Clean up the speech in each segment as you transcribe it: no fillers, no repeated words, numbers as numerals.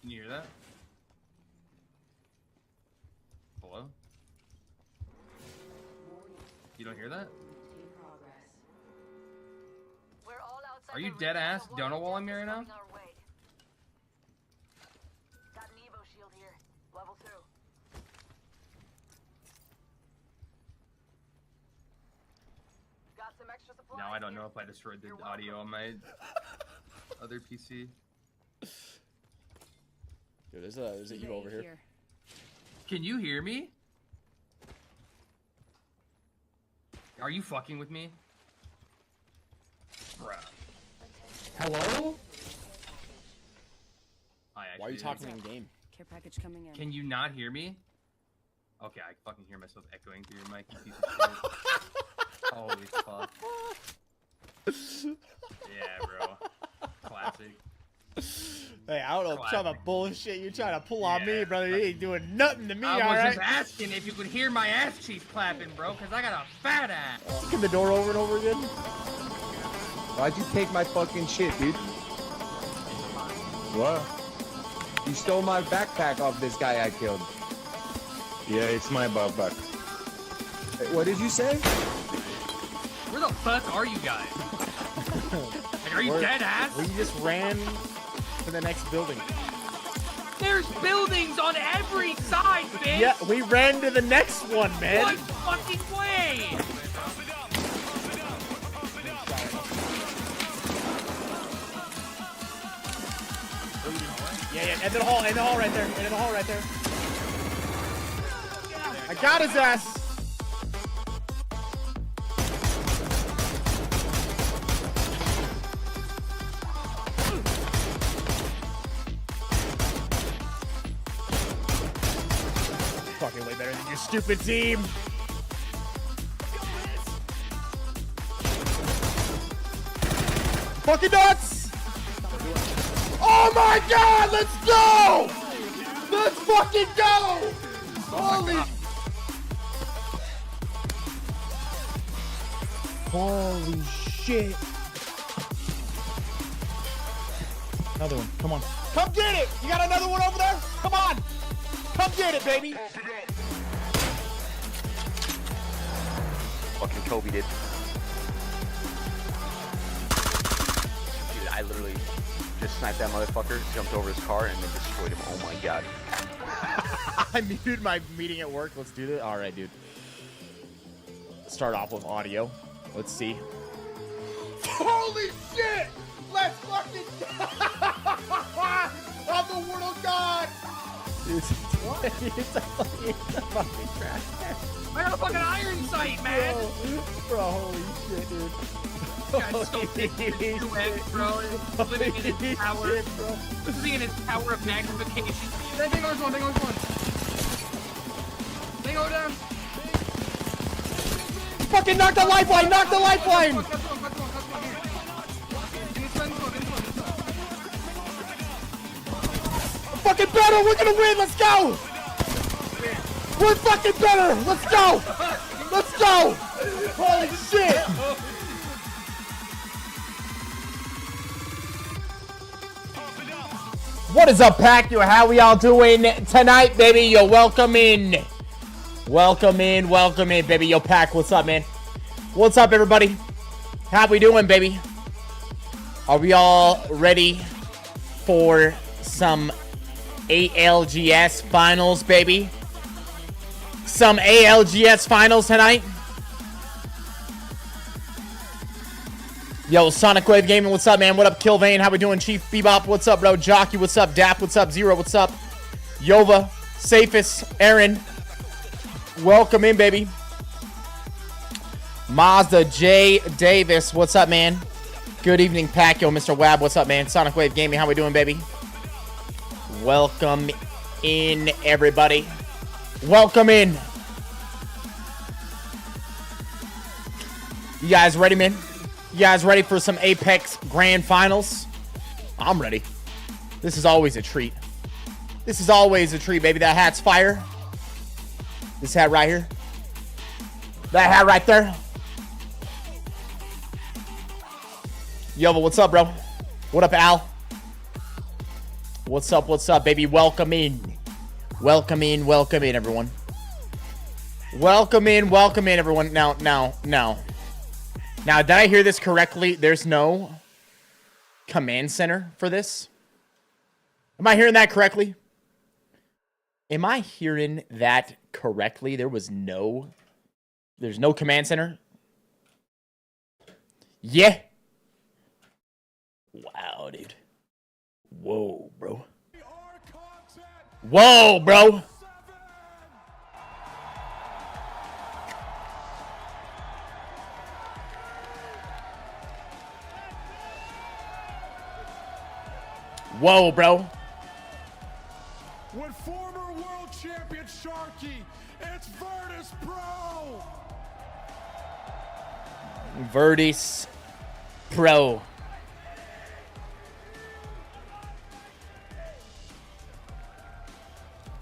Can you hear that? Hello? You don't hear that? Are you dead ass? Don't know while I'm here right now? Got an Evo shield here. Level 2. Got some extra supplies. Now I don't know if I destroyed the audio on my other PC. Dude, there's a Evo over here. Can you hear me? Are you fucking with me? Bruh. Hello? Why are you talking in game? Care package coming in. Can you not hear me? Okay, I fucking hear myself echoing through your mic, you piece of shit. Holy fuck. Yeah, bro. Classic. Hey, I don't know Classic. some of the bullshit you're trying to pull on me, Yeah. brother. You ain't doing nothing to me, I was alright? just asking if you could hear my ass cheeks clapping, bro, because I got a fat ass. Kick the door over and over again. Why'd you take my fucking shit, dude? What? You stole my backpack off this guy I killed. Yeah, it's my backpack. What did you say? Where the fuck are you guys? Like, are you dead ass? We just ran to the next building. There's buildings on every side, bitch! Yeah, we ran to the next one, man. What fucking way? Yeah, end of the hall right there. End of the hall right there. I got his ass. stupid team. Fucking nuts! Oh my god, let's go! Let's fucking go! Holy... Holy shit. Another one, come on. Come get it! You got another one over there? Come on! Come get it, baby! Fucking Kobe did. Dude, I literally just sniped that motherfucker, jumped over his car, and then destroyed him. Oh my god. I muted my meeting at work. Let's do this. All right, dude. Start off with audio. Let's see. Holy shit! Let's fucking I'm the word of God! It's a fucking crash. I got a fucking iron sight, man. Bro, holy shit, dude. Guy's so big, he's 2x, bro. He's living in his tower. Shit, bro. Living in his tower of magnification. They goes one. They go down. Fucking knock the lifeline! Knock the lifeline! Cut one. Fucking better! We're gonna win! Let's go! We're fucking better! Let's go! Let's go! Holy shit! What is up, Pack? Yo, how we all doing tonight, baby? Yo, welcome in. Welcome in, baby. Yo, Pack, what's up, man? What's up, everybody? How we doing, baby? Are we all ready for some ALGS finals, baby? Some ALGS finals tonight? Yo, Sonic Wave Gaming, what's up, man? What up, Killvane? How we doing? Chief Bebop, what's up, bro? Jockey, what's up? Dap, what's up? Zero, what's up? Yova, Safest, Aaron. Welcome in, baby. Mazda J Davis, what's up, man? Good evening, Pack. Yo, Mr. Wab, what's up, man? Sonic Wave Gaming, how we doing, baby? Welcome in, everybody. Welcome in. You guys ready, man? You guys ready for some Apex Grand Finals? I'm ready. This is always a treat. This is always a treat, baby. That hat's fire. This hat right here. That hat right there. Yo, what's up, bro? What up, Al? What's up, baby? Welcome in. Welcome in, everyone. Welcome in, everyone. Now, did I hear this correctly? There's no command center for this? Am I hearing that correctly? Am I hearing that correctly? There's no command center? Yeah. Wow, dude. Whoa, bro. Whoa, bro. Whoa, bro. With former world champion Sharky, it's Virtus Pro. Virtus Pro.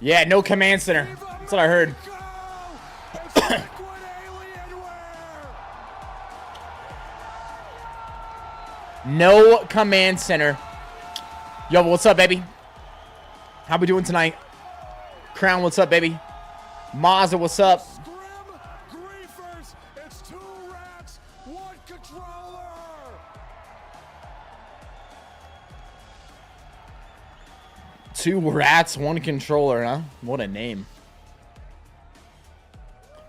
Yeah, no command center. That's what I heard. No command center. Yo, what's up, baby? How we doing tonight? Crown, what's up, baby? Mazda, what's up? It's 2 rats, 1 controller. Two rats, 1 controller, huh? What a name.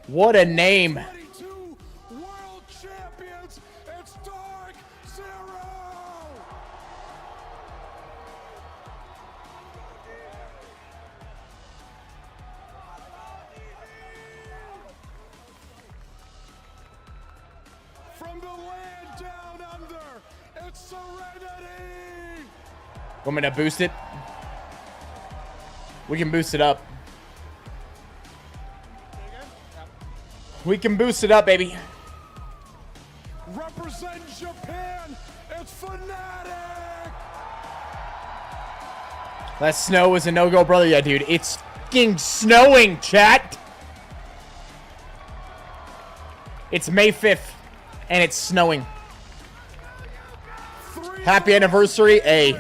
What a name. 22 world champions. It's Dark Zero. From the land down under, it's Serenity. Want me to boost it? We can boost it up. We can boost it up, baby. Represent Japan, it's Fnatic! That snow is a no-go, brother. Yeah, dude. It's fucking snowing, chat. It's May 5th, and it's snowing. Happy anniversary. Hey,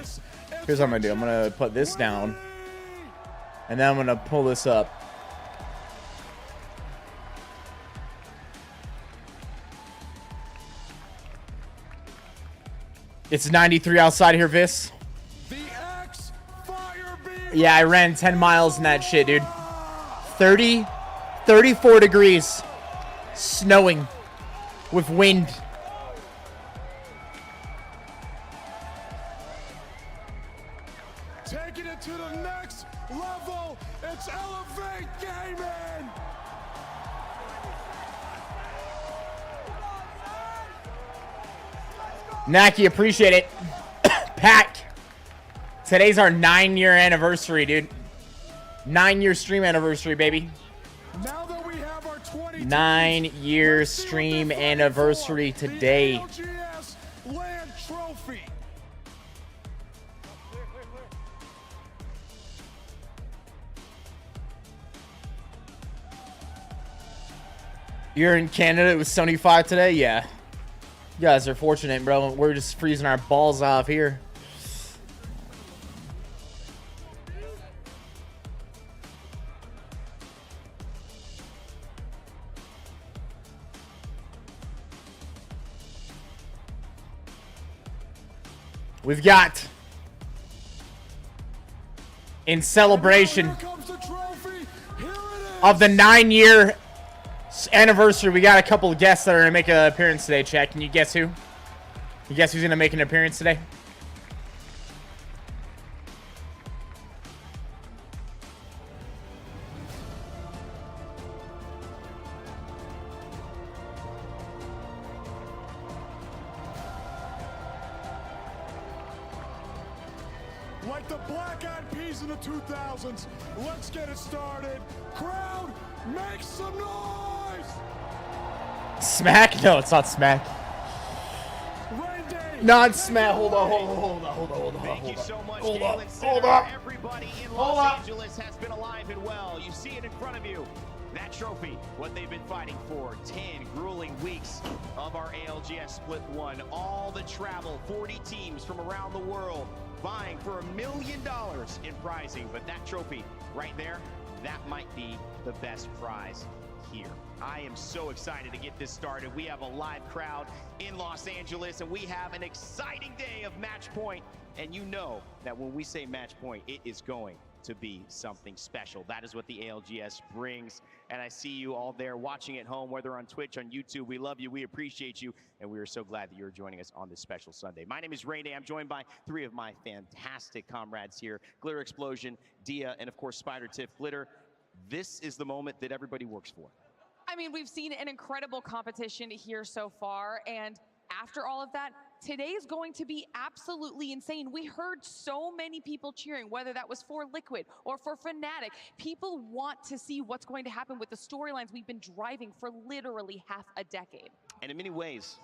here's what I'm going to do. I'm going to put this down, and then I'm going to pull this up. It's 93 outside here, Viss. Yeah, I ran 10 miles in that shit, dude. 34 degrees. Snowing. With wind. Taking it to the next level. It's Elevate Gaming. Naki, appreciate it. Pack. Today's our 9-year anniversary, dude. 9-year stream anniversary, baby. Now that we have our 9-year stream anniversary today. ALGS Land Trophy. You're in Canada. It was 75 today? Yeah. You guys are fortunate, bro. We're just freezing our balls off here. We've got, in celebration of the 9-year anniversary, we got a couple of guests that are going to make an appearance today, chat. Can you guess who? You guess who's going to make an appearance today? Like the Black Eyed Peas in the 2000s. Let's get it started. Crowd, make some noise! Smack? No, it's not Smack. Rain Day. Not Smack. Hold on. Thank you so much, Hold Galen up. Center. Hold up. Everybody in Hold Los up. Angeles has been alive and well. You see it in front of you. That trophy, what they've been fighting for, 10 grueling weeks of our ALGS Split 1. All the travel, 40 teams from around the world vying for $1 million in prizing. But that trophy right there, that might be the best prize here. I am so excited to get this started. We have a live crowd in Los Angeles, and we have an exciting day of match point. And you know that when we say match point, it is going to be something special. That is what the ALGS brings. And I see you all there watching at home, whether on Twitch, on YouTube. We love you, we appreciate you, and we are so glad that you're joining us on this special Sunday. My name is Rain Day. I'm joined by 3 of my fantastic comrades here, Glitter Explosion, Dia, and of course Spider Tiff. Glitter, this is the moment that everybody works for. I mean, we've seen an incredible competition here so far, and after all of that, today's going to be absolutely insane. We heard so many people cheering, whether that was for Liquid or for Fnatic. People want to see what's going to happen with the storylines we've been driving for literally half a decade. And in many ways,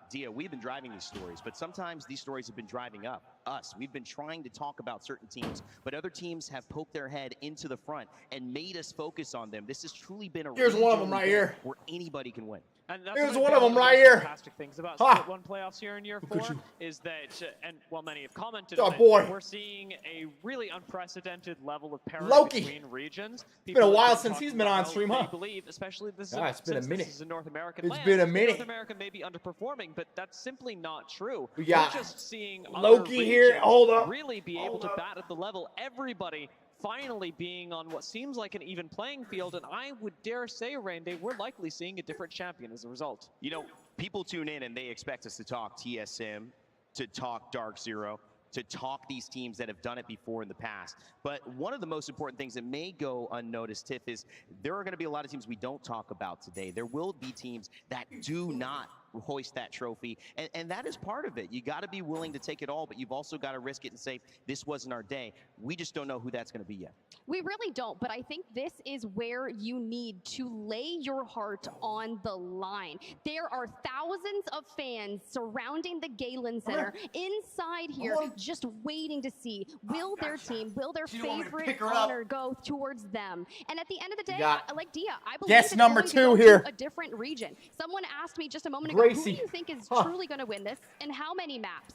Dia, we've been driving these stories, but sometimes these stories have been driving us. We've been trying to talk about certain teams, but other teams have poked their head into the front and made us focus on them. This has truly been a Here's one of them right here. Where anybody can win. And that's Here's one one of them right here. Fantastic things about Split 1 playoffs here in year 4 is that, and while many have commented on it, we're seeing a really unprecedented level of parity between regions. It's been a while since he's been on stream, huh? I believe, especially this it's been a minute. This is a North American It's land. been a minute. North America may be underperforming, but that's simply not true. We got we're just seeing Loki here. Hold up. Really be able to bat at the level. Everybody finally being on what seems like an even playing field, and I would dare say, Rain Day, we're likely seeing a different champion as a result. You know, people tune in and they expect us to talk TSM, to talk Dark Zero, to talk these teams that have done it before in the past. But one of the most important things that may go unnoticed, Tiff, is there are going to be a lot of teams we don't talk about today. There will be teams that do not hoist that trophy. And that is part of it. You got to be willing to take it all, but you've also got to risk it and say, this wasn't our day. We just don't know who that's going to be yet. We really don't, but I think this is where you need to lay your heart on the line. There are thousands of fans surrounding the Galen Center inside here, just waiting to see, will their team, will their favorite honor go towards them? And at the end of the day, like Dia, I believe guess it's number going to 2 go here. to a different region. Someone asked me just a moment ago, who do you think is truly going to win this and how many maps?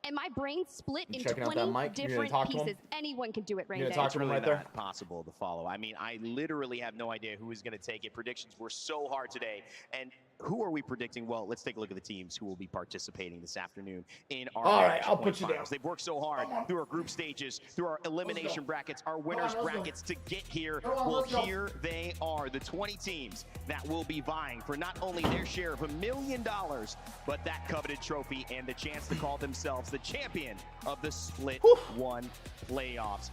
And my brain split into 20 different pieces. Anyone can do it right now. It's really not possible to follow. I mean, I literally have no idea who is going to take it. Predictions were so hard today. And who are we predicting? Well, let's take a look at the teams who will be participating this afternoon in our I'll put you down. They've worked so hard through our group stages, through our elimination brackets, our winners brackets to get here. Well, here they are, the 20 teams that will be vying for not only their share of $1 million, but that coveted trophy and the chance to call themselves the champion of the Split 1 playoffs.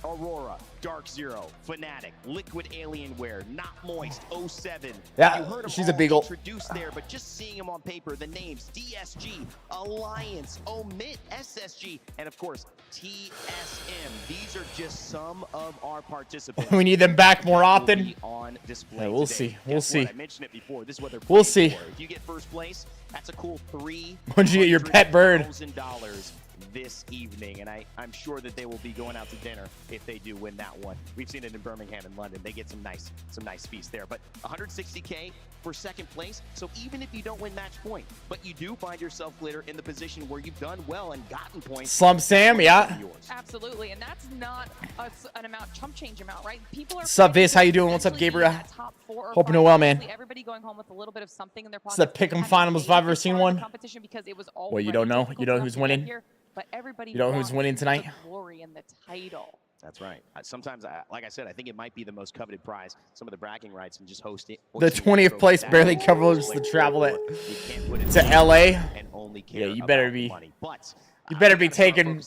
Aurora, Dark Zero, Fnatic, Liquid Alienware, Not Moist, 07. Yeah, you heard she's them a beagle. introduced there, but just seeing them on paper, the names DSG, Alliance, Omit, SSG, and of course TSM. These are just some of our participants. We need them back more often. On display we'll today. see. We'll see. I mentioned it before. This is what they're We'll see. for. If you get first place, that's a cool Once you get your pet bird. $300,000 this evening, and I'm sure that they will be going out to dinner if they do win that one. We've seen it in Birmingham and London. They get some nice feast there. But 160K for second place. So even if you don't win match point, but you do find yourself, Glitter, in the position where you've done well and gotten points. Slump Sam, yeah. Absolutely, and that's not an amount, chump change amount, right? People are. What's up, Viss? How you doing? What's up, Gabriel? Hope you're doing well, man. Everybody going home with a little bit of something in their It's the Pick'em Finals. If I've ever seen one. Competition because it was all. Well, you don't know. You know who's winning. But everybody. You know who's winning tonight? The glory and the title. That's right. Sometimes, like I said, I think it might be the most coveted prize. Some of the bragging rights and just host it. The 20th place barely covers the travel to LA. Yeah, you better be. You better be taking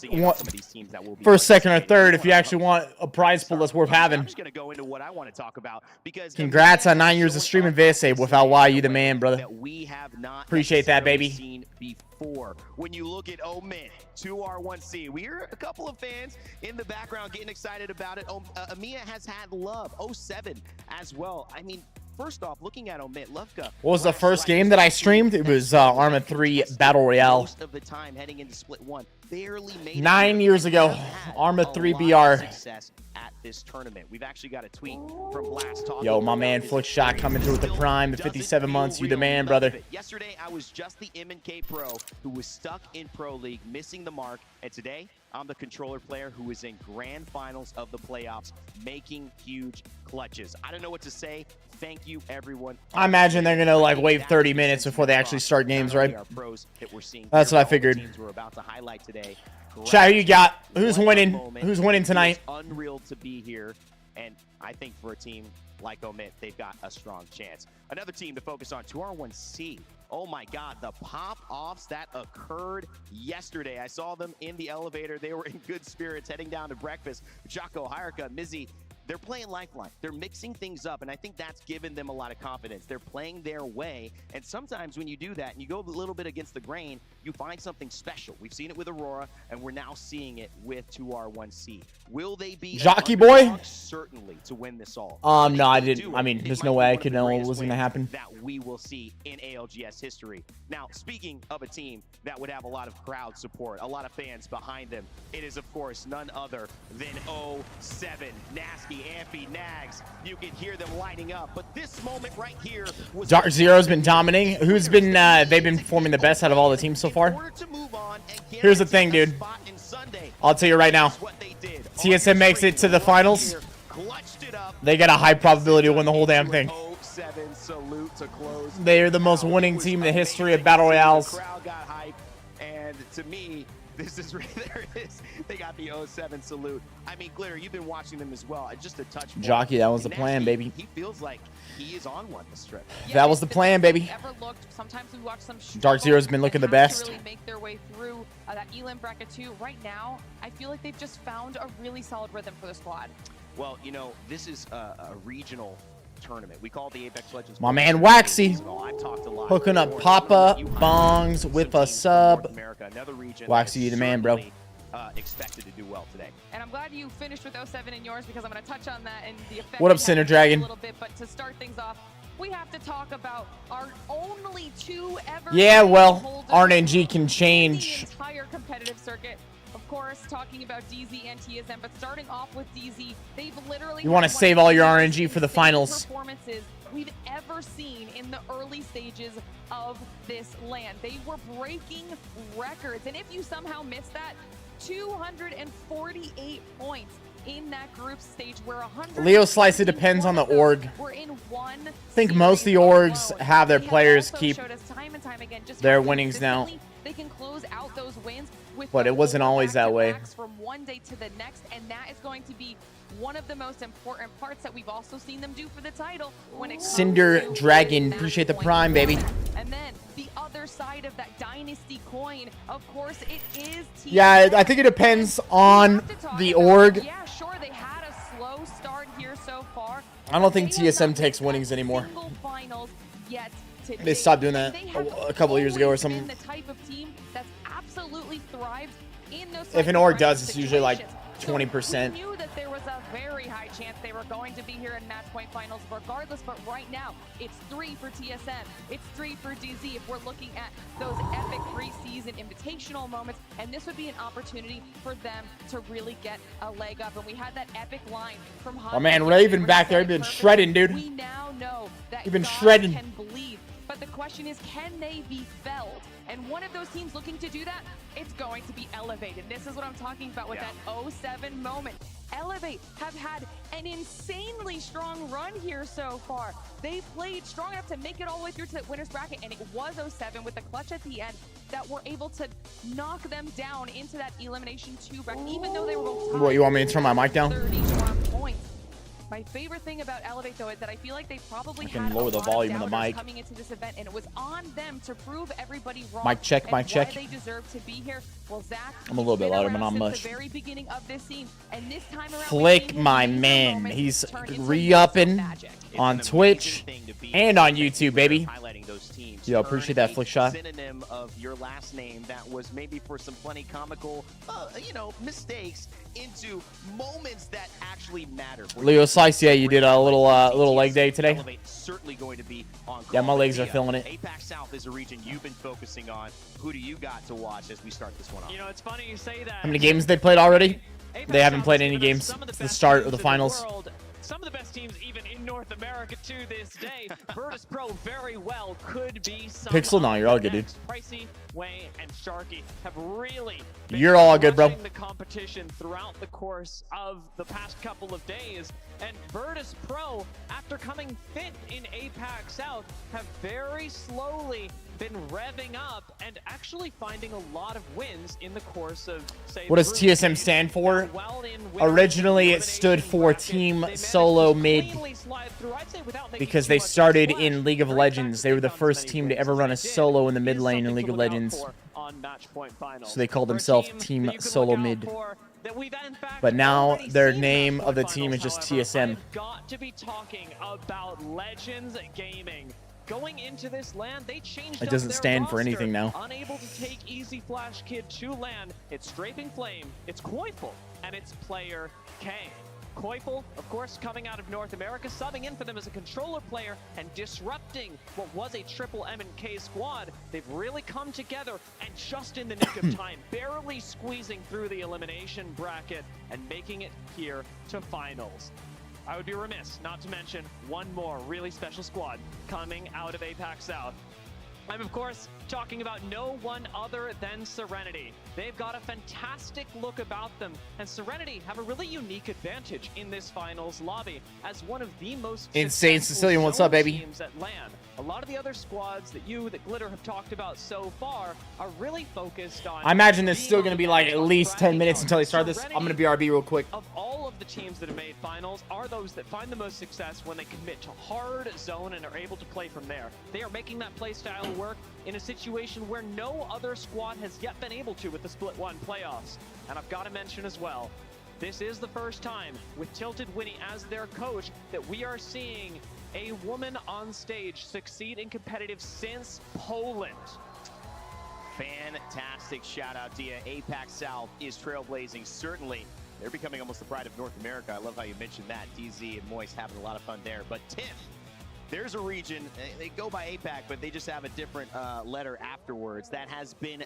first, second, or third if you actually want a prize pool that's worth having. I'm just going to go into what I want to talk about because congrats on 9 years of streaming, Viss. Hey, without why, you the man, brother. We have not appreciate that, baby. Seen before. When you look at Omit, 2R1C, we hear a couple of fans in the background getting excited about it. Amia has had love, 07 as well. I mean, first off, looking at Omit, Lufka. What was the first game that I streamed? It was Arma 3 Battle Royale. Most of the time heading into Split 1, barely made 9 years ago, Arma 3 BR. Success at this tournament. We've actually got a tweet from Blast talking. Yo, my man Flickshot coming through with the prime, the 57 months. You the man, brother. Yesterday, I was just the M&K Pro who was stuck in Pro League, missing the mark, and today, I'm the controller player who is in grand finals of the playoffs, making huge clutches. I don't know what to say. Thank you, everyone. I imagine they're gonna like wait 30 minutes before they actually start games, right? That's what I figured. We're about to highlight today. Chat, who you got? Who's winning? Who's winning tonight? Unreal to be here, and I think for a team like Omit, they've got a strong chance. Another team to focus on, 2R1C. Oh my God, the pop-offs that occurred yesterday. I saw them in the elevator. They were in good spirits heading down to breakfast. Jocko, Hireka, Mizzy, they're playing Lifeline. They're mixing things up, and I think that's given them a lot of confidence. They're playing their way, and sometimes when you do that and you go a little bit against the grain, you find something special. We've seen it with Aurora, and we're now seeing it with 2R1C. Will they be Jockey boy? Certainly to win this all. No, I didn't. I mean, there's no way I could know what was going to happen. That we will see in ALGS history. Now, speaking of a team that would have a lot of crowd support, a lot of fans behind them, it is, of course, none other than 07. Nasty, Ampy, Nags. You can hear them lining up, but this moment right here was... Dark Zero's been dominating. Who's been, they've been performing the best out of all the teams so far? Here's the thing, dude. I'll tell you right now. TSM makes it to the finals. They got a high probability to win the whole damn thing. They are the most winning team in the history of Battle Royales. And to me, this is there it is. They got the 07 salute. I mean, Glitter, you've been watching them as well. Just a touch. Jockey, that was the plan, baby. He feels like he is on one this trip. Yeah, that was the plan, baby. Sometimes we watch some Dark Zero's been looking the best. Really make their way through that Elam bracket too. Right now, I feel like they've just found a really solid rhythm for the squad. Well, you know, this is a regional tournament. We call it the Apex Legends. My man Waxy. I've talked a lot Hooking up Papa Bongs with a sub. Waxy, you the man, bro. Expected to do well today. And I'm glad you finished with 07 in yours because I'm going to touch on that and the effect. What up, Cinder Dragon? A little bit, but to start things off, we have to talk about our only two ever. Yeah, well, RNG can change. The entire competitive circuit. Of course, talking about DZ and TSM, but starting off with DZ, they've literally. You want to save all your RNG for the finals. Performances we've ever seen in the early stages of this LAN. They were breaking records, and if you somehow missed that, 248 points in that group stage where 100 Leo Slice, it depends on the org. I think most of the orgs have their players keep their winnings now. They can close out those wins with But it wasn't always that way. from one day to the next, and that is going to be one of the most important parts that we've also seen them do for the title when it comes Cinder to Dragon, match appreciate the point prime, baby. And then the other side of that dynasty coin, of course, it is TSM. Yeah, I think it depends on the org. Yeah, sure, they had a slow start here so far. I don't think TSM takes winnings anymore. Finals yet today. They stopped doing that a couple of years ago or something. The type of team that's absolutely thrived in those. If an org does, it's usually like 20%. We knew that there was a very high chance they were going to be here in match point finals regardless, but right now it's 3 for TSM, it's 3 for DZ if we're looking at those epic preseason invitational moments, and this would be an opportunity for them to really get a leg up. And we had that epic line from Oh man, Raven back there, been shredding, dude. We now know that You've been God shredding. can bleed, but the question is, can they be felled? And one of those teams looking to do that, it's going to be Elevate. This is what I'm talking about with that 07 moment. Elevate have had an insanely strong run here so far. They played strong enough to make it all the way through to the winner's bracket, and it was 07 with the clutch at the end that were able to knock them down into that elimination 2 bracket, even though they were both tied. What, you want me to turn my mic down? 31 points. My favorite thing about Elevate, though, is that I feel like they probably had lower the volume of the mic. coming into this event, and it was on them to prove everybody wrong. Mic check, mic check. Why they deserve to be here. Well, Zach, I'm a little bit louder, but not since much. the very beginning of this scene, and this time around, Flick, my man. He's re-upping on Twitch and on YouTube, baby. Yo, appreciate that flick shot. Synonym of your last name that was maybe for some plenty comical, mistakes into moments that actually matter. Leo Slice, yeah, you did a little leg day today. Certainly going to be on. Yeah, my legs are feeling it. APAC South is a region you've been focusing on. Who do you got to watch as we start this one off? You know, it's funny you say that. How many games they played already? APAC They haven't South played has any given us games some of the to the best start teams of the in finals. world. Some of the best teams even in North America to this day. Virtus Pro very well could be some. Pixel, no, you're all good, dude. Pricey, Way, and Sharky have really been You're all good, bro. crushing the competition throughout the course of the past couple of days. And Virtus Pro, after coming 5th in APAC South, have very slowly been revving up and actually finding a lot of wins in the course of, say, What does TSM stand for? Originally, it stood for Team Solo Mid because they started in League of Legends. They were the first team to ever run a solo in the mid lane in League of Legends. So they called themselves Team Solo Mid. But now their name of the team is just TSM. I've got to be talking about Legends Gaming. Going into this LAN, they changed It doesn't up their stand for roster. anything now. Unable to take Easy Flash Kid to LAN. It's Strafing Flame, it's Koifel, and it's Player K. Koifel, of course, coming out of North America, subbing in for them as a controller player and disrupting what was a triple M and K squad. They've really come together and just in the nick of time, barely squeezing through the elimination bracket and making it here to finals. I would be remiss not to mention one more really special squad coming out of APAC South. I'm, of course, talking about no one other than Serenity. They've got a fantastic look about them, and Serenity have a really unique advantage in this finals lobby as one of the most Insane Sicilian, what's up, baby? teams at LAN. A lot of the other squads that Glitter have talked about so far are really focused on... I imagine there's still going to be like at least 10 minutes until they start this. I'm going to BRB real quick. Of all of the teams that have made finals are those that find the most success when they commit to hard zone and are able to play from there. They are making that play style work in a situation where no other squad has yet been able to with the Split 1 playoffs. And I've got to mention as well, this is the first time with Tilted Winnie as their coach that we are seeing a woman on stage succeed in competitive since Poland. Fantastic shout out to you. APAC South is trailblazing. Certainly, they're becoming almost the pride of North America. I love how you mentioned that. DZ and Moist having a lot of fun there. But Tiff, there's a region, they go by APAC, but they just have a different letter afterwards that has been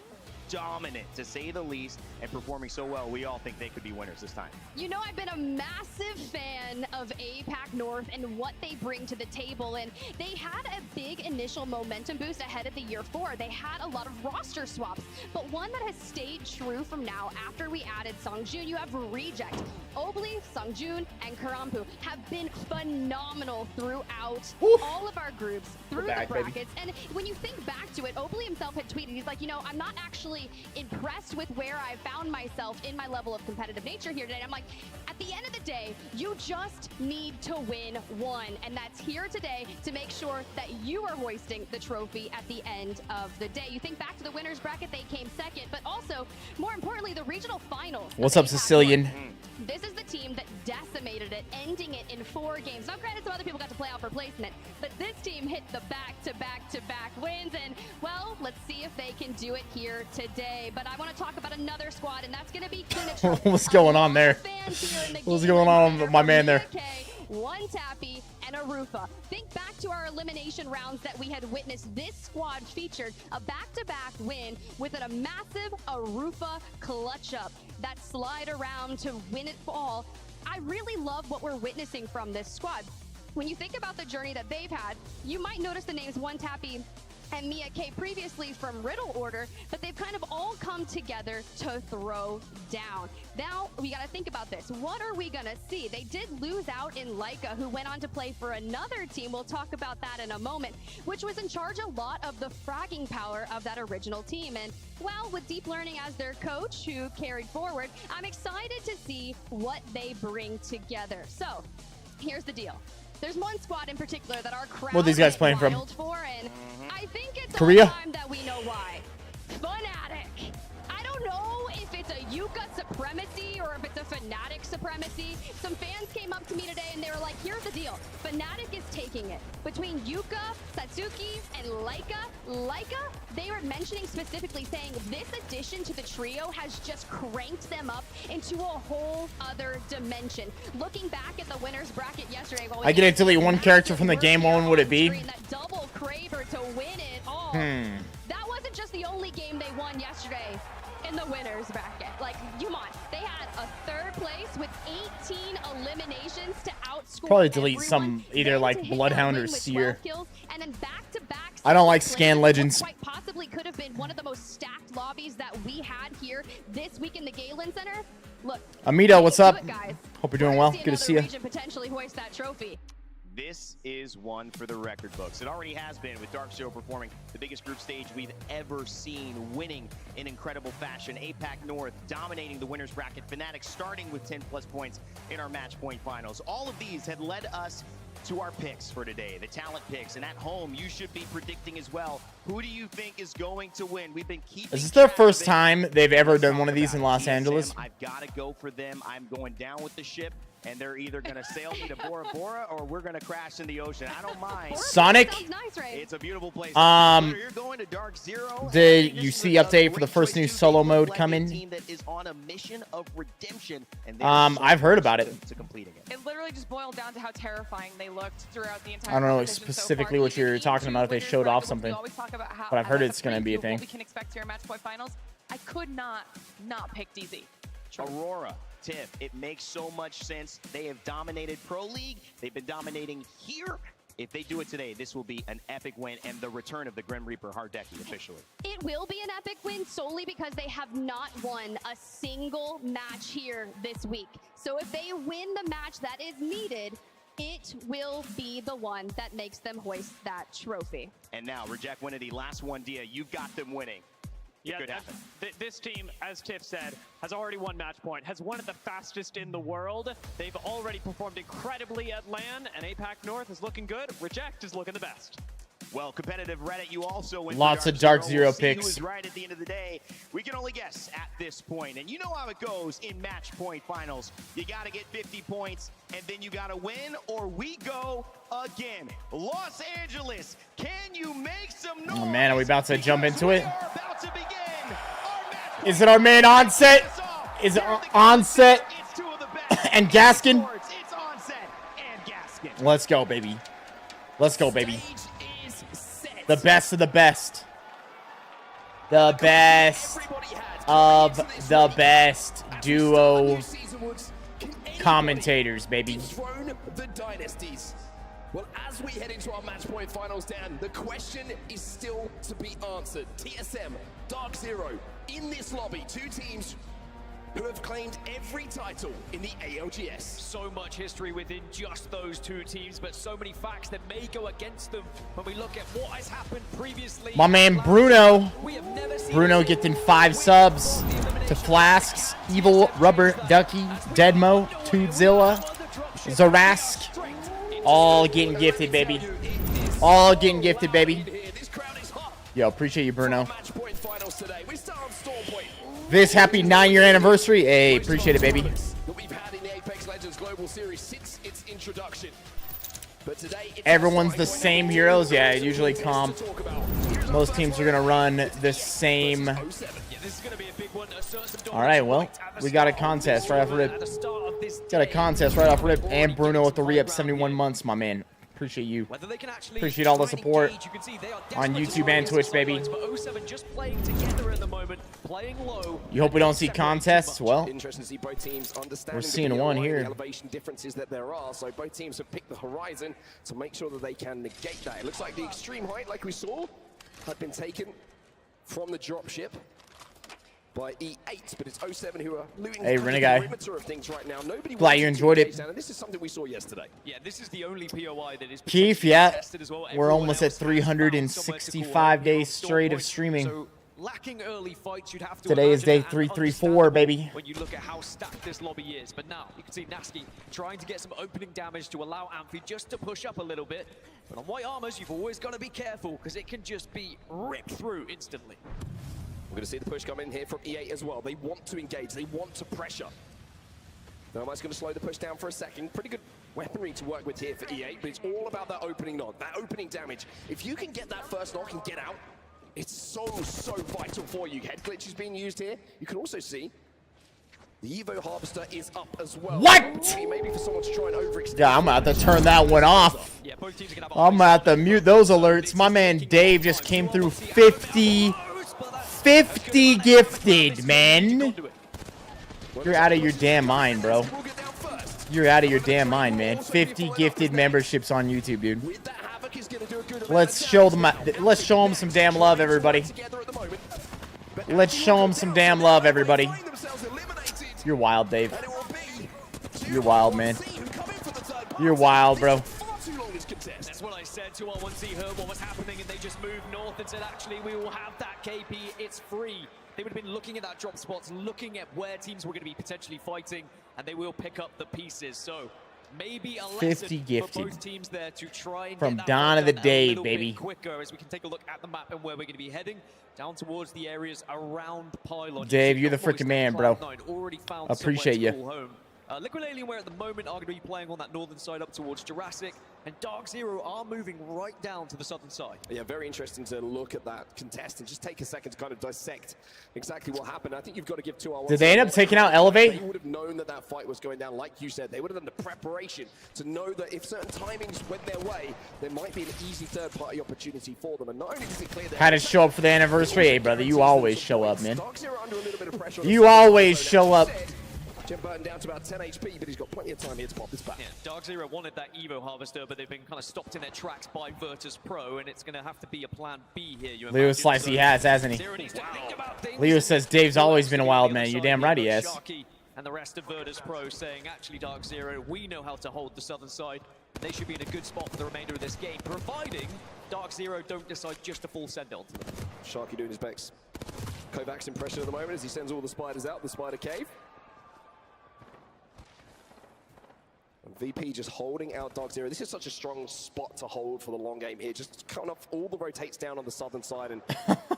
dominant, to say the least, and performing so well. We all think they could be winners this time. You know, I've been a massive fan of APAC North and what they bring to the table, and they had a big initial momentum boost ahead of the year 4. They had a lot of roster swaps, but one that has stayed true from now after we added Songjun, you have Reject. Obli, Songjun, and Karampu have been phenomenal throughout all of our groups, through the brackets. And when you think back to it, Obli himself had tweeted, he's like, you know, I'm not actually impressed with where I found myself in my level of competitive nature here today. I'm like, at the end of the day, you just need to win one, and that's here today to make sure that you are hoisting the trophy at the end of the day. You think back to the winners bracket, they came second, but also, more importantly, the regional finals. What's up, Sicilian? This is the team that decimated it, ending it in 4 games. Now, granted, some other people got to play out for placement, but this team hit the back-to-back-to-back wins, and, well, let's see if they can do it here today. But I want to talk about another squad, and that's going to be Kinacho. What's going on there? What's going on with my man there? One Tappy and a Rufa. Think back to our elimination rounds that we had witnessed. This squad featured a back-to-back win with a massive Arufa clutch up. That slide around to win it all. I really love what we're witnessing from this squad. When you think about the journey that they've had, you might notice the names One Tappy and Mia K previously from Riddle Order, but they've kind of all come together to throw down. Now, we got to think about this. What are we going to see? They did lose out in Leica, who went on to play for another team. We'll talk about that in a moment, which was in charge a lot of the fragging power of that original team. And, well, with Deep Learning as their coach, who carried forward, I'm excited to see what they bring together. So, here's the deal. There's one squad in particular that our crowd what are these guys playing from? For, and I think it's Korea? time that we know why. Fnatic. I don't know if it's a Yuka supremacy or if it's a Fnatic supremacy. Some fans came up to me today and they were like, here's the deal. Fnatic is taking it. Between Yuka, Satsuki, and Leica, they were mentioning specifically saying this addition to the trio has just cranked them up into a whole other dimension. Looking back at the winners bracket yesterday, I get to delete one character from the game. What one would it be? That double Craver to win it all. That wasn't just the only game they won yesterday in the winners bracket. Like, come on. They had a 3rd place with 18 eliminations to outscore Probably delete everyone. some, either like Bloodhound or Seer. And then back-to-back I don't like plays, Scan Legends. what quite possibly could have been one of the most stacked lobbies that we had here this week in the Galen Center. Look, Amito, what's up? guys. Hope you're doing well. Good to see you. Potentially hoist that trophy. This is one for the record books. It already has been, with Dark Zero performing the biggest group stage we've ever seen, winning in incredible fashion. APAC North dominating the winners bracket. Fnatic starting with 10+ points in our match point finals. All of these had led us to our picks for today, the talent picks. And at home, you should be predicting as well. Who do you think is going to win? We've been keeping. Is this their first time they've ever done one of these in Los Angeles? I've got to go for them. I'm going down with the ship. And they're either going to sail me to Bora Bora or we're going to crash in the ocean. I don't mind. Sonic? It's a beautiful place. You're going to Dark Zero. Did you see update for the first new solo mode coming? Team that is on a mission of redemption, and I've heard about it. To completing it. It literally just boiled down to how terrifying they looked throughout the entire I don't know competition specifically so far. what you're talking about if they showed off something. We always talk about how, but I've heard it's going to be a thing. What we can expect here in match point finals. I could not pick DZ. Aurora, Tiff, it makes so much sense. They have dominated Pro League. They've been dominating here. If they do it today, this will be an epic win and the return of the Grim Reaper Hardeki officially. It will be an epic win solely because they have not won a single match here this week. So if they win the match that is needed, it will be the one that makes them hoist that trophy. And now, Reject Winity, last one, Dia. You've got them winning. Yeah, this team, as Tiff said, has already won match point, has won it the fastest in the world. They've already performed incredibly at LAN, and APAC North is looking good. Reject is looking the best. Well, competitive Reddit, you also went lots of Dark Zero we'll see picks. Who is right at the end of the day? We can only guess at this point, and you know how it goes in match point finals. You got to get 50 points. and then you gotta win or we go again. Los Angeles, can you make some noise? Oh man, are we about to jump into it? About to begin. Is it our man Onset? Is it Onset and Gaskin? It's Onset and Gaskin. Let's go, baby. Let's go, baby. The best of the best. The best of the best duo commentators, baby. The dynasties. Well, as we head into our match point finals, Dan, the question is still to be answered. TSM, Dark Zero, in this lobby, two teams who have claimed every title in the ALGS. So much history within just those two teams, but so many facts that may go against them when we look at what has happened previously. My man Bruno. Bruno getting 5 subs to Flasks, Evil, Rubber Ducky, Deadmo, Toodzilla, Zarask. All getting gifted, baby. All getting gifted, baby. Yo, appreciate you, Bruno. This happy 9-year anniversary. Hey, appreciate it, baby. Everyone's the same heroes. Yeah, usually comp. Most teams are going to run the same. All right, well, we got a contest right off rip. Got a contest right off rip. And Bruno with the re-up 71 months, my man. Appreciate you. Appreciate all the support on YouTube and Twitch, baby. You hope we don't see contests? Well, we're seeing one here. Elevation differences that there are, so both teams have picked the horizon to make sure that they can negate that. It looks like the extreme height, like we saw, had been taken from the dropship by E8, but it's 07 who are looting the perimeter of things right now. Nobody Glad you enjoyed it. And this is something we saw yesterday. Yeah, this is the only POI that is Keith, yeah, tested as well. we're almost at 365 days straight of streaming. So lacking early fights, you'd have to Today is day imagine, and 334, baby. when you look at how stacked this lobby is. But now you can see Nasky trying to get some opening damage to allow Amphi just to push up a little bit. But on white armors, you've always got to be careful because it can just be ripped through instantly. We're going to see the push come in here from E8 as well. They want to engage. They want to pressure. Nomad's going to slow the push down for a second. Pretty good weaponry to work with here for E8, but it's all about that opening knock, that opening damage. If you can get that first knock and get out, it's so vital for you. Head glitch is being used here. You can also see the Evo Harvester is up as well. What? Maybe for someone to try and overextend. Yeah, I'm going to have to turn that one off. I'm going to have to mute those alerts. My man Dave just came through 50 gifted, man. You're out of your damn mind, bro. You're out of your damn mind, man. 50 gifted memberships on YouTube, dude. Let's show them some damn love, everybody. Let's show them some damn love, everybody. You're wild, Dave. You're wild, man. You're wild, bro. That's what I said. 2R1C heard what was happening and they just moved north and said, actually, we will have that KP. It's free. They would have been looking at that drop spots, looking at where teams were going to be potentially fighting, and they will pick up the pieces. So maybe a lesson 50 gifted. for both teams there to try and From get that dawn of the done day, a little baby. bit quicker as we can take a look at the map and where we're going to be heading down towards the areas around Pylon. Dave, you're the freaking man, bro. Appreciate you. Liquid Alienware at the moment are going to be playing on that northern side up towards Jurassic, and Dark Zero are moving right down to the southern side. Yeah, very interesting to look at that contest and just take a second to kind of dissect exactly what happened. I think you've got to give 2R1. Did they end up taking out Elevate? They would have known that that fight was going down, like you said. They would have done the preparation to know that if certain timings went their way, there might be an easy third-party opportunity for them. And not only does it clear Had to show up for the anniversary. Hey, brother, you always show up, man. You always show up. Jim Burton down to about 10 HP, but he's got plenty of time here to pop this back. Yeah, Dark Zero wanted that Evo Harvester, but they've been kind of stopped in their tracks by Virtus Pro, and it's going to have to be a plan B here. You Leo Slice he has, hasn't he? Leo says Dave's always been a wild man. You're damn right he has. And the rest of Virtus Pro saying, actually, Dark Zero, we know how to hold the southern side. They should be in a good spot for the remainder of this game, providing Dark Zero don't decide just to full send onto them. Sharky doing his best. Kovac's impression at the moment as he sends all the spiders out, the spider cave. VP just holding out Dark Zero. This is such a strong spot to hold for the long game here. Just cutting off all the rotates down on the southern side. And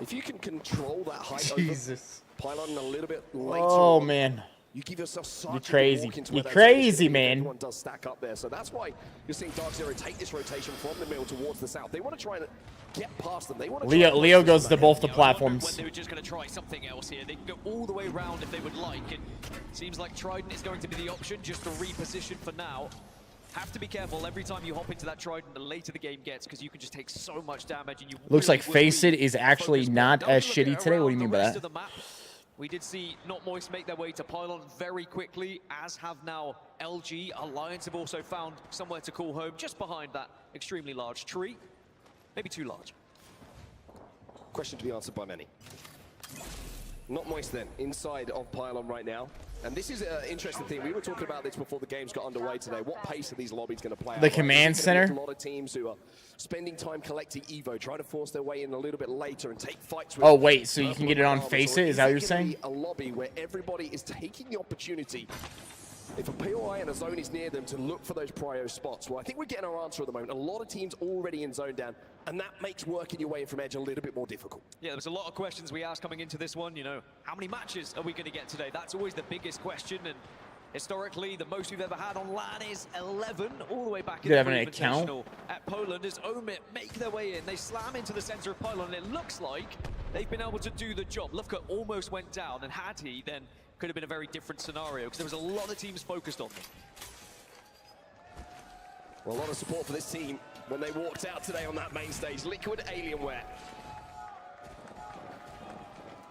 if you can control that height over Pylon a little bit later Oh, on, man. You give yourself such You're crazy. a You're crazy, man. Everyone does stack up there, so that's why you're seeing Dark Zero take this rotation from the middle towards the south. They want to try and get past them. They want to. Leo goes to both the platforms. They were just going to try something else here. They can go all the way around if they would like. And seems like Trident is going to be the option, just to reposition for now. Have to be careful every time you hop into that Trident, the later the game gets, because you can just take so much damage. And you Looks like Face It is actually not as shitty today. What do you mean by that? We did see Not Moist make their way to Pylon very quickly, as have now LG. Alliance have also found somewhere to call home, just behind that extremely large tree. Maybe too large. Question to be answered by many. Not Moist then, inside of Pylon right now. And this is an interesting thing. We were talking about this before the games got underway today. What pace are these lobbies going to play out? The command center. A lot of teams who are spending time collecting Evo, trying to force their way in a little bit later and take fights with. Oh wait, so you can get it on Face It? Is that what you're saying? A lobby where everybody is taking the opportunity, if a POI and a zone is near them, to look for those prio spots. Well, I think we're getting our answer at the moment. A lot of teams already in zone down, and that makes working your way in from Edge a little bit more difficult. Yeah, there was a lot of questions we asked coming into this one. You know, how many matches are we going to get today? That's always the biggest question. And historically, the most we've ever had on LAN is 11, all the way back in the Invitational at Poland. As Omit make their way in, they slam into the center of Pylon, and it looks like they've been able to do the job. Lufka almost went down, and had he, then could have been a very different scenario, because there was a lot of teams focused on them. Well, a lot of support for this team when they walked out today on that main stage. Liquid Alienware.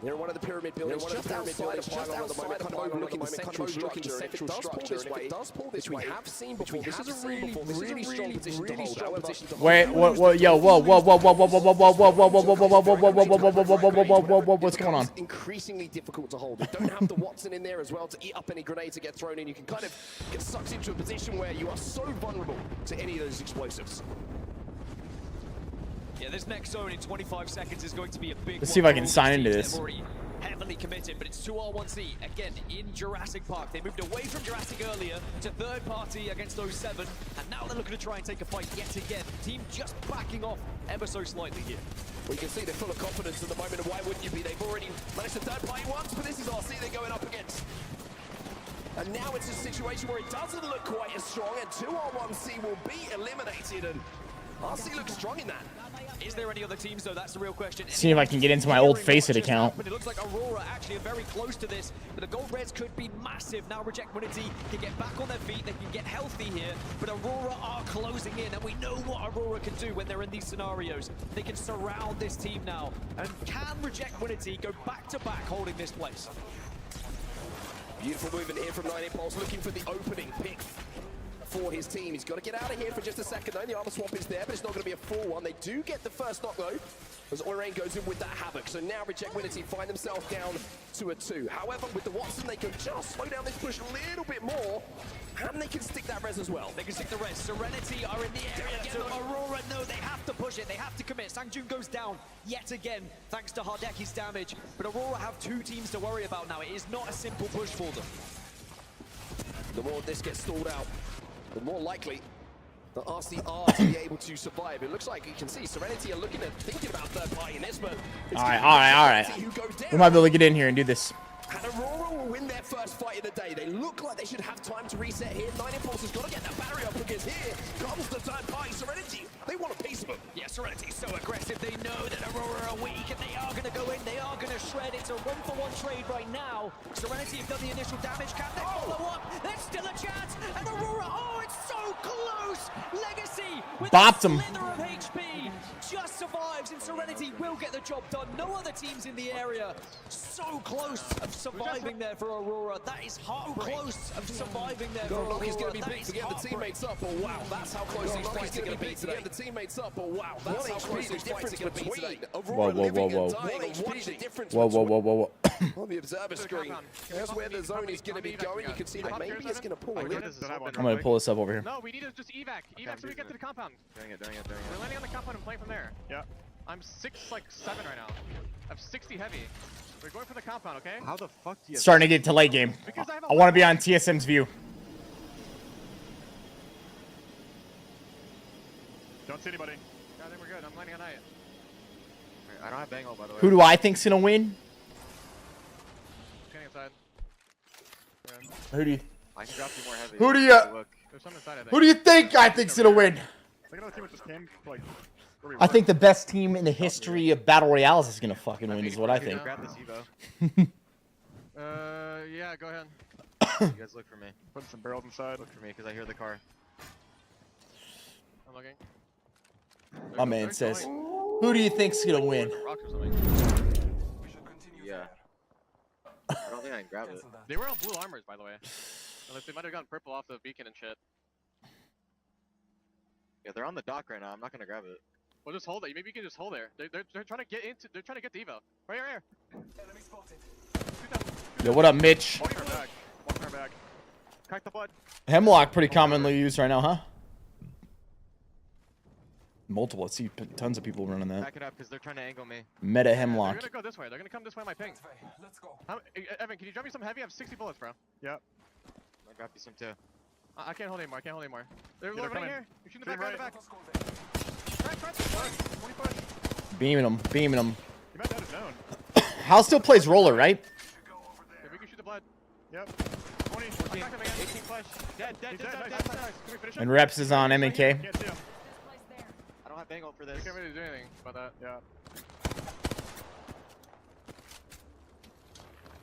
They're in one of the pyramid buildings, just outside of Pylon at the moment, kind of overlooking the central structure. If it does pull this way, we have seen before, this is a really strong position to hold. Wait, what, yo, whoa, what's going on? Increasingly difficult to hold. You don't have the Watson in there as well to eat up any grenades that get thrown in. You can kind of get sucked into a position where you are so vulnerable to any of those explosives. Yeah, this next zone in 25 seconds is going to be a big Let's see if I can sign into this. They've already heavily committed, but it's 2R1C, again, in Jurassic Park. They moved away from Jurassic earlier to third party against 07, and now they're looking to try and take a fight yet again. The team just backing off ever so slightly here. Well, you can see they're full of confidence at the moment, and why wouldn't you be? They've already managed to third party once, but this is RC they're going up against. And now it's a situation where it doesn't look quite as strong, and 2R1C will be eliminated, and RC looks strong in that. Is there any other teams, though? That's the real question. See if I can get into my old Face It account. But it looks like Aurora actually are very close to this. But the gold reds could be massive. Now Reject Winity can get back on their feet. They can get healthy here. But Aurora are closing in. And we know what Aurora can do when they're in these scenarios. They can surround this team now. And can Reject Winity go back-to-back holding this place? Beautiful movement here from 9 Impulse, looking for the opening pick for his team. He's got to get out of here for just a second though. The armor swap is there, but it's not going to be a full one. They do get the first knock though, as Orain goes in with that Havoc. So now Reject Winity find themselves down to a 2. However, with the Watson, they can just slow down this push a little bit more, and they can stick that res as well. They can stick the res. Serenity are in the area. So Aurora, no, they have to push it. They have to commit. Sangjun goes down yet again, thanks to Hardeki's damage. But Aurora have 2 teams to worry about now. It is not a simple push for them. The more this gets stalled out, the more likely that RC are to be able to survive. It looks like you can see Serenity are looking at thinking about third party in this, but all right. We might be able to get in here and do this. And Aurora will win their first fight of the day. They look like they should have time to reset here. 9 Impulse has got to get that barrier up, because here comes the third party. Serenity, they want a piece of them. Yeah, Serenity's so aggressive. They know that Aurora are weak, and they are going to go in. They are going to shred. It's a 1-for-1 trade right now. Serenity have done the initial damage. Can they follow up? There's still a chance. And Aurora, oh, it's so close. Legacy with bopped a him. slither of HP just survives, and Serenity will get the job done. No other teams in the area so close of surviving there for Aurora. That is heartbreak. Close of surviving there for Aurora. He's going to be big to get the teammates up. Oh wow, that's how close these fights are going to be today. Get the teammates up. Oh wow, that's how close these fights are going to be today. Aurora living and dying. Watch the difference. Whoa. On the observer screen, there's where the zone is going to be going. You can see that maybe it's going to pull a little. I'm going to pull this up over here. No, we need to just evac so we get to the compound. Doing it. We're landing on the compound and playing from there. Yeah. I'm 6-7 right now. I have 60 heavy. We're going for the compound, okay? How the fuck do you... Starting to get to late game. I want to be on TSM's view. Don't see anybody. Yeah, I think we're good. I'm landing on night. I don't have Bangle, by the way. Who do I think's going to win? Getting inside. Yeah. Who do you? I can drop you more heavy. Who do you? There's some inside, I think. Who do you think I think's gonna win? I think another team that just came to, like, where we I were. think the best team in the history of Battle Royales is gonna fucking win, is what I think. Grab this Evo. Yeah, go ahead. You guys look for me. Putting some barrels inside. Look for me, because I hear the car. I'm looking. My man says, "Who do you think's gonna win?" Rocks or something. Yeah. I don't think I can grab it. They were on blue armors, by the way. Unless they might have gotten purple off the beacon and shit. Yeah, they're on the dock right now. I'm not gonna grab it. Well, just hold it. Maybe you can just hold there. They're trying to get into. They're trying to get the Evo. Right here. Yo, what up, Mitch? Walking her back. Walking her back. Crack the blood. Hemlock pretty commonly used right now, huh? Multiple. I see tons of people running that. Back it up, because they're trying to angle me. Meta They're Hemlock. gonna go this way. They're gonna come this way on my ping. Let's go. Evan, can you drop me some heavy? I have 60 bullets, bro. Yep. I'll grab you some too. I can't hold anymore. I can't hold anymore. They're Yeah, they're right coming. here. You're shooting the Shooting back, right. right the back. Crack. 20 push. Beaming them. Beaming them. You might have it known. Hal still plays roller, right? Okay, we can shoot the blood. Yep. 20. 18 flash. Dead. He's dead, nice. Nice. Can we finish him? And Reps is on M&K. Can't see him. I don't have bangle for We this. can't really do anything about that. Yeah.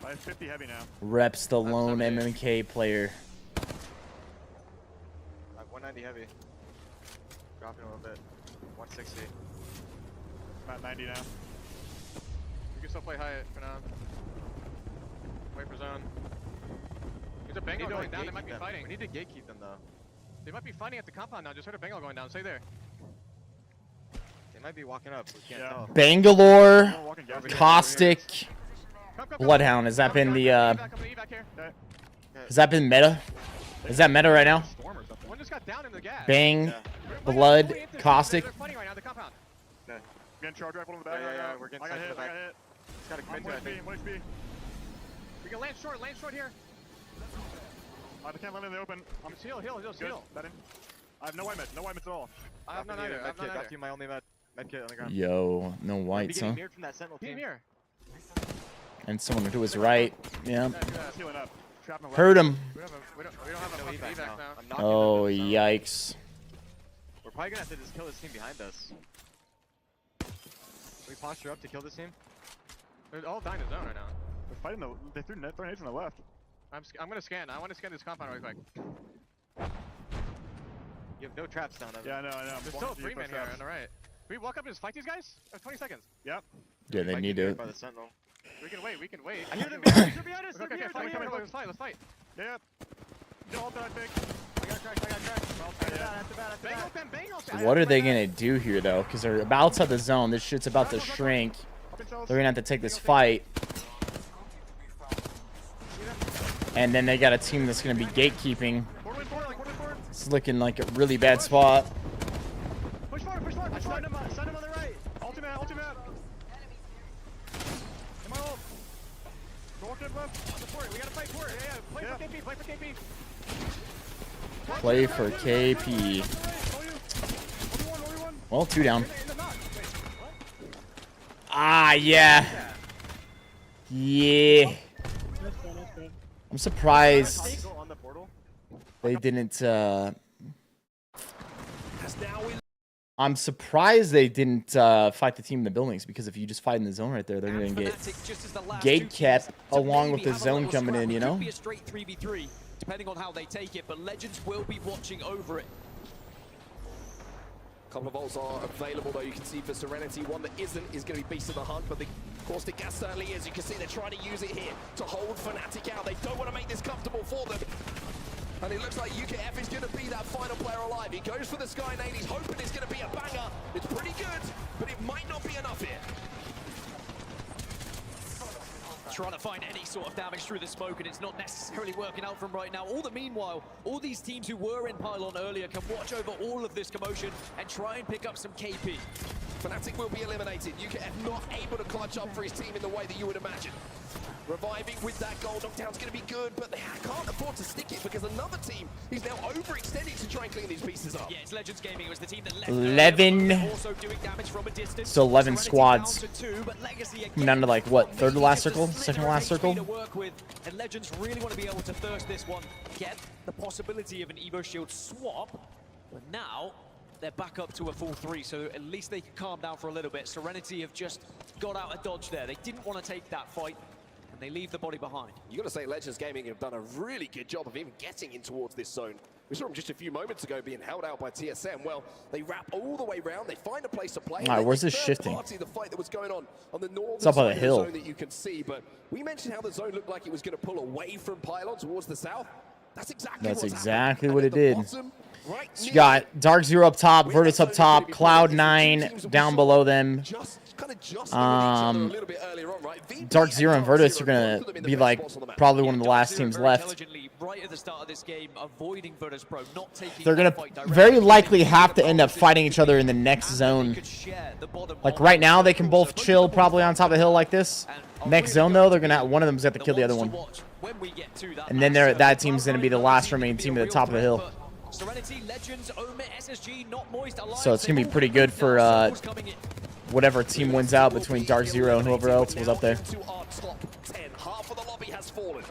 I have 50 heavy now. Reps the lone 78. M&K player. I have 190 heavy. Dropping a little bit. 160. I'm at 90 now. We can still play high for now. Wait for zone. There's a Bengal going down. They might be fighting. We need to gatekeep them though. They might be fighting at the compound now. Just heard a Bengal going down. Stay there. They might be walking up. We can't Yeah. tell. Bangalore, We're walking down. Caustic, Come. Bloodhound. Has that been the Come to evac here. Okay. has that been meta? Is that meta right now? Storm or something. One just got down in the gas. Bang, Yeah. Blood, Caustic. They're fighting right now at the compound. Okay. Getting charge rifle in the back. Yeah, we're getting I got sent to hit. the I back. got hit. It's gotta I'm commit to 1 it, I HP. think. 1 HP. We can land short here. I can't land in the open. I'm Just heal. good. That in. I have no white meds. No white meds at all. I have none either. I have none Got either. you my only med kit on the ground. Yo, no Be whites, huh? getting mirrored from that sentinel Team team. here. And someone to his right. Yeah. He's healing up. Trap in the left. Heard him. We don't have a No fucking evac evac now. now. I'm knocking Oh, them down. yikes. We're probably gonna have to just kill this team behind us. Can we posture up to kill this team? They're all dying to zone right now. They're fighting the. They threw nades on the left. I'm gonna scan. I want to scan this compound really quick. You have no traps down there. Yeah, I know. There's still a 3-man here on the right. Can we walk up and just fight these guys? 20 seconds. Yep. Yeah, they need to. By the sentinel. We can wait. I hear them behind us. They're behind us. Okay, fight. Let's fight. Yep. Don't ult it, I think. I got cracked. Bang them. What are they gonna do here though? Because they're about to the zone. This shit's about to shrink. They're gonna have to take this fight. And then they got a team that's gonna be gatekeeping. It's looking like a really bad spot. Push forward. Send him on the right. Ultimate. Come on, ult. Go walk in left. On the fort. We gotta fight for it. Yeah. Play for KP. Play for KP. Well, 2 down. Ah, yeah. Yeah. I'm surprised On the portal. they didn't, I'm surprised they didn't fight the team in the buildings, because if you just fight in the zone right there, they're going to get gate kept along with the zone coming in, you know? Could be a straight 3v3, depending on how they take it, but Legends will be watching over it. Couple of ults are available, though. You can see for Serenity, one that isn't is going to be Beast of the Hunt, but the Caustic Gas certainly is. You can see they're trying to use it here to hold Fnatic out. They don't want to make this comfortable for them. And it looks like UKF is going to be that final player alive. He goes for the Sky Nade. He's hoping it's going to be a banger. It's pretty good, but it might not be enough here. Trying to find any sort of damage through the smoke, and it's not necessarily working out from right now. All the meanwhile, all these teams who were in pylon earlier can watch over all of this commotion and try and pick up some KP. Fnatic will be eliminated. UKF not able to clutch up for his team in the way that you would imagine. Reviving with that goal. Knockdown's going to be good, but they can't afford to stick it because another team is now overextending to try and clean these pieces up. Yeah, it's Legends Gaming. It was the team that left 11. also doing damage from a distance. So 11 squads. Down to 2, but Legacy again, Coming down to like what? Third to last circle? Second to last circle? to work with, and Legends really want to be able to thirst this one. Get the possibility of an Evo Shield swap, but now they're back up to a full 3, so at least they can calm down for a little bit. Serenity have just got out of dodge there. They didn't want to take that fight, and they leave the body behind. You got to say Legends Gaming have done a really good job of even getting in towards this zone. We saw them just a few moments ago being held out by TSM. Well, they wrap all the way around. They find a place to play. All right, where's this shifting? The fight that was going on the northern it's up on the side hill. of the zone that you can see, but we mentioned how the zone looked like it was going to pull away from Pylon towards the south. That's exactly what it did. Bottom, right So you got Dark Zero up top, Virtus up top, Cloud9 down below them. Dark Zero and Virtus are gonna be like probably one of the last teams left. Right at the start of this game, avoiding Virtus Pro, not taking They're gonna very likely have to end up fighting each other in the next zone. Like right now, they can both chill probably on top of the hill like this. Next zone though, they're gonna one of them's got to kill the other one, and then that team's gonna be the last remaining team at the top of the hill. So it's gonna be pretty good for whatever team wins out between Dark Zero and whoever else was up there. Half of the lobby has fallen.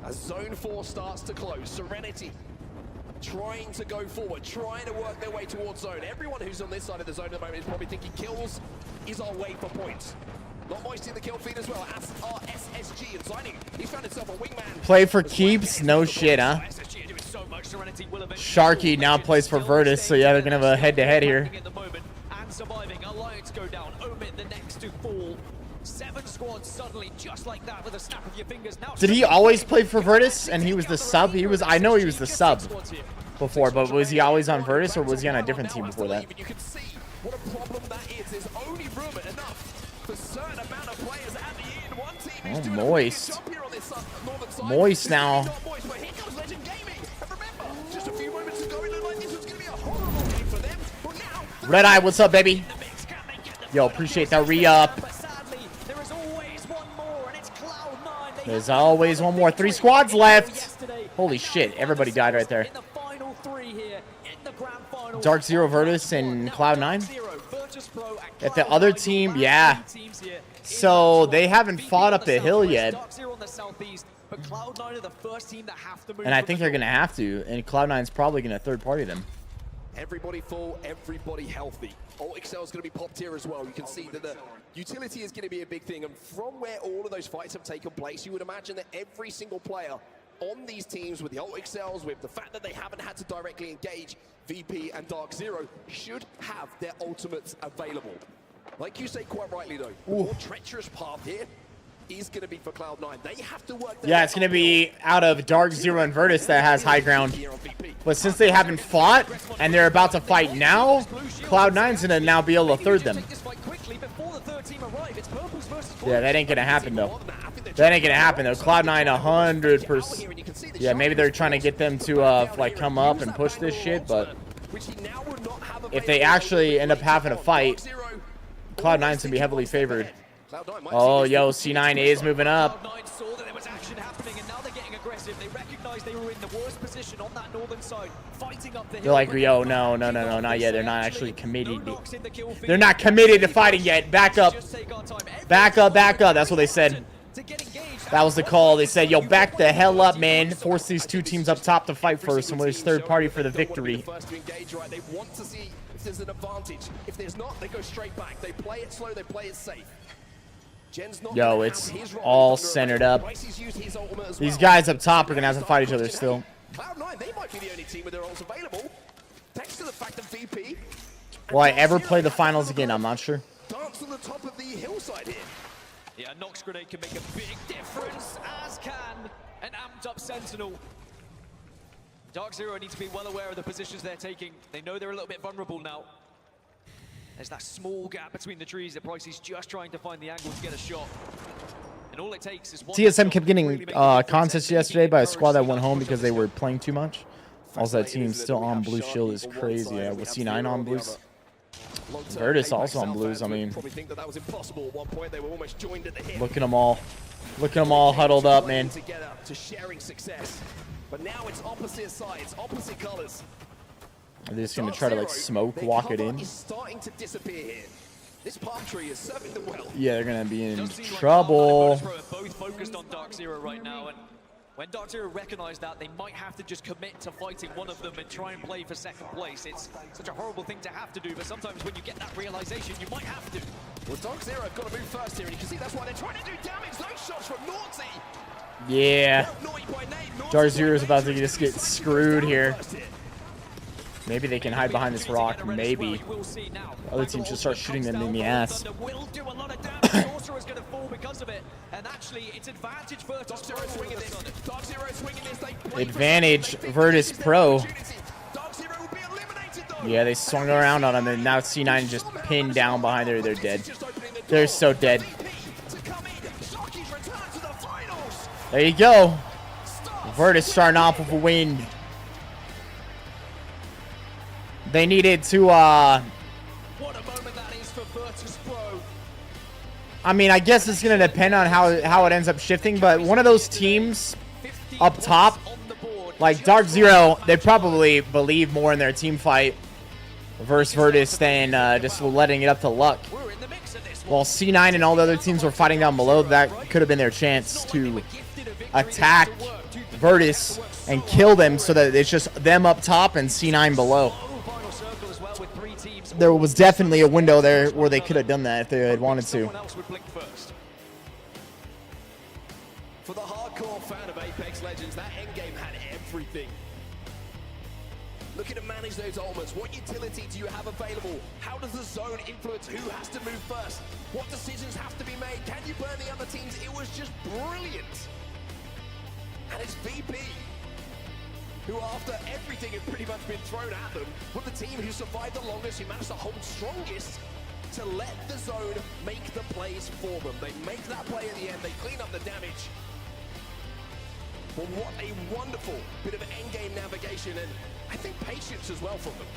As Zone 4 starts to close, Serenity trying to go forward, trying to work their way towards zone. Everyone who's on this side of the zone at the moment is probably thinking kills is our way for points. Not Moist in the kill feed as well, as are SSG and signing. He's found himself a wingman. Play for keeps? No shit, huh? Sharky now plays for Virtus, so yeah, they're gonna have a head-to-head here. Surviving, Alliance go down, Omit the next to fall. 7 squads suddenly, just like that, with a snap of your fingers. Now Did he always play for Virtus and he was the sub? I know he was the sub before, but was he always on Virtus or was he on a different team before that? You can see what a problem that is. There's only room enough for a certain amount of players at the end. One team is doing Moist. a good job here on this northern side. Moist now. Not Moist, but here comes Legend Gaming. And remember, just a few moments ago, it looked like this was going to be a horrible game for them. But now, Red Eye, what's up, baby? Yo, appreciate that re-up. There's always one more. 3 squads left. Holy shit, everybody died right there. Dark Zero, Virtus, and Cloud9. At the other team, yeah. So they haven't fought up the hill yet. And I think they're going to have to. And Cloud9's probably going to third party them. everybody full, everybody healthy. ALGS is going to be popped here as well. You can see that the utility is going to be a big thing. And from where all of those fights have taken place, you would imagine that every single player on these teams with the ALGS, with the fact that they haven't had to directly engage VP and Dark Zero, should have their ultimates available. Like you say quite rightly though, the more treacherous path here is going to be for Cloud9. They have to work. Yeah, it's going to be out of Dark Zero and Virtus that has high ground. But since they haven't fought and they're about to fight now, Cloud9's going to now be able to third them. Yeah, that ain't going to happen though. That ain't going to happen though. Cloud9 100%. Yeah, maybe they're trying to get them to like come up and push this shit, but if they actually end up having a fight, Cloud9's going to be heavily favored. Oh, yo, C9 is moving up. Cloud9 saw that there was action happening, and now they're getting aggressive. They recognized they were in the worst position on that northern side, fighting up the hill. They're like, yo, no, not yet. They're not actually committed. They're not committed to fighting yet. Back up. Back up, back up. That's what they said. That was the call. They said, yo, back the hell up, man. Force these two teams up top to fight first, and we're third party for the victory. They want to see if there's an advantage. If there's not, they go straight back. They play it slow, they play it safe. Yo, it's all centered up. These guys up top are going to have to fight each other still. Cloud9, they might be the only team with their ults available. Thanks to the fact that VP... Will I ever play the finals again? I'm not sure. Dance on the top of the hillside here. Yeah, Nox Grenade can make a big difference, as can an amped up Sentinel. Dark Zero need to be well aware of the positions they're taking. They know they're a little bit vulnerable now. There's that small gap between the trees that Pricey's just trying to find the angle to get a shot. And all it takes is one TSM kept getting contests yesterday by a squad that went home because they were playing too much. Also, that team still on Blue Shield is crazy. Yeah, with C9 on Blues. Virtus also on blues. I mean, probably think that was impossible at one point. They were almost joined at the hip. look at them all. Look at them all huddled up, man. Together to sharing success. But now it's opposite sides, opposite colors. Are they just gonna try to like smoke walk it in? Is starting to disappear here. This palm tree is serving them well. Yeah, they're gonna be in trouble. Both focused on Dark Zero right now, and when Dark Zero recognize that, they might have to just commit to fighting one of them and try and play for second place. It's such a horrible thing to have to do, but sometimes when you get that realization, you might have to. Well, Dark Zero have got to move first here, and you can see that's why they're trying to do damage. Those shots from Naughty. Yeah. Dark Zero's about to just get screwed here. Maybe they can hide behind this rock. Maybe. Other teams should start shooting them in the ass. Sorcerer's going to fall because of it, and actually it's advantage Virtus Pro. Advantage Virtus Pro. Yeah, they swung around on them, and now C9 just pinned down behind her. They're dead. They're so dead. There you go. Virtus starting off with a win. They needed to, I mean, I guess it's going to depend on how it ends up shifting, but one of those teams up top, like Dark Zero, they probably believe more in their team fight versus Virtus than just letting it up to luck. While C9 and all the other teams were fighting down below, that could have been their chance to attack Virtus and kill them so that it's just them up top and C9 below. There was definitely a window there where they could have done that if they had wanted to. For the hardcore fan of Apex Legends, that endgame had everything. Looking to manage those ultimates, what utility do you have available? How does the zone influence who has to move first? What decisions have to be made? Can you burn the other teams? It was just brilliant. And it's VP, who after everything had pretty much been thrown at them, were the team who survived the longest, who managed to hold strongest to let the zone make the plays for them. They make that play at the end, they clean up the damage. But what a wonderful bit of endgame navigation, and I think patience as well from them.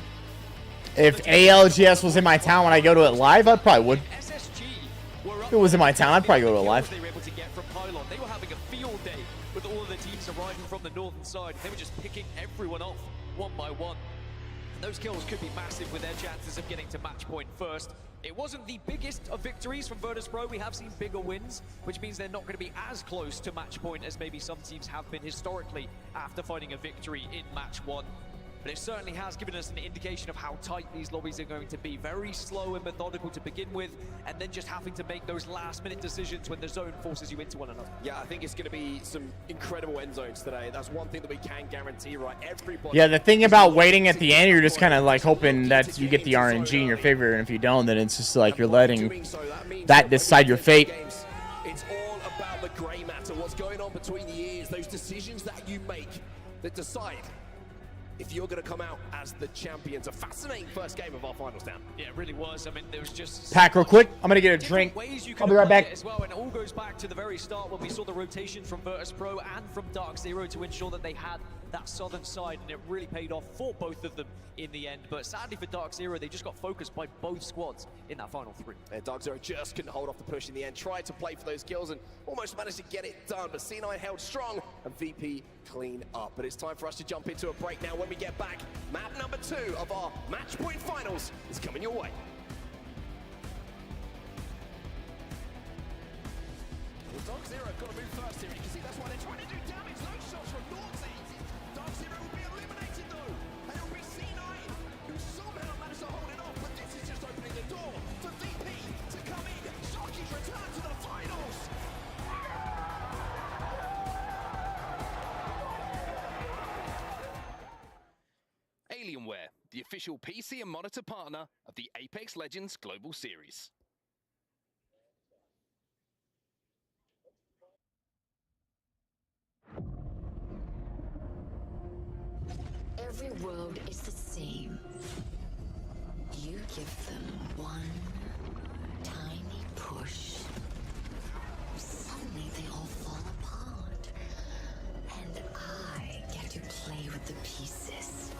If ALGS was in my town when I go to it live, I probably would. If it was in my town, I'd probably go to it live. They were able to get from Pylon. They were having a field day with all of the teams arriving from the northern side. They were just picking everyone off one by one. And those kills could be massive with their chances of getting to match point first. It wasn't the biggest of victories from Virtus Pro. We have seen bigger wins, which means they're not going to be as close to match point as maybe some teams have been historically after finding a victory in match one. But it certainly has given us an indication of how tight these lobbies are going to be. Very slow and methodical to begin with, and then just having to make those last-minute decisions when the zone forces you into one another. Yeah, I think it's going to be some incredible end zones today. That's one thing that we can guarantee, right? Everybody. Yeah, the thing about waiting at the end, you're just kind of like hoping that you get the RNG in your favor, and if you don't, then it's just like you're letting that decide your fate. It's all about the grey matter, what's going on between the ears, those decisions that you make that decide if you're going to come out as the champions. A fascinating first game of our finals down. Yeah, it really was. I mean, there was just Pack real quick. I'm going to get a drink. I'll be right back. As well, and it all goes back to the very start when we saw the rotation from Virtus Pro and from Dark Zero to ensure that they had that southern side, and it really paid off for both of them in the end. But sadly for Dark Zero, they just got focused by both squads in that final three. Yeah, Dark Zero just couldn't hold off the push in the end, tried to play for those kills and almost managed to get it done, but C9 held strong and VP clean up. But it's time for us to jump into a break now. When we get back, map number 2 of our match point finals is coming your way. Well, Dark Zero have got to move first here. You can see that's why they're trying to do damage. Those shots from Naughty. Dark Zero will be eliminated though. And it'll be C9 who somehow managed to hold it off. But this is just opening the door for VP to come in. Sharky's return to the finals. Alienware, the official PC and monitor partner of the Apex Legends Global Series. Every world is the same. You give them one tiny push. Suddenly they all fall apart. And I get to play with the pieces.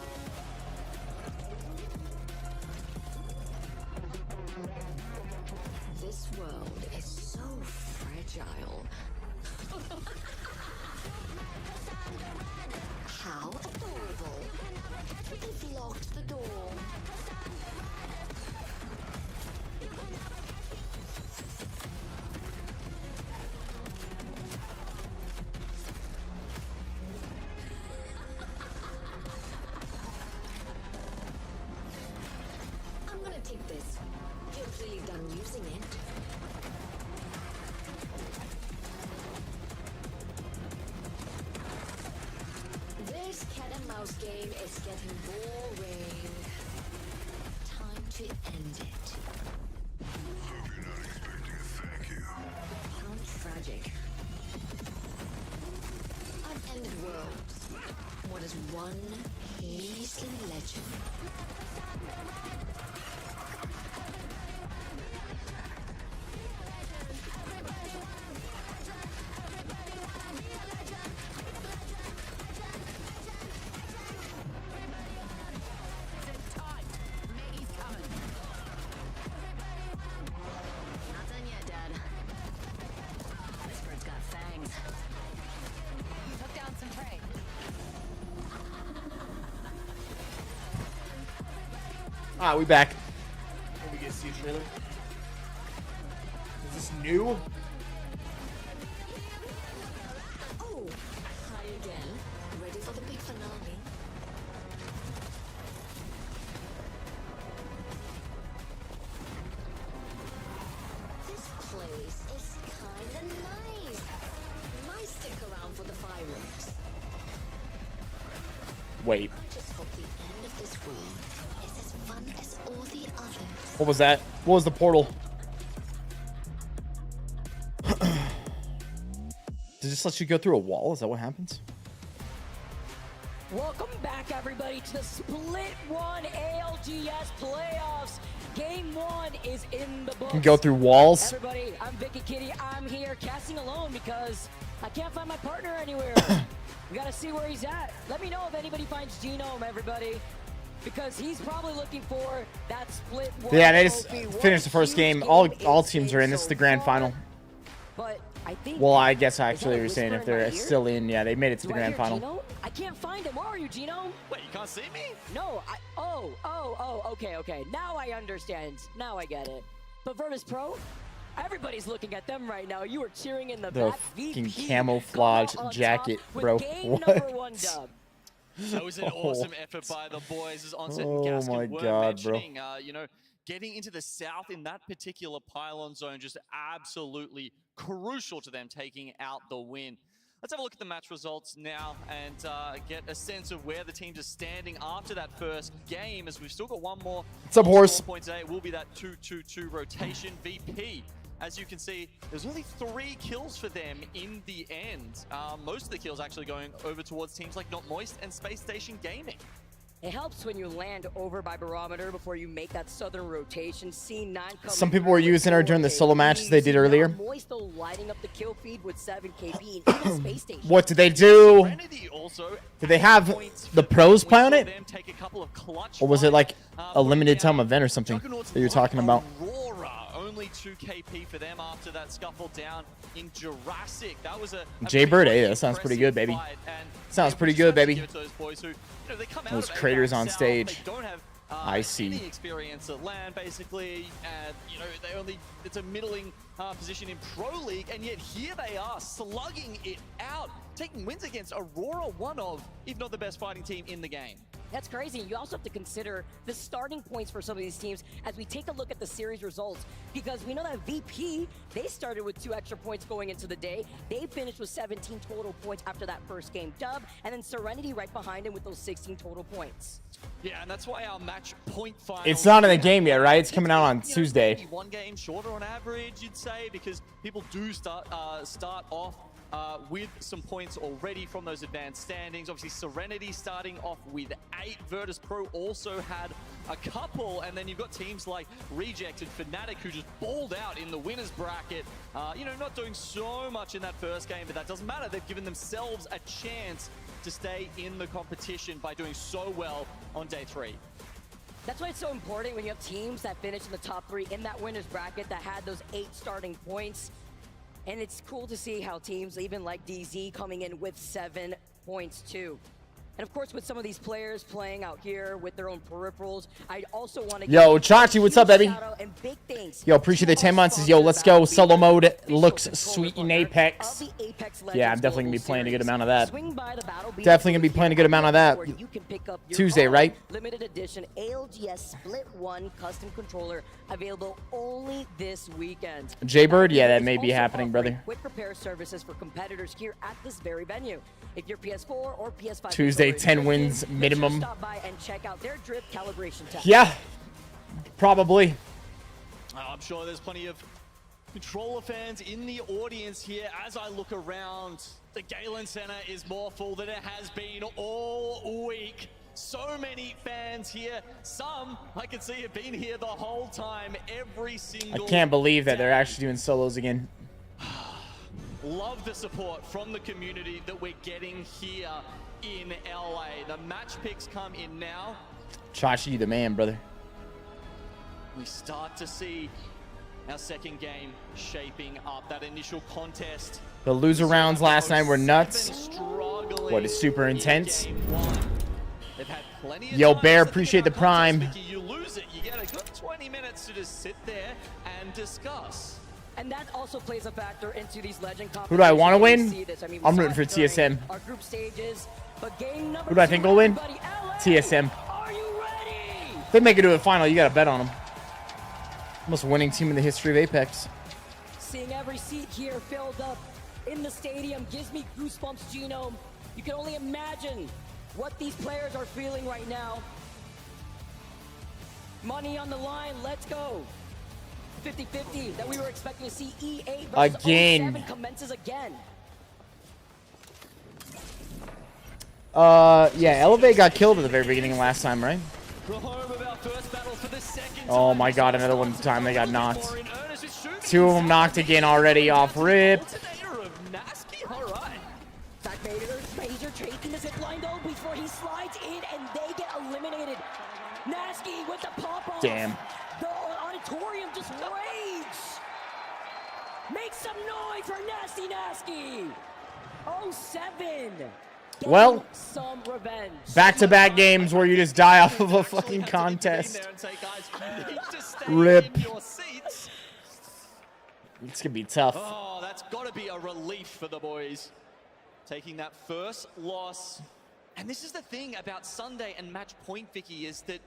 losing it. This cat and mouse game is getting boring. Time to end it. Hope you're not expecting a thank you. How tragic. Unended worlds. What is one measly legend? We back. Let me get see a trailer. Is this new? Oh, hi again. Ready for the big finale? This place is kinda nice. Might stick around for the fireworks. Wait. I just hope the end of this world is as fun as all the others. What was that? What was the portal? Does this let you go through a wall? Is that what happens? Welcome back, everybody, to the Split 1 ALGS playoffs. Game 1 is in the books. You can go through walls. Everybody, I'm Vicky Kitty. I'm here casting alone because I can't find my partner anywhere. We gotta see where he's at. Let me know if anybody finds Genome, everybody, because he's probably looking for that Split 1 Yeah, they just trophy. What finished the a first huge game. All it's teams are been in. This is so the grand far. final. But I think. Well, I guess Is that actually a you're saying whisper if in my they're ear? still in, yeah, they made it to Do the I grand hear final. Genome? I can't find him. Where are you, Genome? Wait, you can't see me? No, okay. Now I understand. Now I get it. But Virtus Pro, everybody's looking at them right now. You are cheering in the The back. fucking VP camouflage coming out on jacket, top with bro. game What? number 1 dub. That was an awesome effort by the boys, as Onset and Oh Gaskin my were God, bro. mentioning. You know, getting into the south in that particular pylon zone just absolutely crucial to them taking out the win. Let's have a look at the match results now and get a sense of where the teams are standing after that first game, as we've still got one more. What's up, horse? Score point today. It will be that 2-2-2 rotation. VP, as you can see, there's only 3 kills for them in the end. Most of the kills actually going over towards teams like Not Moist and Space Station Gaming. It helps when you land over by barometer before you make that southern rotation. C9 coming Some people were through with using her 4 during the solo KPs. matches they did Now earlier. Moist though lighting up the kill feed with 7 KP and even Space Station. What did they do? Serenity also Did they have the pros play on it? take a couple of clutch Or was it like a limited time event or something that you're talking about? Aurora, only 2 KP for them after that scuffle down in Jurassic. That was a Jaybird, hey, that sounds pretty good, baby. fight, and Sounds we pretty just good, have to baby. give it to those boys who, you know, they come out Those of craters AWAC on South, stage. They don't have I see. any experience at LAN, basically, and you know it's a middling position in Pro League, and yet here they are slugging it out, taking wins against Aurora, one of, if not the best fighting team in the game. That's crazy. You also have to consider the starting points for some of these teams as we take a look at the series results, because we know that VP, they started with 2 extra points going into the day. They finished with 17 total points after that first game dub, and then Serenity right behind him with those 16 total points. Yeah, and that's why our match point final. It's not in the game yet, right? It's coming out on Tuesday. Maybe 1 game shorter on average, you'd say, because people do start off with some points already from those advanced standings. Obviously, Serenity starting off with 8. Virtus Pro also had a couple, and then you've got teams like Reject and Fnatic who just balled out in the winners bracket. You know, not doing so much in that first game, but that doesn't matter. They've given themselves a chance to stay in the competition by doing so well on day 3. That's why it's so important when you have teams that finish in the top 3 in that winners bracket that had those 8 starting points. And it's cool to see how teams, even like DZ, coming in with 7 points too. And of course, with some of these players playing out here with their own peripherals, I also want to Yo, Chachi, what's up, baby? Yo, appreciate the 10 months. Yo, let's go. Solo mode looks sweet in Apex. Yeah, I'm definitely going to be playing a good amount of that. Definitely going to be playing a good amount of that. Tuesday, right? Limited edition ALGS Split 1 custom controller available only this weekend. Jaybird, yeah, that may be happening, brother. Quick repair services for competitors here at this very venue. If you're PS4 or PS5 Tuesday, 10 wins minimum. Stop by and check out their drip calibration test. Yeah, probably. I'm sure there's plenty of controller fans in the audience here. As I look around, the Galen Center is more full than it has been all week. So many fans here. Some, I can see, have been here the whole time, every single I can't believe that they're actually doing solos again. Love the support from the community that we're getting here in LA. The match picks come in now. Chachi, you the man, brother. We start to see our second game shaping up. That initial contest. The loser rounds last night were nuts. What is super intense. Yo, Bear, appreciate the prime. You lose it, you get a good 20 minutes to just sit there and discuss. And that also plays a factor into these legend competitions. Who do I want to win? I'm rooting for TSM. Our group stages, but game number Who do I think will win? TSM. If they make it to a final, you got to bet on them. Most winning team in the history of Apex. Seeing every seat here filled up in the stadium gives me goosebumps, Genome. You can only imagine what these players are feeling right now. Money on the line, let's go. 50-50 that we were expecting to see E8 versus again. 07 commences again. Yeah, Elevate got killed at the very beginning last time, right? Oh my god, another one time they got knocked. Two of them knocked again already off rip. Razor tracing the zip line though before he slides in and they get eliminated. Nasky with the pop-off. Damn. The auditorium just rages. Make some noise for Nasty. 07. Well, some revenge. Back-to-back games where you just die off of a fucking contest. Rip. It's gonna be tough. Oh, that's got to be a relief for the boys. Taking that first loss. And this is the thing about Sunday and match point, Vicky, is that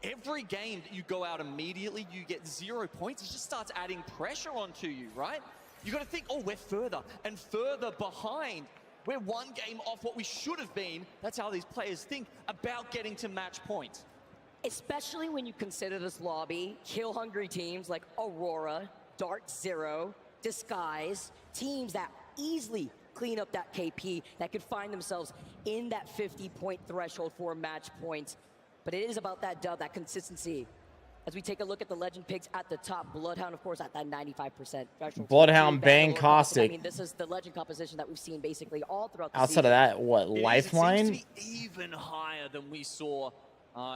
every game that you go out immediately, you get 0 points. It just starts adding pressure onto you, right? You got to think, oh, we're further and further behind. We're one game off what we should have been. That's how these players think about getting to match point. Especially when you consider this lobby, kill-hungry teams like Aurora, Dark Zero, Disguise, teams that easily clean up that KP, that could find themselves in that 50-point threshold for match points. But it is about that dub, that consistency. As we take a look at the legend picks at the top, Bloodhound, of course, at that 95% threshold. Bloodhound, Bang, Caustic. I mean, this is the legend composition that we've seen basically all throughout the Outside season. of that, what, Lifeline? It seems to be even higher than we saw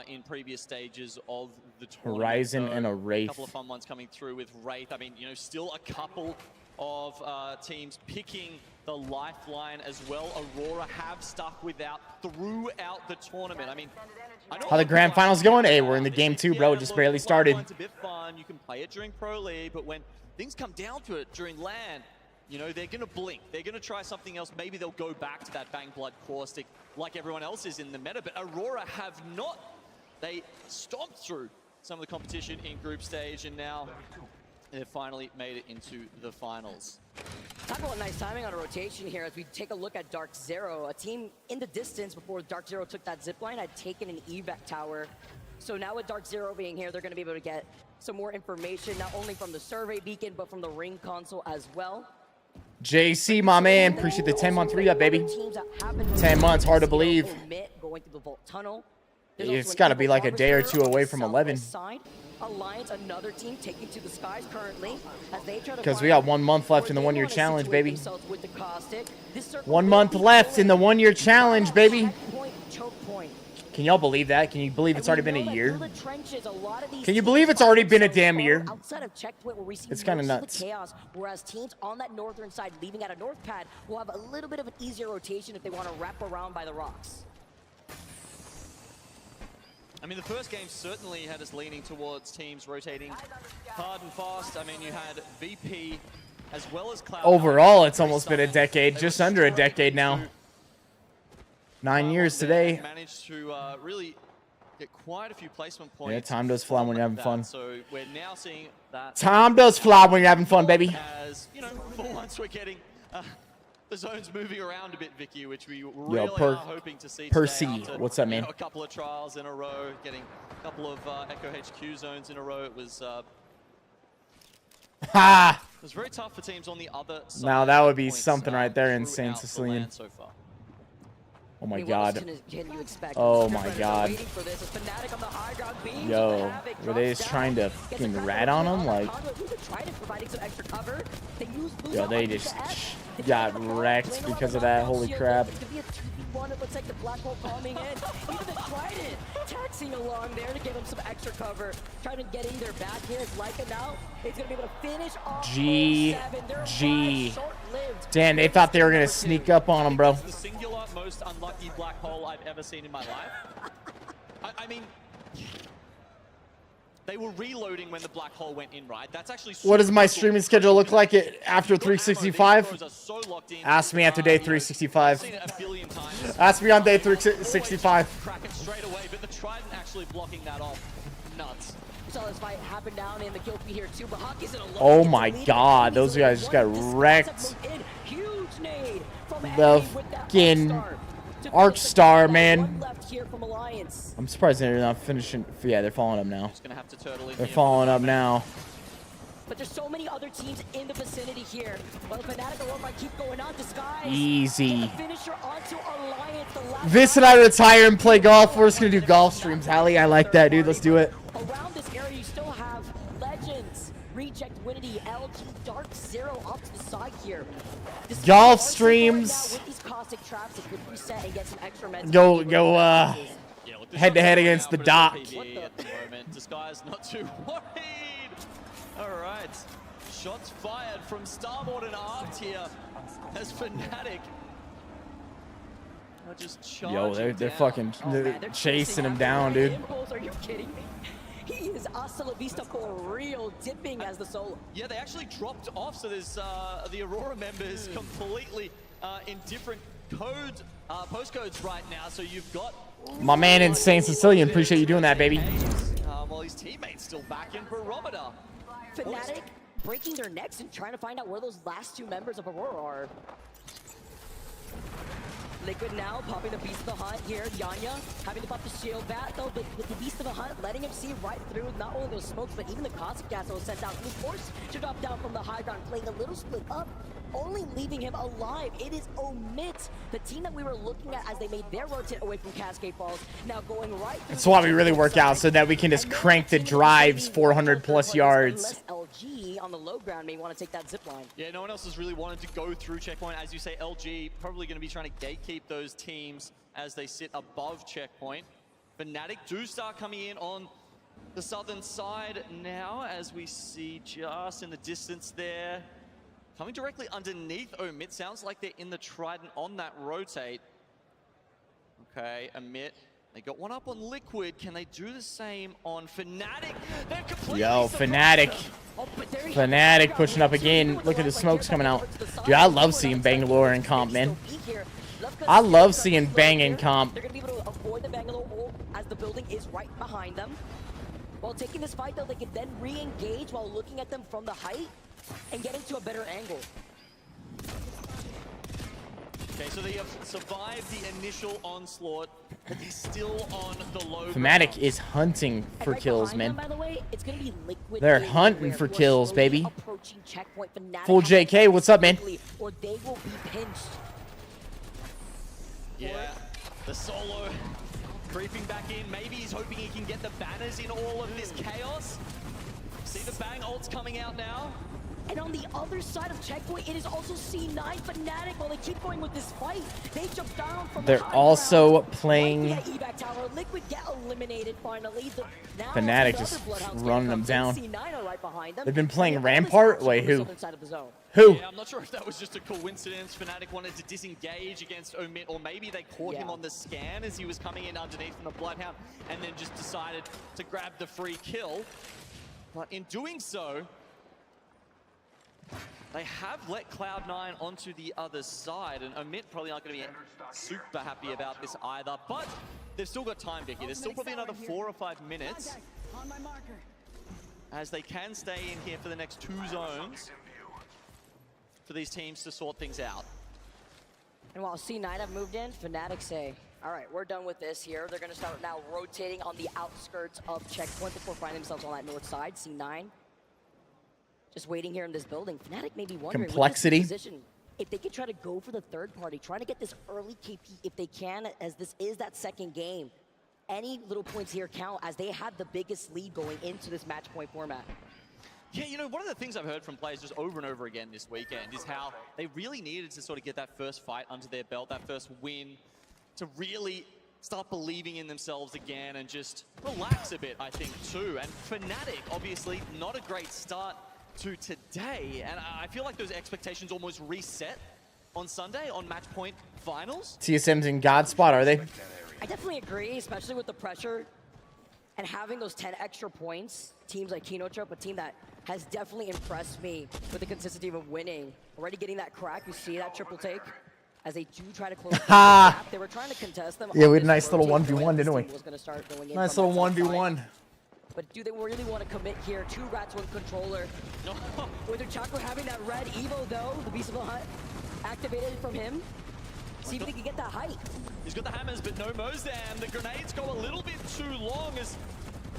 in previous stages of the tournament. Horizon so and a a Wraith. couple of fun ones coming through with Wraith. I mean, you know, still a couple of teams picking the Lifeline as well. Aurora have stuck without throughout the tournament. I mean, I know How the grand finals going? Hey, we're in the game 2, bro. It just barely started. It's a bit fun. You can play it during Pro League, but when things come down to it during LAN, you know, they're going to blink. They're going to try something else. Maybe they'll go back to that Bang Blood Caustic like everyone else is in the meta, but Aurora have not. They stomped through some of the competition in group stage, and now they've finally made it into the finals. Talk about nice timing on a rotation here as we take a look at Dark Zero. A team in the distance before Dark Zero took that zipline had taken an evac tower. So now with Dark Zero being here, they're going to be able to get some more information, not only from the survey beacon, but from the ring console as well. JC, my man, appreciate the 10-month re-up, baby. 10 months, hard to believe. Going through the vault tunnel. It's got to be like a day or two away from 11. Alliance, another team taking to the skies currently as they try to Because we got 1 month left in the one-year challenge, baby. with the Caustic. 1 month left in the one-year challenge, baby. Choke point. Can y'all believe that? Can you believe it's already been a year? Can you believe it's already been a damn year? Outside of checkpoint where we see It's kind of most nuts. the chaos, whereas teams on that northern side leaving at a north pad will have a little bit of an easier rotation if they want to wrap around by the rocks. I mean, the first game certainly had us leaning towards teams rotating hard and fast. I mean, you had VP as well as Cloud. Overall, it's almost been a decade, just under a decade now. 9 years today. Managed to really get quite a few placement points. Yeah, time does fly when you're having fun. So we're now seeing that. Time does fly when you're having fun, baby. As you know, for once we're getting the zones moving around a bit, Vicky, which we really are hoping to see. Percy, today. what's that mean? You know, a couple of trials in a row, getting a couple of Echo HQ zones in a row. It was Ha! It was very tough for teams on the other side. Now that would be something right there, insane Sicilian. So far. Oh my I mean, god. what else can you expect? Oh my god. Waiting for this. It's Fnatic on the high ground. Beams Yo, with the Havoc, were they drops just down, trying to gets a fucking crack rat on on the him? Like, Conduit, who could try to providing some extra cover. They use Blue yo, Zone they on just the S. got wrecked because of that. Holy crap. It's gonna be a 2v1. It looks like the Black Hole coming in. Even the Trident taxing along there to give him some extra cover. Trying to get in their back here. It's Leica now. It's gonna be able to finish off GG. Damn, they thought they were gonna sneak up on him, bro. The singular most unlucky black hole I've ever seen in my life. I mean, they were reloading when the black hole went in, right? That's actually. What does my streaming schedule look like after 365? Ask me after day 365. Ask me on day 365. Crack it straight away, but the Trident actually blocking that off. Nuts. We saw this fight happen down in the kill feed here too, but Hockey's in a low. Oh my god, those guys just got wrecked. Huge nade from The fucking Arc Star, man. left here from Alliance. I'm surprised they're not finishing. Yeah, they're falling up now. Just gonna have to turtle in They're here. falling up now. But there's so many other teams in the vicinity here. Well, Fnatic or might keep going on. Disguise. Easy. Finisher onto Alliance. The last Viss and I retire and play golf. We're just gonna do golf streams, Hallie. I like that, dude. Let's do it. around this area, you still have Legends, Reject, Winity, LG, Dark Zero off to the side here. This Golf is streams. right now with these caustic traps, it could reset and get some extra meds. Go, head to head against the Doc. At the moment. Disguise not too worried. All right. Shots fired from starboard and aft here as Fnatic are just charging Yo, they're down. fucking chasing him down, dude. Impulse, are you kidding me? He is hasta la vista for real, dipping as the solo. Yeah, they actually dropped off, so there's the Aurora members completely in different postcodes right now. So you've got My man, Insane Sicilian. Appreciate you doing that, baby. while his teammates still back in Barometer. Fnatic breaking their necks and trying to find out where those last two members of Aurora are. Liquid now popping the Beast of the Hunt here. Yanya having to pop the shield bat though, but with the Beast of the Hunt letting him see right through not only those smokes, but even the caustic gas that was sent out. He was forced to drop down from the high ground, playing a little split up, only leaving him alive. It is Omit, the team that we were looking at as they made their rotate away from Cascade Falls, now going right through. That's why we really work out, so that we can just crank the drives 400 plus yards. LG on the low ground may want to take that zip line. Yeah, no one else has really wanted to go through checkpoint. As you say, LG probably going to be trying to gatekeep those teams as they sit above checkpoint. Fnatic do start coming in on the southern side now, as we see just in the distance there. Coming directly underneath Omit. Sounds like they're in the Trident on that rotate. Okay, Omit. They got one up on Liquid. Can they do the same on Fnatic? Yo, Fnatic. Fnatic pushing up again. Look at the smokes coming out. Dude, I love seeing Bangalore in comp, man. I love seeing Bang in comp. They're going to be able to avoid the Bangalore ult as the building is right behind them. While taking this fight, though, they can then re-engage while looking at them from the height and getting to a better angle. Okay, so they have survived the initial onslaught, but they're still on the low Fnatic ground. is hunting for kills, man. By the way, it's going to be Liquid. They're hunting for kills, baby. Approaching checkpoint. Fnatic Full JK, what's up, man? Or they will be pinched. Yeah, the solo creeping back in. Maybe he's hoping he can get the banners in all of this chaos. See the Bang ults coming out now. And on the other side of checkpoint, it is also C9 Fnatic. While they keep going with this fight, they jump down from They're the high also ground. playing. Right, evac tower. Liquid get eliminated finally. Now Fnatic the just other Bloodhounds running them get down. C9 are right behind them. They've been playing And they have this Rampart? option Wait, on the who? southern side of the zone. Who? Yeah, I'm not sure if that was just a coincidence. Fnatic wanted to disengage against Omit, or maybe they caught him on the scan as he was coming in underneath from the Bloodhound, and then just decided to grab the free kill. But in doing so, they have let Cloud9 onto the other side, and Omit probably not going to be super happy about this either. But they've still got time, Vicky. There's still probably another 4 or 5 minutes, as they can stay in here for the next 2 zones for these teams to sort things out. And while C9 have moved in, Fnatic say, all right, we're done with this here. They're going to start now rotating on the outskirts of checkpoint before finding themselves on that north side. C9 just waiting here in this building. Fnatic may be wondering Complexity. with this position, if they could try to go for the third party, trying to get this early KP if they can, as this is that second game. Any little points here count, as they have the biggest lead going into this match point format. Yeah, you know, one of the things I've heard from players just over and over again this weekend is how they really needed to sort of get that first fight under their belt, that first win, to really start believing in themselves again and just relax a bit, I think, too. And Fnatic, obviously, not a great start to today. And I feel like those expectations almost reset on Sunday on match point finals. TSM's in God spot, are they? I definitely agree, especially with the pressure and having those 10 extra points. Teams like Kinotrope, a team that has definitely impressed me with the consistency of winning. Already getting that crack, you see that triple take as they do try to close the gap. They were trying to contest them. Yeah, we had a nice little 1v1, didn't we? Nice little 1v1. But do they really want to commit here? 2 rats, 1 controller. No. With Chaco having that red Evo though, the Beast of the Hunt activated from him. See if they can get that height. He's got the hammers, but no Mozam. The grenades go a little bit too long as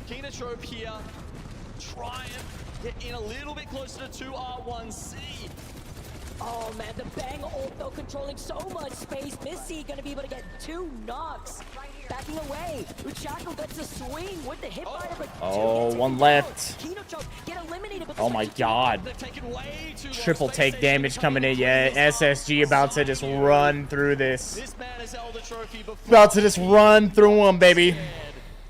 Kinotrope here try and get in a little bit closer to 2R1C. Oh man, the bang ult though, controlling so much space. Missy gonna be able to get 2 knocks. Backing away. Uchaco gets a swing with the hitfire, but Oh, 1 left. Kinotrope get eliminated. Oh my god. Triple take damage coming in. Yeah, SSG about to just run through this. This man has held the trophy before. About to just run through them, baby.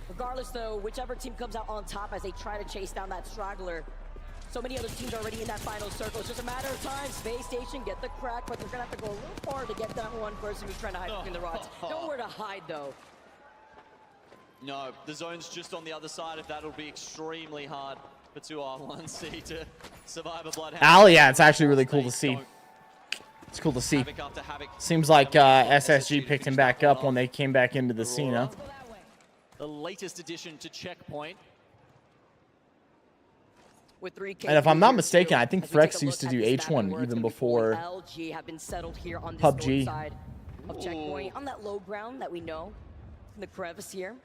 Regardless though, whichever team comes out on top as they try to chase down that straggler. So many other teams already in that final circle. It's just a matter of time. Space Station get the crack, but they're gonna have to go a little far to get that one person who's trying to hide between the rods. Nowhere to hide though. No, the zone's just on the other side. If that'll be extremely hard for 2R1C to survive a Bloodhound. Yeah, it's actually really cool to see. It's cool to see. Seems like SSG picked him back up when they came back into the scene, huh? The latest addition to Checkpoint. With 3 And if I'm not mistaken, I think Frex used to do H1 even before LG have been settled here on this PUBG. north side of Checkpoint, on that low ground that we know in the crevice here.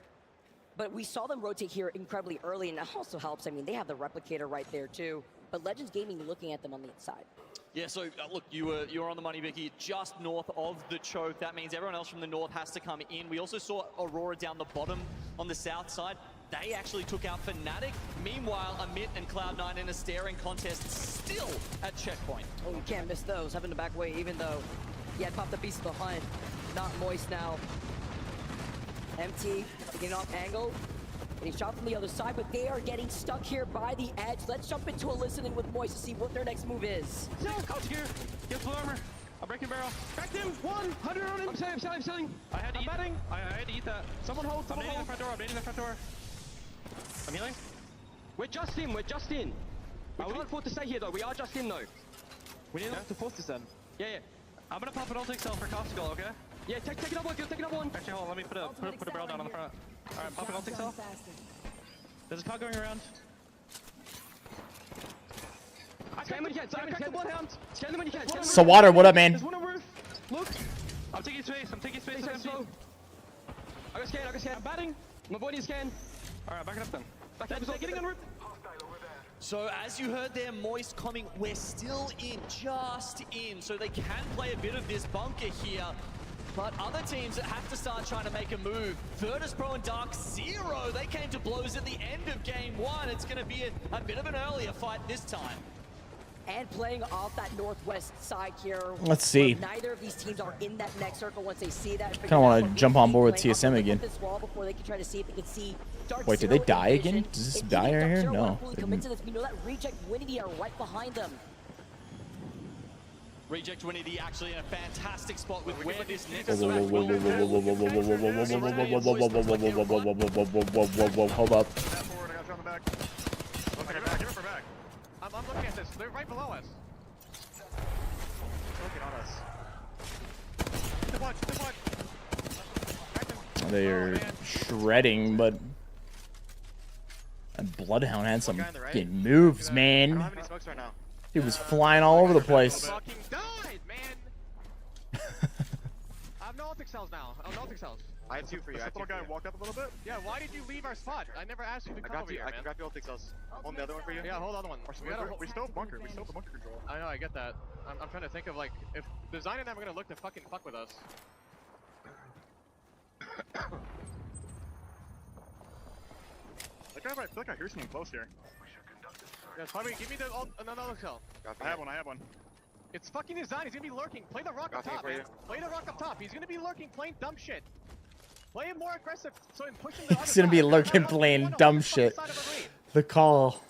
But we saw them rotate here incredibly early, and that also helps. I mean, they have the replicator right there too. But Legends Gaming looking at them on the inside. Yeah, so look, you were on the money, Vicky, just north of the choke. That means everyone else from the north has to come in. We also saw Aurora down the bottom on the south side. They actually took out Fnatic. Meanwhile, Amit and Cloud9 in a staring contest still at Checkpoint. Oh, you can't miss those. Having to back away, even though he had popped the Beast of the Hunt. Not Moist now. MT getting off angle. Getting shot from the other side, but they are getting stuck here by the edge. Let's jump into a listening with Moist to see what their next move is. No, Coach gear. Get full armor. I'm breaking barrel. Back them. 100 on him. I'm selling. I had to eat. I had to eat that. Someone hold. I'm nading the front door. I'm nading the front door. I'm healing. We're just in. We can't afford to stay here though. We are just in though. We need to force this then. Yeah. I'm gonna pop an ultic cell for Copsicle, okay? Yeah, take it up one. Take it up one. Actually, hold on. Let me put a barrel down on the front. All right, pop an ultic cell. There's a cog going around. Scan when you can. Scan the Bloodhound. Scan them when you can. So Water, what up, man? There's one on roof. Look. I'm taking space. I'm empty. I got scan. I'm batting. I'm avoiding scan. All right, back it up then. Back it up. Getting on roof. So as you heard there, Moist coming, we're still in, just in, so they can play a bit of this bunker here. But other teams that have to start trying to make a move. Virtus Pro and Dark Zero, they came to blows at the end of game 1. It's going to be a bit of an earlier fight this time. and playing off that northwest side here. Let's see. Neither of these teams are in that next circle once they see that. Kind of want to jump on board with TSM again. Wait, did they die again? Does this die right here? No. We know that Reject Winity are right behind them. Reject Winity actually in a fantastic spot with where this Hold up. I'm looking at this. They're right below us. Looking on us. The one. They are shredding, but that Bloodhound had some fucking moves, man. I don't have any smokes right now. He was flying all over the place. Fucking died, man. I have no optic cells now. I have no optic cells. I have two for you. This little guy walked up a little bit. Yeah, why did you leave our spot? I never asked you to come over here, man. I can grab your optic cells. Hold the other one for you. Yeah, hold the other one. We still have bunker. We still have the bunker control. I know, I get that. I'm trying to think of like if Design and them are gonna look to fucking fuck with us. I feel like I hear something close here. Yeah, probably give me the another cell. I have one. It's fucking Design. He's gonna be lurking. Play the rock up top, man. Play the rock up top. He's gonna be lurking, playing dumb shit. Play him more aggressive, so I'm pushing the He's gonna be lurking, playing dumb shit. The call.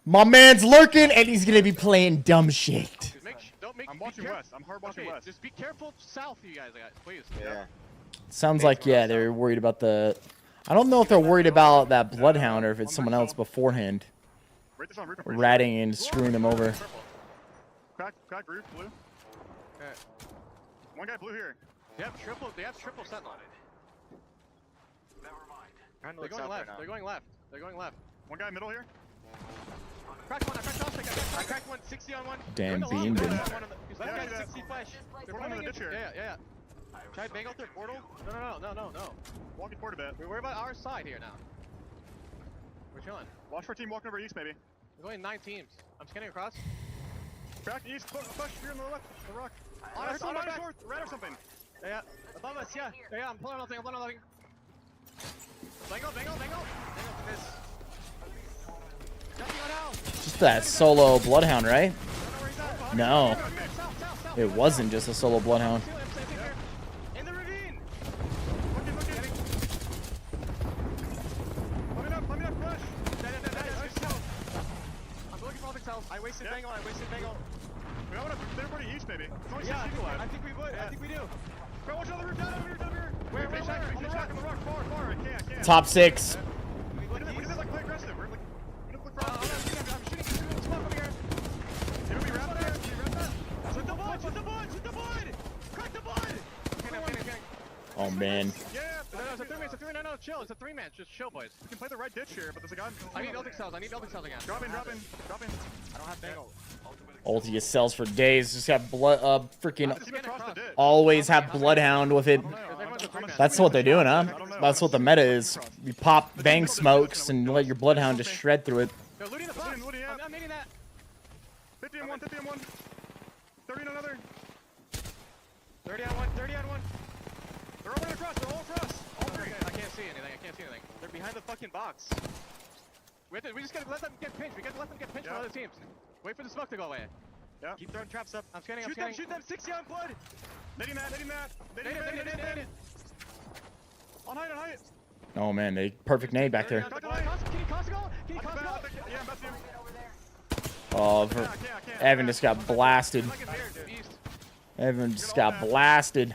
My man's lurking, and he's gonna be playing dumb shit. I'm watching west. I'm hard watching west. Just be careful south, you guys, please. Yeah. Sounds like, yeah, they're worried about the... I don't know if they're worried about that Bloodhound or if it's someone else beforehand. Ratting and screwing them over. Crack roof, blue. One guy blue here. They have triple sentinel. They're going left. They're going left. They're going left. One guy middle here. Cracked one. I cracked Austin. I cracked one. 60 on one. Damn, beamed him. Left guy's 60 flash. They're pulling in the ditch here. Yeah. Try to bang out their portal? No. Walking forward a bit. We're about our side here now. We're chilling. Watch for a team walking over east, maybe. We're going 9 teams. I'm scanning across. Crack east. Push here on the left. The rock. On our back. Red or something. Yeah. Above us. Yeah. I'm pulling nothing. Bango. Just that solo Bloodhound, right? No. It wasn't just a solo Bloodhound. In the ravine. Let me up, push. I'm looking for all the cells. I wasted Bango. We have they're pretty east, maybe. Yeah, I think we would. I think we do. Bro, watch on the roof, down here. Where? On the rock, far. I can't. Top 6. We did like play aggressive. We're like, I'm shooting smoke over here. Can we wrap there? Shoot the board! Crack the board! Okay. Oh, man. Yeah, it's a 3-man. No, chill. It's a 3-man. Just chill, boys. We can play the right ditch here, but there's a guy. I need Eltic cells again. Drop in. I don't have Bango. Ulti sells for days. Just got blood, freaking always have Bloodhound with it. That's what they're doing, huh? That's what the meta is. You pop bang smokes and let your Bloodhound just shred through it. They're looting the box. I'm making that. 50 on one. 30 on another. 30 on one. They're all across. All three. I can't see anything. They're behind the fucking box. We just gotta let them get pinched. By other teams. Wait for the smoke to go away. Yeah. Keep throwing traps up. I'm scanning. Shoot them. 60 on blood. Netting that. Nated. On height. Oh man, they perfect nade back there. Can you cost go? Yeah, I'm about to. Oh, Evan just got blasted. Evan just got blasted.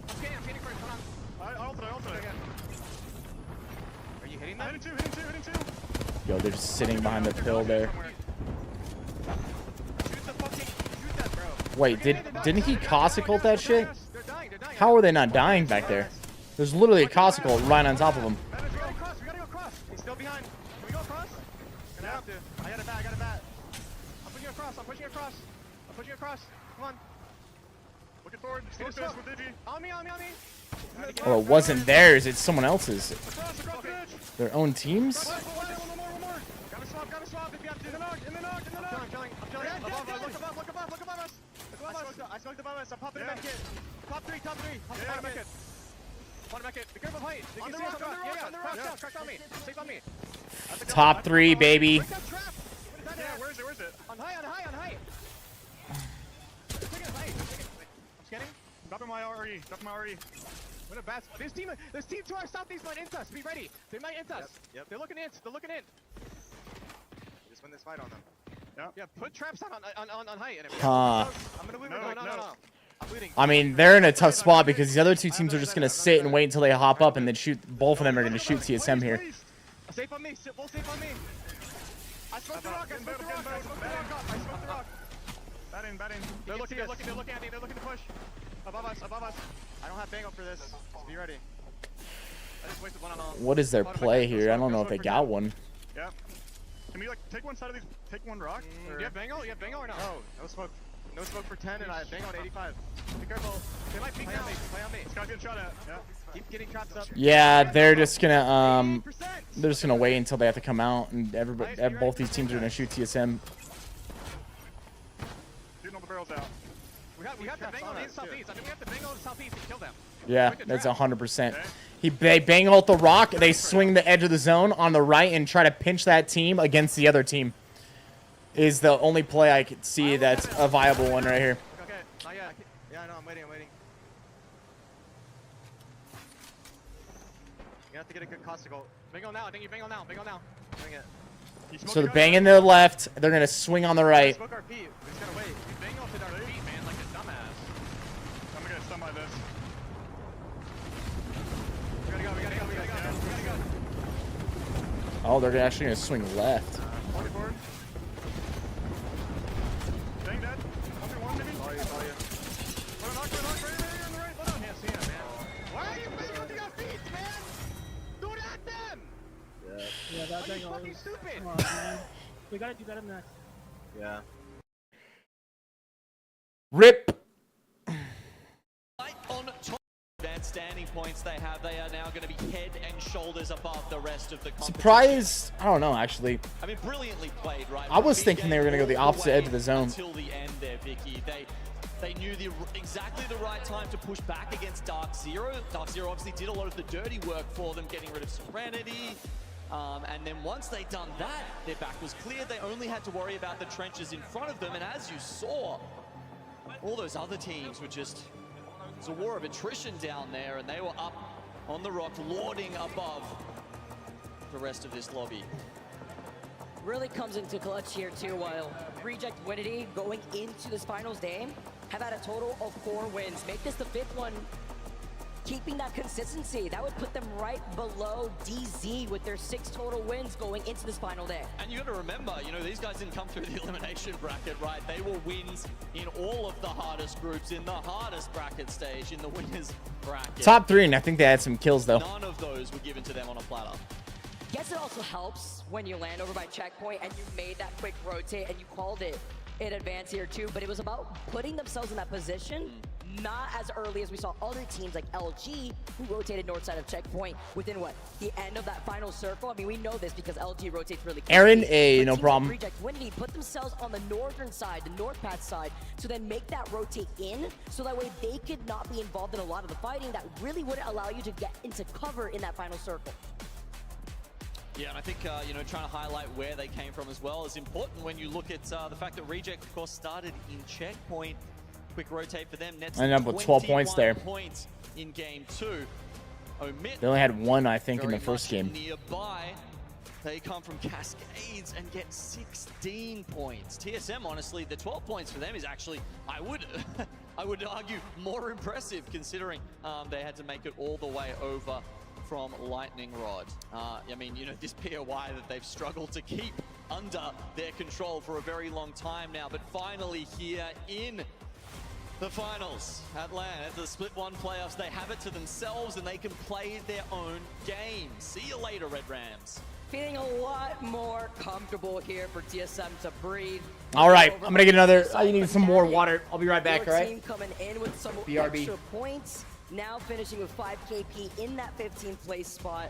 I'm scanning first. Hold on. I ulted. Are you hitting that? Hitting two. Yo, they're just sitting behind the pill there. Shoot that, bro. Wait, didn't he Cossicle that shit? How are they not dying back there? There's literally a Cossicle right on top of them. We gotta go across. He's still behind. Can we go across? Gonna have to. I got a bat. I'm pushing across. Come on. Looking forward. Stay with Digi. On me. Well, it wasn't theirs, it's someone else's. Across the ditch. Their own teams? One more. Gotta swap if you have to. In the knock. I'm killing. Look above us. I smoked above us. I'm popping Med kit. Top three. One med kit. Be careful of height. On the rock. Crack on me. Safe on me. Top 3, baby. Where is it? Where is it? On high, on high, on high. Take it, high. I'm scanning. Dropping my RE. Dropping my RE. What a bad spot. This team to our southeast might int us. Be ready. They might int us. Yep. They're looking in. They're looking in. Just win this fight on them. Yeah. Put traps on high. And I'm gonna leave it. No. I'm bleeding. I mean, they're in a tough spot because these other two teams are just going to sit and wait until they hop up and then shoot. Both of them are going to shoot TSM here. Safe on me. Full safe on me. I smoked the rock. I smoked the rock. I smoked the rock. Bat in. They're looking at me. They're looking to push. Above us. I don't have bango for this. Be ready. I just wasted one on all. What is their play here? I don't know if they got one. Yeah. Can we like take one side of these? Take one rock? Do you have bango? You have bango or no? No smoke. No smoke for 10 and I have bango on 85. Be careful. They might peek now. Play on me. This guy's getting shot at. Yeah. Keep getting traps up. Yeah, they're just gonna wait until they have to come out, and everybody, both these teams are gonna shoot TSM. Shooting all the barrels out. We got the bango in the southeast. I think we have to bango in the southeast and kill them. Yeah, that's 100%. They bang out the rock. They swing the edge of the zone on the right and try to pinch that team against the other team. Is the only play I could see that's a viable one right here. Okay, not yet. Yeah, no, I'm waiting. You have to get a good costical. Bango now. I think you bango now. Bring it. So they're banging to the left. They're gonna swing on the right. Smoke our feet. We're just gonna wait. You bango to our feet, man, like a dumbass. I'm gonna get stunned by this. We gotta go. Oh, they're actually gonna swing left. 44. Dang dead. 1v1 maybe? Saw you. Put a knock, right on the right. Let on. Can't see him, man. Why are you bango to your feet, man? Do it at them! Yeah, that Are you fucking stupid? Come on, man. We gotta do better than that. Yeah. Rip. On top advanced standing points they have, they are now going to be head and shoulders above the rest of the competition. Surprised? I don't know, actually. I mean, brilliantly played, right? I was thinking they were going to go the opposite edge of the zone. Until the end there, Vicky. They knew exactly the right time to push back against Dark Zero. Dark Zero obviously did a lot of the dirty work for them, getting rid of Serenity. And then once they'd done that, their back was clear. They only had to worry about the trenches in front of them. And as you saw, all those other teams were just... It was a war of attrition down there, and they were up on the rock, lording above the rest of this lobby. Really comes into clutch here too, while Reject Winity going into this finals game have had a total of 4 wins. Make this the 5th one. Keeping that consistency, that would put them right below DZ with their 6 total wins going into this final day. And you got to remember, you know, these guys didn't come through the elimination bracket, right? They were wins in all of the hardest groups, in the hardest bracket stage, in the winners bracket. Top 3, and I think they had some kills, though. None of those were given to them on a platter. Guess it also helps when you land over by checkpoint and you made that quick rotate and you called it in advance here too, but it was about putting themselves in that position. Not as early as we saw other teams like LG, who rotated north side of checkpoint within what? The end of that final circle? I mean, we know this because LG rotates really quickly. Aaron, no problem. Reject Winity put themselves on the northern side, the north path side, to then make that rotate in, so that way they could not be involved in a lot of the fighting that really wouldn't allow you to get into cover in that final circle. Yeah, and I think, you know, trying to highlight where they came from as well is important when you look at the fact that Reject, of course, started in checkpoint. Quick rotate for them. Nets ended up with 12 points there. Points in game 2. Omit. They only had 1, I think, in the first game. Nearby, they come from Cascades and get 16 points. TSM, honestly, the 12 points for them is actually, I would argue, more impressive considering they had to make it all the way over from Lightning Rod. I mean, you know, this POI that they've struggled to keep under their control for a very long time now, but finally here in the finals at LAN, at the Split 1 playoffs, they have it to themselves and they can play their own game. See you later, Red Rams. Feeling a lot more comfortable here for TSM to breathe. All right, I'm gonna get another. I need some more water. I'll be right back. All right. Team coming in with some BRB. extra points. Now finishing with 5 KP in that 15th place spot.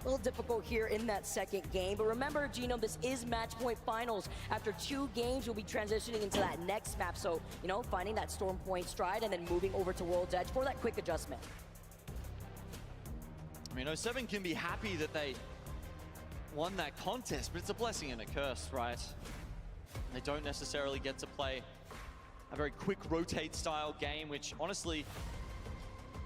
A little difficult here in that second game, but remember, Gino, this is match point finals. After 2 games, we'll be transitioning into that next map. So, you know, finding that storm point stride and then moving over to World's Edge for that quick adjustment. I mean, 07 can be happy that they won that contest, but it's a blessing and a curse, right? They don't necessarily get to play a very quick rotate style game, which honestly,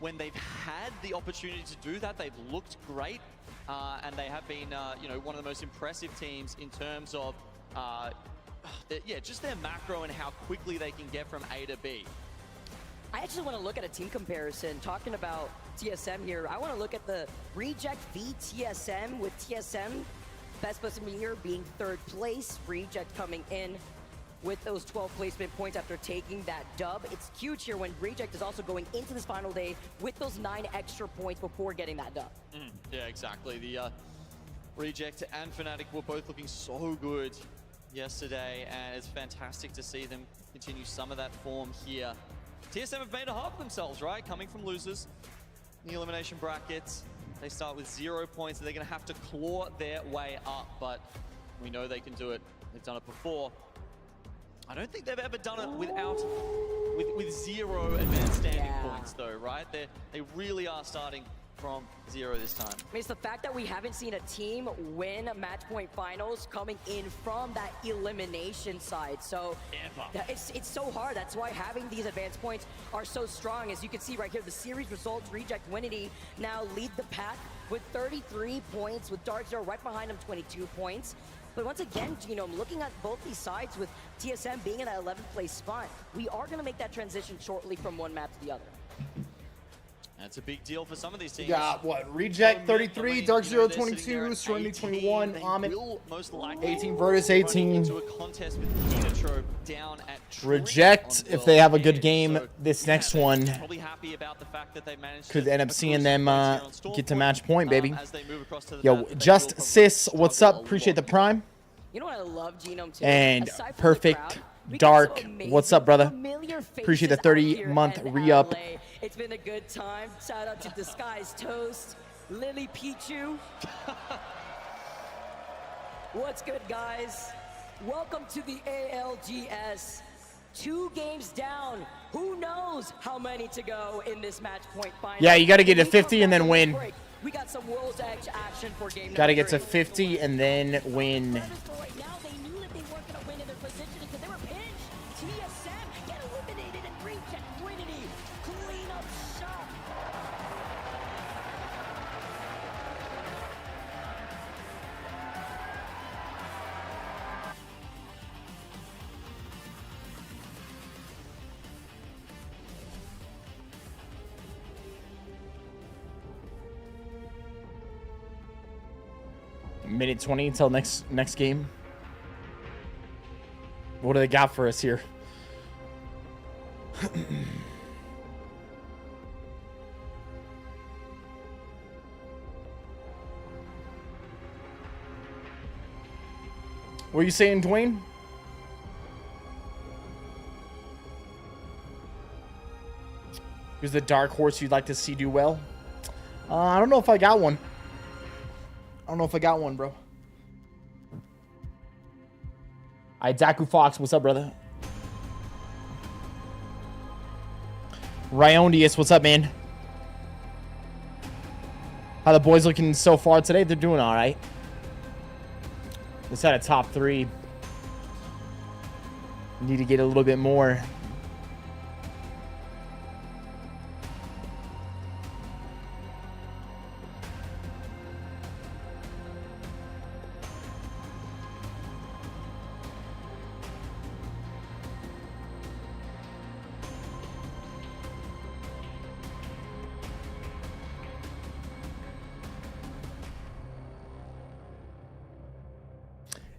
when they've had the opportunity to do that, they've looked great. And they have been, you know, one of the most impressive teams in terms of, just their macro and how quickly they can get from A to B. I actually want to look at a team comparison. Talking about TSM here, I want to look at the Reject v TSM, with TSM, best person here being 3rd place, Reject coming in with those 12 placement points after taking that dub. It's huge here when Reject is also going into this final day with those 9 extra points before getting that dub. Yeah, exactly. The Reject and Fnatic were both looking so good yesterday, and it's fantastic to see them continue some of that form here. TSM have made a half of themselves, right? Coming from losers in the elimination brackets. They start with 0 points, and they're going to have to claw their way up, but we know they can do it. They've done it before. I don't think they've ever done it with 0 advanced standing points, though, right? They really are starting from 0 this time. I mean, it's the fact that we haven't seen a team win match point finals coming in from that elimination side. So it's so hard. That's why having these advanced points are so strong. As you can see right here, the series results, Reject Winity now lead the pack with 33 points, with Dark Zero right behind him, 22 points. But once again, Genome, looking at both these sides with TSM being in that 11th place spot, we are going to make that transition shortly from one map to the other. That's a big deal for some of these teams. You got what? Reject 33, Dark Zero 22, Serenity 21, Amit 18, Virtus 18. Reject, if they have a good game, this next one could end up seeing them get to match point, baby. Yo, Just Sis, what's up? Appreciate the prime. You know what I love, Genome, too? And Perfect Dark, what's up, brother? Appreciate the 30-month re-up. It's been a good time. Shout out to Disguised Toast, Lily Pichu. What's good, guys? Welcome to the ALGS. 2 games down. Who knows how many to go in this match point final? Yeah, you got to get to 50 and then win. We got some World's Edge action for game Got to get to 50 and then win. Right now, they knew that they weren't going to win in their positioning because they were pinched. TSM get eliminated and Reject Winity. Clean up shot. Minute 20 until next game. What do they got for us here? What are you saying, Dwayne? Who's the dark horse you'd like to see do well? I don't know if I got one. I don't know if I got one, bro. All right, Daku Fox, what's up, brother? Ryondius, what's up, man? How the boys looking so far today? They're doing all right. Let's at a top 3. Need to get a little bit more.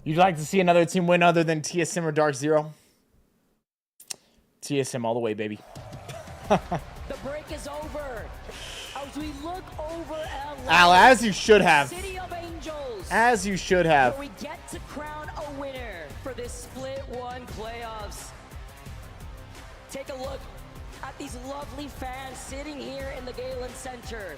You'd like to see another team win other than TSM or Dark Zero? TSM all the way, baby. The break is over. As we look over LA, Al, as you should have. City of Angels. As you should have. Where we get to crown a winner for this Split 1 playoffs. Take a look at these lovely fans sitting here in the Galen Center.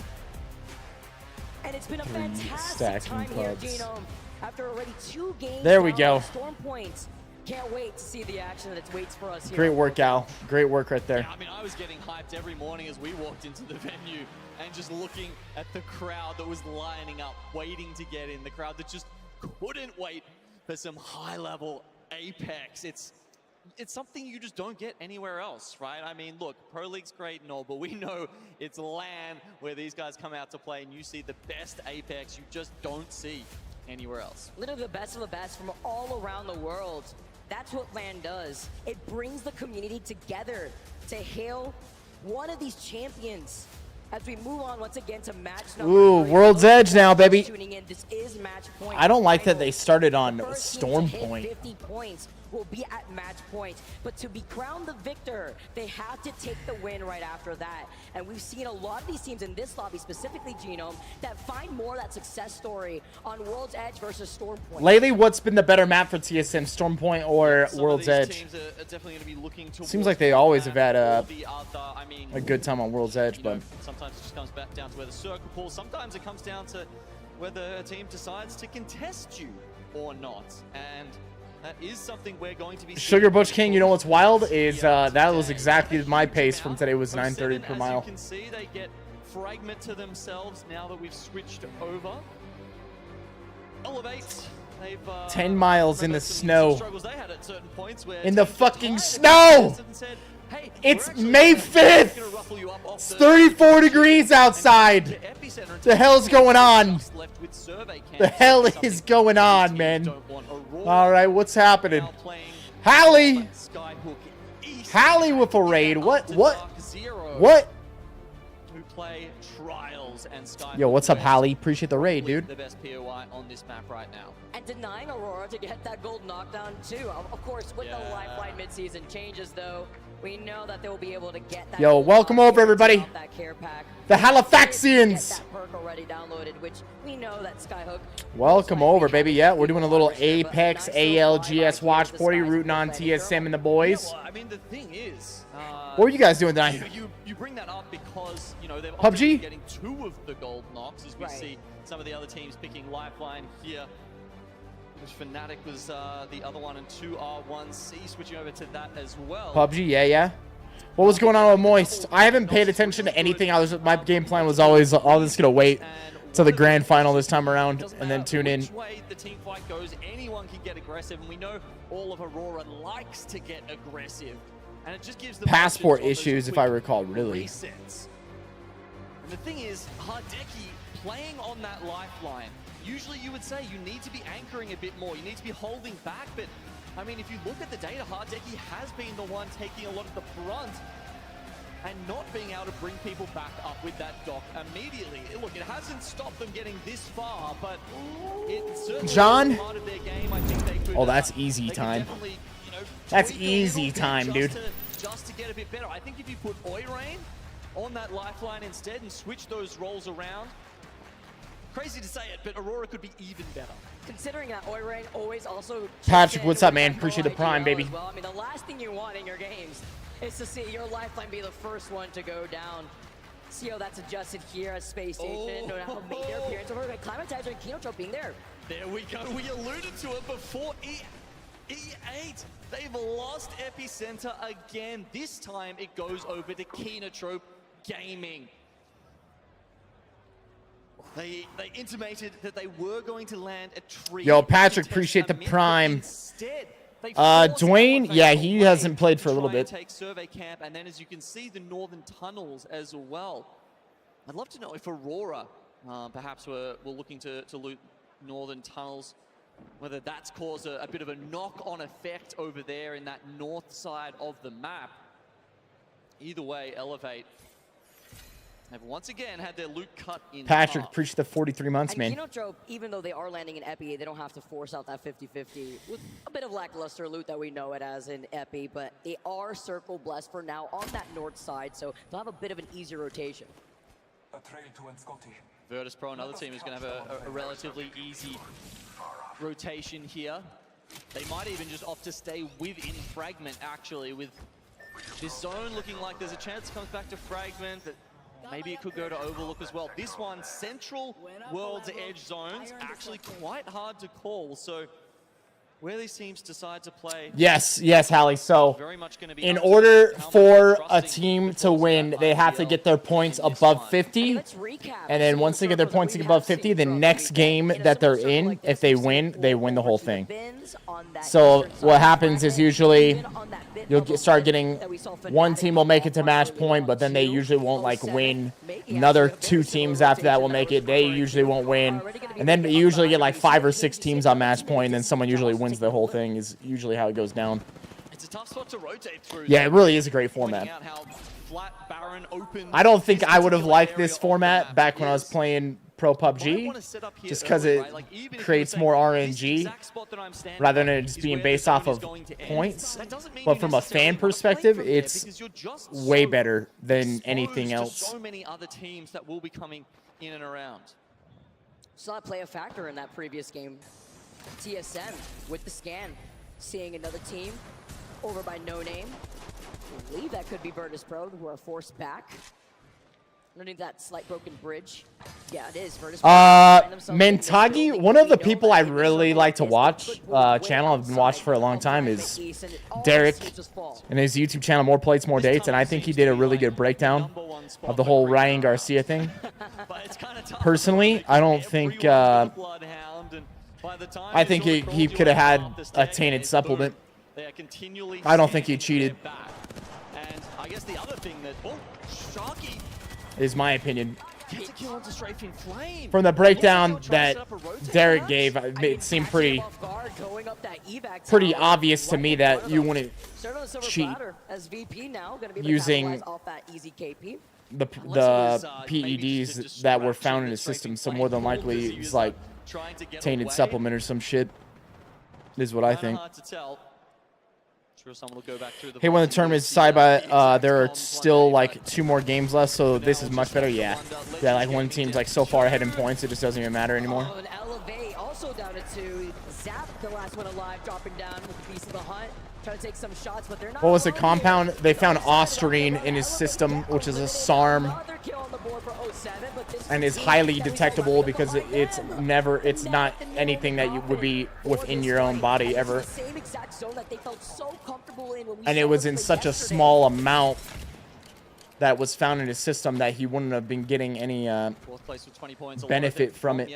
And it's been a fantastic time here, Genome. After already 2 games, there we go. Storm points. Can't wait to see the action that waits for us here. Great work, Al. Great work right there. Yeah, I mean, I was getting hyped every morning as we walked into the venue and just looking at the crowd that was lining up, waiting to get in. The crowd that just couldn't wait for some high-level Apex. It's something you just don't get anywhere else, right? I mean, look, Pro League's great and all, but we know it's LAN where these guys come out to play, and you see the best Apex you just don't see anywhere else. Literally the best of the best from all around the world. That's what LAN does. It brings the community together to hail one of these champions. As we move on once again to match number 3. World's Edge now, baby. Tuning in, this is match point. I don't like that they started on The first team Storm to hit Point. 50 points will be at match point, but to be crowned the victor, they have to take the win right after that. And we've seen a lot of these teams in this lobby, specifically Genome, that find more of that success story on World's Edge versus Storm Point. Lately, what's been the better map for TSM, Storm Point or Some World's of these Edge? teams are definitely going to be looking Seems like they always have had or the other. I mean, a good time on World's Edge, you know, but sometimes it just comes back down to where the circle pulls. Sometimes it comes down to whether a team decides to contest you or not. And that is something we're going to be Sugar Bush King, you know what's wild is that was exactly my pace from today was 930 per mile. As you can see, they get fragment to themselves now that we've switched over. Elevate. They've 10 miles in the snow. struggles they had at certain points where In the fucking snow! It's May 5th! It's 34 degrees outside! The hell's going on? The hell is going on, man? Alright, what's happening? Hallie! Hallie with a raid. What? Who play Trials and Sky. Yo, what's up, Hallie? Appreciate the raid, dude. The best POI on this map right now. And denying Aurora to get that gold knockdown too. Of course, with the lifeline midseason changes though, we know that they'll be able to get that. Yo, welcome over, everybody. That care pack. The Halifaxians. Get that perk already downloaded, which we know that Skyhook. Welcome over, baby. Yeah, we're doing a little Apex ALGS watch party, rooting on TSM and the boys. Yeah, well, I mean, the thing is, What are you guys doing tonight? You bring that up because you know they're PUBG? getting 2 of the gold knocks as we see some of the other teams picking Lifeline here. Which Fnatic was the other one, and 2R1C switching over to that as well. PUBG, yeah. What was going on with Moist? I haven't paid attention to anything. My game plan was always, I'm just gonna wait to the grand final this time around and then tune in. Which way the team fight goes, anyone can get aggressive, and we know all of Aurora likes to get aggressive, and it just gives them Passport options on those issues, if quick I recall, really. resets. And the thing is, Hardeki playing on that lifeline. Usually you would say you need to be anchoring a bit more. You need to be holding back, but I mean, if you look at the data, Hardeki has been the one taking a lot of the brunt and not being able to bring people back up with that dock immediately. Look, it hasn't stopped them getting this far, but it certainly John? is part of their game. I think they could, Oh, that's easy time. you know, That's tweak a easy little bit time, dude. just to get a bit better. I think if you put Oirain on that lifeline instead and switch those roles around, crazy to say it, but Aurora could be even better. Considering that Oirain always also. Patrick, what's up, man? Appreciate the prime, baby. Well, I mean, the last thing you want in your games is to see your lifeline be the first one to go down. See how that's adjusted here as Space Station. No doubt made their appearance over Climatizer and Kinotrope being there. There we go. We alluded to it before. E8, they've lost Epicenter again. This time it goes over to Kinotrope Gaming. They intimated that they were going to land a tree. Yo, Patrick, appreciate the prime. Dwayne, yeah, he hasn't played for a little bit. Take survey camp, and then as you can see, the northern tunnels as well. I'd love to know if Aurora, perhaps were looking to loot northern tunnels, whether that's caused a bit of a knock-on effect over there in that north side of the map. Either way, Elevate have once again had their loot cut in Patrick, half. appreciate the 43 months, man. And Kinotrope, even though they are landing in Epi, they don't have to force out that 50-50 with a bit of lackluster loot that we know it as in Epi, but they are circle blessed for now on that north side, so they'll have a bit of an easier rotation. Virtus Pro, another team, is going to have a relatively easy rotation here. They might even just opt to stay within Fragment, actually, with this zone looking like there's a chance it comes back to Fragment, but maybe it could go to Overlook as well. This one, central World's Edge zones, actually quite hard to call, so where these teams decide to play. Yes, Hallie. So, Very much gonna be in up to order how much for you're a trusting team to win, they have to get their points above 50. And then once they get their points above 50, the next game that they're in, if they win the whole thing. So what happens is usually you'll start getting one team will make it to match point, but then they usually won't like win. Another 2 teams after that will make it. They usually won't win. And then you usually get like 5 or 6 teams on match point, and then someone usually wins the whole thing is usually how it goes down. It's a tough spot to rotate through. Yeah, it really is a great format. I don't think I would have liked this format back when I was playing Pro PUBG, just because it creates more RNG rather than it just being based off of points. But from a fan perspective, it's way better than anything else. So many other teams that will be coming in and around. Saw it play a factor in that previous game. TSM with the scan, seeing another team over by No Name. I believe that could be Virtus Pro, who are forced back underneath that slight broken bridge. Yeah, it is Virtus Pro. Mentagi, one of the people I really like to watch, channel I've been watching for a long time, is Derek, and his YouTube channel, More Plates, More Dates, and I think he did a really good breakdown of the whole Ryan Garcia thing. Personally, I don't think, I think he could have had a tainted supplement. I don't think he cheated. And I guess the other thing that, Sharky is my opinion. gets a kill onto Strafing Flame. From the breakdown that Derek gave, it seemed pretty obvious to me that you wouldn't cheat using the PEDs that were found in his system. So more than likely it's like tainted supplement or some shit, is what I think. Hey, when the tournament is side by, there are still like 2 more games left, so this is much better. Yeah, like one team's like so far ahead in points, it just doesn't even matter anymore. And Elevate also down to 2. Zap, the last one alive, dropping down with the piece of the hunt. Trying to take some shots, but they're not. What was the compound? They found Osterine in his system, which is a SARM, and is highly detectable because it's not anything that you would be within your own body ever. And it was in such a small amount that was found in his system that he wouldn't have been getting any benefit from it.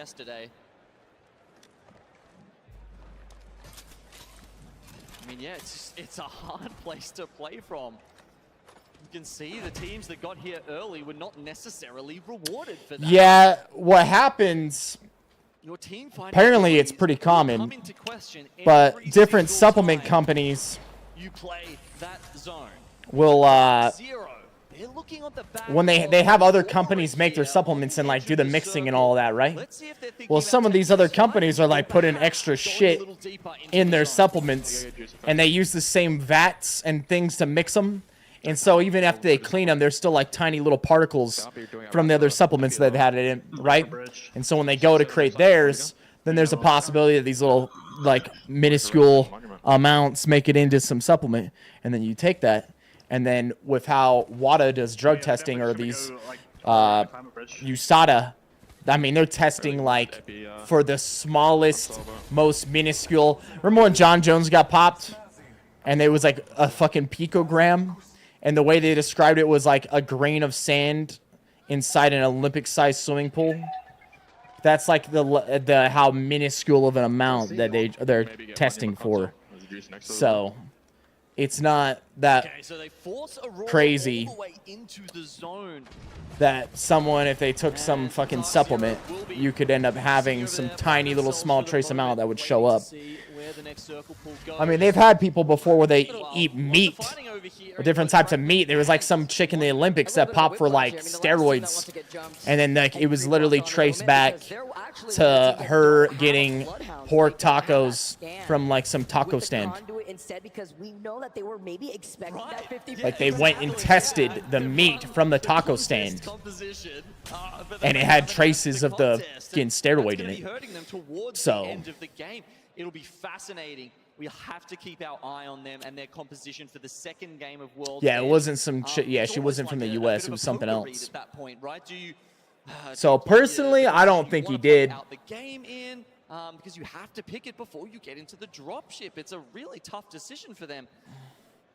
I mean, yeah, it's a hard place to play from. You can see the teams that got here early were not necessarily rewarded for that. Yeah, what happens, Your team apparently it's pretty common, but different supplement companies you play that zone. will, They're looking on the back when they have other companies make their supplements and like do the mixing and all that, right? Well, some of these other companies are like putting extra shit in their supplements, and they use the same vats and things to mix them. And so even after they clean them, there's still like tiny little particles from the other supplements that they've had it in, right? And so when they go to create theirs, then there's a possibility that these little like minuscule amounts make it into some supplement, and then you take that. And then with how WADA does drug testing, or these USADA, I mean, they're testing like for the smallest, most minuscule. Remember when John Jones got popped and it was like a fucking picogram, and the way they described it was like a grain of sand inside an Olympic-sized swimming pool? That's like the how minuscule of an amount that they're testing for. So it's not that crazy that someone, if they took some fucking supplement, you could end up having some tiny little small trace amount that would show up. I mean, they've had people before where they eat meat, or different types of meat. There was like some chick in the Olympics that popped for like steroids, and then like it was literally traced back to her getting pork tacos from like some taco stand. Like they went and tested the meat from the taco stand, and it had traces of the fucking steroid in it. So it'll be fascinating. We have to keep our eye on them and their composition for the second game of Worlds. Yeah, it wasn't some yeah, she wasn't from the US, it was something else. So personally, I don't think he did. because you have to pick it before you get into the dropship. It's a really tough decision for them.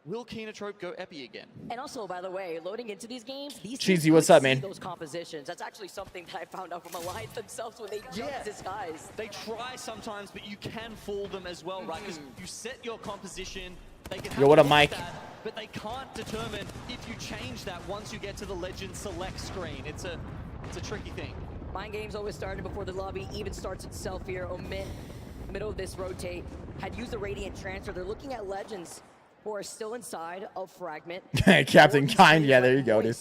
Will Kenotrope go Epi again? And also, by the way, loading into these games, these Cheesy, teams what's could up, see man? those compositions. That's actually something that I found out from Alliance themselves when they jump disguise. They try sometimes, but you can fool them as well, right? Because you set your composition. They can Yo, what up, have Mike? that, but they can't determine if you change that once you get to the Legend Select screen. It's a tricky thing. Mind games always started before the lobby even starts itself here. Omit, middle of this rotate, had used the Radiant Transfer. They're looking at Legends who are still inside of Fragment. Captain Kind, yeah, there you go, dude.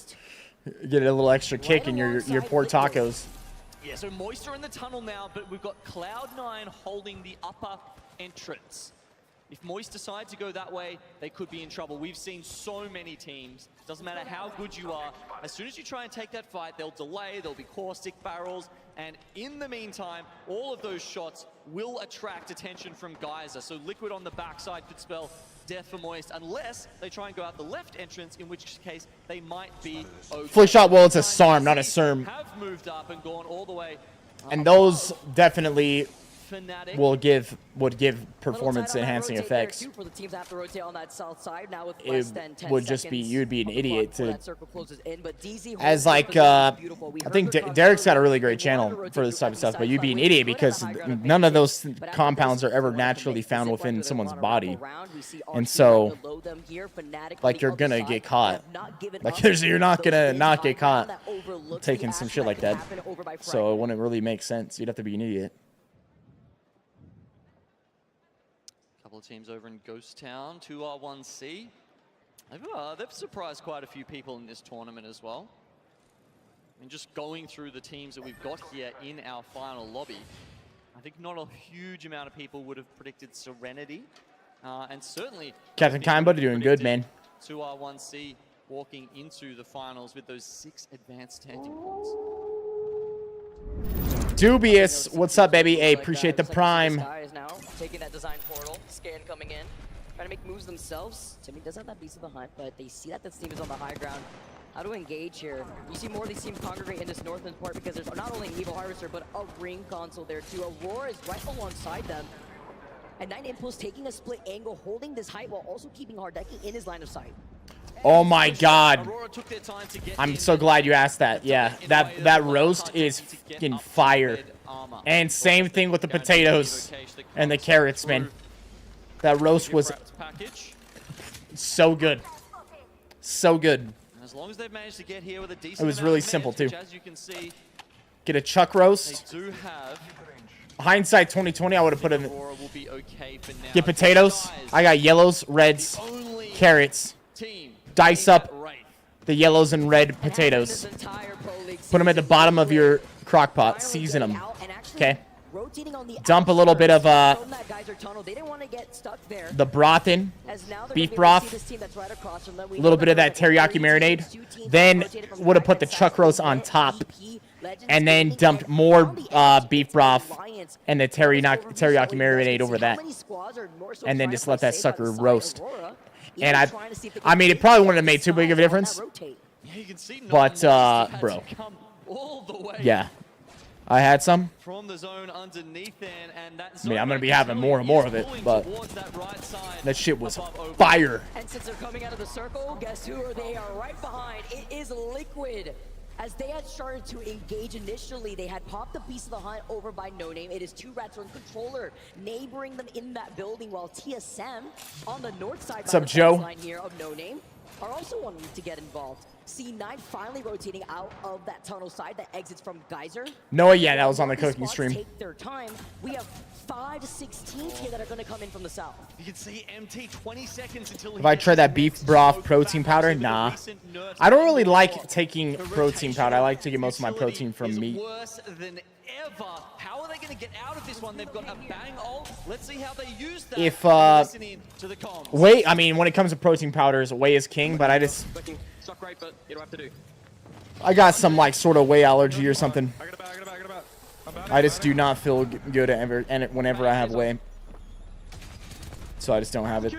Get a little extra kick in your poor tacos. Yeah, so Moist are in the tunnel now, but we've got Cloud9 holding the upper entrance. If Moist decide to go that way, they could be in trouble. We've seen so many teams. Doesn't matter how good you are. As soon as you try and take that fight, they'll delay, there'll be caustic barrels, and in the meantime, all of those shots will attract attention from Geyser. So Liquid on the backside could spell death for Moist, unless they try and go out the left entrance, in which case they might be okay. Flick shot, well, it's a SARM, not a SERM. Have moved up and gone all the way. And those definitely Fnatic would give performance enhancing effects. For the teams that have to rotate on that south side now with It less than 10 would just be, seconds you'd be an idiot before to, that circle closes in, but DZ as holds like, their position beautiful. We I heard think their Derek's got a really they great wanted to channel rotate for this type of stuff, but you'd be an side idiot by because high ground and none of those but after compounds this, are ever they wanted to naturally make found this within whether they someone's want to body. wrap around. We see And RC so, have to load them here. Fnatic on like, the you're other gonna side get caught. have not given Like, up. you're not Those gonna big not high get ground caught that overlooks taking the some action shit like could that. happen over by So it Fragment. wouldn't really make sense. You'd have to be an idiot. Couple of teams over in Ghost Town, 2R1C. They've surprised quite a few people in this tournament as well. And just going through the teams that we've got here in our final lobby, I think not a huge amount of people would have predicted Serenity. And certainly Captain Kind, doing good, man. 2R1C walking into the finals with those 6 advanced tentacles. Dubious, what's up, baby? Hey, appreciate the prime. Guys now taking that design portal, scan coming in, trying to make moves themselves. Timmy does have that beast of the hunt, but they see that this team is on the high ground. How to engage here? You see more of these teams congregate in this northern part because there's not only an Evil Harvester, but a ring console there too. Aurora is right alongside them. And Nine Impulse taking a split angle, holding this height while also keeping Hardeki in his line of sight. Oh my God! I'm so glad you asked that. Yeah, that roast is fucking fire. And same thing with the potatoes and the carrots, man. That roast was so good, so good. As long as they've managed to get here with a decent It was really amount of simple meds, too. which, as you can see, Get a chuck roast. they do have. Hindsight 2020, I would have put in. Aurora will be okay for now. Get potatoes. I got yellows, reds, carrots. Dice up the yellows and red potatoes. Put them at the bottom of your crock pot. Season them. Okay. Dump a little bit of the broth in. Beef broth. A little bit of that teriyaki marinade. Then would have put the chuck roast on top. And then dumped more beef broth and the teriyaki marinade over that. And then just let that sucker roast. And I mean, it probably wouldn't have made too big of a difference. But, bro. Yeah. I had some. From the zone underneath and I mean, I'm going to be having more and more of it, but that shit was fire. And since they're coming out of the circle, guess who they are right behind? It is Liquid. As they had started to engage initially, they had popped the piece of the hunt over by No Name. It is 2 rats on controller neighboring them in that building, while TSM on the north side What's up, Joe? line here of No Name are also wanting to get involved. C9 finally rotating out of that tunnel side that exits from Geyser. No, yeah, that was on the cooking Spots stream. Take their time. We have 5 to 16 here that are going to come in from the south. You can see MT 20 seconds until If I try that beef broth protein powder, nah. I don't really like taking protein powder. I like to get most of my protein from meat. Worse than ever. How are they going to get out of this one? They've got a bang ult. Let's see how they use that. If Listening to the comms. whey, I mean, when it comes to protein powders, whey is king. But I just, Suck right, but you don't have to do. I got some like sort of whey allergy or something. I just do not feel good whenever I have whey. So I just don't have it.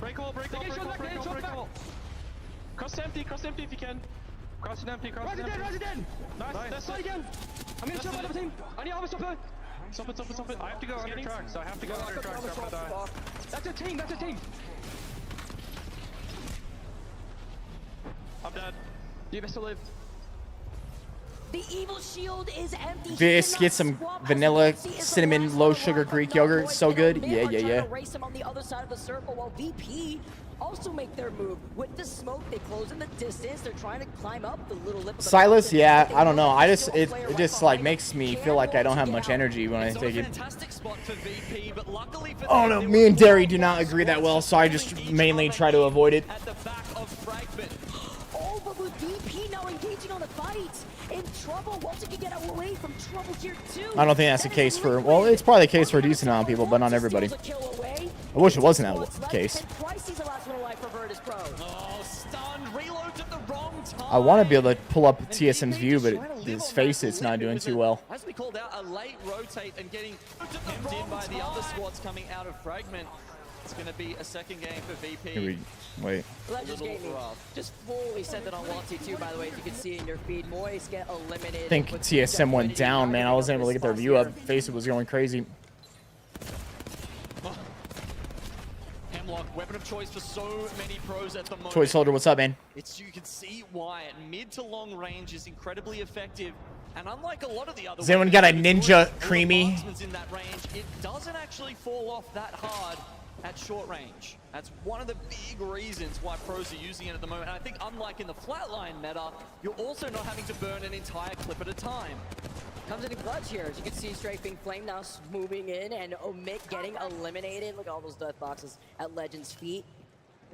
Break hole. Cross empty if you can. Cross is empty, cross is empty. Rise again! Nice. Slide again! I'm gonna jump out of the team! I need Arma stopper! Stop it. I have to go under tracks. I have to go under tracks. I'm gonna die. That's a team, that's a team! I'm dead. You best to live. The evil shield is empty. This, get some vanilla, cinnamon, low sugar Greek yogurt. So good. Yeah. Race him on the other side of the circle while VP also make their move. With the smoke, they close in the distance. They're trying to climb up the little lip of the Silas, mountain. yeah, I don't know. It just like makes me feel like I don't have much energy when I take it. Oh no, me and Derry do not agree that well, so I just mainly try to avoid it. Oh, but with VP now engaging on the fight. In trouble, Walter can get away from trouble here too. I don't think that's the case for, well, it's probably the case for a decent amount of people, but not everybody. I wish it wasn't that case. I want to be able to pull up TSM's view, but his face it's not doing too well. As we called out, a late rotate and getting hemmed in by the other squads coming out of Fragment. It's going to be a second game for VP. Here we, wait. Legends Gaming just fully sent it on 1T2, by the way, as you can see in your feed. Moist get eliminated. I think TSM went down, man. I wasn't able to get their view up. Face was going crazy. Hemlock, weapon of choice for so many pros at the moment. Choice holder, what's up, man? You can see why at mid to long range is incredibly effective. And unlike a lot of the other Has anyone got a ninja creamy? in that range, it doesn't actually fall off that hard at short range. That's one of the big reasons why pros are using it at the moment. And I think unlike in the flatline meta, you're also not having to burn an entire clip at a time. Comes in clutch here, as you can see, Strafing Flame now moving in and Omit getting eliminated. Look at all those death boxes at Legend's feet.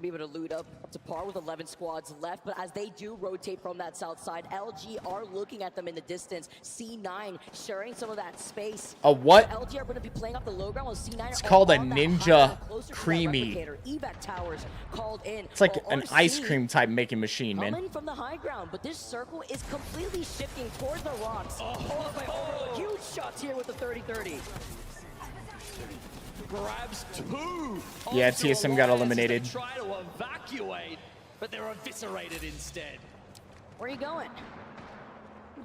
Be able to loot up to par with 11 squads left, but as they do rotate from that south side, LG are looking at them in the distance. C9 sharing some of that space. A what? LG are going to be playing up the low ground while C9 It's are called a on that ninja high, closer to that creamy. replicator. Evac towers called in. It's like while an RC ice cream type making machine, man. coming from the high ground, but this circle is completely shifting towards the rocks. Huge shots here with the 30-30. Grabs two. Yeah, TSM got eliminated. Try to evacuate, but they're eviscerated instead. Where are you going?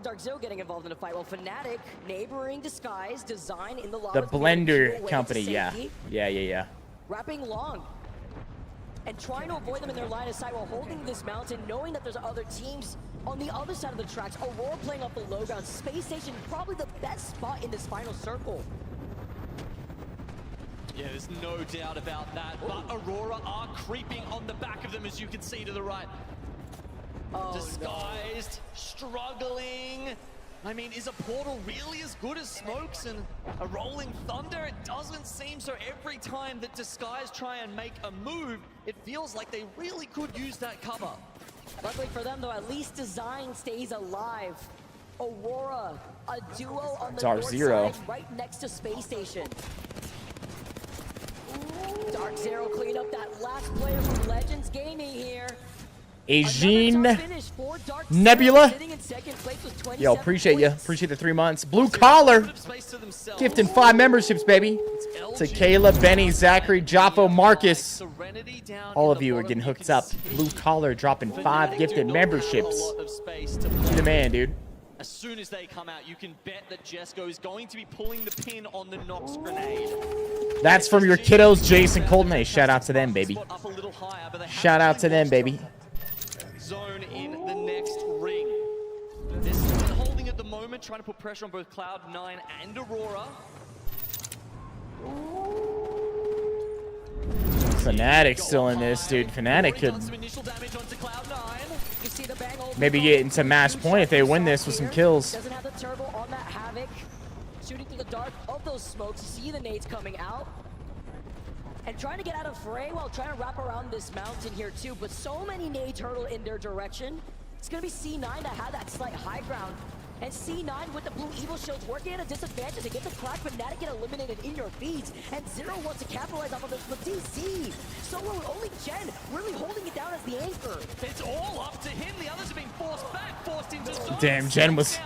Dark Zero getting involved in a fight. Well, Fnatic, neighboring disguise, design in the lava. The Blender company, yeah. Yeah. Wrapping long. And trying to avoid them in their line of sight while holding this mountain, knowing that there's other teams on the other side of the tracks. Aurora playing off the low ground. Space Station, probably the best spot in this final circle. Yeah, there's no doubt about that. But Aurora are creeping on the back of them, as you can see to the right. Disguised, struggling. I mean, is a portal really as good as Smokes and a Rolling Thunder? It doesn't seem so. Every time that Disguise try and make a move, it feels like they really could use that cover. Luckily for them, though, at least Design stays alive. Aurora, a duo on the Dark north Zero. side, right next to Space Station. Dark Zero clean up that last player from Legends Gaming here. Agene Nebula. Yo, appreciate you. Appreciate the 3 months. Blue Collar. Gifting 5 memberships, baby. To Kayla, Benny, Zachary, Jaffo, Marcus. All of you are getting hooked up. Blue Collar dropping 5 gifted memberships. You the man, dude. As soon as they come out, you can bet that Jesco is going to be pulling the pin on the Nox grenade. That's from your kiddos, Jason Colton. Hey, shout out to them, baby. Shout out to them, baby. Zone in the next ring. They're still holding at the moment, trying to put pressure on both Cloud9 and Aurora. Fnatic still in this, dude. Fnatic could maybe get into match point if they win this with some kills. Doesn't have the turbo on that Havoc. Shooting through the dark of those smokes. You see the nades coming out. And trying to get out of fray while trying to wrap around this mountain here too. But so many nades hurtle in their direction. It's going to be C9 that had that slight high ground. And C9 with the blue evil shields working at a disadvantage to get the crack, but Fnatic get eliminated in your feeds. And Zero wants to capitalize off of this with DC. Solo with only Jen really holding it down as the anchor. It's all up to him. The others are being forced back, forced into zone. Damn, Jen was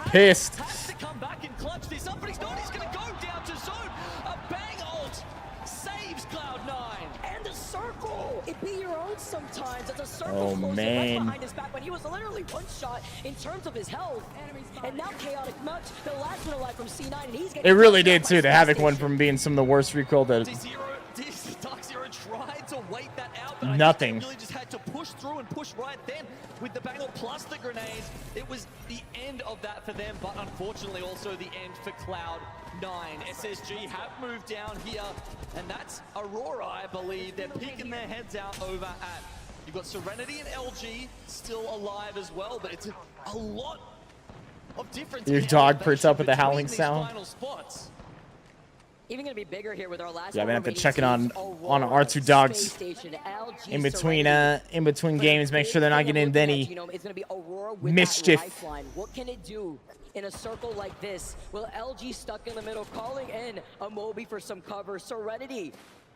pissed. Has to come back and clutch this up, but he's not. He's going to go down to zone. A bang ult saves Cloud9. And the circle. It be your own sometimes. It's a circle Oh, closing man. right behind his back, but he was literally one shot in terms of his health. And now Chaotic Much, the last one alive from C9, and he's getting It really did too. The Havoc one from being some of the worst recoil that Dark Zero tried to wait that out, but nothing. I think they really just had to push through and push right then with the Bangle plus the grenades. It was the end of that for them, but unfortunately also the end for Cloud9. SSG have moved down here, and that's Aurora, I believe. They're peeking their heads out over at. You've got Serenity and LG still alive as well, but it's a lot of difference. Your dog perks up with the howling sound. Final spots. Even gonna be bigger here with our last. Yeah, I'm gonna have to check it on R2 dogs in between games. Make sure they're not getting into any mischief. What can it do in a circle like this? Will LG stuck in the middle, calling in a Moby for some cover? Serenity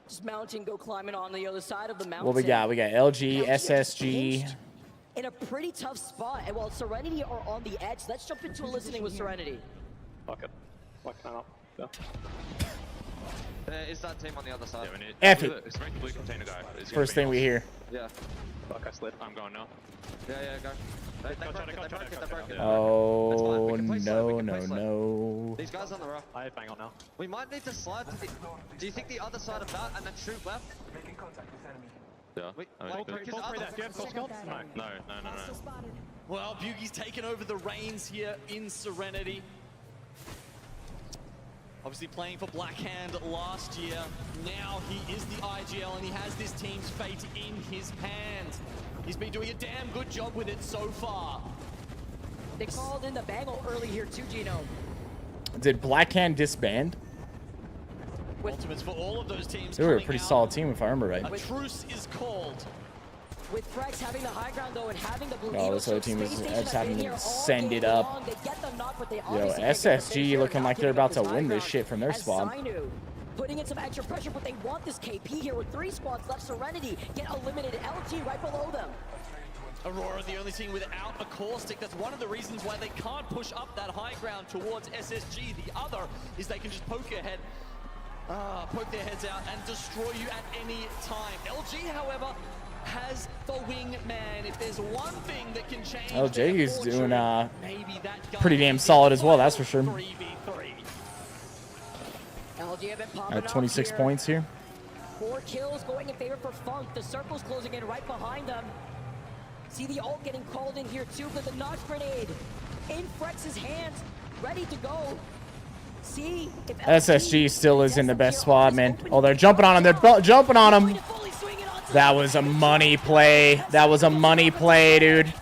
just mounting, go climbing on the other side of the mountain. What we got? We got LG, SSG. In a pretty tough spot, and while Serenity are on the edge, let's jump into a listening with Serenity. Fuck it. Fuck that up. Yeah. Is that team on the other side? F it. It's the blue container guy. First thing we hear. Yeah. Fuck, I slid. I'm going now. Yeah, go. They broke it. Oh, no. These guys on the rough. I bang on now. We might need to slide to the... Do you think the other side of that and then shoot left? Yeah. No. Well, Bugi's taken over the reins here in Serenity. Obviously playing for Blackhand last year. Now he is the IGL and he has this team's fate in his hands. He's been doing a damn good job with it so far. They called in the Bangle early here too, Gino. Did Blackhand disband? Ultimates for all of those teams. They were a pretty solid team if I remember right. A truce is called. With Frex having the high ground though and having the blue this other team is having them send it up. Yo, SSG looking like they're about to win this shit from their spot. Putting in some extra pressure, but they want this KP here with 3 squads left. Serenity get eliminated. LG right below them. Aurora, the only team without a caustic. That's one of the reasons why they can't push up that high ground towards SSG. The other is they can just poke their heads out and destroy you at any time. LG, however, has the wingman. If there's one thing that can change, LG is doing pretty damn solid as well, that's for sure. 3v3. LG have been popping At 26 here. points here. 4 kills going in favor for Funk. The circle's closing in right behind them. See the ult getting called in here too, but the notch grenade in Frex's hands, ready to go. See if SSG still is in the best spot, man. Oh, they're jumping on him. They're jumping on him. That was a money play. That was a money play, dude.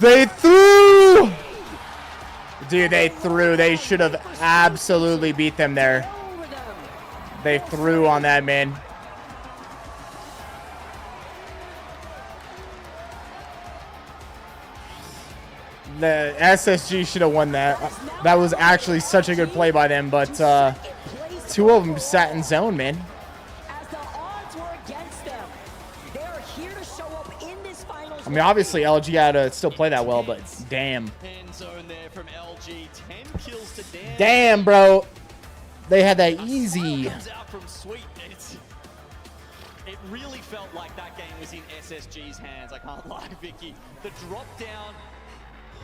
They threw! Dude, they threw. They should have absolutely beat them there. They threw on that, man. The SSG should have won that. That was actually such a good play by them, but 2 of them sat in zone, man. I mean, obviously LG had to still play that well, but damn. End zone there from LG. 10 kills to damn, bro. They had that easy. Comes out from Sweet. It really felt like that game was in SSG's hands. I can't lie, Vicky. The drop down.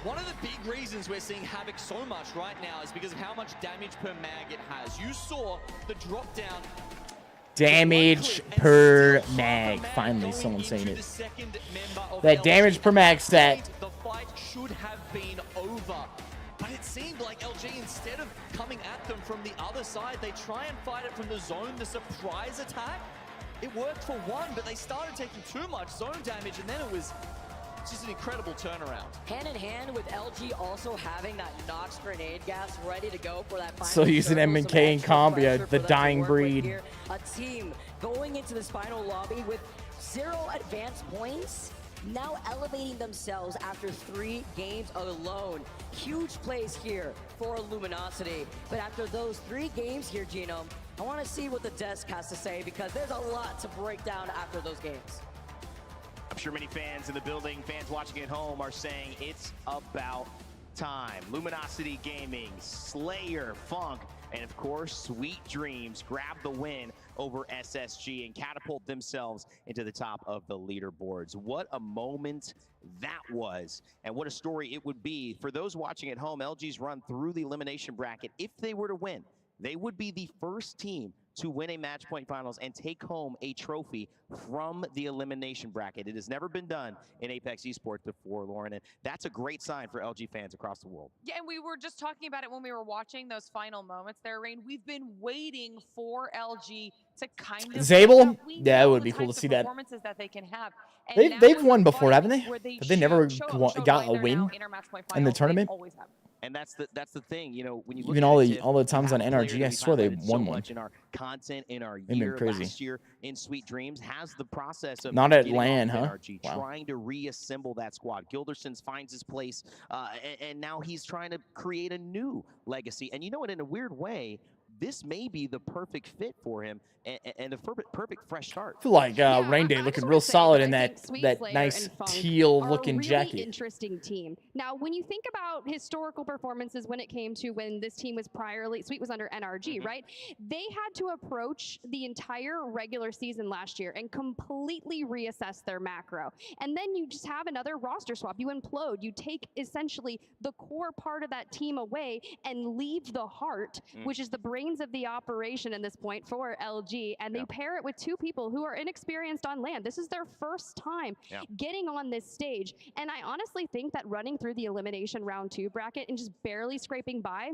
One of the big reasons we're seeing Havoc so much right now is because of how much damage per mag it has. You saw the drop down. Damage per mag. Finally, someone's saying it. That damage per mag stat. The fight should have been over. But it seemed like LG, instead of coming at them from the other side, they try and fight it from the zone, the surprise attack. It worked for one, but they started taking too much zone damage, and then it was just an incredible turnaround. Hand in hand with LG also having that Nox grenade gas ready to go for that final. Still using M&K in comp, yeah, the dying breed. A team going into this final lobby with 0 advanced points, now elevating themselves after 3 games alone. Huge plays here for Luminosity. But after those 3 games here, Gino, I want to see what the desk has to say, because there's a lot to break down after those games. I'm sure many fans in the building, fans watching at home, are saying it's about time. Luminosity Gaming, Slayer, Funk, And of course, Sweet Dreams grab the win over SSG and catapult themselves into the top of the leaderboards. What a moment that was, and what a story it would be for those watching at home. LG's run through the elimination bracket. If they were to win, they would be the first team to win a match point finals and take home a trophy from the elimination bracket. It has never been done in Apex Esports before, Lauren, and that's a great sign for LG fans across the world. Yeah, and we were just talking about it when we were watching those final moments there, Rain. We've been waiting for LG to kind of Zabel? Yeah, it would be cool to see that. Performances that they can have. And They've won before, haven't they? Have they never got a win in the tournament? And that's the thing, you know, when you look Even at all the times on NRG, I swear they won one. in our content in our They've year been crazy. last year in Sweet Dreams has the process of Not at getting LAN, off huh? NRG, Wow. trying to reassemble that squad. Gildersons finds his place, and now he's trying to create a new legacy. And you know what, in a weird way, this may be the perfect fit for him and a perfect fresh start. I feel like Rain Day looking real solid in that nice teal looking really jacket. Interesting team. Now, when you think about historical performances when it came to when this team was Sweet was under NRG, right? They had to approach the entire regular season last year and completely reassess their macro. And then you just have another roster swap. You implode. You take essentially the core part of that team away and leave the heart, which is the brains of the operation at this point for LG, and they pair it with two people who are inexperienced on land. This is their first time getting on this stage, and I honestly think that running through the elimination round 2 bracket and just barely scraping by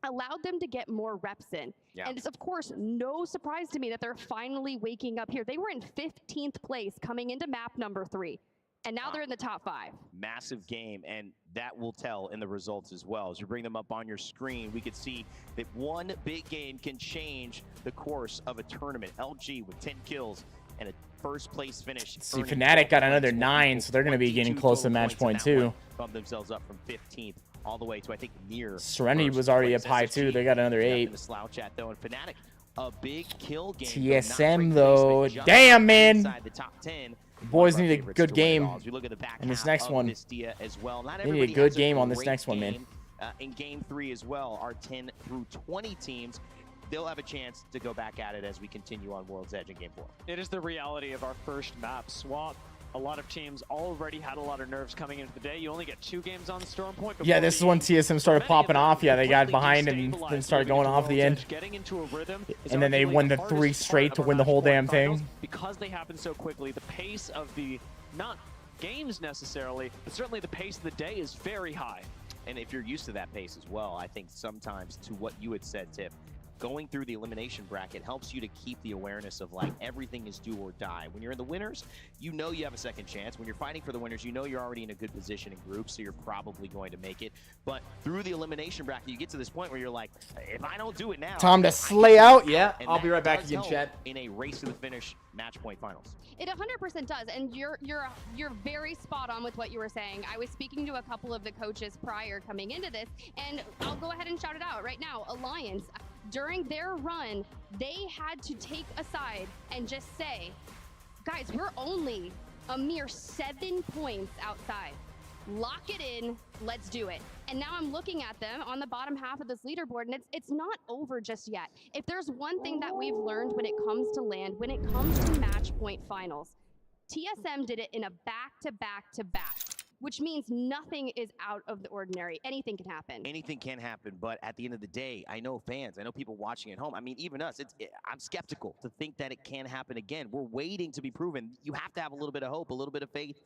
allowed them to get more reps in. And it's, of course, no surprise to me that they're finally waking up here. They were in 15th place coming into map number 3. And now they're in the top 5. Massive game, and that will tell in the results as well. As you bring them up on your screen, we could see that one big game can change the course of a tournament. LG with 10 kills and a first place finish. See, Fnatic got another 9, so they're going to be getting close to match point 2. Bump themselves up from 15th all the way to, I think, near. Serenity was already up high too. They got another 8. In the slouch at though, and Fnatic, a big kill game. TSM though, damn man. Inside the top 10. Boys need a good game Look at the back in this half next of one. Mistia as well. Not They need a everybody good has game on this great next one, man. game. In game 3 as well, our 10 through 20 teams, they'll have a chance to go back at it as we continue on World's Edge in game 4. It is the reality of our first map swap. A lot of teams already had a lot of nerves coming into the day. You only get 2 games on Storm Point. Yeah, this is when TSM started popping off. Yeah, they got behind and then started going off the end. Getting into a rhythm And then they won the 3 straight to win the whole damn thing. Because they happen so quickly, the pace of the, not games necessarily, but certainly the pace of the day is very high. And if you're used to that pace as well, I think sometimes to what you had said, Tip, going through the elimination bracket helps you to keep the awareness of like everything is do or die. When you're in the winners, you know you have a second chance. When you're fighting for the winners, you know you're already in a good position in groups, so you're probably going to make it. But through the elimination bracket, you get to this point where you're like, if I don't do it now, Time to slay out. Yeah, I'll be right back again, chat. In a race to the finish match point finals. It 100% does, and you're very spot on with what you were saying. I was speaking to a couple of the coaches prior coming into this, and I'll go ahead and shout it out right now. Alliance, during their run, they had to take a side and just say, guys, we're only a mere 7 points outside. Lock it in, let's do it. And now I'm looking at them on the bottom half of this leaderboard, and it's not over just yet. If there's one thing that we've learned when it comes to land, when it comes to match point finals, TSM did it in a back-to-back-to-back, which means nothing is out of the ordinary. Anything can happen. Anything can happen, but at the end of the day, I know fans, I know people watching at home. I mean, even us, I'm skeptical to think that it can happen again. We're waiting to be proven. You have to have a little bit of hope, a little bit of faith,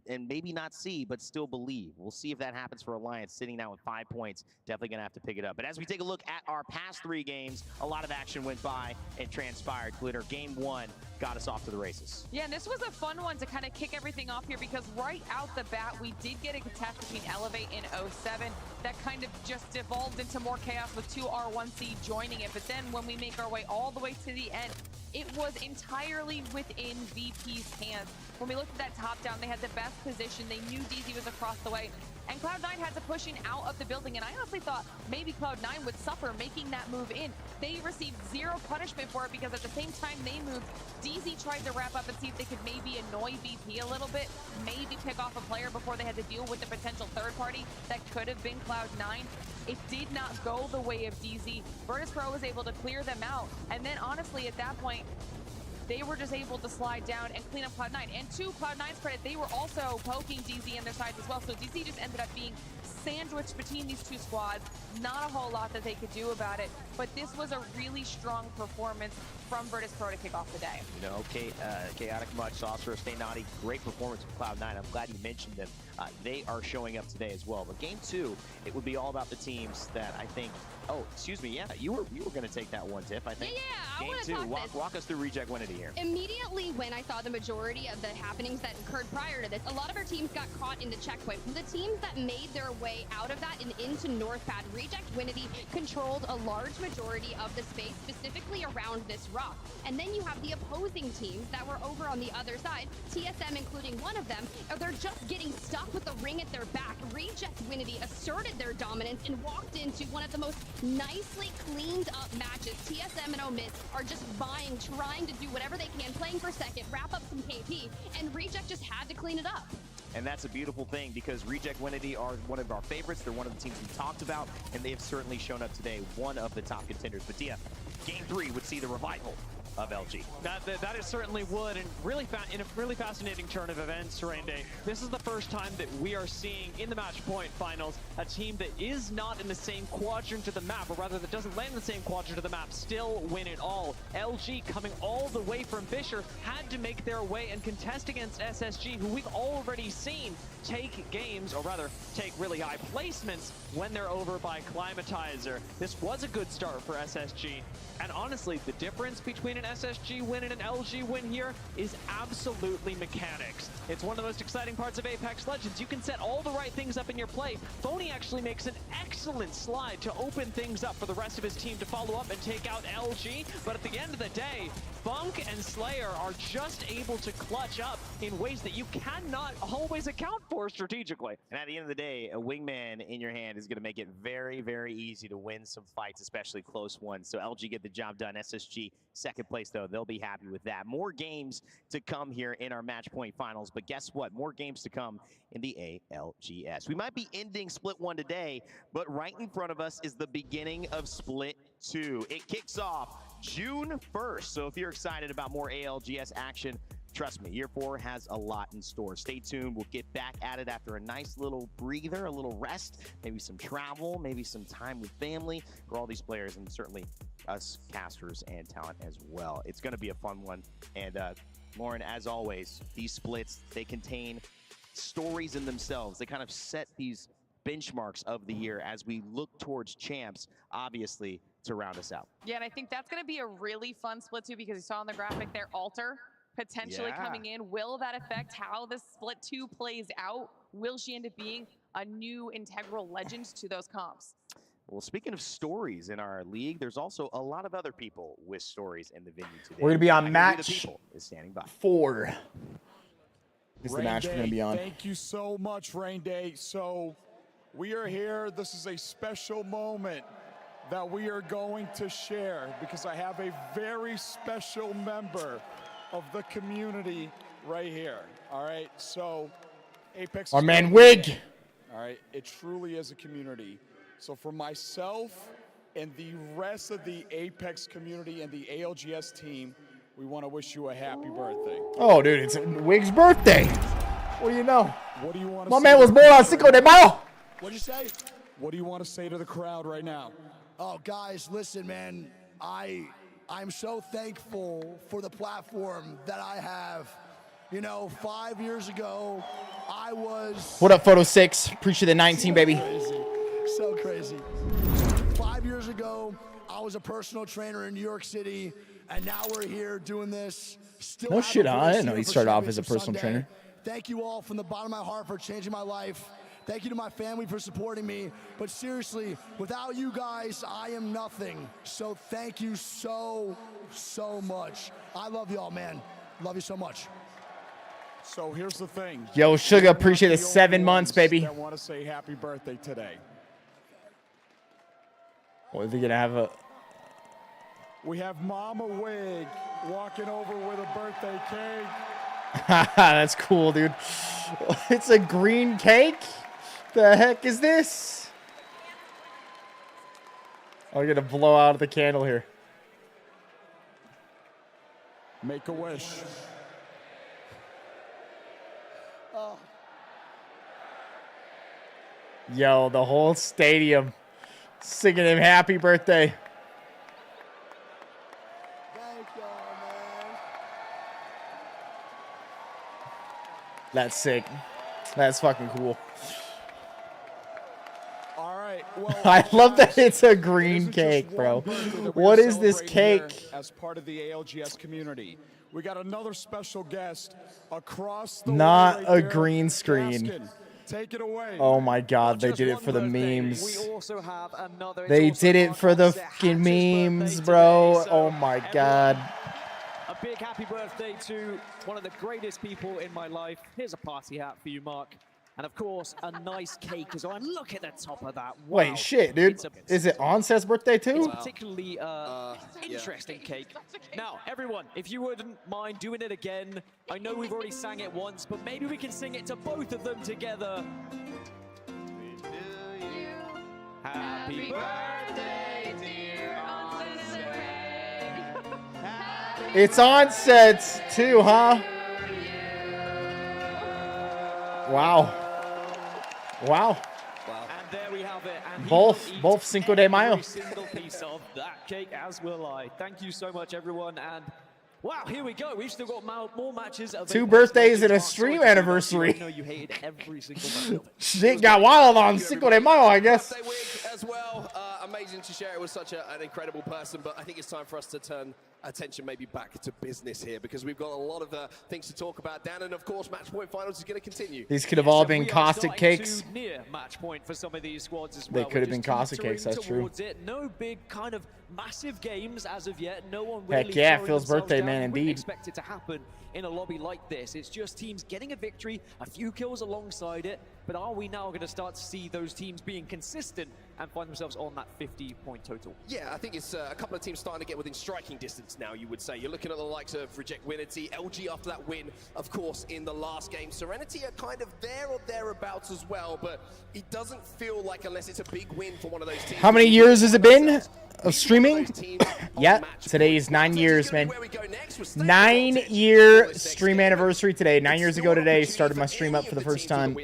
and maybe not see, but still believe. We'll see if that happens for Alliance, sitting now with 5 points. Definitely going to have to pick it up. But as we take a look at our past 3 games, a lot of action went by and transpired. Glitter, game 1 got us off to the races. Yeah, and this was a fun one to kind of kick everything off here because right out the bat, we did get a catch between Elevate and 07 that kind of just devolved into more chaos with 2 R1C joining it. But then when we make our way all the way to the end, it was entirely within VP's hands. When we looked at that top down, they had the best position. They knew DZ was across the way. And Cloud9 had to push in out of the building, and I honestly thought maybe Cloud9 would suffer making that move in. They received zero punishment for it because at the same time they moved, DZ tried to wrap up and see if they could maybe annoy VP a little bit, maybe pick off a player before they had to deal with the potential third party that could have been Cloud9. It did not go the way of DZ. Virtus.pro was able to clear them out, and then honestly at that point, they were just able to slide down and clean up Cloud9. And to Cloud9's credit, they were also poking DZ in their sides as well. So DZ just ended up being sandwiched between these two squads. Not a whole lot that they could do about it. But this was a really strong performance from Virtus.pro to kick off the day. You know, Chaotic Much, Saucer, Stay Naughty, great performance from Cloud9. I'm glad you mentioned them. They are showing up today as well. But game 2, it would be all about the teams that I think. Oh, excuse me. Yeah, you were going to take that one, Tiff. I think. Yeah, game 2. Walk us through Reject Winity here. Immediately when I saw the majority of the happenings that occurred prior to this, a lot of our teams got caught in the checkpoint. The teams that made their way out of that and into Northpad, Reject Winity controlled a large majority of the space, specifically around this rock. And then you have the opposing teams that were over on the other side, TSM including one of them, or they're just getting stuck with the ring at their back. Reject Winity asserted their dominance and walked into one of the most nicely cleaned up matches. TSM and Omit are just vying, trying to do whatever they can, playing for second, wrap up some KP, and Reject just had to clean it up. And that's a beautiful thing because Reject Winity are one of our favorites. They're one of the teams we talked about, and they have certainly shown up today, one of the top contenders. But Tia, game 3 would see the revival of LG. That is certainly would, and really in a really fascinating turn of events, Rain Day. This is the first time that we are seeing in the match point finals a team that is not in the same quadrant of the map, or rather that doesn't land in the same quadrant of the map, still win it all. LG coming all the way from Fisher had to make their way and contest against SSG, who we've already seen take games, or rather take really high placements when they're over by Climatizer. This was a good start for SSG, and honestly, the difference between an SSG win and an LG win here is absolutely mechanics. It's one of the most exciting parts of Apex Legends. You can set all the right things up in your play. Phony actually makes an excellent slide to open things up for the rest of his team to follow up and take out LG, but at the end of the day, Funk and Slayer are just able to clutch up in ways that you cannot always account for strategically. And at the end of the day, a wingman in your hand is going to make it very, very easy to win some fights, especially close ones. So LG get the job done. SSG second place, though. They'll be happy with that. More games to come here in our match point finals. But guess what? More games to come in the ALGS. We might be ending Split 1 today, but right in front of us is the beginning of Split 2. It kicks off June 1st. So if you're excited about more ALGS action, trust me, Year 4 has a lot in store. Stay tuned. We'll get back at it after a nice little breather, a little rest, maybe some travel, maybe some time with family for all these players, and certainly us casters and talent as well. It's going to be a fun one. And Lauren, as always, these splits, they contain stories in themselves. They kind of set these benchmarks of the year as we look towards champs, obviously, to round us out. Yeah, and I think that's going to be a really fun split too, because you saw on the graphic there, Alter potentially coming in. Will that affect how this split 2 plays out? Will she end up being a new integral legend to those comps? Well, speaking of stories in our league, there's also a lot of other people with stories in the venue today. We're going to be on match is standing by. 4. Is the Rain match we're going to Day, be on. Thank you so much, Rain Day. So we are here. This is a special moment that we are going to share because I have a very special member of the community right here. All right, so Apex. Our man Wig. All right, it truly is a community. So for myself and the rest of the Apex community and the ALGS team, we want to wish you a happy birthday. Oh, dude, it's Wig's birthday. What do you know? What do you want to My say? man was born on Cinco de Mayo. What'd you say? What do you want to say to the crowd right now? Oh, guys, listen, man. I'm so thankful for the platform that I have. You know, 5 years ago, I was... What up, Photo 6? Appreciate the 19, baby. So crazy. 5 years ago, I was a personal trainer in New York City, and now we're here doing this. Still No shit, huh? I didn't know he started off as a personal trainer. Thank you all from the bottom of my heart for changing my life. Thank you to my family for supporting me. But seriously, without you guys, I am nothing. So thank you so much. I love y'all, man. Love you so much. So here's the thing. Yo, Sugar, appreciate the 7 months, baby. I want to say happy birthday today. What, is he gonna have a... We have Mama Wig walking over with a birthday cake. That's cool, dude. It's a green cake? The heck is this? I'm gonna blow out the candle here. Make a wish. Oh. Yo, the whole stadium singing him happy birthday. Thank y'all, man. That's sick. That's fucking cool. All right. Well, I love that it's a green cake, bro. What is this cake? As part of the ALGS community, we got another special guest across the Not way a right there. green screen. Gaskin, take it away. Oh my God, they Just did it one for the birthday, memes. We also have another. They it's also did it Mark for the Hatch's fucking birthday memes, today, bro. so Oh my everyone, God. A big happy birthday to one of the greatest people in my life. Here's a party hat for you, Mark. And of course, a nice cake as well. And look at the top of that. Wow. Wait, shit, dude. It's a- Is it Onset's birthday It's too? a particularly interesting cake. Now, everyone, if you wouldn't mind doing it again, I know we've already sang it once, but maybe we can sing it to both of them together. Happy birthday, dear It's Onset's too, huh? Wow. Wow. And there we have it. And he Both will eat both Cinco de Mayo. every single piece of that cake, as will I. Thank you so much, everyone. And wow, here we go. We've still got more matches. Of 2 Apex birthdays and a Legends. stream Sorry to anniversary. I know you hated every single moment of it. Shit got wild on Cinco de Mayo, I guess. Birthday wig as well. Amazing to share it with such an incredible person, but I think it's time for us to turn attention maybe back to business here because we've got a lot of things to talk about. Dan, and of course, Match Point Finals is going to continue. These could have all So been we are caustic starting cakes. to near match point for some of these squads as They well. could have We're been just caustic cakes, teetering that's true. towards it. No big kind of massive games as of yet. No one Heck really yeah, throwing Phil's themselves birthday, down. man, You wouldn't indeed. expect it to happen in a lobby like this. It's just teams getting a victory, a few kills alongside it. But are we now going to start to see those teams being consistent and find themselves on that 50-point total? Yeah, I think it's a couple of teams starting to get within striking distance now, you would say. You're looking at the likes of Reject Winity, LG after that win, of course, in the last game. Serenity are kind of there or thereabouts as well, but it doesn't feel like unless it's a big win for one of those teams. How many years has it been of streaming? Yeah, today is 9 years, man. 9-year stream anniversary today. 9 years ago today, started my stream up for the first time.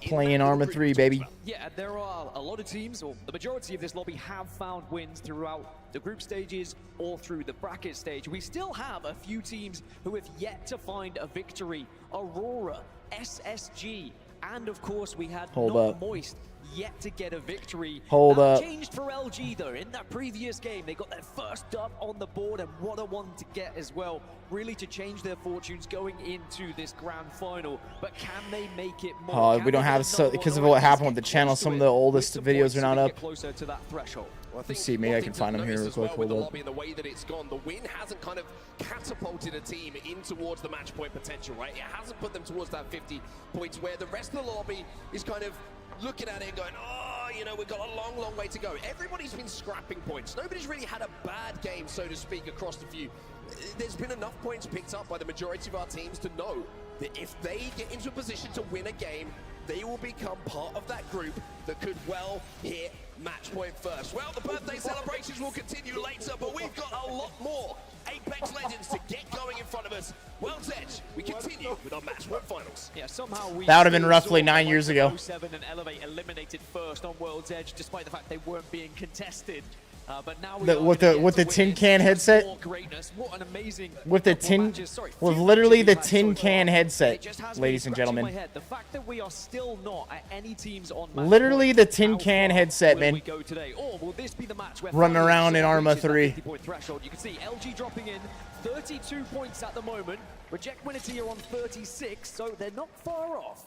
Playing Arma 3, baby. Yeah, there are a lot of teams, or the majority of this lobby have found wins throughout the group stages or through the bracket stage. We still have a few teams who have yet to find a victory. Aurora, SSG, and of course we had Hold Not up. Moist yet to get a victory. Hold That up. changed for LG though. In that previous game, they got their first dub on the board, and what a one to get as well. Really to change their fortunes going into this grand final. But can they make it more? Can We don't they have, get so another because of one, or what at least happened with get the channel, close to some of it the with oldest some videos points are to not get up. closer to that threshold? Well, I Let's see, maybe I can find them here real as quick. well with Hold the up. lobby and the way that it's gone, the win hasn't kind of catapulted a team in towards the match point potential, right? It hasn't put them towards that 50 points where the rest of the lobby is kind of looking at it and going, oh, you know, we've got a long, long way to go. Everybody's been scrapping points. Nobody's really had a bad game, so to speak, across the view. There's been enough points picked up by the majority of our teams to know that if they get into a position to win a game, they will become part of that group that could well hit match point first. Well, the birthday celebrations will continue later, but we've got a lot more Apex Legends to get going in front of us. World's Edge, we continue with our match point finals. Yeah, somehow we That would have been still roughly saw 9 years ago. 07 and Elevate eliminated first on World's Edge, despite the fact they weren't being contested. But now we are With gonna the get with to the tin win can headset, more greatness. What an amazing with the couple tin, matches. Sorry, with few literally the matches we've tin had so can far. headset, It just has me ladies and scratching my gentlemen. head. The fact that we are still not at any teams on match Literally point, the tin how can far headset, will man. we go today? Or will this be the match where Running finally around in someone Arma reaches that 3. 50-point threshold? You can see LG dropping in 32 points at the moment. Reject Winity are on 36, so they're not far off.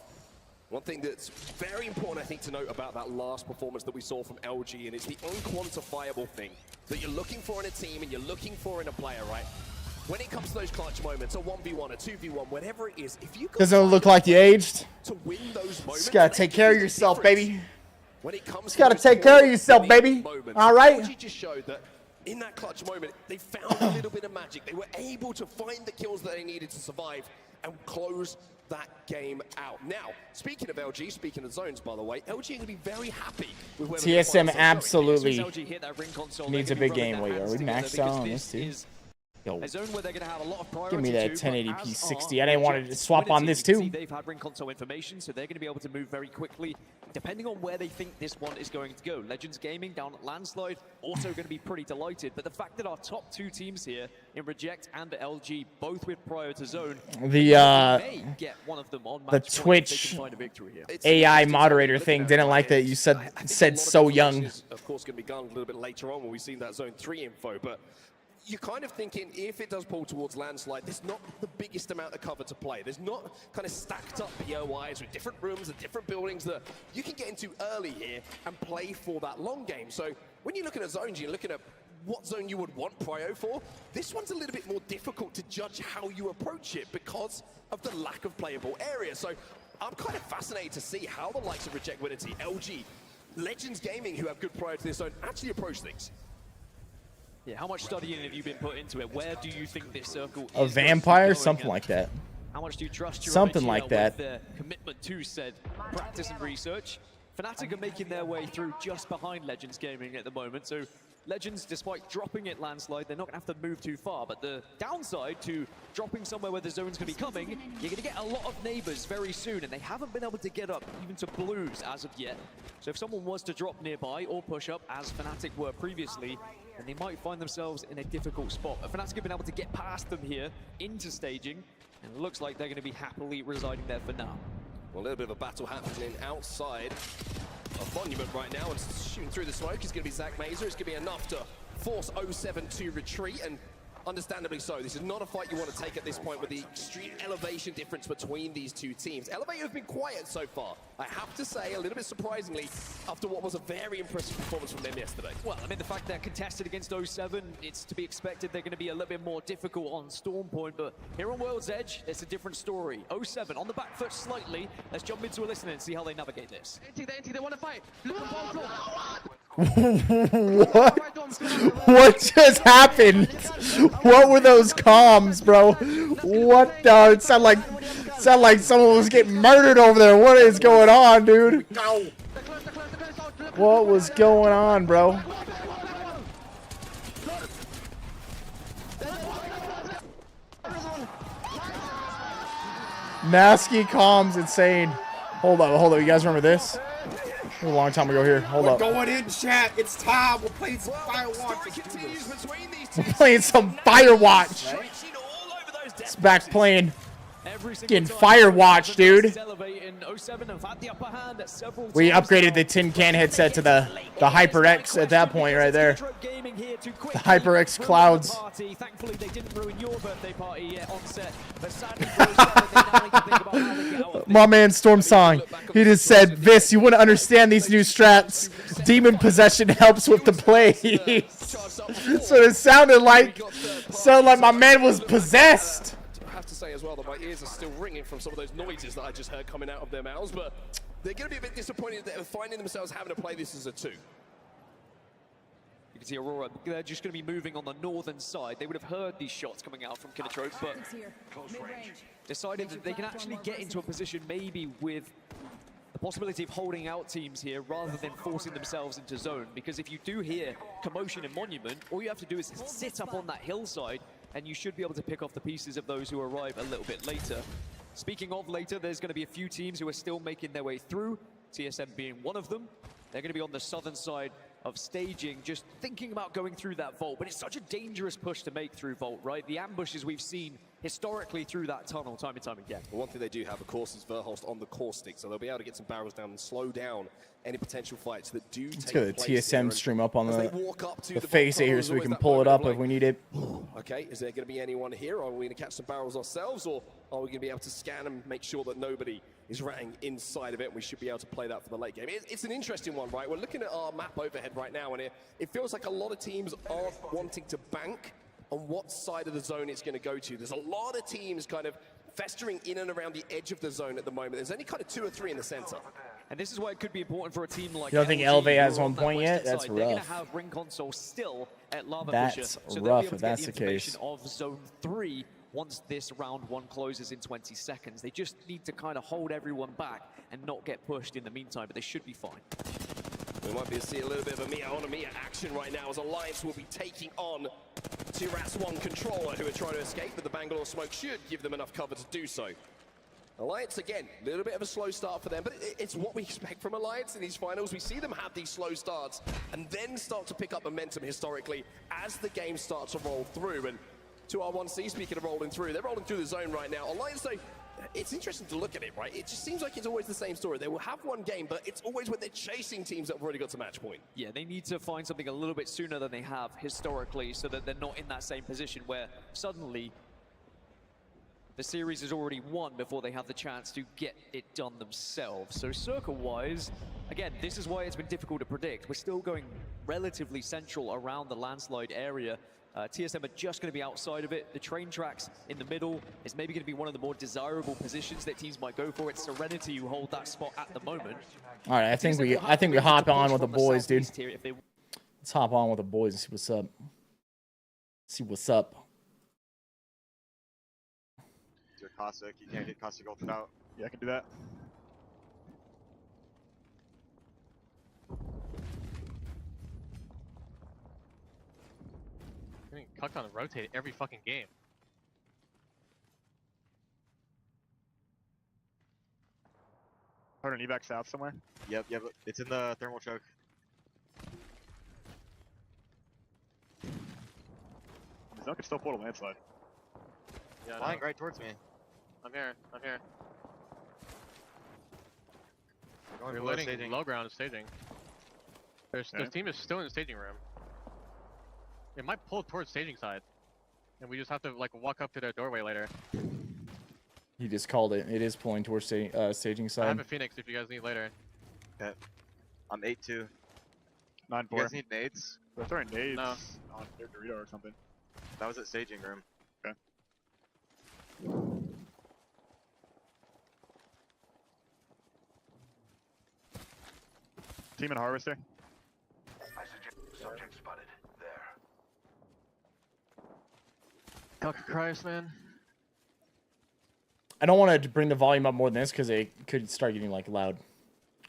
One thing that's very important, I think, to note about that last performance that we saw from LG, and it's the unquantifiable thing that you're looking for in a team and you're looking for in a player, right? When it comes to those clutch moments, a 1v1, a 2v1, whatever it is, if you Doesn't look like you aged. to win those moments, Just gotta take care of yourself, baby. when it comes Just gotta take care of yourself, baby. All right. LG just showed that in that clutch moment, they found a little bit of magic. They were able to find the kills that they needed to survive and close that game out. Now, speaking of LG, speaking of zones, by the way, LG are going to be very happy with where TSM absolutely LG hit that ring console, needs a they're big gonna be game. rubbing Wait, their are we hands maxed together out on because this too? is Yo, a zone where they're going to have a lot of priority give me that to, 1080p but as 60. are I didn't want Legends to swap on Winner this team, you can too. see they've had ring console information, so they're going to be able to move very quickly, depending on where they think this one is going to go. Legends Gaming down at Landslide, also going to be pretty delighted. But the fact that our top two teams here in Reject and LG, both with prior to zone, may get one of them on The match point if they Twitch can find a victory here. AI moderator thing didn't like that you said so young. Of course, going to be gone a little bit later on when we've seen that zone 3 info, but you're kind of thinking if it does pull towards Landslide, there's not the biggest amount of cover to play. There's not kind of stacked up POIs with different rooms and different buildings that you can get into early here and play for that long game. So when you're looking at zones, you're looking at what zone you would want prio for. This one's a little bit more difficult to judge how you approach it because of the lack of playable area. So I'm kind of fascinated to see how the likes of Reject Winner Team, LG, Legends Gaming, who have good prior to this zone, actually approach things. Yeah, how much studying have you been put into it? Where do you think this circle A is vampire, going something at? like that. How much do you trust your Something OG like with that. their commitment to said practice and research? Fnatic are making their way through just behind Legends Gaming at the moment, so Legends, despite dropping at Landslide, they're not going to have to move too far, but the downside to dropping somewhere where the zone's going to be coming, you're going to get a lot of neighbors very soon, and they haven't been able to get up even to blues as of yet. So if someone was to drop nearby or push up, as Fnatic were previously, then they might find themselves in a difficult spot. But Fnatic have been able to get past them here into staging, and it looks like they're going to be happily residing there for now. Well, a little bit of a battle happening outside of Monument right now, and shooting through the smoke is going to be Zach Mazer. It's going to be enough to force 07 to retreat, and understandably so. This is not a fight you want to take at this point with the extreme elevation difference between these two teams. Elevator have been quiet so far, I have to say, a little bit surprisingly, after what was a very impressive performance from them yesterday. Well, I mean, the fact they're contested against 07, it's to be expected they're going to be a little bit more difficult on Storm Point, but here on World's Edge, it's a different story. 07 on the back foot slightly. Let's jump into a listen and see how they navigate this. They want to fight. Look at ball floor. What just happened? What were those comms, bro? What the? It sounded like someone was getting murdered over there. What is going on, dude? What was going on, bro? Nasky comms, insane. Hold up. You guys remember this? A long time ago here. Hold up. We're going in, chat. It's time. We're playing some Firewatch. We're playing some Firewatch. It's back playing. Getting Firewatch, dude. We upgraded the Tin Can headset to the HyperX at that point right there. The HyperX clouds. Thankfully, they didn't ruin your birthday party yet on set, but sadly, My man Storm Song, he just said, Viss, you wouldn't understand these new strats. Demon possession helps with the plays. So it sounded like my man was possessed. I have to say as well that my ears are still ringing from some of those noises that I just heard coming out of their mouths, but they're going to be a bit disappointed that they're finding themselves having to play this as a 2. You can see Aurora, they're just going to be moving on the northern side. They would have heard these shots coming out from Kinatrope, but decided that they can actually get into a position maybe with the possibility of holding out teams here rather than forcing themselves into zone. Because if you do hear commotion in Monument, all you have to do is sit up on that hillside and you should be able to pick off the pieces of those who arrive a little bit later. Speaking of later, there's going to be a few teams who are still making their way through, TSM being one of them. They're going to be on the southern side of staging, just thinking about going through that vault, but it's such a dangerous push to make through vault, right? The ambushes we've seen historically through that tunnel time and time again. Well, one thing they do have, of course, is Verhulst on the core stick, so they'll be able to get some barrels down and slow down any potential fights that do Let's take get a place TSM here. stream up on As they the walk up to the face vault here tunnel, so we there's can always pull it that up moment if we need it. Okay, is there going to be anyone here? Are we going to catch some barrels ourselves, or are we going to be able to scan and make sure that nobody is ratting inside of it? We should be able to play that for the late game. It's an interesting one, right? We're looking at our map overhead right now, and it feels like a lot of teams aren't wanting to bank on what side of the zone it's going to go to. There's a lot of teams kind of festering in and around the edge of the zone at the moment. There's only kind of 2 or 3 in the center. And this is why it could be important for a team like You don't think LG, LV has who are home on that point yet? western That's side. They're going rough. to have ring console still at Lava That's Fisher, so they'll rough be able if to get that's the the information case. of Zone 3 once this round 1 closes in 20 seconds. They just need to kind of hold everyone back and not get pushed in the meantime, but they should be fine. We might be seeing a little bit of a Mia on a Mia action right now as Alliance will be taking on Tirat's 1 controller who are trying to escape, but the Bangalore smoke should give them enough cover to do so. Alliance, again, a little bit of a slow start for them, but it's what we expect from Alliance in these finals. We see them have these slow starts and then start to pick up momentum historically as the game starts to roll through. And to our 1C, speaking of rolling through, they're rolling through the zone right now. Alliance, though, it's interesting to look at it, right? It just seems like it's always the same story. They will have one game, but it's always when they're chasing teams that have already got to match point. Yeah, they need to find something a little bit sooner than they have historically so that they're not in that same position where suddenly the series is already won before they have the chance to get it done themselves. So circle-wise, again, this is why it's been difficult to predict. We're still going relatively central around the landslide area. TSM are just going to be outside of it. The train tracks in the middle is maybe going to be one of the more desirable positions that teams might go for. It's Serenity who hold that spot at the moment. All right, I think we hop on with the boys, dude. Let's hop on with the boys and see what's up. See what's up. You're Caustic. You can't get Caustic ulted out. Yeah, I can do that. Getting cucked on and rotate every fucking game. Heard an evac south somewhere? Yep, it's in the thermal choke. Zone can still pull a landslide. Yeah, Flying right towards me. I'm here. Going We're below letting staging. low ground is staging. The team is still in the staging room. It might pull towards staging side, and we just have to like walk up to their doorway later. He just called it. It is pulling towards staging I side. have a Phoenix if you guys need later. Okay. I'm 8-2. 9-4. You guys need nades? They're throwing nades No. on their Dorito or something. That was at staging room. Okay. Team and Harvester. Subject spotted there. God Christ, man. I don't want to bring the volume up more than this because it could start getting like loud.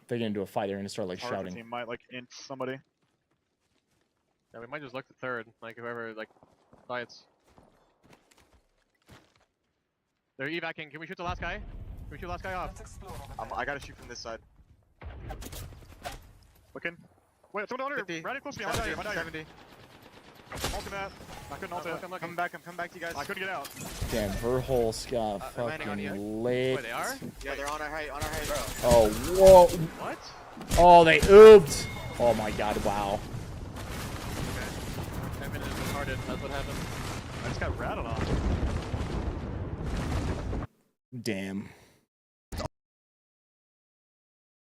If they get into a fight, they're gonna start like Harvester shouting. team might like inch somebody. Yeah, we might just look to third, like whoever like fights. They're evacing. Can we shoot the last guy? Can we shoot the last guy off? I gotta shoot from this side. Looking. Wait, someone under. 50. Right close to me. 70. Ulting that. I couldn't ult it. I'm coming back to you guys. I couldn't get out. Damn, Verhulst got landing on you. fucking lit. Wait, they are? Yeah, they're on our height, bro. Oh, whoa. What? Oh, they ooped. Oh my god, wow. Okay. 10 minutes retarded. That's what happened. I just got rattled on. Damn.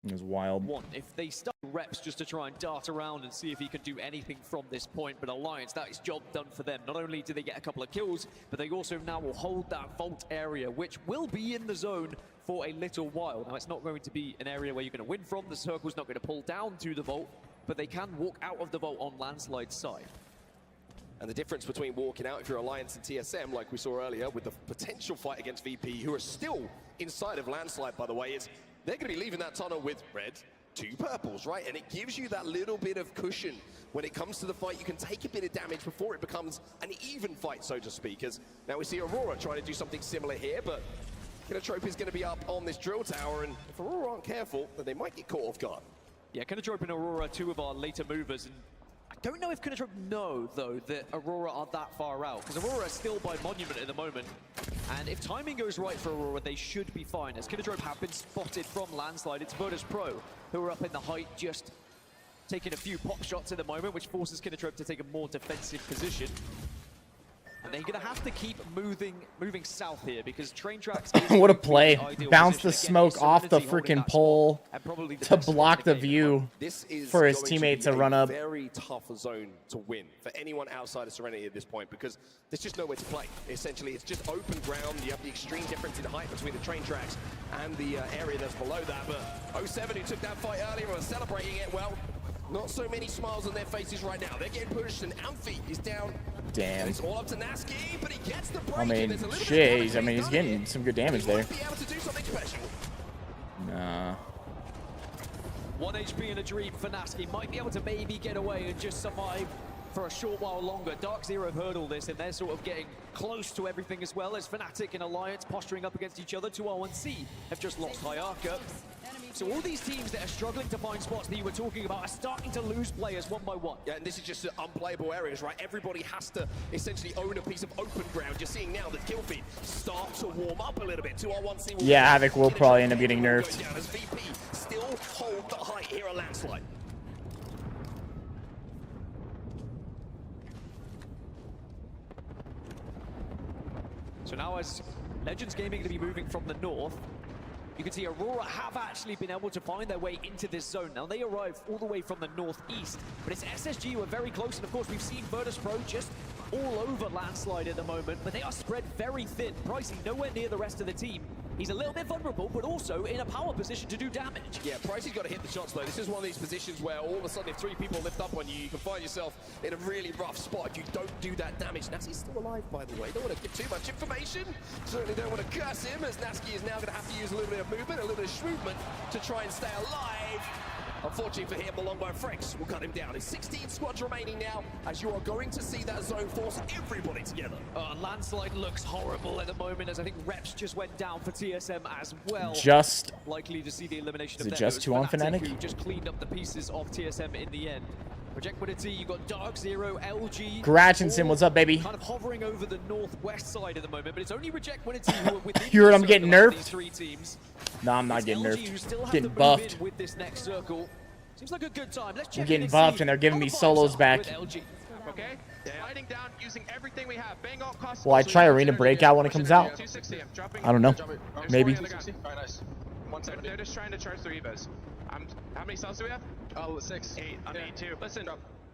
It was wild. If they start reps just to try and dart around and see if he can do anything from this point, but Alliance, that is job done for them. Not only do they get a couple of kills, but they also now will hold that vault area, which will be in the zone for a little while. Now, it's not going to be an area where you're going to win from. The circle's not going to pull down to the vault, but they can walk out of the vault on Landslide's side. And the difference between walking out if you're Alliance and TSM, like we saw earlier, with the potential fight against VP, who are still inside of Landslide, by the way, is they're going to be leaving that tunnel with red, 2 purples, right? And it gives you that little bit of cushion. When it comes to the fight, you can take a bit of damage before it becomes an even fight, so to speak. As now we see Aurora trying to do something similar here, but Kinotrope is going to be up on this drill tower, and if Aurora aren't careful, then they might get caught off guard. Yeah, Kinotrope and Aurora, 2 of our later movers, and I don't know if Kinatrope know, though, that Aurora are that far out, because Aurora is still by Monument at the moment. And if timing goes right for Aurora, they should be fine. As Kinatrope have been spotted from Landslide, it's Virtus Pro who are up in the height, just taking a few pop shots at the moment, which forces Kinatrope to take a more defensive position. And they're going to have to keep moving south here, because train tracks... What a play. Bounce the smoke off the freaking pole to block the view for his teammate to run up. Very tough zone to win for anyone outside of Serenity at this point, because there's just nowhere to play. Essentially, it's just open ground. You have the extreme difference in height between the train tracks and the area that's below that. But 07, who took that fight earlier, was celebrating it. Well, not so many smiles on their faces right now. They're getting pushed, and Amphi is down. Damn. It's all up to Nasky, but he gets the break. I mean, jeez. I mean, he's getting some good damage there. Nah. 1 HP and a dream for Nasky. Might be able to maybe get away and just survive for a short while longer. Dark Zero have heard all this, and they're sort of getting close to everything as well, as Fnatic and Alliance posturing up against each other. 2R1C have just lost Hayaka. So all these teams that are struggling to find spots that you were talking about are starting to lose players one by one. Yeah, and this is just unplayable areas, right? Everybody has to essentially own a piece of open ground. You're seeing now that Killfeed start to warm up a little bit. 2R1C will Yeah, Havoc will probably end up getting nerfed. As VP still hold the height here at Landslide. So now as Legends Gaming going to be moving from the north, you can see Aurora have actually been able to find their way into this zone. Now they arrive all the way from the northeast, but it's SSG who are very close, and of course we've seen Virtus Pro just all over Landslide at the moment, but they are spread very thin. Pricey nowhere near the rest of the team. He's a little bit vulnerable, but also in a power position to do damage. Yeah, Pricey's got to hit the shots though. This is one of these positions where all of a sudden if 3 people lift up on you, you can find yourself in a really rough spot if you don't do that damage. Nasky's still alive, by the way. Don't want to give too much information. Certainly don't want to curse him, as Nasky is now going to have to use a little bit of movement, a little bit of schmovement to try and stay alive. Unfortunately for him, Malongo and Frex will cut him down. There's 16 squads remaining now, as you are going to see that zone force everybody together. Landslide looks horrible at the moment, as I think Reps just went down for TSM as well. Just likely to see the elimination is of it them. just 2 on Fnatic? Who just cleaned up the pieces of TSM in the end. Projectability, you got Dark Zero, LG. Gratchinson, what's up, baby? Kind of hovering over the northwest side at the moment, but it's only Projectability who are within. You heard I'm getting nerfed? These 3 teams. No, I'm not It's getting LG who nerfed. still have Getting to move buffed. in with this next circle. Seems like a good time. Let's check I'm getting in buffed, see and they're giving how me the vibes solos are back. with LG. Okay? Fighting down, using everything we have. Bang all costs. Will I try Arena Breakout when it comes out? 260. I'm dropping. I don't know. Maybe. Very nice. They're just trying to charge their evas. How many cells do we have? Oh, 6. 8. I'm 8 too. Listen.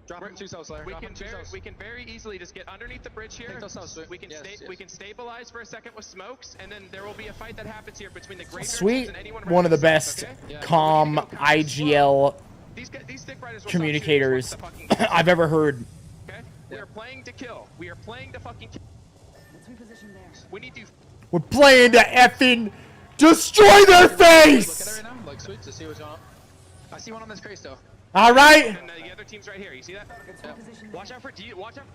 Drop 2 cells, Slayer. We can very easily just get underneath the bridge here. We can stabilize for a second with smokes, and then there will be a fight that happens here between the Graveyards Sweet. and anyone. One of the best calm IGL These stick riders will communicators I've ever heard. Okay? We are playing to kill. We are playing to fucking kill. We need to. We're playing to effing destroy their face! Look at her right now, like sweet to see what's going on. I see one on this crate still. All right. And the other team's right here. You see that? Yeah. Watch out for D. Watch out.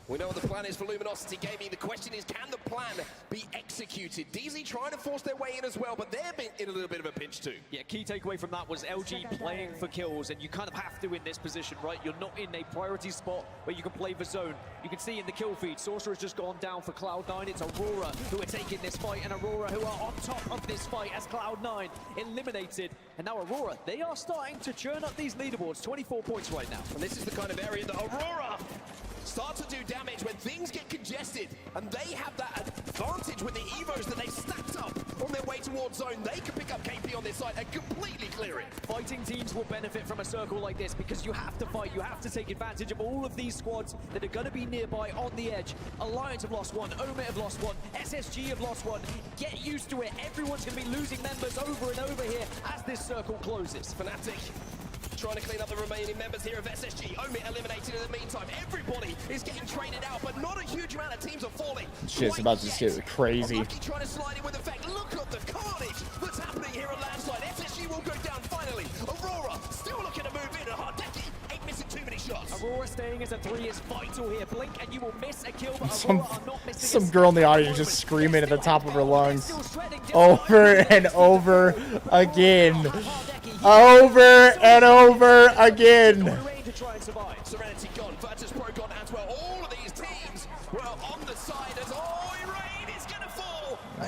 We know what the plan is for Luminosity Gaming. The question is, can the plan be executed? DZ trying to force their way in as well, but they're in a little bit of a pinch too. Yeah, key takeaway from that was LG playing for kills, and you kind of have to in this position, right? You're not in a priority spot where you can play the zone. You can see in the kill feed, Sorcerer's just gone down for Cloud9. It's Aurora who are taking this fight, and Aurora who are on top of this fight as Cloud9 eliminated. And now Aurora, they are starting to churn up these leaderboards. 24 points right now. And this is the kind of area that Aurora start to do damage when things get congested, and they have that advantage with the evos that they've stacked up on their way towards zone. They can pick up KP on this side and completely clear it. Fighting teams will benefit from a circle like this because you have to fight, you have to take advantage of all of these squads that are going to be nearby on the edge. Alliance have lost one, Omit have lost one, SSG have lost one. Get used to it. Everyone's going to be losing members over and over here as this circle closes. Fnatic trying to clean up the remaining members here of SSG. Omit eliminated in the meantime. Everybody is getting traded out, but not a huge amount of teams are falling. Shit's about to get crazy. Lucky trying to slide in with effect. Look at the carnage that's happening here at Landslide. SSG will go down finally. Aurora still looking to move in, and Hardeki ain't missing too many shots. Aurora staying as a 3 is vital here. Blink and you will miss a kill, but Some Aurora are not missing some girl in the audience just screaming at the top of her lungs over and over again. Over and over again. Serenity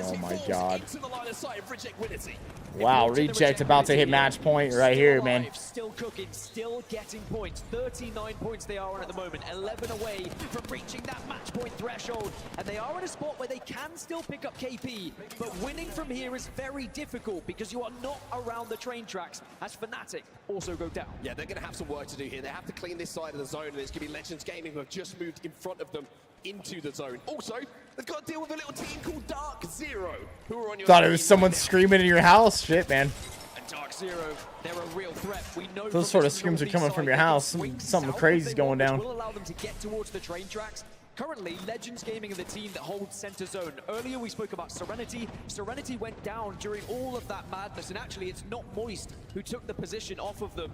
Oh my god. Into the line of sight of Reject Winnity. Wow, Reject about to hit match point right here, man. Still cooking, still getting points. 39 points they are on at the moment. 11 away from reaching that match point threshold. And they are in a spot where they can still pick up KP. But winning from here is very difficult because you are not around the train tracks as Fnatic also go down. Yeah, they're going to have some work to do here. They have to clean this side of the zone, and it's going to be Legends Gaming who have just moved in front of them into the zone. Also, they've got to deal with a little team called Dark Zero, who are on your Thought it was someone screaming in your house. Shit, man. And Dark Zero, they're a real threat. We know Those sort of screams are coming from your house. Something crazy is going down. Will allow them to get towards the train tracks. Currently, Legends Gaming are the team that holds center zone. Earlier, we spoke about Serenity. Serenity went down during all of that madness, and actually, it's not Moist who took the position off of them.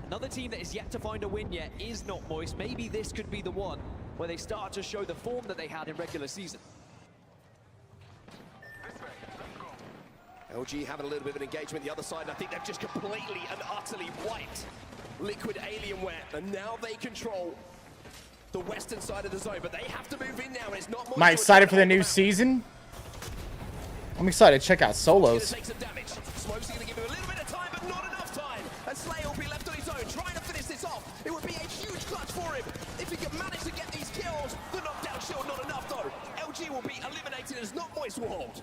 Another team that is yet to find a win yet is not Moist. Maybe this could be the one where they start to show the form that they had in regular season. LG having a little bit of an engagement the other side, and I think they've just completely and utterly wiped Liquid Alienware, and now they control the western side of the zone, but they have to move in now, and it's not more. Am I excited for the new season? I'm excited to check out solos. Take some damage. Smoke's going to give him a little bit of time, but not enough time. And Slay will be left on his own, trying to finish this off. It would be a huge clutch for him if he can manage to get these kills. The knockdown shield not enough though. LG will be eliminated as not Moist will hold.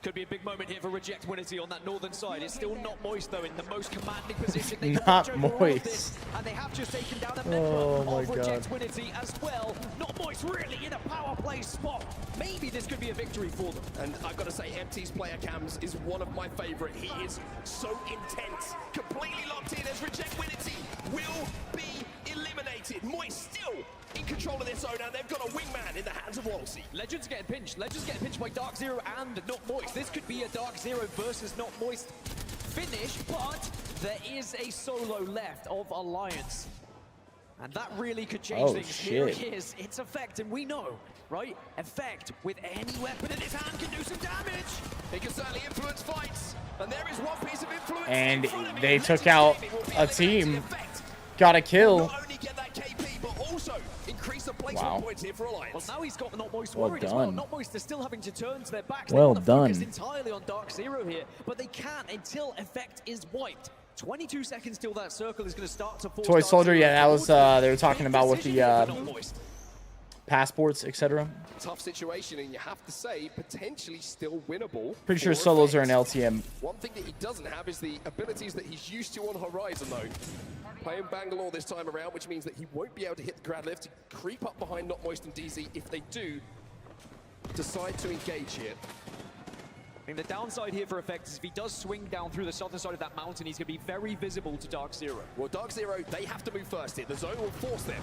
Could be a big moment here for Reject Winnity on that northern side. It's still not Moist though in the most commanding position. They Not Moist. And they have just taken down a member of Reject Winnity as well. Not Moist really in a power play spot. Maybe this could be a victory for them. And I've got to say, MT's player cams is one of my favorite. He is so intense, completely locked in as Reject Winnity will be eliminated. Moist still in control of this zone, and they've got a wingman in the hands of Walsey. Legends getting pinched. Legends getting pinched by Dark Zero and Not Moist. This could be a Dark Zero versus Not Moist finish, but there is a solo left of Alliance. And that really could change things. Here it is. It's Effect, and we know, right? Effect with any weapon in his hand can do some damage. He can certainly influence fights, and there is one piece of influence. And they took out a team. Got a kill. Not only get that KP, but also increase the placement points here for Alliance. Well, now he's got Not Moist Well worried as well. done. Not Moist, they're still having to turn to their backs. Well they want to focus done. entirely on Dark Zero here, but they can't until Effect is wiped. 22 seconds till that circle is going to start to force Toy Dark Soldier, Zero yeah, that was towards they were talking about with the passports, etc. Tough situation, and you have to say, potentially still winnable. Pretty sure for solos are Effect. an LTM. One thing that he doesn't have is the abilities that he's used to on Horizon, though. Playing Bangalore this time around, which means that he won't be able to hit the grad lift, to creep up behind Not Moist and DZ if they do decide to engage here. I mean, the downside here for Effect is if he does swing down through the southern side of that mountain, he's going to be very visible to Dark Zero. Well, Dark Zero, they have to move first here. The zone will force them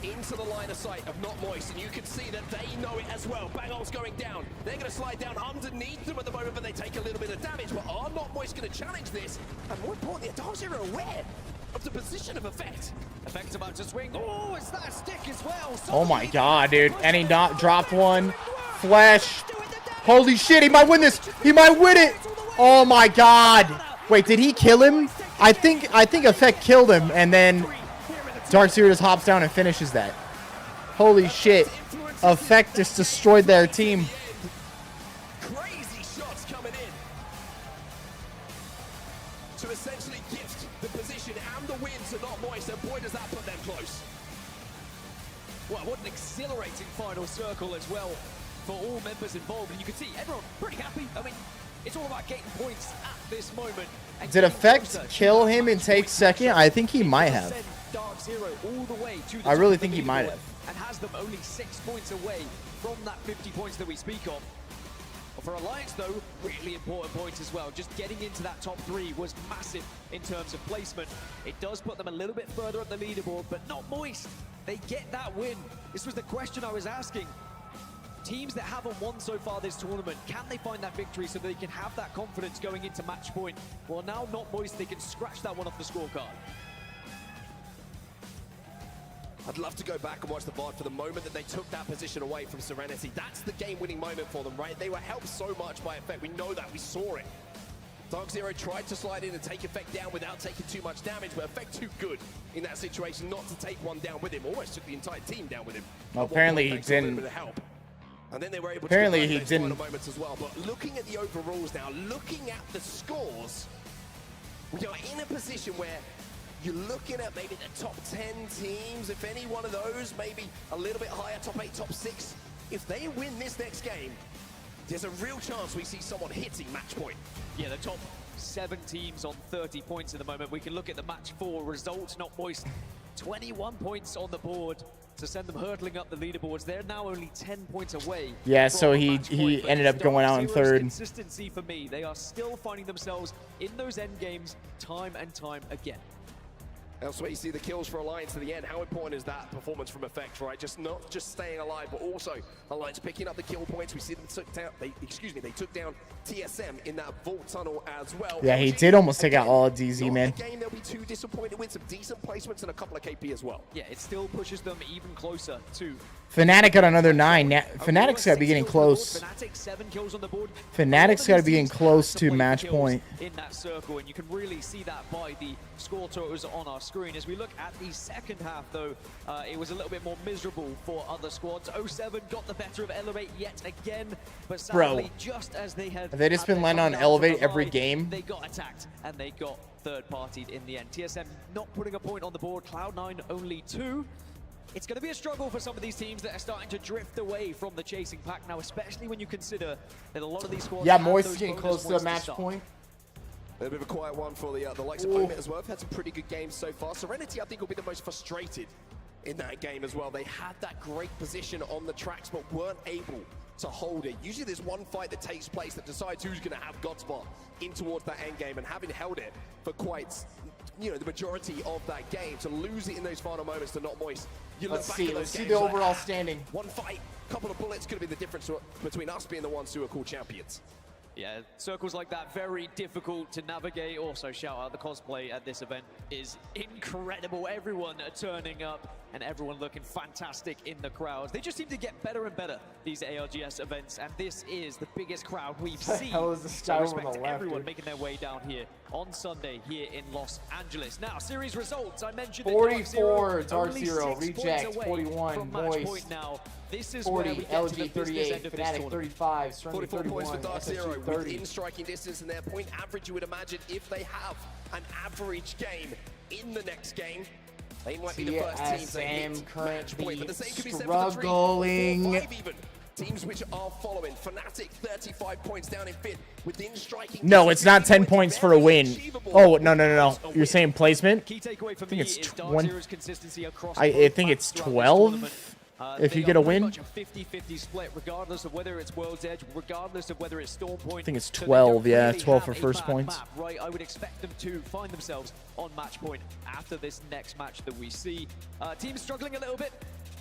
into the line of sight of Not Moist, and you can see that they know it as well. Bangol's going down. They're going to slide down underneath them at the moment, but they take a little bit of damage. But are Not Moist going to challenge this? And more importantly, are Dark Zero aware of the position of Effect? Effect's about to swing. Oh, it's that stick as well. Oh my god, dude. And he not dropped one. Flash. Holy shit, he might win this. He might win it. Oh my god. Wait, did he kill him? I think Effect killed him, and then Dark Zero just hops down and finishes that. Holy shit. Effect just destroyed their team. Crazy shots coming in to essentially gift the position and the win to Not Moist, and boy does that put them close. Well, what an exhilarating final circle as well for all members involved. And you can see everyone pretty happy. I mean, it's all about getting points at this moment. And Did Effect kill him and take second? I think he might have. Dark Zero all the way to the I really top think of he the might leaderboard have. and has them only 6 points away from that 50 points that we speak of. But for Alliance though, really important points as well. Just getting into that top 3 was massive in terms of placement. It does put them a little bit further up the leaderboard, but Not Moist. They get that win. This was the question I was asking. Teams that haven't won so far this tournament, can they find that victory so they can have that confidence going into match point? Well, now Not Moist, they can scratch that one off the scorecard. I'd love to go back and watch the VOD for the moment that they took that position away from Serenity. That's the game-winning moment for them, right? They were helped so much by Effect. We know that. We saw it. Dark Zero tried to slide in and take Effect down without taking too much damage, but Effect too good in that situation not to take one down with him. Almost took the entire team down with him. Well, apparently he didn't. And then they were able Apparently to he those didn't. final moments as well. But looking at the overalls now, looking at the scores, we are in a position where you're looking at maybe the top 10 teams. If any one of those, maybe a little bit higher, top 8, top 6. If they win this next game, there's a real chance we see someone hitting match point. Yeah, the top 7 teams on 30 points at the moment. We can look at the match 4 results, not moist. 21 points on the board to send them hurtling up the leaderboards. They're now only 10 points away. Yeah, so from a he match point, but ended up just going out in Dark Zero's third. Consistency for me. They are still finding themselves in those end games time and time again. Elsewhere, you see the kills for Alliance to the end. How important is that performance from Effect, right? Just not just staying alive, but also Alliance picking up the kill points. We see them took down. They took down TSM in that vault tunnel as well. Yeah, he did almost take out all of DZ, man. Game they'll be too disappointed with some decent placements and a couple of KP as well. Yeah, it still pushes them even closer to. Fnatic got another 9. Fnatic's got to be getting close. Fnatic 7 kills on the board. Fnatic's got to be getting close to match point. In that circle, and you can really see that by the score totals on our screen. As we look at the second half, though, it was a little bit more miserable for other squads. 07 got the better of Elevate yet again, but sadly, just as they had... Have they just been landing on Elevate every game? They got attacked, and they got third-partied in the end. TSM not putting a point on the board. Cloud9 only 2. It's going to be a struggle for some of these teams that are starting to drift away from the chasing pack now, especially when you consider that a lot of these squads... Yeah, have Moist those getting bonus close to points a match start. point. A bit of a quiet one for the likes of Omit as well. They've had some pretty good games so far. Serenity, I think, will be the most frustrated in that game as well. They had that great position on the tracks, but weren't able to hold it. Usually there's one fight that takes place that decides who's going to have Godspot in towards that end game, and having held it for quite, the majority of that game, to lose it in those final moments to not Moist. You look Let's back see. at those Let's see games the like, overall standing. One fight, couple of bullets could be the difference between us being the ones who are called champions. Yeah, circles like that, very difficult to navigate. Also, shout out the cosplay at this event is incredible. Everyone turning up and everyone looking fantastic in the crowds. They just seem to get better and better, these ALGS events, and this is the biggest crowd we've seen. hell is this guy So over respect the to left, everyone dude? making their way down here on Sunday here in Los Angeles. Now, series results. I mentioned that Dark 44, Dark only Zero, 6 points Reject, away 41, from match Moist, point now. This is 40, where we get to the LG business 38, end of this Fnatic tournament. 35, Serenity 44 points for 31, Dark Zero SSG 30. within striking distance, and their point average, you would imagine, if they have an average game in the next game, they might be the first team to hit match currently point. But the same could be said for the 3, 4, 5 even. Teams which are following. Fnatic 35 points down in 5th within striking No, it's not 10 points for a win. Oh, no. You're saying placement? Key takeaway for I think me it's is Dark 20. Zero's consistency across I both think maps it's throughout this 12 tournament. if you They get are a pretty win. much a 50-50 split, regardless of whether it's World's Edge, regardless of whether it's Storm Point. I think it's So they 12, don't yeah, really 12 have for a first bad points. map, right? I would expect them to find themselves on match point after this next match that we see. Teams struggling a little bit.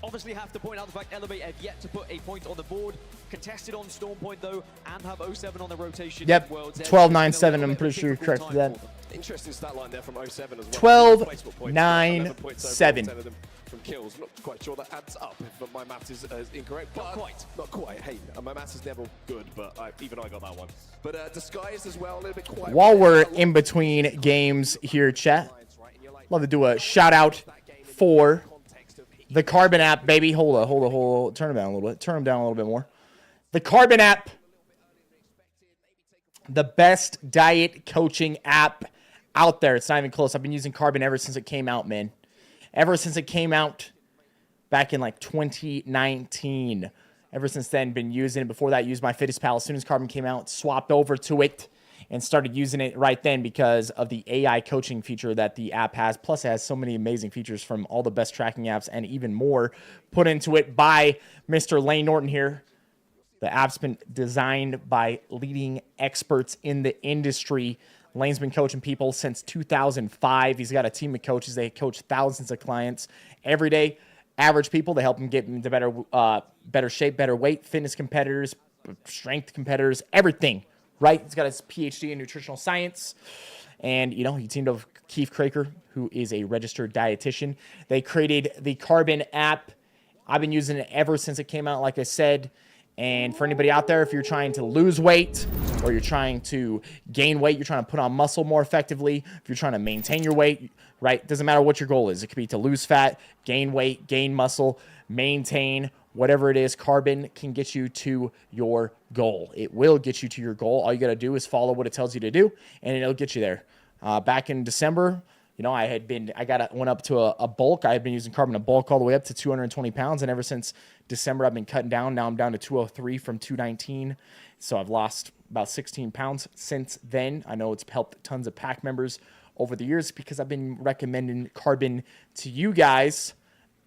Obviously have to point out the fact Elevate have yet to put a point on the board. Contested on Storm Point, though, and have 07 on the rotation. Yep, in World's Edge. 12-9-7, I'm pretty sure you're correct for that. Interesting stat line there from 07 as well. 12, Placement points, 9, 11 points overall, 7. 10 of them from kills. Not quite sure that adds up if my math is incorrect. But not quite. Hey, my math is never good, but even I got that one. But disguised as well, a little bit quiet. While we're in between games here, chat, love to do a shout out for the Carbon app, baby. Hold on. Turn them down a little bit. Turn them down a little bit more. The Carbon app, the best diet coaching app out there. It's not even close. I've been using Carbon ever since it came out, man. Ever since it came out back in like 2019. Ever since then, been using it. Before that, used MyFitnessPal. As soon as Carbon came out, swapped over to it and started using it right then because of the AI coaching feature that the app has. Plus, it has so many amazing features from all the best tracking apps and even more put into it by Mr. Lane Norton here. The app's been designed by leading experts in the industry. Lane's been coaching people since 2005. He's got a team of coaches. They coach thousands of clients every day. Average people, they help them get into better shape, better weight, fitness competitors, strength competitors, everything. Right? He's got his PhD in nutritional science. And, he teamed up with Keith Craker, who is a registered dietitian. They created the Carbon app. I've been using it ever since it came out, like I said. And for anybody out there, if you're trying to lose weight or you're trying to gain weight, you're trying to put on muscle more effectively, if you're trying to maintain your weight, right? Doesn't matter what your goal is. It could be to lose fat, gain weight, gain muscle, maintain, whatever it is, Carbon can get you to your goal. It will get you to your goal. All you got to do is follow what it tells you to do, and it'll get you there. Back in December, you know, went up to a bulk. I had been using Carbon to bulk all the way up to 220 pounds, and ever since December, I've been cutting down. Now I'm down to 203 from 219, so I've lost about 16 pounds since then. I know it's helped tons of pack members over the years because I've been recommending Carbon to you guys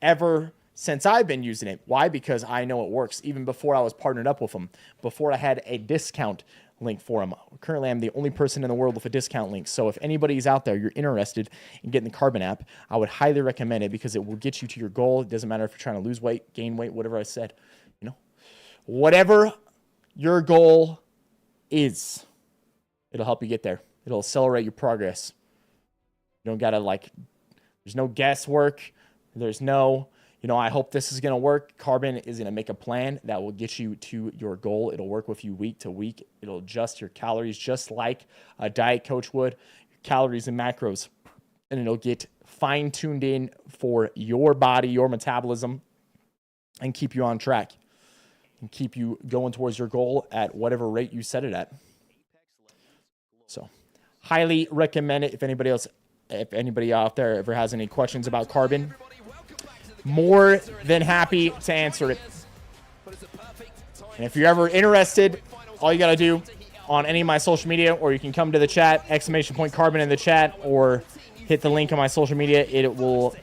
ever since I've been using it. Why? Because I know it works. Even before I was partnered up with them, before I had a discount link for them. Currently, I'm the only person in the world with a discount link. So if anybody's out there, you're interested in getting the Carbon app, I would highly recommend it because it will get you to your goal. It doesn't matter if you're trying to lose weight, gain weight, whatever I said. You know, whatever your goal is, it'll help you get there. It'll accelerate your progress. You don't got to there's no guesswork. There's no, I hope this is going to work. Carbon is going to make a plan that will get you to your goal. It'll work with you week to week. It'll adjust your calories just like a diet coach would, calories and macros. And it'll get fine-tuned in for your body, your metabolism, and keep you on track and keep you going towards your goal at whatever rate you set it at. So, highly recommend it. If anybody out there ever has any questions about Carbon, more than happy to answer it. And if you're ever interested, all you got to do on any of my social media, or you can come to the chat, !Carbon in the chat, or hit the link on my social media. It will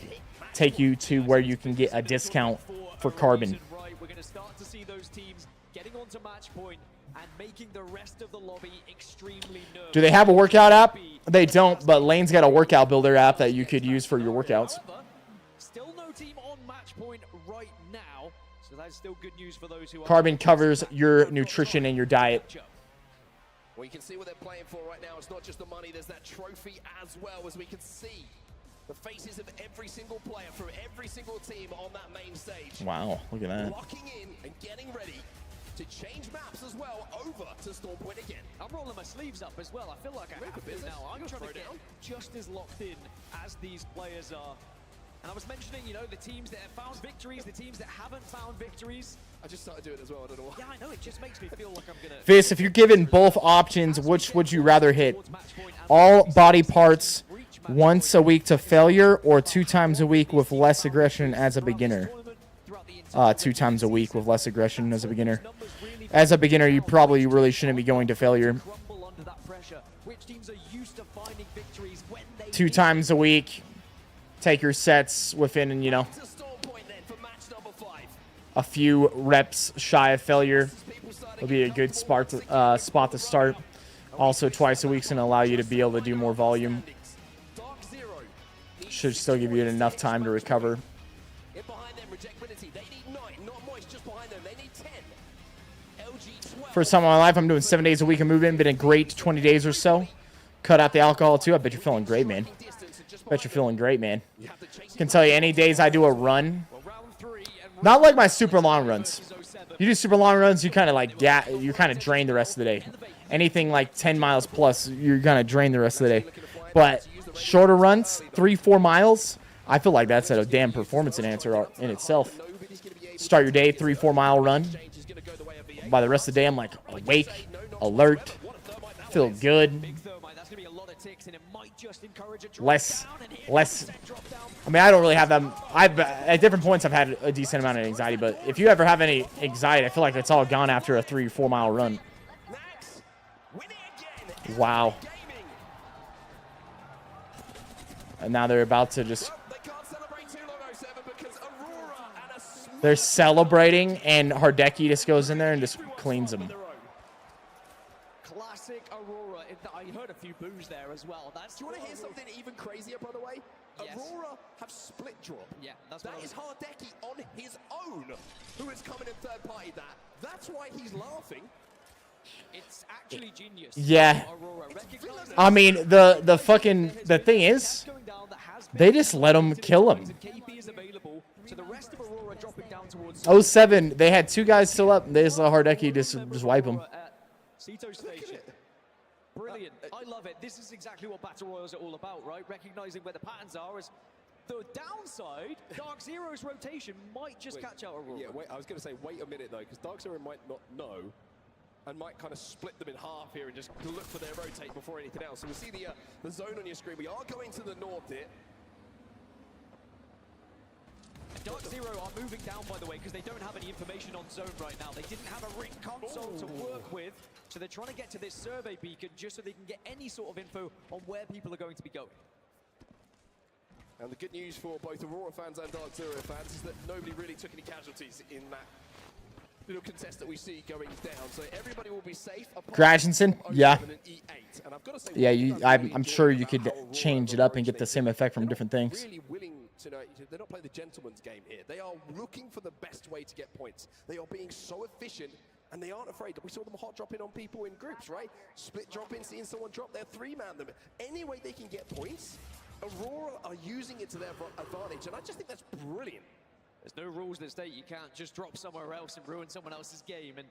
take you to where you can get a discount for Carbon. We're going to start to see those teams getting onto match point and making the rest of the lobby extremely nervous. Do they have a workout app? They don't, but Lane's got a workout builder app that you could use for your workouts. Still no team on match point right now, so that's still good news for those who Carbon covers your nutrition and your diet. Well, you can see what they're playing for right now. It's not just the money, there's that trophy as well, as we can see the faces of every single player from every single team on that main stage. Wow, look at that. Locking in and getting ready to change maps as well over to Storm Point again. I'm rolling my sleeves up as well. I feel like I have to now. I'm trying to get just as locked in as these players are. And I was mentioning, the teams that have found victories, the teams that haven't found victories. I just started doing it as well, I don't know why. Yeah, I know, it just makes me feel like I'm gonna... Viss, if you're given both options, which would you rather hit? All body parts once a week to failure, or 2 times a week with less aggression as a beginner? 2 times a week with less aggression as a beginner. As a beginner, you probably really shouldn't be going to failure. 2 times a week. Take your sets within, a few reps shy of failure. It'll be a good spot to start. Also, twice a week's going to allow you to be able to do more volume. Should still give you enough time to recover. First time in my life, I'm doing 7 days a week of movement. Been a great 20 days or so. Cut out the alcohol too. I bet you're feeling great, man. Bet you're feeling great, man. Can tell you any days I do a run. Not like my super long runs. You do super long runs, you kind of you kind of drain the rest of the day. Anything like 10 miles plus, you're gonna drain the rest of the day. But shorter runs, 3-4 miles, I feel like that's a damn performance enhancer in itself. Start your day, 3-4 mile run. By the rest of the day, I'm like awake, alert, feel good. Less. I mean, I don't really have them. At different points, I've had a decent amount of anxiety, but if you ever have any anxiety, I feel like it's all gone after a 3-4 mile run. Wow. And now they're about to just... They're celebrating, and Hardeki just goes in there and just cleans them. Classic Aurora. I heard a few boos there as well. Do you want to hear something even crazier, by the way? Yes. Aurora have split drop. Yeah, that is Hardeki on his own, who is coming in third party. That's why he's laughing. It's actually genius. Yeah. I mean, the thing is, they just let him kill him. 07, they had 2 guys still up. They just let Hardeki just wipe him. Brilliant. I love it. This is exactly what Battle Royals are all about, right? Recognizing where the patterns are. As The downside, Dark Zero's rotation might just catch out Aurora. Yeah, wait, I was going to say, wait a minute, though, because Dark Zero might not know and might kind of split them in half here and just look for their rotate before anything else. So we see the zone on your screen. We are going to the north here. Dark Zero are moving down, by the way, because they don't have any information on zone right now. They didn't have a ring console to work with, so they're trying to get to this survey beacon just so they can get any sort of info on where people are going to be going. And the good news for both Aurora fans and Dark Zero fans is that nobody really took any casualties in that little contest that we see going down. So everybody will be safe. Grashenson, yeah. And I've got to say, Yeah, I'm sure you could change it up and get the same effect from different things. Really willing to know, they're not playing the gentleman's game here. They are looking for the best way to get points. They are being so efficient, and they aren't afraid. We saw them hot dropping on people in groups, right? Split drop in, seeing someone drop, they're three-man them. Any way they can get points, Aurora are using it to their advantage, and I just think that's brilliant. There's no rules that state you can't just drop somewhere else and ruin someone else's game. And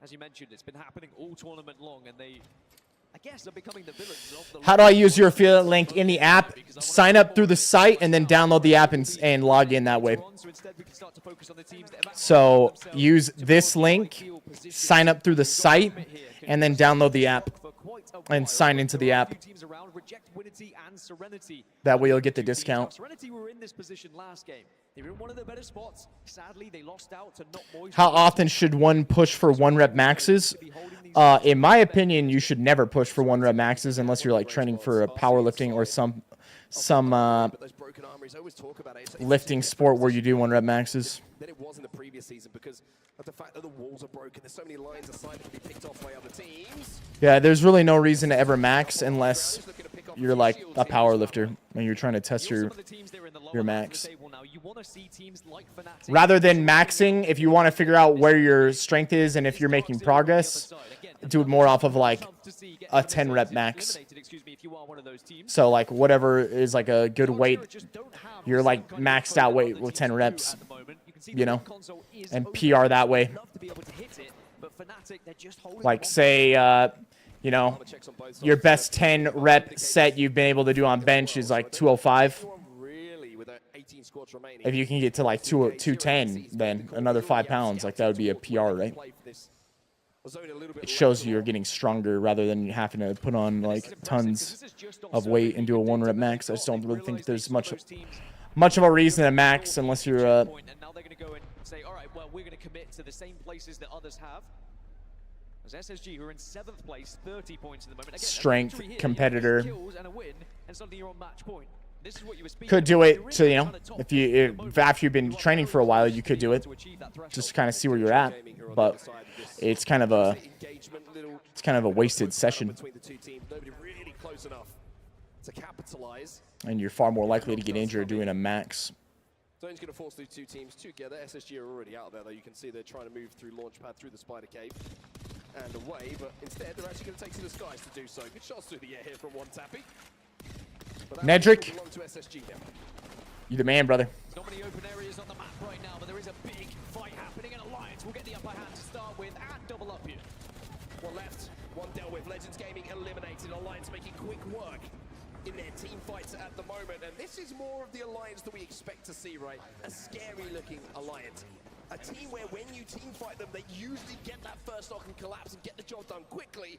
as you mentioned, it's been happening all tournament long, and they, I guess, are becoming the villains of the... How do I use your affiliate link in the app? Sign up through the site and then download the app and log in that way. So use this link, sign up through the site, and then download the app and sign into the app. That way you'll get the discount. Serenity were in this position last game. They were in one of the better spots. Sadly, they lost out to not Moist. How often should one push for 1-rep maxes? In my opinion, you should never push for 1-rep maxes unless you're like training for a powerlifting or some lifting sport where you do 1-rep maxes. Than it was in the previous season because of the fact that the walls are broken. There's so many lines of sight that can be picked off by other teams. Yeah, there's really no reason to ever max unless you're like a power lifter and you're trying to test your max. Rather than maxing, if you want to figure out where your strength is and if you're making progress, do it more off of like a 10-rep max. So like whatever is like a good weight, you're like maxed out weight with 10 reps, you know, and PR that way. Like say, you know, your best 10-rep set you've been able to do on bench is like 205. If you can get to like 210, then another 5 pounds, like that would be a PR, right? It shows you're getting stronger rather than having to put on like tons of weight and do a 1-rep max. I just don't really think there's much of a reason to max unless you're And now they're going to go and say, all right, well, we're going to commit to the same places that others have. As SSG, who are in 7th place, 30 points at the moment. Again, strength competitor. And a win, and suddenly you're on match point. This is what you were speaking could do it to, you know, if after you've been training for a while, you could do it. Just kind of see where you're at, but it's kind of a wasted session. And you're far more likely to get injured doing a max. Zone's going to force these two teams together. SSG are already out there, though. You can see they're trying to move through Launchpad, through the Spider Cave, and away. But instead, they're actually going to take to the skies to do so. Good shots through the air here from one Tappy. Nedrick, you the man, brother. Not many open areas on the map right now, but there is a big fight happening, and Alliance will get the upper hand to start with and double up here. One left, one dealt with. Legends Gaming eliminated. Alliance making quick work in their team fights at the moment, and this is more of the Alliance that we expect to see, right? A scary-looking Alliance. A team where when you team fight them, they usually get that first knock and collapse and get the job done quickly.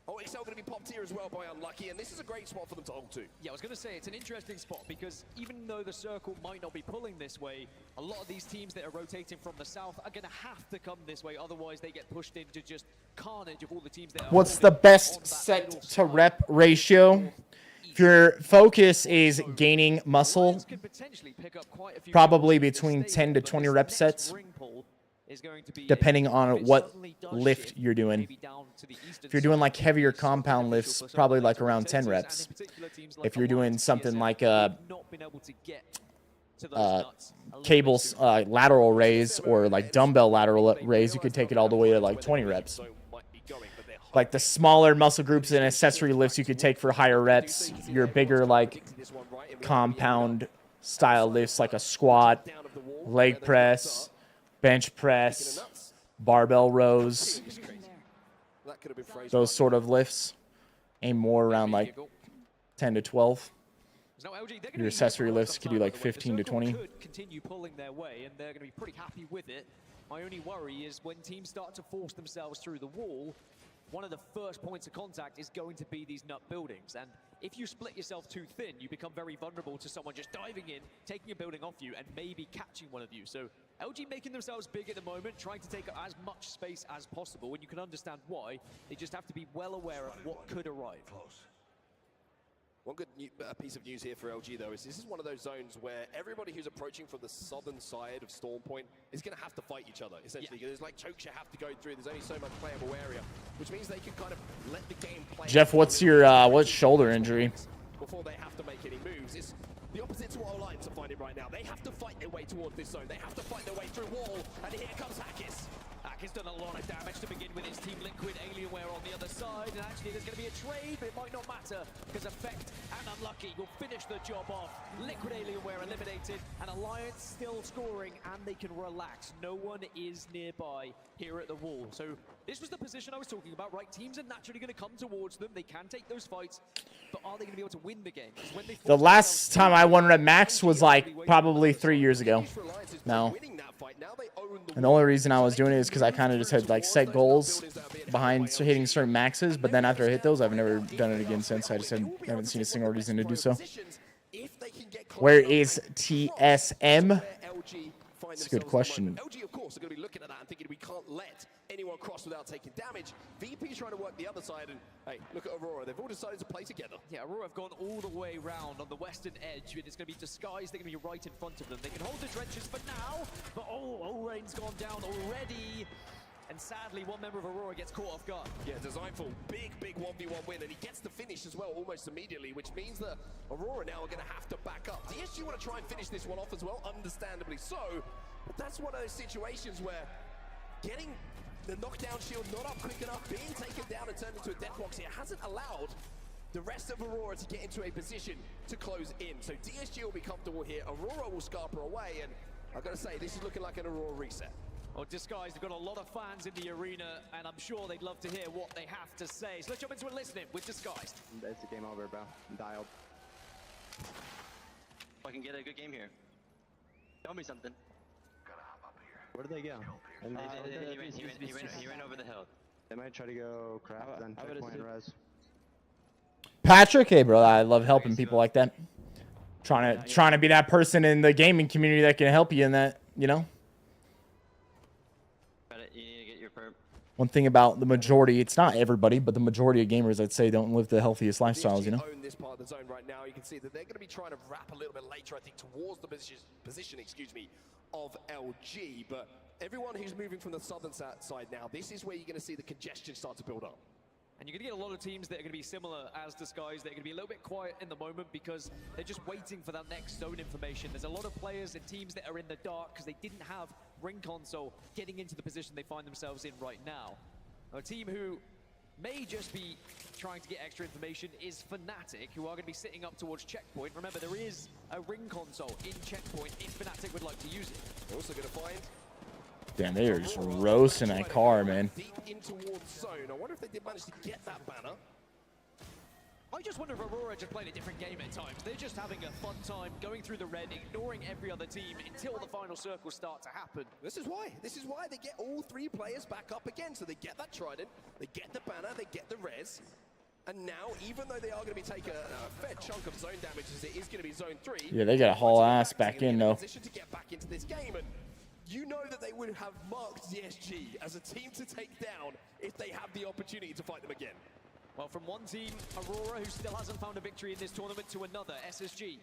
OXL going to be popped here as well by Unlucky, and this is a great spot for them to hold to. Yeah, I was going to say, it's an interesting spot because even though the circle might not be pulling this way, a lot of these teams that are rotating from the south are going to have to come this way, otherwise they get pushed into just carnage of all the teams that are... What's the best set to rep ratio? If your focus is gaining muscle, probably between 10 to 20 rep sets, depending on what lift you're doing. If you're doing like heavier compound lifts, probably like around 10 reps. If you're doing something like cables, lateral raise or like dumbbell lateral raise, you could take it all the way to like 20 reps. Like the smaller muscle groups and accessory lifts you could take for higher reps. Your bigger like compound style lifts like a squat, leg press, bench press, barbell rows, those sort of lifts. Aim more around like 10 to 12. Now LG, they're Your accessory lifts could do like 15 to 20. could continue pulling their way, and they're going to be pretty happy with it. My only worry is when teams start to force themselves through the wall, one of the first points of contact is going to be these nut buildings. And if you split yourself too thin, you become very vulnerable to someone just diving in, taking a building off you, and maybe catching one of you. So LG making themselves big at the moment, trying to take up as much space as possible, and you can understand why. They just have to be well aware of what could arrive. One good piece of news here for LG, though, is this is one of those zones where everybody who's approaching from the southern side of Storm Point is going to have to fight each other, essentially. There's like chokes you have to go through. There's only so much playable area, which means they can kind of let the game play. Jeff, what's your what's shoulder injury? Before they have to make any moves. It's the opposite to what Alliance are finding right now. They have to fight their way towards this zone. They have to fight their way through wall, and here comes Hackis. Hackis done a lot of damage to begin with. His Team Liquid Alienware on the other side, and actually there's going to be a trade, but it might not matter, because Effect and Unlucky will finish the job off. Liquid Alienware eliminated, and Alliance still scoring, and they can relax. No one is nearby here at the wall. So this was the position I was talking about, right? Teams are naturally going to come towards them. They can take those fights, but are they going to be able to win the game? When they The last time I won Red Max was like probably 3 years ago. No. And the only reason I was doing it is because I kind of just had like set goals behind hitting certain maxes, but then after I hit those, I've never done it again since. I just haven't seen a single reason to do so. Where is TSM? That's a good question. LG, of course, are going to be looking at that and thinking we can't let anyone cross without taking damage. VP trying to work the other side, and hey, look at Aurora. They've all decided to play together. Yeah, Aurora have gone all the way round on the western edge. It's going to be Disguise. They're going to be right in front of them. They can hold the trenches for now, but Rain's gone down already. And sadly, one member of Aurora gets caught off guard. Yeah, Designful, big 1v1 win, and he gets the finish as well almost immediately, which means that Aurora now are going to have to back up. DSG want to try and finish this one off as well, understandably so, but that's one of those situations where getting the knockdown shield not up quick enough, being taken down and turned into a deathbox here hasn't allowed the rest of Aurora to get into a position to close in. So DSG will be comfortable here, Aurora will scarper away, and I've got to say, this is looking like an Aurora reset. Well, Disguise, they've got a lot of fans in the arena, and I'm sure they'd love to hear what they have to say. So let's jump into it listening with Disguise. It's a game over, bro. I'm dialed. I can get a good game here. Tell me something. Where did they go? He ran over the hill. They might try to go craft, then checkpoint and res. Patrick, hey bro, I love helping people like that. Trying to be that person in the gaming community that can help you in that, you know. You need to get your perp. One thing about the majority, it's not everybody, but the majority of gamers, I'd say, don't live the healthiest lifestyles, you know. Own this part of the zone right now. You can see that they're going to be trying to wrap a little bit later, I think, towards the position, excuse me, of LG. But everyone who's moving from the southern side now, this is where you're going to see the congestion start to build up. And you're going to get a lot of teams that are going to be similar as Disguise. They're going to be a little bit quiet in the moment because they're just waiting for that next zone information. There's a lot of players and teams that are in the dark because they didn't have ring console getting into the position they find themselves in right now. A team who may just be trying to get extra information is Fnatic, who are going to be sitting up towards checkpoint. Remember, there is a ring console in checkpoint if Fnatic would like to use it. They're also going to find... Damn, they are just roasting that car, man. Deep in towards zone. I wonder if they did manage to get that banner. I just wonder if Aurora just playing a different game at times. They're just having a fun time going through the red, ignoring every other team until the final circles start to happen. This is why they get all three players back up again. So they get that trident, they get the banner, they get the res. And now, even though they are going to be taking a fair chunk of zone damage as it is going to be zone 3. Yeah, they got to haul ass back in, though. Position to get back into this game, and you know that they would have marked DSG as a team to take down if they have the opportunity to fight them again. Well, from one team, Aurora, who still hasn't found a victory in this tournament, to another, SSG.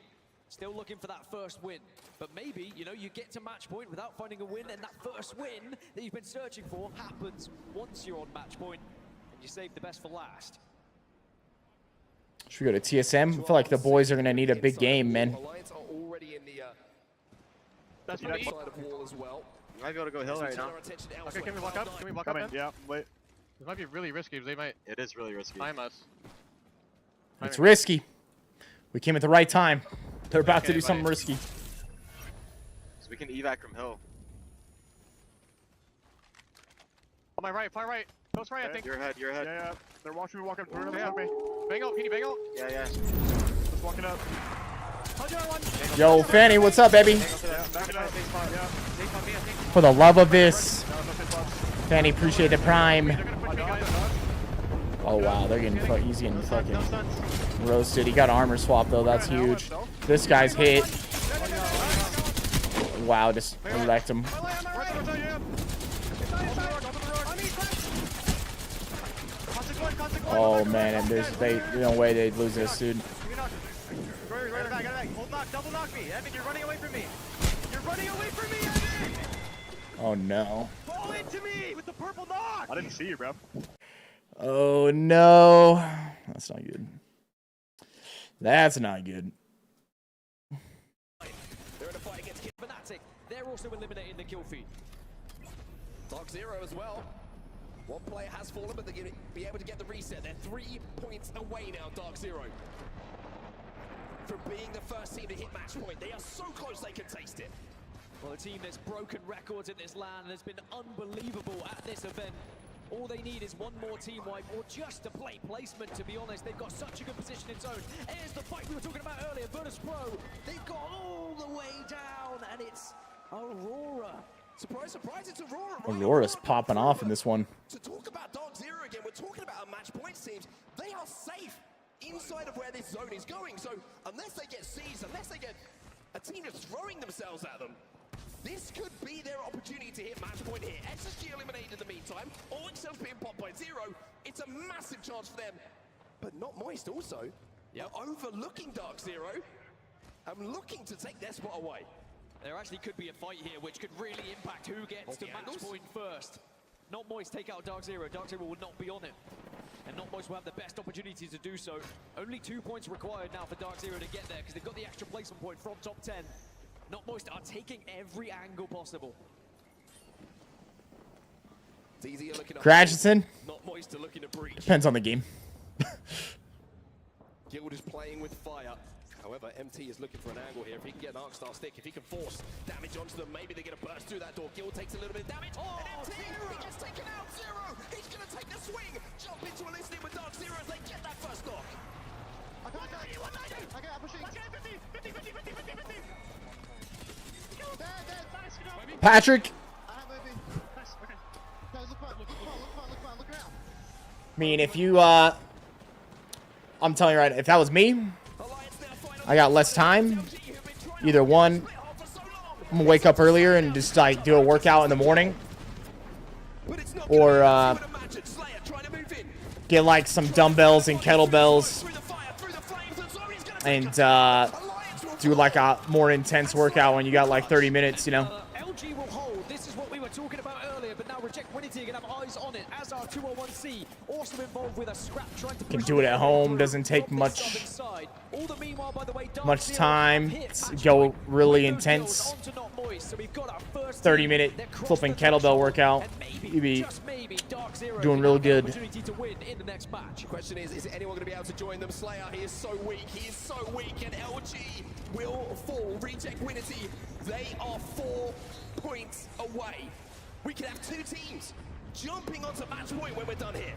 Still looking for that first win. But maybe, you know, you get to match point without finding a win, and that first win that you've been searching for happens once you're on match point, and you save the best for last. Should we go to TSM? I feel like the boys are going to need a big game, man. Alliance are already in the that's side of wall as well. You might be able to go hill right now. Okay, can we walk up? Can we walk up then? Yeah, wait. This might be really risky. They might. It is really risky. Time us. It's risky. We came at the right time. They're about to do something risky. So we can evac from hill. On my right, far right. Close right, I think. Your head. Yeah. They're watching me walk up. They're in front of me. Bang out, can you bang out? Yeah. Just walking up. Yo, Fanny, what's up, baby? For the love of this. Fanny, appreciate the prime. Oh, wow, they're getting he's getting fucking roasted. He got armor swap, though. That's huge. This guy's hit. Wow, just elect him. Oh, man, and there's no way they'd lose this, dude. Double knock me. Evan, you're running away from me. You're running away from me, Evan! Oh, no. Fall into me with the purple knock! I didn't see you, bro. Oh, no. That's not good. That's not good. They're in a fight against Kid Fnatic. They're also eliminating the kill feed. Dark Zero as well. One player has fallen, but they're going to be able to get the reset. They're 3 points away now, Dark Zero, from being the first team to hit match point. They are so close they can taste it. Well, a team that's broken records in this land and has been unbelievable at this event. All they need is one more team wipe or just a play placement, to be honest. They've got such a good position in zone. Here's the fight we were talking about earlier, Virtus Pro. They've got all the way down, and it's Aurora. Surprise, surprise, it's Aurora. Aurora's popping off in this one. To talk about Dark Zero again, we're talking about our match point teams. They are safe inside of where this zone is going. So unless they get seized, unless they get a team just throwing themselves at them, this could be their opportunity to hit match point here. SSG eliminated in the meantime. All Excel's being popped by Zero. It's a massive chance for them. But not Moist also. Yep. Overlooking Dark Zero. I'm looking to take their spot away. There actually could be a fight here which could really impact who gets to match point first. Not Moist take out Dark Zero. Dark Zero will not be on it. And Not Moist will have the best opportunity to do so. Only 2 points required now for Dark Zero to get there because they've got the extra placement point from top 10. Not Moist are taking every angle possible. Crashison. Not Moist are looking to breach. Depends on the game. Guild is playing with fire. However, MT is looking for an angle here. If he can get an Arc Star stick, if he can force damage onto them, maybe they're going to burst through that door. Guild takes a little bit of damage. Oh, and MT, he gets taken out. Zero, he's going to take the swing. Jump into a listening with Dark Zero as they get that first knock. Okay, I'm pushing. Okay, 50. Patrick. I mean, if you, I'm telling you right, if that was me, I got less time. Either one, I'm gonna wake up earlier and just like do a workout in the morning, or get like some dumbbells and kettlebells and do like a more intense workout when you got like 30 minutes, you know. LG will hold. This is what we were talking about earlier, but now Reject Winity are going to have eyes on it, as are 201C, also involved with a scrap trying to Can do it at home. Doesn't take much time to go really intense. 30-minute flipping kettlebell workout. You'd be doing real good. The question is anyone going to be able to join them? Slayer, he is so weak, and LG will fall. Reject Winity, they are 4 points away. We could have 2 teams jumping onto match point when we're done here.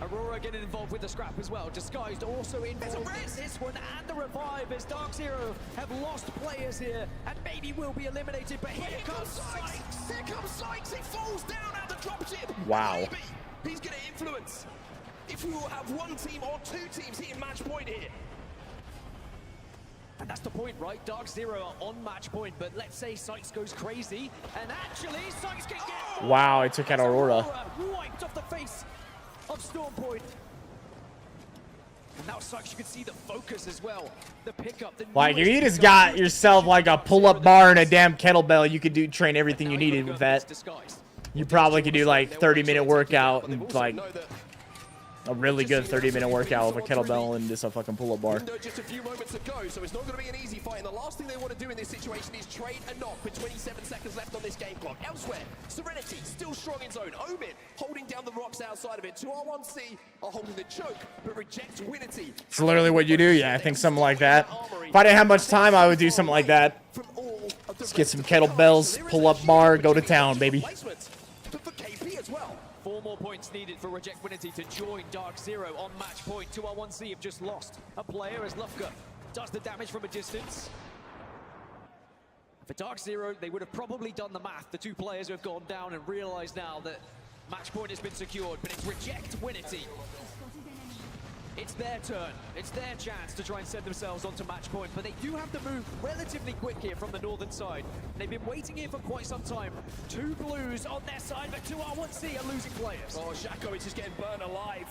Aurora getting involved with the scrap as well. Disguised also involved in this one, and the revive as Dark Zero have lost players here and maybe will be eliminated. But here comes Sykes. Here comes Sykes. He falls down out the dropship. Wow. Maybe he's going to influence if we will have 1 team or 2 teams hitting match point here. And that's the point, right? Dark Zero are on match point, but let's say Sykes goes crazy, and actually Sykes can get... Wow, it took out Aurora. Wiped off the face of Storm Point. And now Sykes, you can see the focus as well. The pickup. Like, if you just got yourself like a pull-up bar and a damn kettlebell, you could train everything you needed with that. You probably could do like 30-minute workout and like a really good 30-minute workout with a kettlebell and just a fucking pull-up bar. Just a few moments ago, so it's not going to be an easy fight. And the last thing they want to do in this situation is trade a knock with 27 seconds left on this game clock. Elsewhere, Serenity still strong in zone. Omen holding down the rocks outside of it. 2R1C are holding the choke, but Reject Winity. It's literally what you do. Yeah, I think something like that. If I didn't have much time, I would do something like that. Just get some kettlebells, pull-up bar, go to town, baby. For KP as well. 4 more points needed for Reject Winity to join Dark Zero on match point. 2R1C have just lost a player as Lufka does the damage from a distance. For Dark Zero, they would have probably done the math, the two players who have gone down, and realized now that match point has been secured, but it's Reject Winity. It's their turn. It's their chance to try and send themselves onto match point, but they do have to move relatively quick here from the northern side. They've been waiting here for quite some time. Two blues on their side, but 2R1C are losing players. Oh, Shaco is just getting burned alive.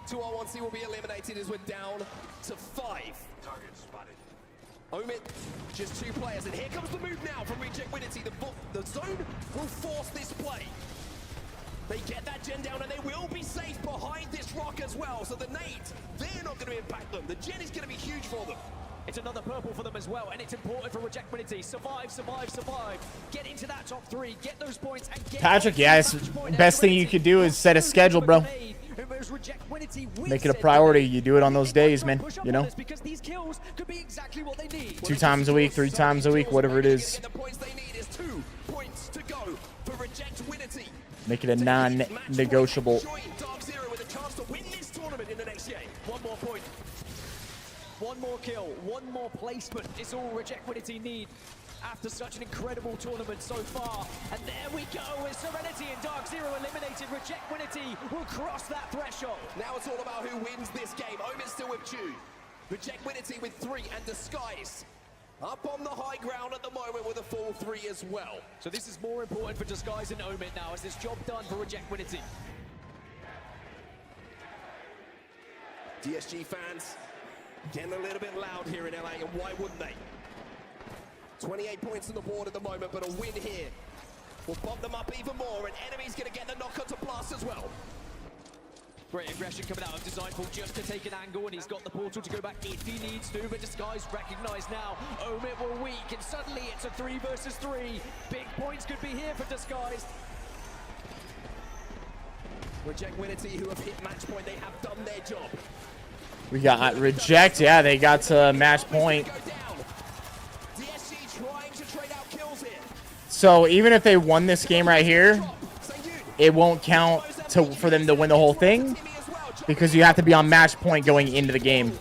2R1C will be eliminated as we're down to 5. Target spotted. Omit, just 2 players, and here comes the move now from Reject Winity. The zone will force this play. They get that gen down and they will be safe behind this rock as well. So the nades, they're not going to impact them. The gen is going to be huge for them. It's another purple for them as well, and it's important for Reject Winity. Survive, survive, survive. Get into that top 3, get those points, and get Patrick, yeah, it's best thing you could do is set a schedule, bro. Make it a priority. You do it on those days, man. You know, 2 times a week, 3 times a week, whatever it is. Make it a non-negotiable. One more point. One more kill. One more placement. It's all Reject Winity need after such an incredible tournament so far. And there we go with Serenity and Dark Zero eliminated. Reject Winity will cross that threshold. Now it's all about who wins this game. Omit's still with Jude. Reject Winity with 3 and Disguise up on the high ground at the moment with a full 3 as well. So this is more important for Disguise and Omit now as this job done for Reject Winity. DSG fans getting a little bit loud here in LA, and why wouldn't they? 28 points on the board at the moment, but a win here will bump them up even more, and enemy's going to get the knock onto Blast as well. Great aggression coming out of Designful just to take an angle, and he's got the portal to go back if he needs to, but Disguise recognized now. Omit were weak, and suddenly it's a 3 versus 3. Big points could be here for Disguise. Reject Winity, who have hit match point, they have done their job. We got Reject, yeah, they got to match point. DSG trying to trade out kills here. So even if they won this game right here, it won't count for them to win the whole thing because you have to be on match point going into the game.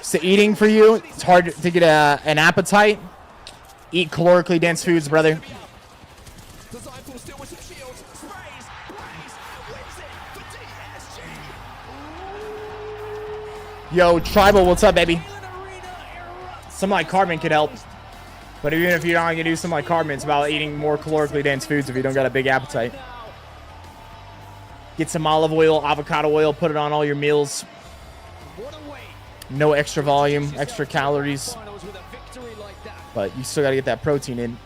So eating for you, it's hard to get an appetite. Eat calorically dense foods, brother. Yo, Tribal, what's up, baby? Something like Carbon could help. But even if you're not going to do something like Carbon, it's about eating more calorically dense foods if you don't got a big appetite. Get some olive oil, avocado oil, put it on all your meals. No extra volume, extra calories. But you still got to get that protein in.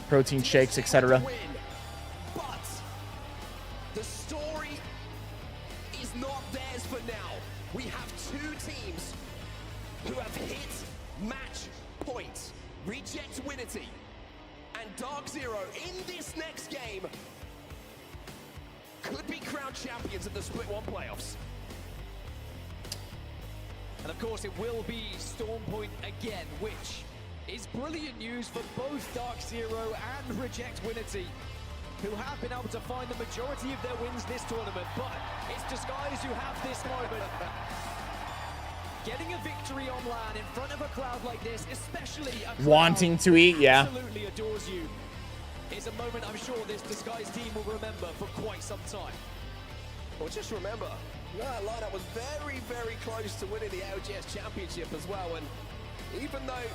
Protein shakes, etc. The story is not theirs for now. We have 2 teams who have hit match points. Reject Winity and Dark Zero in this next game could be crowned champions of the Split 1 playoffs. And of course it will be Storm Point again, which is brilliant news for both Dark Zero and Reject Winity, who have been able to find the majority of their wins this tournament. But it's Disguise who have this moment. Getting a victory on LAN in front of a crowd like this, especially a crowd wanting to eat, yeah. absolutely adores you, is a moment I'm sure this Disguise team will remember for quite some time. Well, just remember, that lineup was very, very close to winning the ALGS championship as well. And even though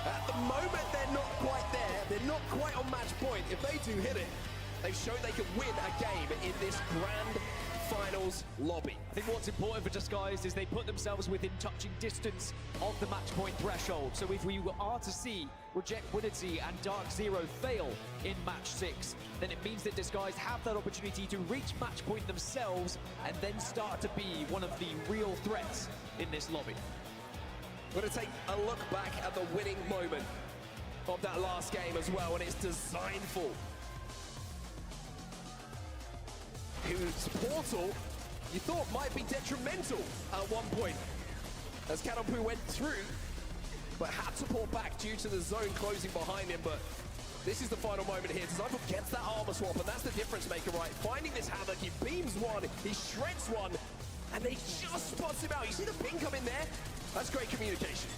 at the moment they're not quite there, they're not quite on match point, if they do hit it, they've shown they can win a game in this grand finals lobby. I think what's important for Disguise is they put themselves within touching distance of the match point threshold. So if we are to see Reject Winity and Dark Zero fail in match 6, then it means that Disguise have that opportunity to reach match point themselves and then start to be one of the real threats in this lobby. We're going to take a look back at the winning moment of that last game as well, and it's Designful, whose portal you thought might be detrimental at one point as Canopoo went through, but had to pull back due to the zone closing behind him. But this is the final moment here. Designful gets that armor swap, and that's the difference maker, right? Finding this havoc, he beams one, he shreds one, and they just spots him out. You see the ping come in there? That's great communication.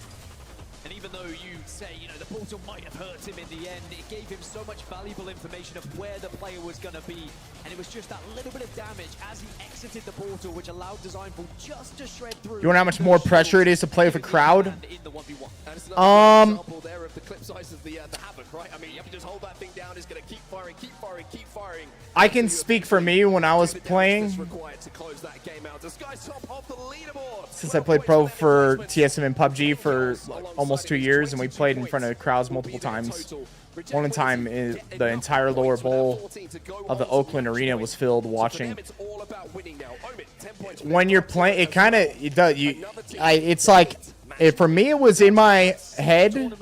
And even though you say, you know, the portal might have hurt him in the end, it gave him so much valuable information of where the player was going to be. And it was just that little bit of damage as he exited the portal, which allowed Designful just to shred through. You know how much more pressure it is to play with a crowd? Example there of the clip size of the havoc, right? I mean, you have to just hold that thing down. It's going to keep firing, keep firing, keep firing. I can speak for me when I was playing. Required to close that game out. This guy's top off the leaderboard. Since I played pro for TSM and PUBG for like almost 2 years, and we played in front of crowds multiple times. One time, the entire lower bowl of the Oakland Arena was filled watching. When you're playing, it kind of it's like, for me, it was in my head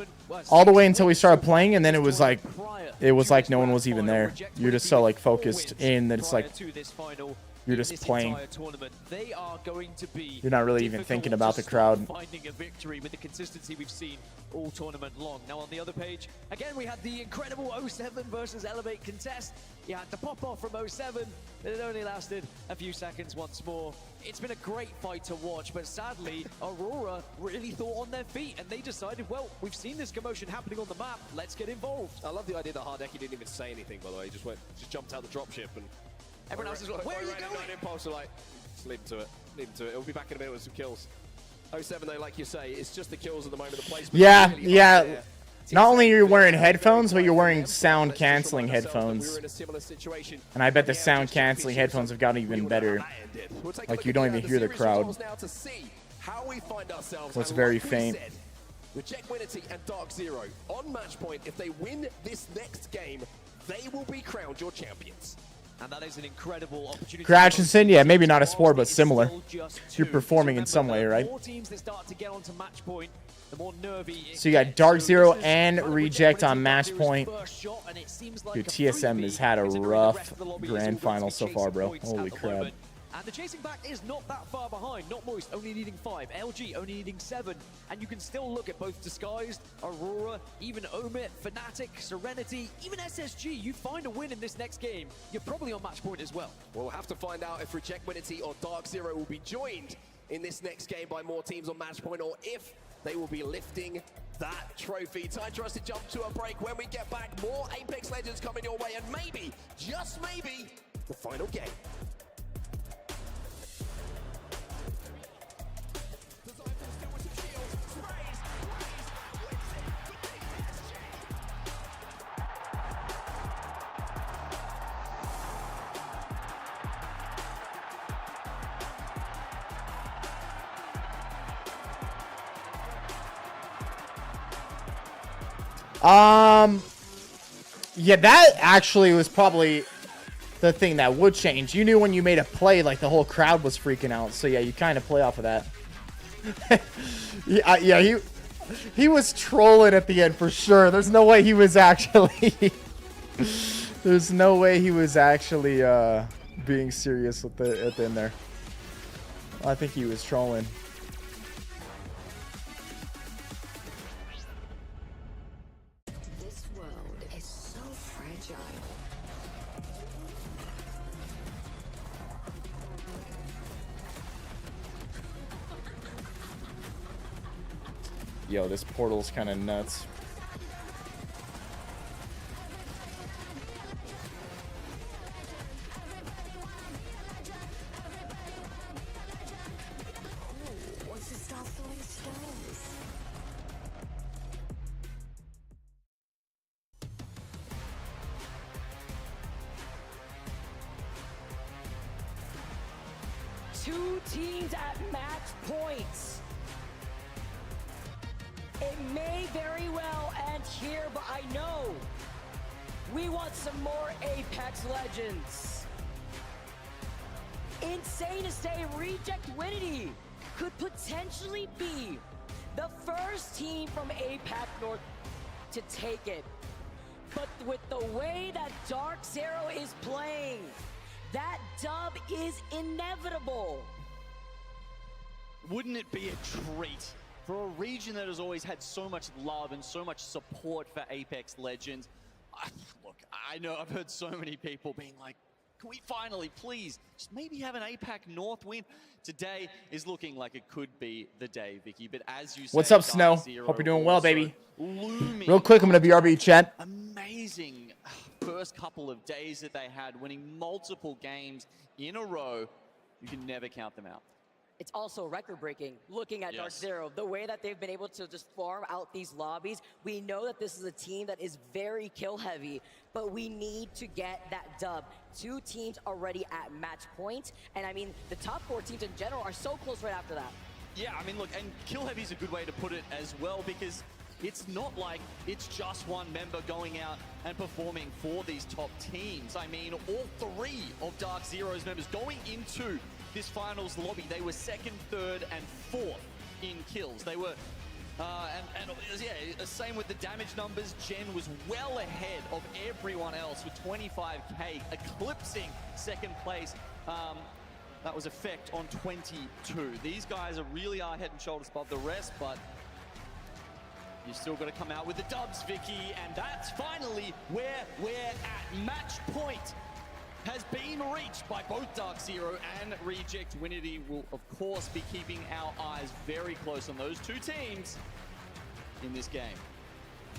all the way until we started playing, and then it was like no one was even there. You're just so like focused in that it's like you're just playing. They are going to be You're not really even thinking about the crowd. Finding a victory with the consistency we've seen all tournament long. Now on the other page, again we had the incredible 07 versus Elevate contest. You had to pop off from 07, but it only lasted a few seconds once more. It's been a great fight to watch, but sadly, Aurora really thought on their feet, and they decided, well, we've seen this commotion happening on the map, let's get involved. I love the idea that Hardeki didn't even say anything, by the way. He just jumped out the dropship and everyone else is like, where are you going? Impulse are like, just leave him to it. Leave him to it. It'll be back in a minute with some kills. 07 though, like you say, it's just the kills at the moment. The placement. Yeah, yeah. Not only are you wearing headphones, but you're wearing sound canceling headphones. And I bet the sound canceling headphones have gotten even better. Like you don't even hear the crowd. So it's very faint. Reject Winity and Dark Zero on match point. If they win this next game, they will be crowned your champions. And that is an incredible opportunity. Gratchinson, yeah, maybe not a sport, but similar. You're performing in some way, right? More teams that start to get onto match point, the more nervy. So you got Dark Zero and Reject on match point. Dude, TSM has had a rough grand final so far, bro. Holy crap. And the chasing back is not that far behind. Not Moist, only needing 5. LG only needing 7. And you can still look at both Disguised, Aurora, even Omit, Fnatic, Serenity, even SSG. You find a win in this next game, you're probably on match point as well. We'll have to find out if Reject Winity or Dark Zero will be joined in this next game by more teams on match point, or if they will be lifting that trophy. Time for us to jump to a break. When we get back, more Apex Legends coming your way, and maybe, just maybe, the final game. Yeah, that actually was probably the thing that would change. You knew when you made a play, like the whole crowd was freaking out. So yeah, you kind of play off of that. Yeah, he was trolling at the end for sure. There's no way he was actually there's no way he was actually being serious with at the end there. I think he was trolling. This world is so fragile. Yo, this portal's kind of nuts. What's to stop throwing stones? Two teams at match points. It may very well end here, but I know we want some more Apex Legends. Insane to say, Reject Winity could potentially be the first team from APAC North to take it. But with the way that Dark Zero is playing, that dub is inevitable. Wouldn't it be a treat for a region that has always had so much love and so much support for Apex Legends? Look, I know I've heard so many people being like, can we finally, please, just maybe have an APAC North win? Today is looking like it could be the day, Vicky. But as you say, What's up, Snow? Hope you're doing well, baby. Looming. Real quick, I'm going to BRB chat. Amazing first couple of days that they had, winning multiple games in a row. You can never count them out. It's also record-breaking looking at Dark Zero. The way that they've been able to just farm out these lobbies, we know that this is a team that is very kill-heavy, but we need to get that dub. 2 teams already at match point, and I mean, the top 4 teams in general are so close right after that. Yeah, I mean, look, and kill-heavy is a good way to put it as well, because it's not like it's just one member going out and performing for these top teams. I mean, all 3 of Dark Zero's members going into this finals lobby, they were 2nd, 3rd, and 4th in kills. They were, same with the damage numbers. Gen was well ahead of everyone else with 25k, eclipsing 2nd place. That was Effect on 22. These guys really are head and shoulders above the rest, but you still got to come out with the dubs, Vicky, and that's finally where we're at. Match point has been reached by both Dark Zero and Reject. Winity will, of course, be keeping our eyes very close on those 2 teams in this game.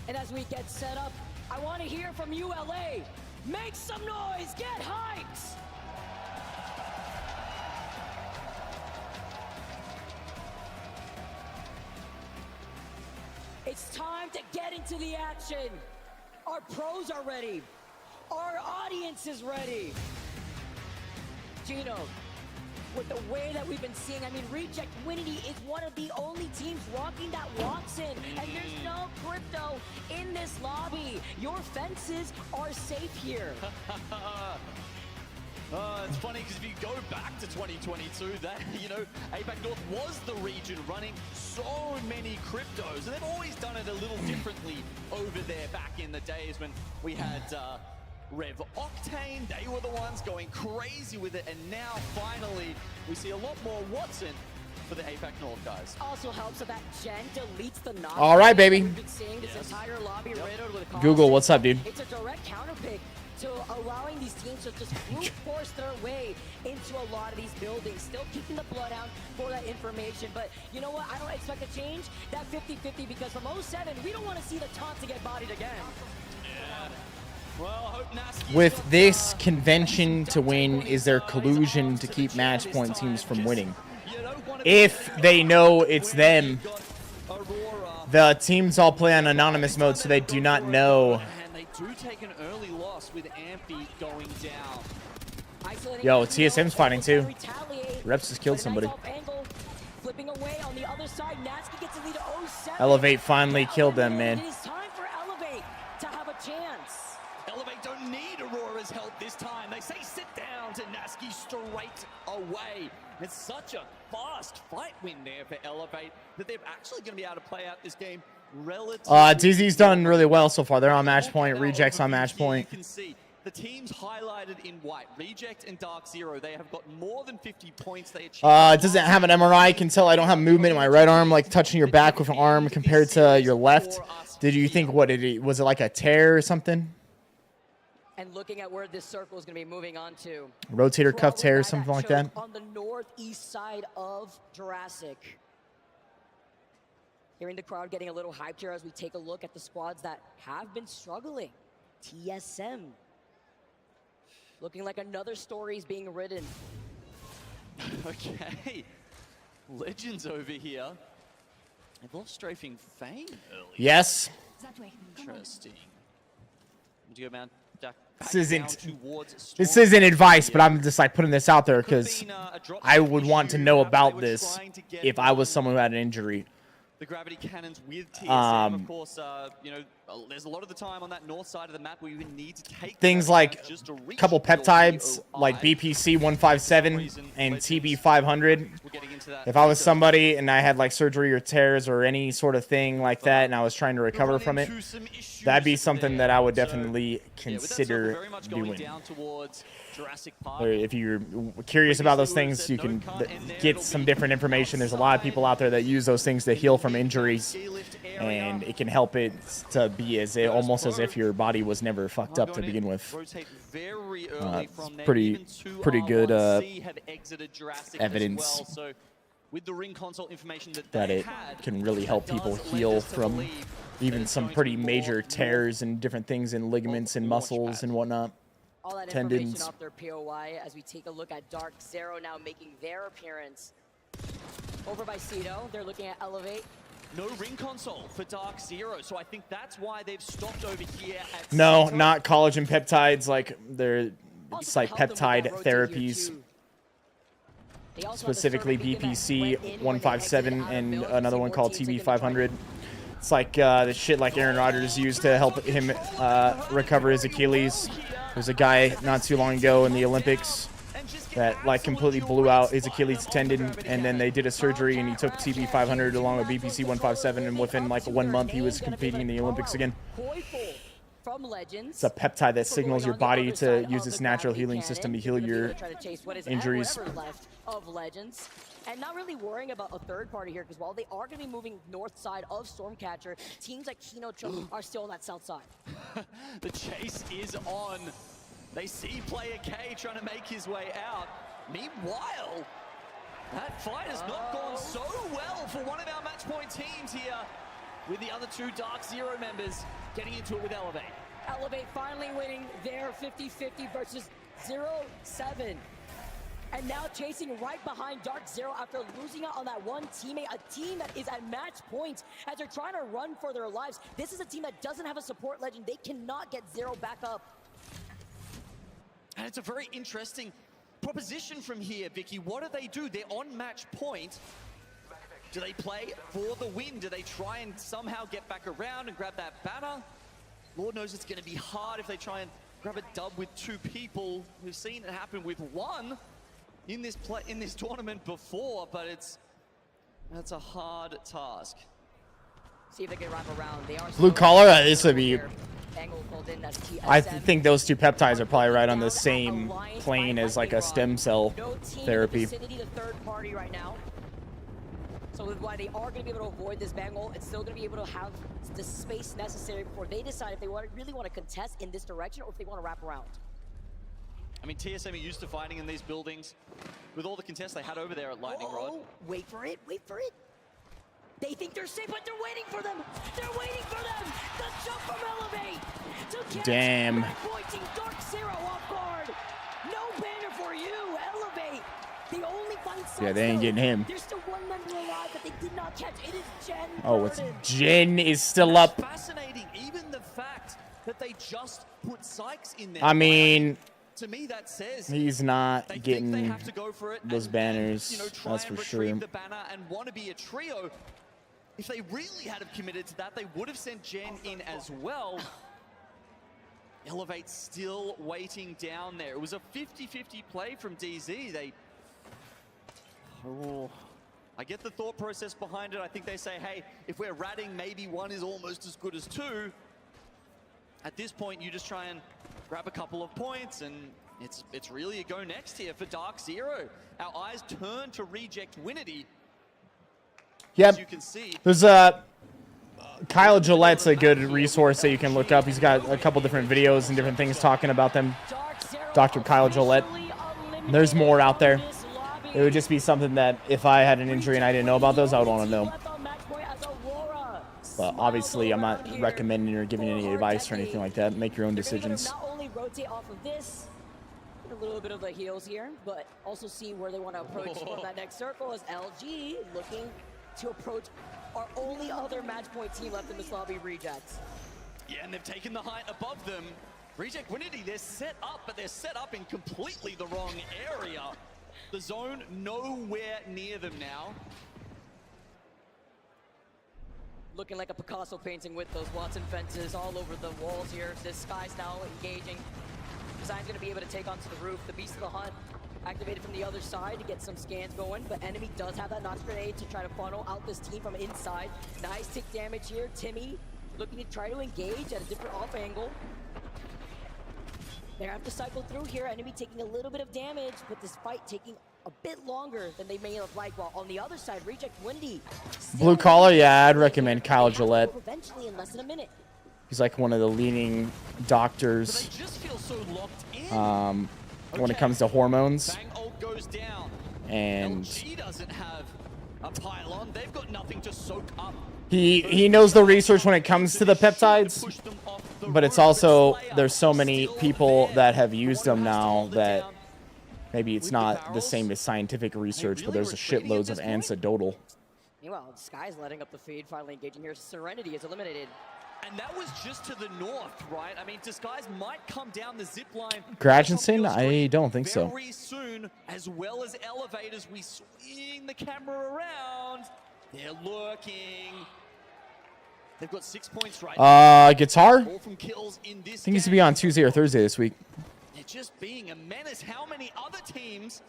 And as we get set up, I want to hear from ULA. Make some noise, get hyped! It's time to get into the action. Our pros are ready. Our audience is ready. Gino, with the way that we've been seeing, I mean, Reject Winity is one of the only teams rocking that walks in, and there's no crypto in this lobby. Your fences are safe here. It's funny because if you go back to 2022, that, you know, APAC North was the region running so many cryptos, and they've always done it a little differently over there back in the days when we had Rev Octane. They were the ones going crazy with it, and now finally we see a lot more Watson for the APAC North guys. Also helps that Gen deletes the knock. All right, baby. We've been seeing this entire lobby riddled with Google, what's up, dude? It's a direct counterpick to allowing these teams to just brute force their way into a lot of these buildings, still keeping the blood out for that information. But you know what? I don't expect a change, that 50-50, because from 07, we don't want to see the taunt to get bodied again. Yeah. Well, I hope Nasky With this convention to win, is there collusion to keep match point teams from winning? If they know it's them, the teams all play on anonymous mode, so they do not know. And they do take an early loss with Amphi going down. Yo, TSM's fighting too. Reps just killed somebody. Flipping away on the other side, Nasky gets a lead to 07. Elevate finally killed them, man. It is time for Elevate to have a chance. Elevate don't need Aurora's help this time. They say sit down to Nasky straight away. It's such a fast fight win there for Elevate that they're actually going to be able to play out this game relatively. DZ's done really well so far. They're on match point. Reject's on match point. You can see the teams highlighted in white, Reject and Dark Zero, they have got more than 50 points. They achieved. It doesn't have an MRI. I can tell I don't have movement in my right arm, like touching your back with an arm compared to your left. Did you think what was it like a tear or something? And looking at where this circle is going to be moving on to. Rotator cuff tear or something like that. On the northeast side of Jurassic. Hearing the crowd getting a little hyped here as we take a look at the squads that have been struggling. TSM. Looking like another story is being written. Okay. Legends over here. They've lost Strafing Fame early. Yes. Interesting. Would you go down? This isn't advice, but I'm just like putting this out there because I would want to know about this if I was someone who had an injury. The gravity cannons with TSM, of course, you know, there's a lot of the time on that north side of the map where you even need to take things like a couple peptides, like BPC 157 and TB 500. If I was somebody and I had like surgery or tears or any sort of thing like that, and I was trying to recover from it, that'd be something that I would definitely consider doing. Or if you're curious about those things, you can get some different information. There's a lot of people out there that use those things to heal from injuries, and it can help it to be be almost as if your body was never fucked up to begin with. Rotate very early from there. Pretty good have exited Jurassic evidence as well. So with the ring console information that it can really help people heal from even some pretty major tears and different things in ligaments and muscles and whatnot. All that Tendons. information off their POI as we take a look at Dark Zero now making their appearance. Over by Cito, they're looking at Elevate. No ring console for Dark Zero, so I think that's why they've stopped over here at No, Cito. not collagen peptides. Like it's like peptide therapies, specifically BPC 157 and another one called TB 500. It's like the shit like Aaron Rodgers used to help him recover his Achilles. There's a guy not too long ago in the Olympics that like completely blew out his Achilles tendon, and then they did a surgery and he took TB 500 along with BPC 157, and within like 1 month he was competing in the Olympics again. From Legends. It's a peptide that signals your body to use its natural healing system to heal your injuries. Left of Legends. And not really worrying about a third party here, because while they are going to be moving north side of Stormcatcher, teams like Kino Chum are still on that south side. The chase is on. They see player K trying to make his way out. Meanwhile, that fight has not gone so well for one of our match point teams here, with the other two Dark Zero members getting into it with Elevate. Elevate finally winning their 50-50 versus 0-7. And now chasing right behind Dark Zero after losing out on that one teammate, a team that is at match points as they're trying to run for their lives. This is a team that doesn't have a support legend. They cannot get Zero back up. And it's a very interesting proposition from here, Vicky. What do? They're on match point. Do they play for the win? Do they try and somehow get back around and grab that banner? Lord knows it's going to be hard if they try and grab a dub with two people. We've seen it happen with one in this tournament before, but that's a hard task. See if they can wrap around. They are Blue collar, this would be. Angle pulled in, that's I think those two peptides are probably right on the same plane as like a stem cell therapy. The third party right now. So why they are going to be able to avoid this bangle, it's still going to be able to have the space necessary before they decide if they really want to contest in this direction or if they want to wrap around. I mean, TSM are used to fighting in these buildings with all the contests they had over there at Lightning Rod. Wait for it, wait for it. They think they're safe, but they're waiting for them. They're waiting for them. The jump from Elevate. Damn. Pointing Dark Zero off guard. No banner for you, Elevate. The only fight. Yeah, they ain't getting him. There's still one member alive that they did not catch. It is Jen. Oh, it's Jin is still up. Fascinating, even the fact that they just put Sykes in there. I mean, to me that says he's not they getting think they have to go for it those banners. That's for sure. The banner and want to be a trio. If they really had committed to that, they would have sent Jen in as well. Elevate still waiting down there. It was a 50-50 play from DZ. I get the thought process behind it. I think they say, hey, if we're ratting, maybe one is almost as good as two. At this point, you just try and grab a couple of points, and it's really a go next here for Dark Zero. Our eyes turn to Reject Winity. Yep. There's Kyle Gillette's a good resource that you can look up. He's got a couple different videos and different things talking about them. Dr. Kyle Gillette. There's more out there. It would just be something that if I had an injury and I didn't know about those, I would want to know. But obviously, I'm not recommending or giving any advice or anything like that. Make your own decisions. Not only rotate off of this, a little bit of the heals here, but also see where they want to approach from that next circle as LG looking to approach our only other match point team left in this lobby, Rejects. Yeah, and they've taken the height above them. Reject Winity, they're set up, but they're set up in completely the wrong area. The zone nowhere near them now. Looking like a Picasso painting with those Watson fences all over the walls here. This Sky's now engaging. Design's going to be able to take onto the roof. The Beast of the Hunt activated from the other side to get some scans going, but enemy does have that Nox grenade to try to funnel out this team from inside. Nice tick damage here. Timmy looking to try to engage at a different off angle. They have to cycle through here. Enemy taking a little bit of damage, but this fight taking a bit longer than they may have liked. While on the other side, Reject Windy. Blue collar, yeah, I'd recommend Kyle Gillette. Eventually in less than a minute. He's like one of the leading doctors when it comes to hormones. Goes down. And LG doesn't have a pylon. They've got nothing to soak up. he knows the research when it comes to the peptides, but it's also there's so many people that have used them now that maybe it's not the same as scientific research, but there's a shitloads of anecdotal. Meanwhile, Sky's letting up the feed, finally engaging here. Serenity is eliminated. And that was just to the north, right? I mean, Disguise might come down the zip line. Gratchenson? I don't think so. Very soon, as well as elevators, we swing the camera around. They're lurking. They've got 6 points right Guitar? All from kills in this I think he's to be on Tuesday or Thursday this week. They're just being a menace. How many other teams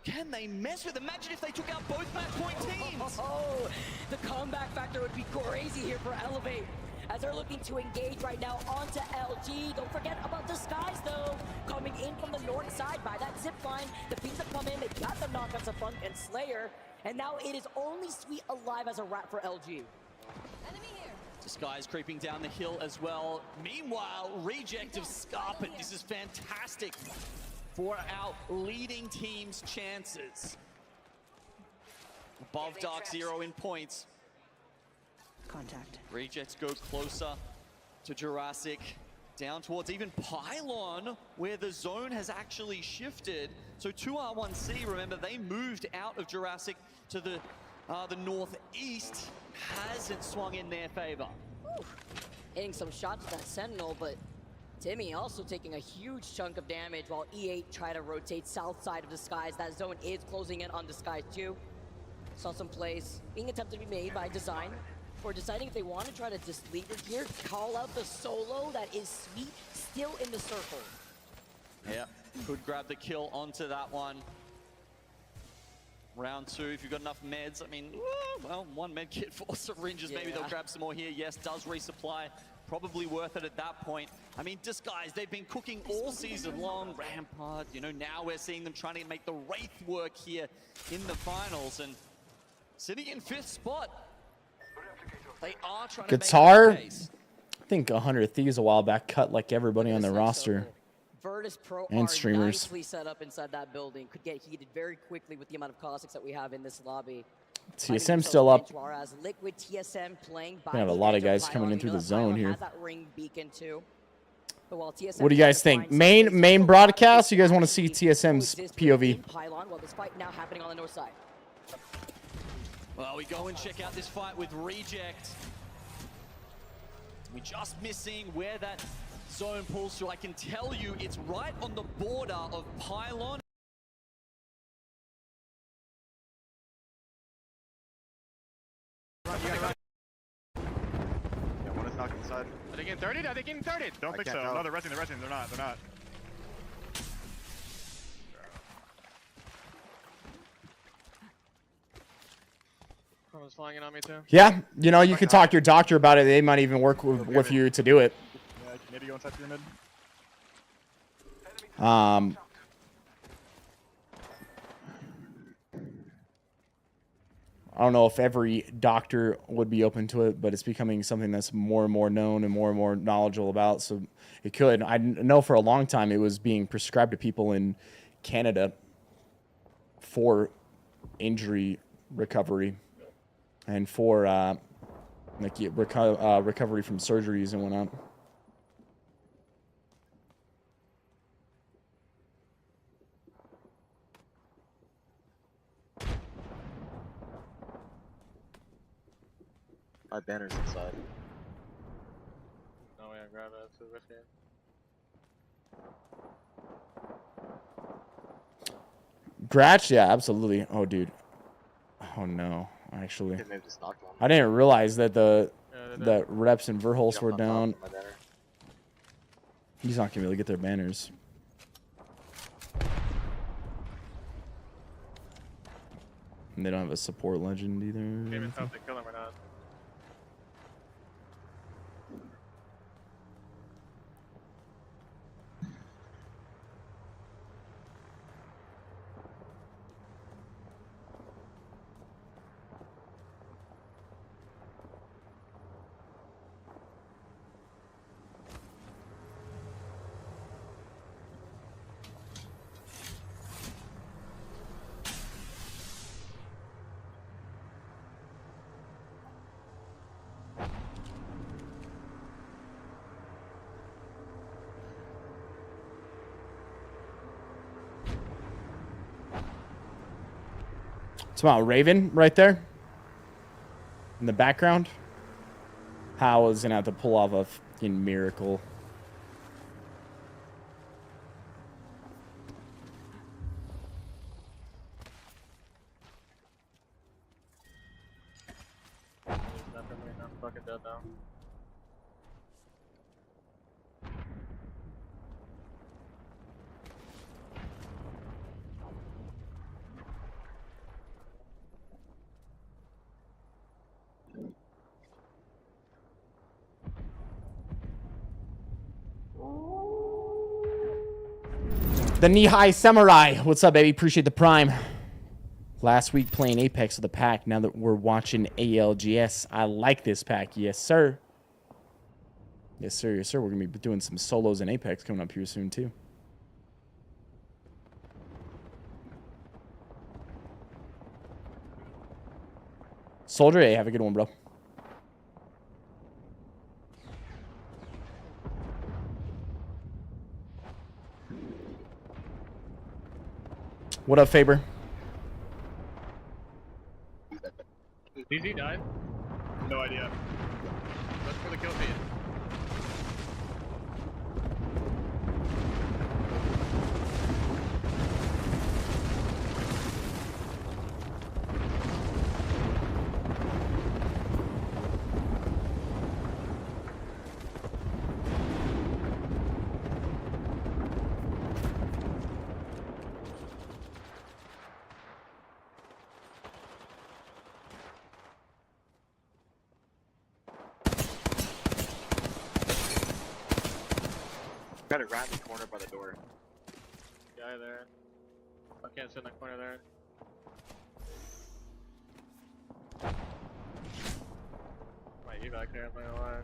can they mess with? Imagine if they took out both match point teams. Oh, the comeback factor would be crazy here for Elevate, as they're looking to engage right now onto LG. Don't forget about Disguise, though, coming in from the north side by that zip line. The pings have come in, they got the knockouts of Funk and Slayer, and now it is only Sweet alive as a wrap for LG. Disguise creeping down the hill as well. Meanwhile, reject of Scarpet. This is fantastic for our leading team's chances. Above Dark Zero in points. Contact. Rejects go closer to Jurassic, down towards even Pylon, where the zone has actually shifted. So 2R1C, remember, they moved out of Jurassic to the northeast. Hasn't swung in their favor. Hitting some shots with that Sentinel, but Timmy also taking a huge chunk of damage while E8 try to rotate south side of Disguise. That zone is closing in on Disguise too. Saw some plays being attempted to be made by Design, for deciding if they want to try to just leave it here, call out the solo that is Sweet still in the circle. Yeah, could grab the kill onto that one. Round two, if you've got enough meds, I mean, well, one med kit, 4 syringes, maybe they'll grab some more here. Yes, does resupply, probably worth it at that point. I mean, Disguise, they've been cooking all season long. Rampart, you know, now we're seeing them trying to make the Wraith work here in the finals, and sitting in 5th spot. They are trying Guitar? to make a case. I think 100 Thieves a while back cut like everybody on the roster. Virtus Pro and are streamers. nicely set up inside that building. Could get heated very quickly with the amount of caustics that we have in this lobby. TSM still up. Whereas Liquid TSM playing by We have a lot of guys coming in through the zone here. Has that ring beacon too. But while TSM What do you guys think? Main broadcast? You guys want to see TSM's POV? Pylon, while this fight now happening on the north side. Well, we go and check out this fight with Reject. We're just missing where that zone pulls through. I can tell you it's right on the border of Pylon. Yeah, one is knocked inside. Are they getting 30'd? Are they getting 30'd? Don't think so. can't tell. No, they're resting. They're not. Someone's flying in on me too. Yeah, you know, you could talk to your doctor about it. They might even work with you to do it. Yeah, maybe go inside pyramid. I don't know if every doctor would be open to it, but it's becoming something that's more and more known and more knowledgeable about. So it could. I know for a long time it was being prescribed to people in Canada for injury recovery and for recovery from surgeries and whatnot. My banner's inside. No way, I grab it. It's a risk game. Gratch, yeah, absolutely. Oh, dude. Oh no, actually, I didn't realize that the reps and Verholz were down. He's not gonna be able to get their banners. And they don't have a support legend either. Can't even tell if they kill him or not. It's about Raven right there in the background. Powell is going to have to pull off a fucking miracle. Fucking dead now. The knee-high samurai. What's up, baby? Appreciate the prime. Last week playing Apex with the pack. Now that we're watching ALGS, I like this pack. Yes, sir. Yes, sir. Yes, sir. We're going to be doing some solos in Apex coming up here soon, too. Soldier, hey, have a good one, bro. What up, Faber? DZ died? No idea. That's for the kill feed. Got it right in the corner by the door. Guy there. I can't sit in that corner there. Might be back there, I'm not gonna lie.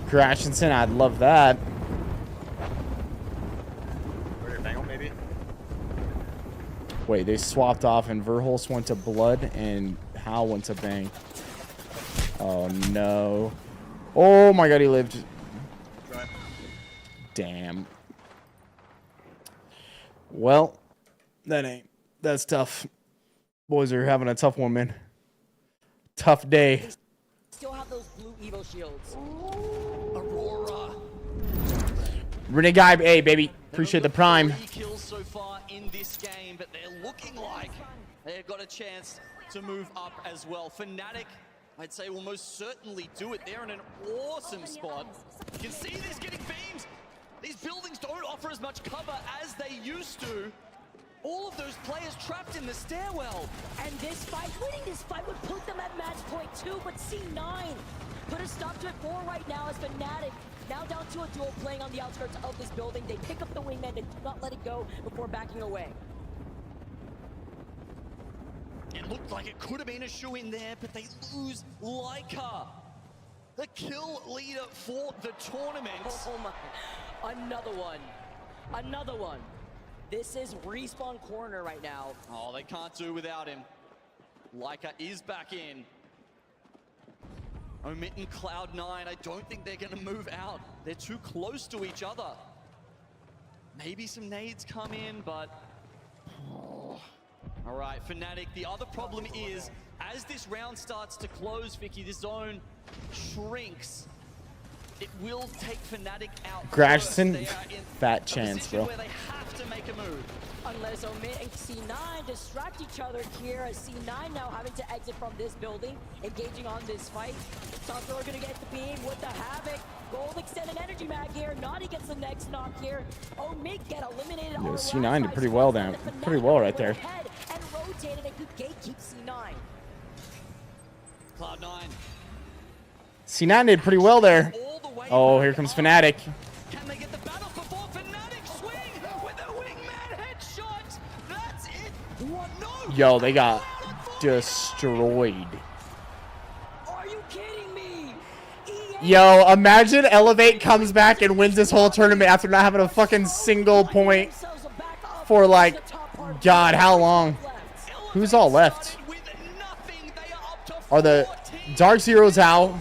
Crashinson, I'd love that. Maybe? Wait, they swapped off and Verholst went to Blood and Hal went to Bang. Oh no. Oh my god, he lived. Damn. Well, that's tough. Boys are having a tough one, man. Tough day. Still have those blue Evo shields. Aurora. Renegade, hey baby, appreciate the prime. 3 kills so far in this game, but they're looking like they've got a chance to move up as well. Fnatic, I'd say, will most certainly do it. They're in an awesome spot. You can see this getting beams. These buildings don't offer as much cover as they used to. All of those players trapped in the stairwell. And this fight, winning this fight would put them at match point 2, but C9 put a stop to it 4 right now as Fnatic now down to a duel playing on the outskirts of this building. They pick up the wingman and do not let it go before backing away. It looked like it could have been a shoe in there, but they lose Leica, the kill leader for the tournament. Oh my, another one. Another one. This is Respawn corner right now. Oh, they can't do without him. Leica is back in. Omit and Cloud9, I don't think they're gonna move out. They're too close to each other. Maybe some nades come in, but... Oh. All right, Fnatic, the other problem is, as this round starts to close, Vicky, this zone shrinks. It will take Fnatic out. Grashson, fat chance, bro. Where they have to make a move. Unless Omit and C9 distract each other here, as C9 now having to exit from this building, engaging on this fight. Tucker are gonna get the beam with the Havoc. Gold extended energy mag here. Naughty gets the next knock here. Omit get eliminated. Yo, C9 did pretty well down. Pretty well right there. And rotated and could gatekeep C9. Cloud9. C9 did pretty well there. Oh, here comes Fnatic. Can they get the battle before Fnatic swing with a wingman headshot? That's it. What? No. Yo, they got destroyed. Are you kidding me? Yo, imagine Elevate comes back and wins this whole tournament after not having a fucking single point for like, God, how long? Who's all left? Are the Dark Zeros out?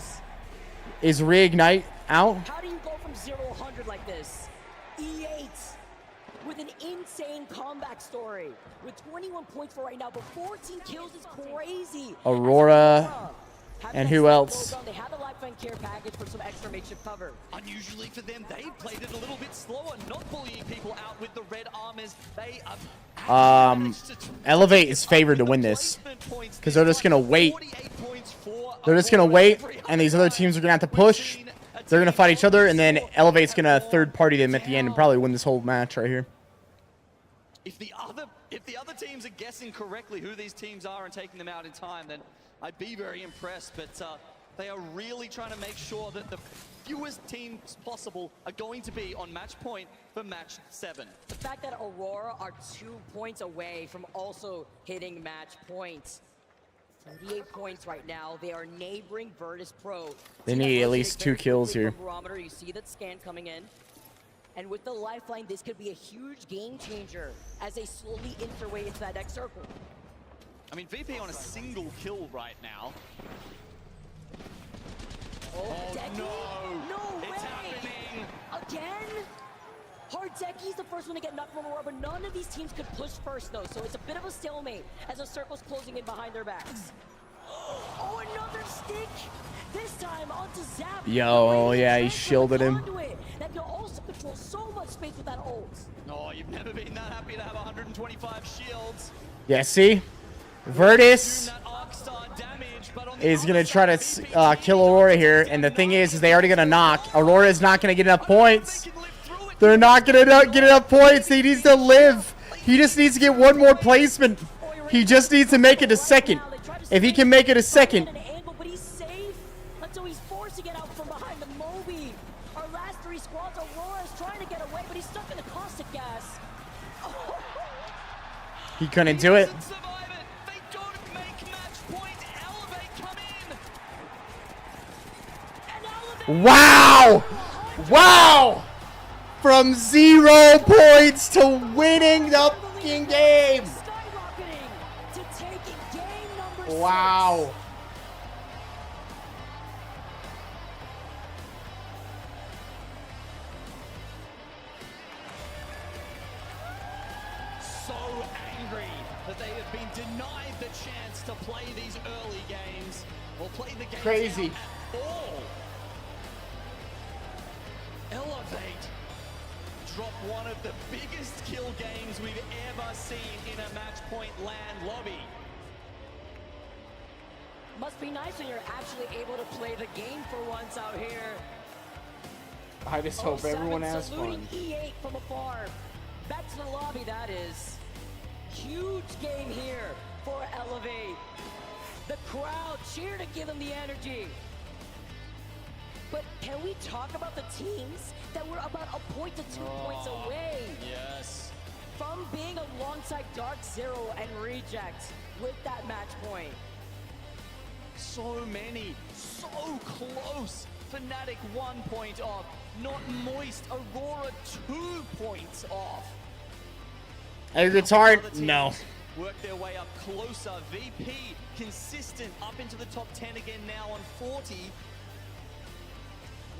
Is Reignite out? How do you go from 0 to 100 like this? with an insane comeback story. With 21 points for right now, but 14 kills is crazy. Aurora. And who else? They have the lifeline care package for some extra makeshift cover. Unusually for them, they've played it a little bit slower, not bullying people out with the red armors. They Elevate is favored to win this because they're just gonna wait. They're just gonna wait, and these other teams are gonna have to push. They're gonna fight each other, and then Elevate's gonna third party them at the end and probably win this whole match right here. If the other teams are guessing correctly who these teams are and taking them out in time, then I'd be very impressed. But they are really trying to make sure that the fewest teams possible are going to be on match point for match 7. The fact that Aurora are 2 points away from also hitting match points. 38 points right now. They are neighboring Virtus Pro. They need at least 2 kills here. Barometer, you see that scan coming in. And with the lifeline, this could be a huge game changer as they slowly inch their way into that next circle. I mean, VP on a single kill right now. Oh no! No It's way! happening! Again? Hardzeki's the first one to get knocked from Aurora, but none of these teams could push first, though, so it's a bit of a stalemate as the circle's closing in behind their backs. Oh, another stick! This time onto Zap. Yo, yeah, he shielded him. That can also control so much space with that ult. Oh, you've never been that happy to have 125 shields. Yeah, see? Virtus is going to try to kill Aurora here, and the thing is they already going to knock. Aurora is not going to get enough points. They're not going to get enough points. He needs to live. He just needs to get one more placement. He just needs to make it a second. If he can make it a second. But he's safe until he's forcing it out from behind the Moby. Our last 3 squads, Aurora's trying to get away, but he's stuck in the caustic gas. He couldn't do it. Wow! Wow! From 0 points to winning the fucking game. Wow. So angry that they have been denied the chance to play these early games or play the games Crazy. at all. Elevate drop one of the biggest kill games we've ever seen in a match point land lobby. Must be nice when you're actually able to play the game for once out here. I just hope everyone has fun. E8 from afar. Back to the lobby, that is. Huge game here for Elevate. The crowd cheer to give them the energy. But can we talk about the teams that were about a point to 2 points away? Yes. From being alongside Dark Zero and Reject with that match point. So many, so close. Fnatic 1 point off. Not Moist. Aurora 2 points off. Hey, guitar? No. Work their way up closer. VP consistent up into the top 10 again now on 40.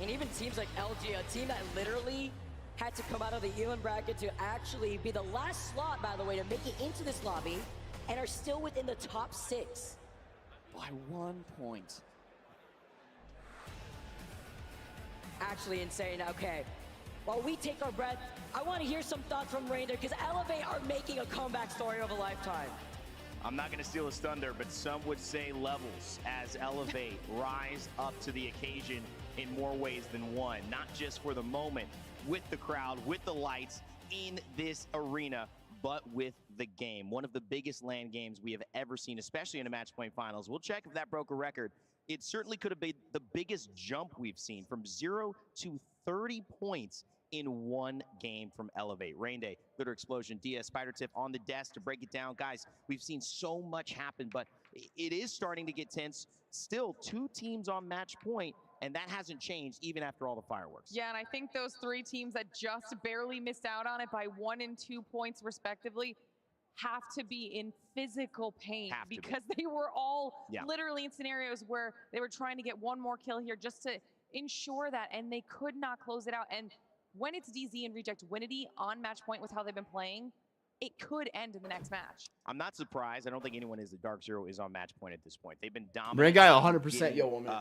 And even teams like LG, a team that literally had to come out of the Ewan bracket to actually be the last slot, by the way, to make it into this lobby, and are still within the top 6. By 1 point. Actually insane. Okay. While we take our breath, I want to hear some thoughts from Raider, because Elevate are making a comeback story of a lifetime. I'm not going to steal his thunder, but some would say levels as Elevate rise up to the occasion in more ways than one. Not just for the moment, with the crowd, with the lights in this arena, but with the game. One of the biggest LAN games we have ever seen, especially in a match point finals. We'll check if that broke a record. It certainly could have been the biggest jump we've seen, from 0 to 30 points in one game from Elevate. Rain Day, Glitter Explosion, DS, Spider Tip on the desk to break it down. Guys, we've seen so much happen, but it is starting to get tense. Still 2 teams on match point, and that hasn't changed even after all the fireworks. Yeah, and I think those 3 teams that just barely missed out on it by 1 and 2 points respectively have to be in physical pain, because they were all literally in scenarios where they were trying to get one more kill here just to ensure that, and they could not close it out. And when it's DZ and Reject Winity on match point with how they've been playing, it could end in the next match. I'm not surprised. I don't think anyone is the Dark Zero is on match point at this point. They've been dominant. Red guy 100%. getting, Yo, woman.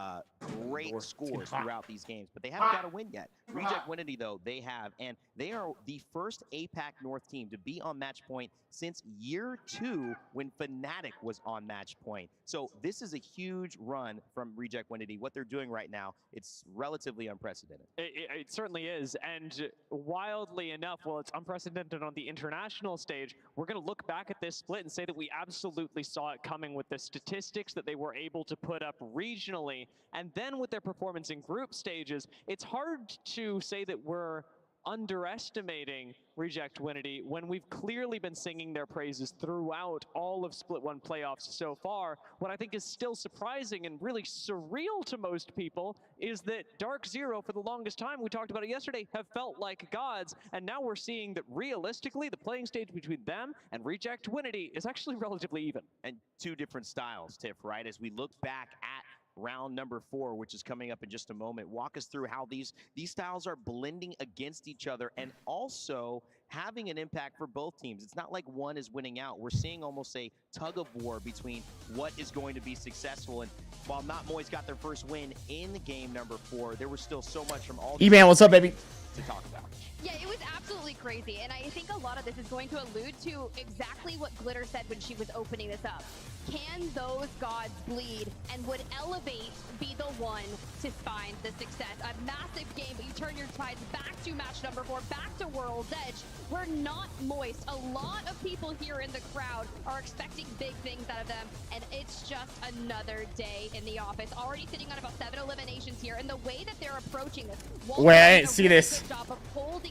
Great scores throughout these games, but they haven't got a win yet. Reject Winity, though, they have, and they are the first APAC North team to be on match point since year 2 when Fnatic was on match point. So this is a huge run from Reject Winity. What they're doing right now, it's relatively unprecedented. It certainly is, and wildly enough, well, it's unprecedented on the international stage. We're going to look back at this split and say that we absolutely saw it coming with the statistics that they were able to put up regionally, and then with their performance in group stages. It's hard to say that we're underestimating Reject Winity when we've clearly been singing their praises throughout all of Split 1 playoffs so far. What I think is still surprising and really surreal to most people is that Dark Zero, for the longest time, we talked about it yesterday, have felt like gods, and now we're seeing that realistically the playing stage between them and Reject Winity is actually relatively even. And two different styles, Tiff, right? As we look back at round number 4, which is coming up in just a moment. Walk us through how these styles are blending against each other and also having an impact for both teams. It's not like one is winning out. We're seeing almost a tug of war between what is going to be successful. And while Not Moy's got their first win in game number 4, there was still so much from all E-Man, what's up, baby? To talk about. Yeah, it was absolutely crazy, and I think a lot of this is going to allude to exactly what Glitter said when she was opening this up. Can those gods bleed, and would Elevate be the one to find the success? A massive game, but you turn your tides back to match number 4, back to World's Edge. We're not moist. A lot of people here in the crowd are expecting big things out of them, and it's just another day in the office. Already sitting on about 7 eliminations here, and the way that they're approaching this. Wait, I didn't see this.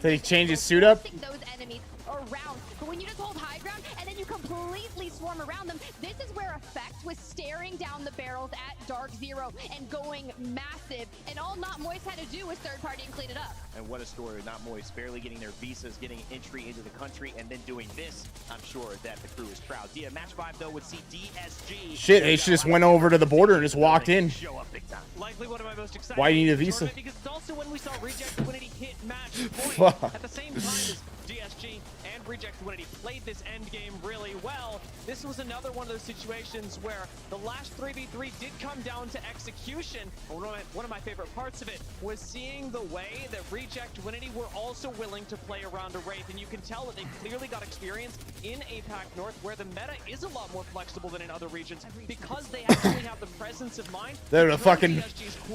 Did he change his suit up? Those enemies around, but when you just hold high ground and then you completely swarm around them, this is where Effect was staring down the barrels at Dark Zero and going massive, and all Not Moist had to do was third party and clean it up. And what a story. Not Moist barely getting their visas, getting entry into the country, and then doing this. I'm sure that the crew is proud. Yeah, match 5 though would see DSG. Shit, they just went over to the border and just walked in. Show up big time. Likely one of my most exciting. Why do you need a visa? Because it's also when we saw Reject Winity hit match point at the same time as DSG and Reject Winity played this end game really well. This was another one of those situations where the last 3v3 did come down to execution. One of my favorite parts of it was seeing the way that Reject Winity were also willing to play around a Wraith, and you can tell that they've clearly got experience in APAC North, where the meta is a lot more flexible than in other regions because they actually have the presence of mind. They're the fucking,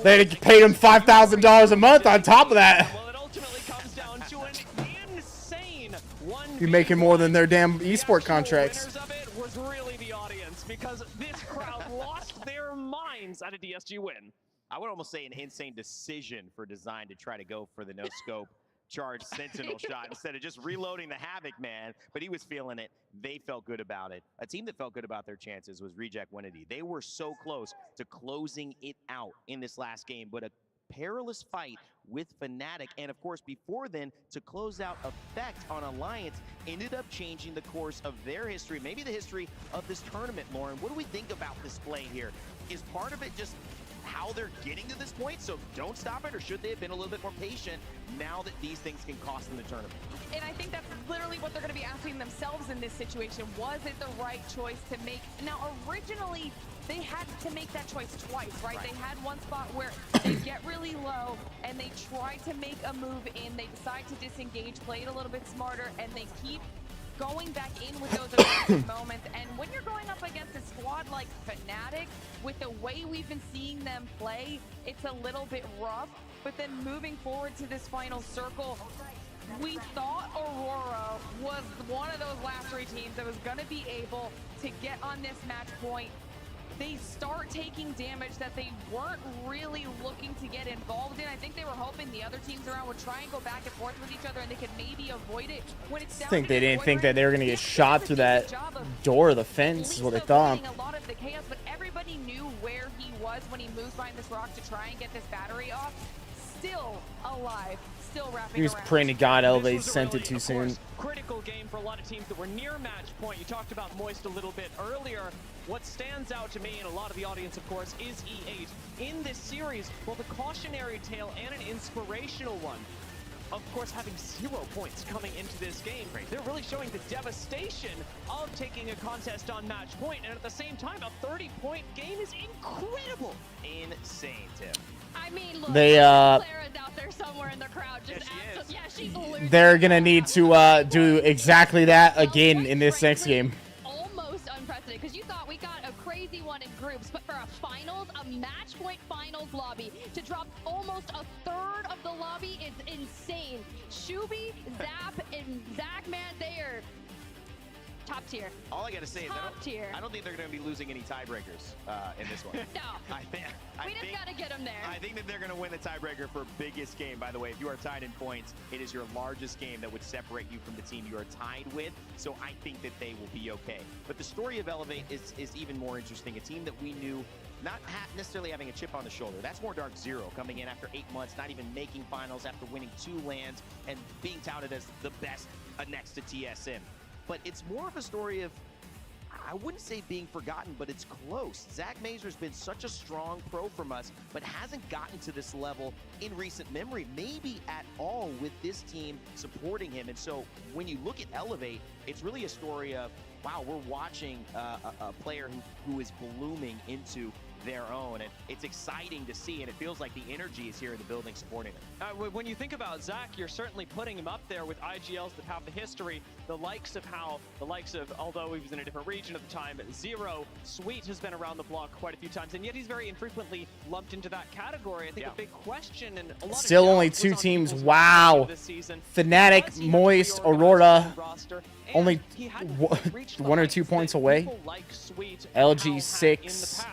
they paid him $5,000 a month on top of that. Well, it ultimately comes down to an insane one. You're making more than their damn esport contracts. Winners of it was really the audience, because this crowd lost their minds at a DSG win. I would almost say an insane decision for Design to try to go for the no-scope charge Sentinel shot instead of just reloading the Havoc, man. But he was feeling it. They felt good about it. A team that felt good about their chances was Reject Winity. They were so close to closing it out in this last game, but a perilous fight with Fnatic, and of course before then to close out Effect on Alliance ended up changing the course of their history, maybe the history of this tournament. Lauren, what do we think about this play here? Is part of it just how they're getting to this point, so don't stop it, or should they have been a little bit more patient now that these things can cost them the tournament? And I think that's literally what they're going to be asking themselves in this situation. Was it the right choice to make? Now, originally, they had to make that choice twice, right? They had one spot where they get really low and they try to make a move in. They decide to disengage, play it a little bit smarter, and they keep going back in with those aggressive moments. And when you're going up against a squad like Fnatic, with the way we've been seeing them play, it's a little bit rough. But then moving forward to this final circle, we thought Aurora was one of those last 3 teams that was going to be able to get on this match point. They start taking damage that they weren't really looking to get involved in. I think they were hoping the other teams around would try and go back and forth with each other and they could maybe avoid it. When it's down I think they didn't think that they were going to get shot through that door of the fence is what they thought. A lot of the chaos, but everybody knew where he was when he moves behind this rock to try and get this battery off. Still alive, still wrapping He was around. praying to God Elevate sent it too soon. Critical game for a lot of teams that were near match point. You talked about Moist a little bit earlier. What stands out to me and a lot of the audience, of course, is E8. In this series, well, the cautionary tale and an inspirational one. of course, having 0 points coming into this game. They're really showing the devastation of taking a contest on match point, and at the same time, a 30-point game is incredible. Insane, Tim. I mean, look, They, Clara's out there somewhere in the crowd. Just she's losing. They're gonna need to do exactly that again in this next game. Almost unprecedented, because you thought we got a crazy one in groups, but for a finals, a match point finals lobby, to drop almost a third of the lobby is insane. Shuby, Zap, and Zach, man, they are top tier. All I gotta say is I don't think they're gonna be losing any tiebreakers in this one. No. We just gotta get them there. I think that they're gonna win the tiebreaker for biggest game. By the way, if you are tied in points, it is your largest game that would separate you from the team you are tied with. So I think that they will be okay. But the story of Elevate is even more interesting. A team that we knew not necessarily having a chip on the shoulder. That's more Dark Zero coming in after 8 months, not even making finals after winning 2 lands and being touted as the best next to TSM. But it's more of a story of, I wouldn't say being forgotten, but it's close. Zach Mazur's been such a strong pro from us, but hasn't gotten to this level in recent memory, maybe at all, with this team supporting him. And so when you look at Elevate, it's really a story of, wow, we're watching a player who is blooming into their own, and it's exciting to see, and it feels like the energy is here in the building supporting it. When you think about Zach, you're certainly putting him up there with IGLs that have the history, the likes of, although he was in a different region at the time, Zero, Sweet has been around the block quite a few times, and yet he's very infrequently lumped into that category. I think a big question, and a lot Still only 2 teams. Wow. Fnatic, Moist, Aurora, only 1 or 2 points away. LG 6.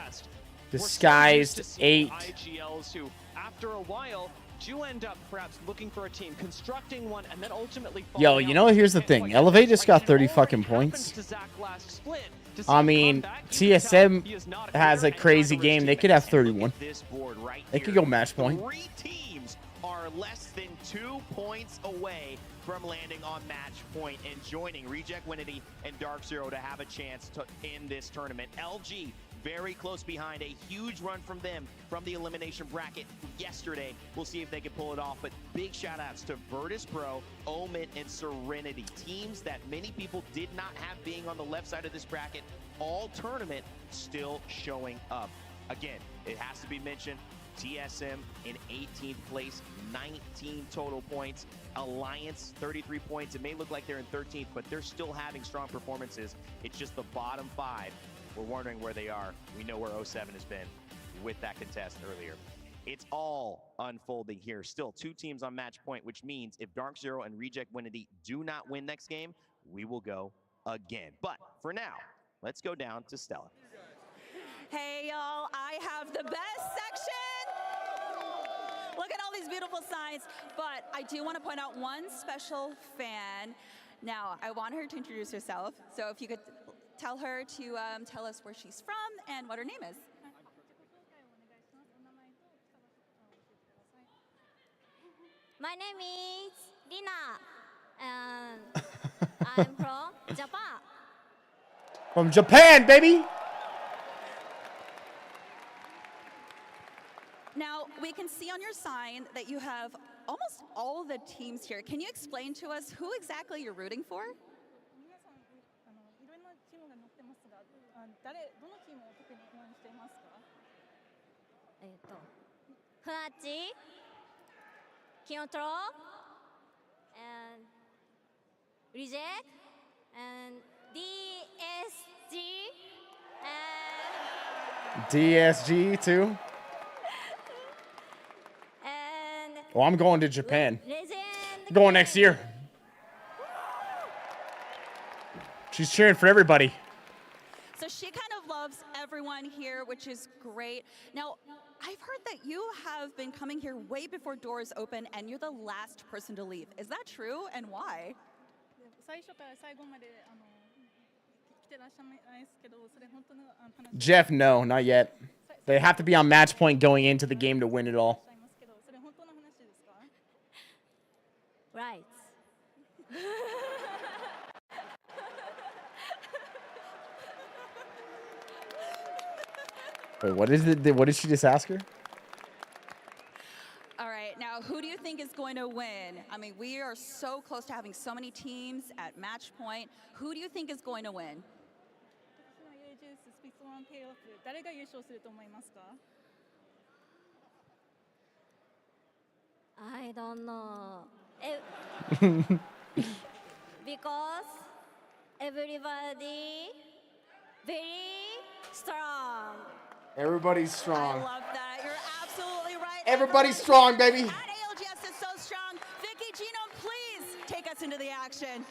Disguised 8. IGLs who, after a while, do end up perhaps looking for a team, constructing one, and then ultimately. Yo, you know, here's the thing. Elevate just got 30 fucking points. I mean, TSM has a crazy game. They could have 31. They could go match point. 3 teams are less than 2 points away from landing on match point and joining Reject Winity and Dark Zero to have a chance to end this tournament. LG very close behind, a huge run from them from the elimination bracket yesterday. We'll see if they can pull it off, but big shout outs to Virtus Pro, Omen, and Serenity, teams that many people did not have being on the left side of this bracket all tournament, still showing up. Again, it has to be mentioned, TSM in 18th place, 19 total points. Alliance, 33 points. It may look like they're in 13th, but they're still having strong performances. It's just the bottom 5. We're wondering where they are. We know where 07 has been with that contest earlier. It's all unfolding here. Still 2 teams on match point, which means if Dark Zero and Reject Winity do not win next game, we will go again. But for now, let's go down to Stella. Hey, y'all, I have the best section. Look at all these beautiful signs. But I do want to point out one special fan. Now, I want her to introduce herself. So if you could tell her to tell us where she's from and what her name is. My name is Lina, and I'm from Japan. From Japan, baby! Now, we can see on your sign that you have almost all the teams here. Can you explain to us who exactly you're rooting for? Funachi, Kyotro, and Reject, and DSG, and DSG too. Well, I'm going to Japan. Going next year. She's cheering for everybody. So she kind of loves everyone here, which is great. Now, I've heard that you have been coming here way before doors open, and you're the last person to leave. Is that true, and why? Jeff, no, not yet. They have to be on match point going into the game to win it all. Right. Wait, what is it? What did she just ask her? All right, now who do you think is going to win? I mean, we are so close to having so many teams at match point. Who do you think is going to win? I don't know. Because everybody very strong. Everybody's I strong. love that. You're absolutely right. Everybody's strong, baby. At ALGS is so strong. Vicky, Genome, please take us into the action.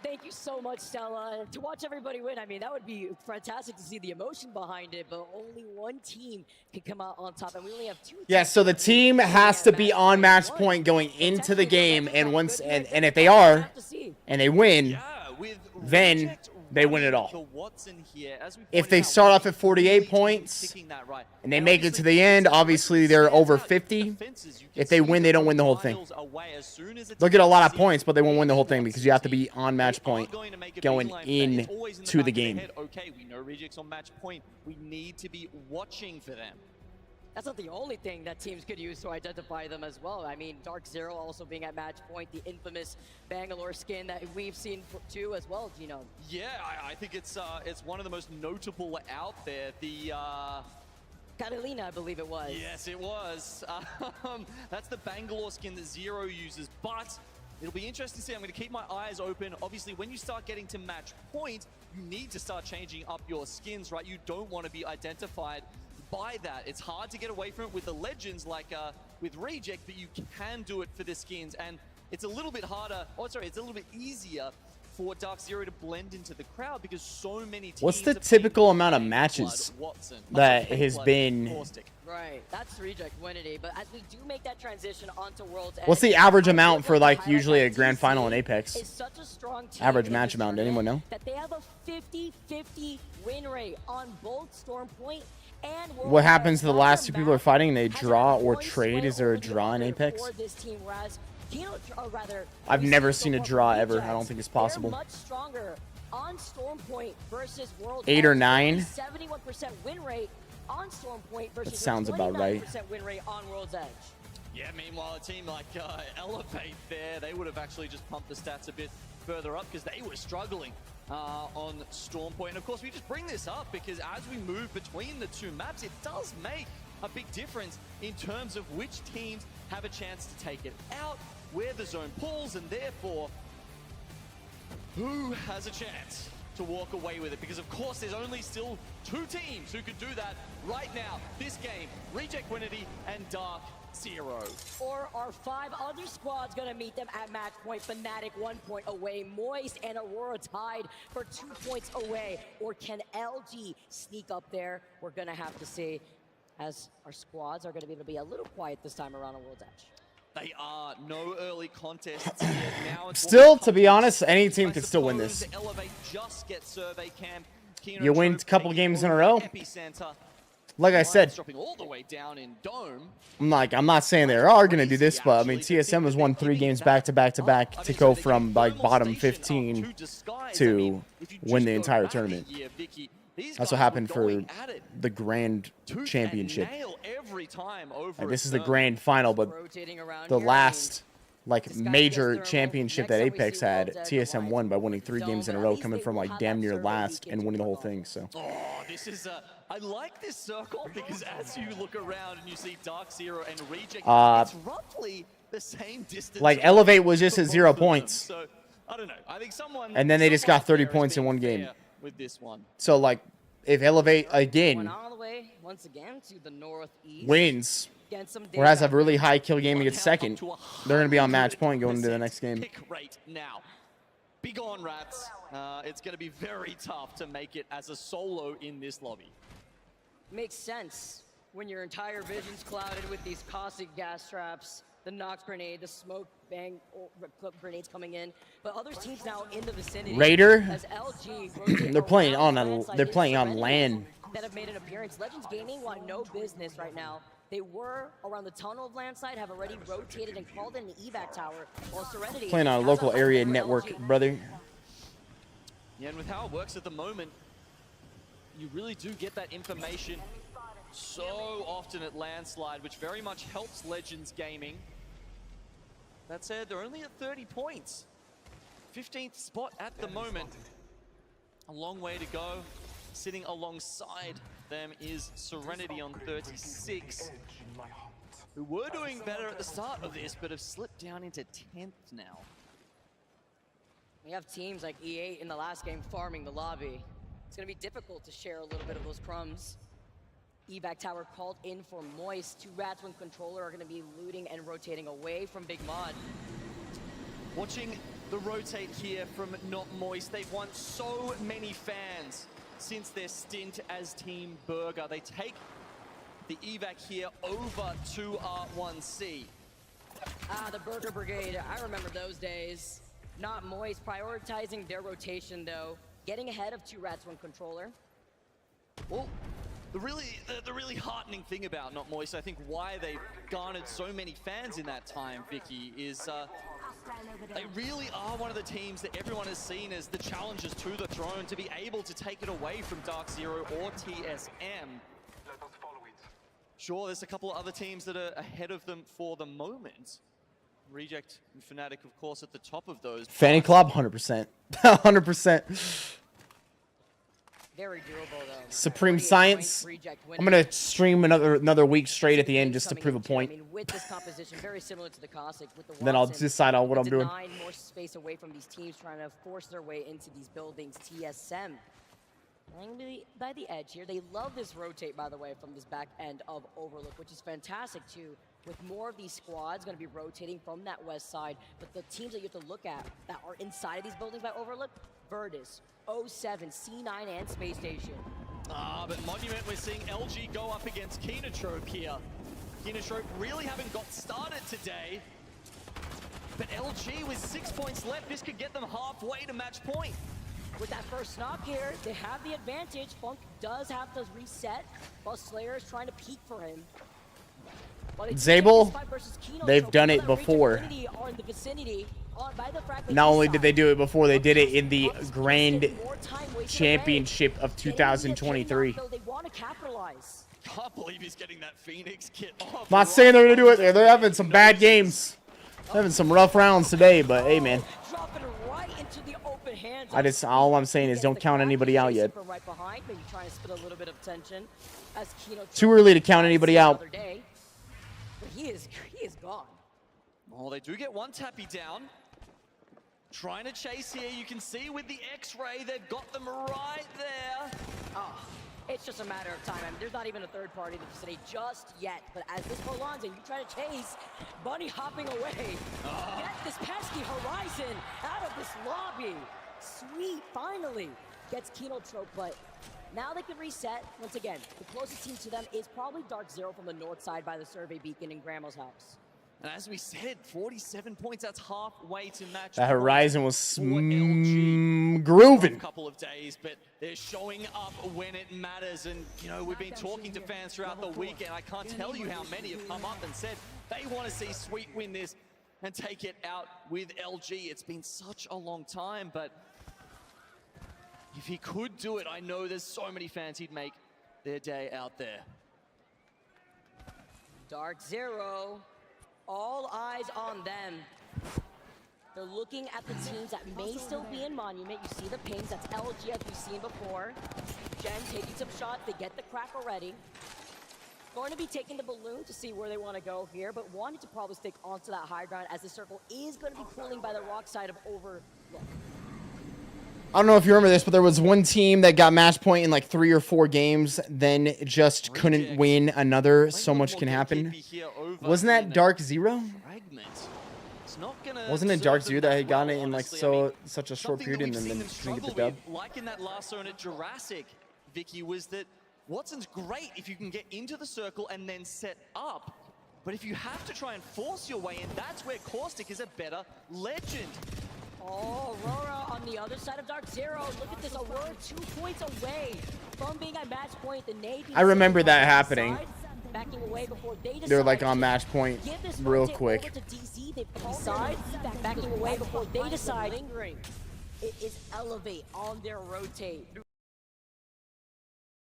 Thank you so much, Stella. To watch everybody win, I mean, that would be fantastic to see the emotion behind it, but only one team can come out on top, and we only have two. Yeah, so the team has to be on match point going into the game, and once and if they are, and they win, then they win it all. If they start off at 48 points and they make it to the end, obviously they're over 50. If they win, they don't win the whole thing. They'll get a lot of points, but they won't win the whole thing because you have to be on match point going into the game. Okay, we know rejects on match point. We need to be watching for them. That's not the only thing that teams could use to identify them as well. I mean, Dark Zero also being at match point, the infamous Bangalore skin that we've seen too as well, Gino. Yeah, I think it's one of the most notable out there. The Catalina, I believe it was. Yes, it was. That's the Bangalore skin that Zero uses, but it'll be interesting to see. I'm going to keep my eyes open. Obviously, when you start getting to match point, you need to start changing up your skins, right? You don't want to be identified by that. It's hard to get away from it with the legends like with Reject, but you can do it for the skins, and it's a little bit harder, it's a little bit easier for Dark Zero to blend into the crowd because so many teams. What's the typical amount of matches that has been? Right, that's Reject Winity, but as we do make that transition onto World's End, What's the average amount for like usually a grand final in Apex? is such a strong team Average in match this amount, anyone know? that they have a 50-50 win rate on both Storm Point and World's What happens to End. the last two people are fighting? They draw or trade? Is there a draw in Apex? For this team, whereas I've never seen a draw ever. I don't think it's possible. much stronger on Storm Point versus World's 8 or Edge. 9? 71% win rate on Storm Point versus That sounds a about right. 29% win rate on World's Edge. Yeah, meanwhile, a team like Elevate there, they would have actually just pumped the stats a bit further up because they were struggling on Storm Point. And of course, we just bring this up because as we move between the two maps, it does make a big difference in terms of which teams have a chance to take it out, where the zone pulls, and therefore who has a chance to walk away with it, because of course there's only still two teams who could do that right now. This game, Reject Winity and Dark Zero. Or are 5 other squads gonna meet them at match point? Fnatic 1 point away, Moist and Aurora tied for 2 points away. Or can LG sneak up there? We're gonna have to see, as our squads are gonna be able to be a little quiet this time around on World's Edge. They are no early contests here. Now it's Still, to be honest, any team can still win this. Elevate just get survey cam. You win a couple games in a row. Like I said, dropping all the way down in Dome. I'm not saying they are going to do this, but I mean, TSM has won 3 games back to back to go from like bottom 15 to win the entire tournament. That's what happened for the Grand Championship. Like, this is the Grand Final, but the last like major championship that Apex had, TSM won by winning 3 games in a row, coming from like damn near last and winning the whole thing. So. Oh, this is I like this circle because as you look around and you see Dark Zero and Reject, it's roughly the same distance. Like Elevate was just at 0 points. So I don't know. I think someone. And then they just got 30 points in one game. With this one. So like, if Elevate again all the way once again to the northeast. wins, or has a really high kill game and gets second, they're going to be on match point going into the next game. Pick rate now. Be gone, Rats. It's going to be very tough to make it as a solo in this lobby. Makes sense when your entire vision's clouded with these caustic gas traps, the Nox grenade, the smoke bang grenades coming in, but other teams now in the vicinity. Raider, as LG they're playing on LAN. That have made an appearance. Legends Gaming want no business right now. They were around the tunnel of Landside, have already rotated and called in the evac tower, while Serenity Playing on a local area network, brother. Yeah, and with how it works at the moment, you really do get that information so often at Landslide, which very much helps Legends Gaming. That said, they're only at 30 points. 15th spot at the moment. A long way to go. Sitting alongside them is Serenity on 36, who were doing better at the start of this, but have slipped down into 10th now. We have teams like E8 in the last game farming the lobby. It's going to be difficult to share a little bit of those crumbs. Evac tower called in for Moist. 2 rats, 1 controller are going to be looting and rotating away from Big Mod. Watching the rotate here from Not Moist, they've won so many fans since their stint as Team Burger. They take the evac here over to R1C. Ah, the Burger Brigade. I remember those days. Not Moist prioritizing their rotation though. Getting ahead of 2 rats, 1 controller. Well, the really heartening thing about Not Moist, I think why they've garnered so many fans in that time, Vicky, is they really are one of the teams that everyone has seen as the challengers to the throne, to be able to take it away from Dark Zero or TSM. Sure, there's a couple of other teams that are ahead of them for the moment. Reject and Fnatic, of course, at the top of those. Fanny Club, 100%. 100%. Very durable though. Supreme Science. I'm gonna stream another week straight at the end just to prove a point. I mean, with this composition, very similar to the Cossack. With the Then I'll Watson, decide on what I'm doing. denying more space away from these teams, trying to force their way into these buildings. TSM playing by the edge here. They love this rotate, by the way, from this back end of Overlook, which is fantastic too. With more of these squads going to be rotating from that west side, but the teams that you have to look at that are inside of these buildings by Overlook, Virtus, 07, C9, and Space Station. Ah, but Monument, we're seeing LG go up against Kinotrope here. Kinotrope really haven't got started today. But LG with 6 points left, this could get them halfway to match point. With that first knock here, they have the advantage. Funk does have to reset, while Slayer is trying to peek for him. Zabel, they've done it before. Not only did they do it before, they did it in the Grand Championship of 2023. Can't believe he's getting that Phoenix kit off. Not saying they're gonna do it. They're having some bad games. They're having some rough rounds today, but hey, man. All I'm saying is don't count anybody out yet. Too early to count anybody out. He is gone. Oh, they do get one tappy down. Trying to chase here. You can see with the X-ray, they've got them right there. Oh, it's just a matter of time. I mean, there's not even a third party in the vicinity just yet. But as this prolongs and you try to chase, Bunny hopping away. Get this pesky Horizon out of this lobby. Sweet, finally gets Kinotrope, but now they can reset. Once again, the closest team to them is probably Dark Zero from the north side by the survey beacon in Grandma's house. And as we said, 47 points, that's halfway to match. That Horizon was grooving. A couple of days, but they're showing up when it matters. And, you know, we've been talking to fans throughout the weekend. I can't tell you how many have come up and said they want to see Sweet win this and take it out with LG. It's been such a long time, but if he could do it, I know there's so many fans he'd make their day out there. Dark Zero, all eyes on them. They're looking at the teams that may still be in Monument. You see the pings, that's LG as we've seen before. Gen taking some shots, they get the crack already. Going to be taking the balloon to see where they want to go here, but wanting to probably stick onto that high ground as the circle is going to be pulling by the rock side of Overlook. I don't know if you remember this, but there was one team that got match point in like 3 or 4 games, then just couldn't win another. So much can happen. Wasn't that Dark Zero? Wasn't it Dark Zero that had gotten it in like such a short period and then didn't get the dub? Like in that last zone at Jurassic, Vicky, was that Watson's great if you can get into the circle and then set up. But if you have to try and force your way in, that's where Caustic is a better legend. Oh, Aurora on the other side of Dark Zero. Look at this, Aurora 2 points away from being at match point. The Navy I remember that happening. Backing away before they were like on match point real quick. Backing away before they decide. It is elevate on their rotate.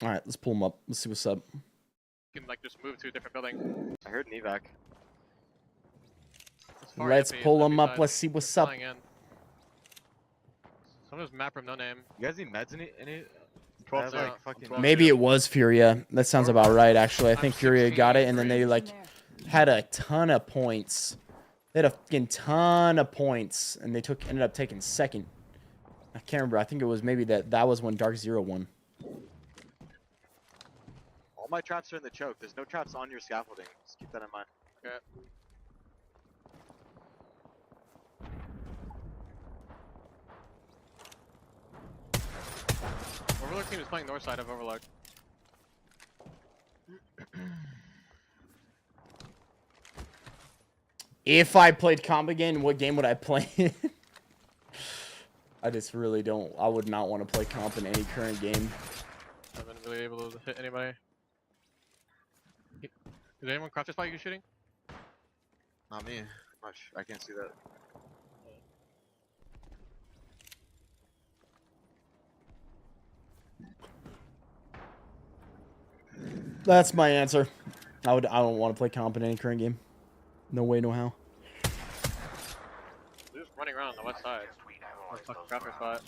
All right, let's pull them up. Let's see what's up. You can like just move to a different building. I heard an evac. far Let's iffy, pull so them up. besides Let's see what's just up. flying in. Someone's map room, no name. You guys need meds? Any? 12 I have, like, fucking... Maybe it was Furia. That sounds about right, actually. I think Furia got it, and then they like had a ton of points. They had a fucking ton of points, and they ended up taking second. I can't remember. I think it was maybe that was when Dark Zero won. All my traps are in the choke. There's no traps on your scaffolding. Just keep that in mind. Okay. Overlook team is playing north side of Overlook. If I played comp again, what game would I play? I just really don't. I would not want to play comp in any current game. I haven't really able to hit anybody. Is anyone crouch spot you're shooting? Not me. Much. I can't see that. That's my answer. I don't want to play comp in any current game. No way, no how. They're just running around on the west side. That's fucking croucher spot.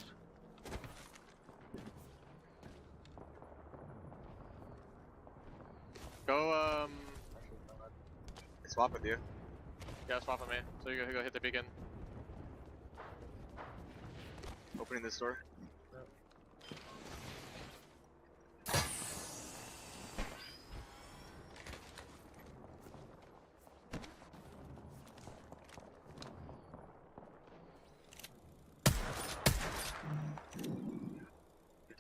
Go, Swap with you. yeah, swap with me. So you go hit the beacon. Opening this door.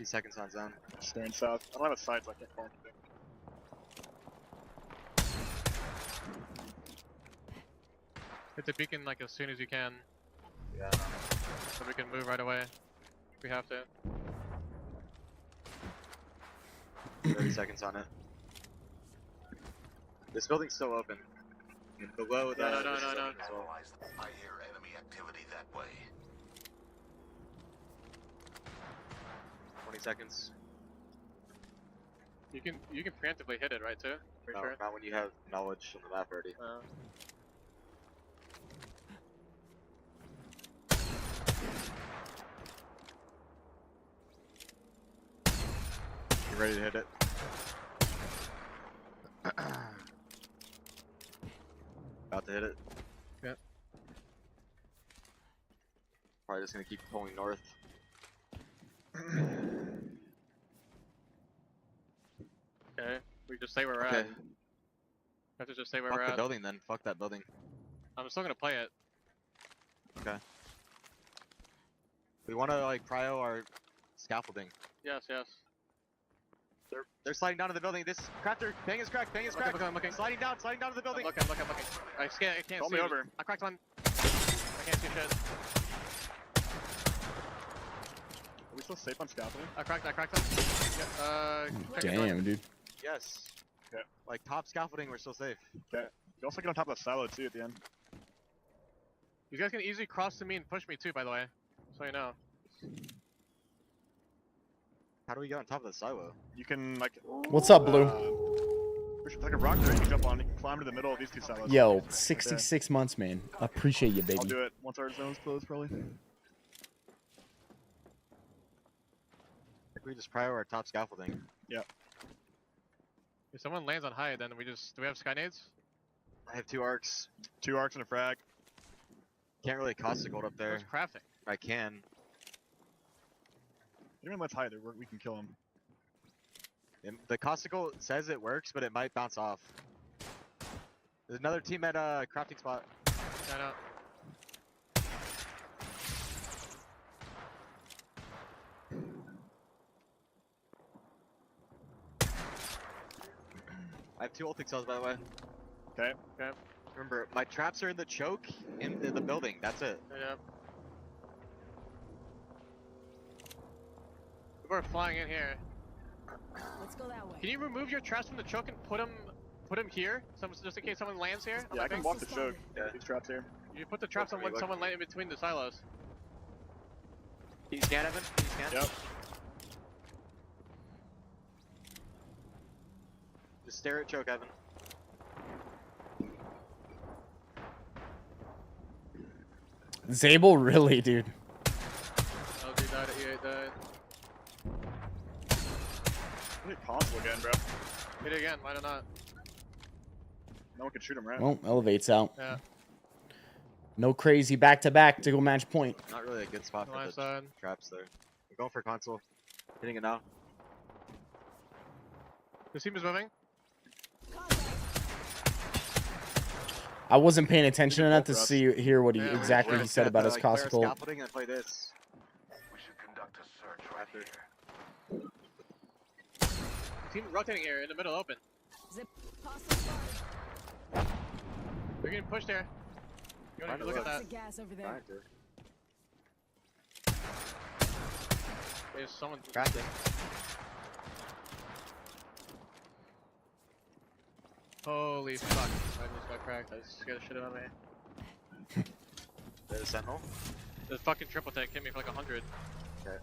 Seconds on zone. Staying south. I don't have a side, so I can't call anything. Hit the beacon like as soon as you can. Yeah. So we can move right away. If we have to. 30 seconds on it. This building's still open. And below the. No. I hear enemy activity that way. 20 seconds. You can preemptively hit it, right? Too. For No, sure. not when you have knowledge of the map already. You ready to hit it? About to hit it. Yeah. Probably just gonna keep pulling north. Okay. We just stay where we're at. Okay. We have to just stay where Fuck we're the at. building then. Fuck that building. I'm still gonna play it. Okay. We wanna like prio our scaffolding. Yes. They're sliding down to the building. This crafter, bang is cracked, bang is cracked. I'm looking. Sliding down to the building. I'm looking. I can't Call see. me over. I cracked one. I can't see shit. Are we still safe on scaffolding? I cracked them. Yeah, check it. Damn, dude. Yes. Okay. Like top scaffolding, we're still safe. Okay. You also get on top of the silo too at the end. You guys can easily cross to me and push me too, by the way. So you know. How do we get on top of the silo? You can like. What's up, Blue? There's like a rock there you can jump on. You can climb to the middle of these two silos. Yo, Right there. 66 months, man. Appreciate you, baby. I'll do it once our zone's closed, probably. We just prio our top scaffolding. Yeah. If someone lands on high, then do we have sky nades? I have 2 arcs. 2 arcs and a frag. Can't really caustic gold up there. Where's crafting? I can. Anyone that's high there, we can kill him. The caustical says it works, but it might bounce off. There's another team at crafting spot. I know. I have 2 ultic cells, by the way. Okay. Remember, my traps are in the choke in the building. That's it. Yeah. People are flying in here. Let's go that way. Can you remove your traps from the choke and put them here? Just in case someone lands here? Yeah, I can walk the choke. Yeah. These traps here. You put the traps on when someone lands in between the silos. Can you scan, Evan? Can you scan? Yep. Just stare at choke, Evan. Zabel, really, dude. LG died, EA died. I need console again, bro. Hit it again, why not? No one can shoot him, right? Well, elevates out. Yeah. No crazy back-to-back to go match point. Not really a good spot for the Side. traps there. We're going for console. Hitting it now. This team is moving. I wasn't paying attention enough to hear what he exactly he said about his Costco. Scaffolding and play this. We should conduct a search right After. here. Team rotating here in the middle open. They're getting pushed there. You want to look at that? Gas over there. There's someone cracking. Holy fuck. I just got cracked. I just scared the shit out of me. There's a sentinel. The fucking triple tank hit me for like 100. Okay.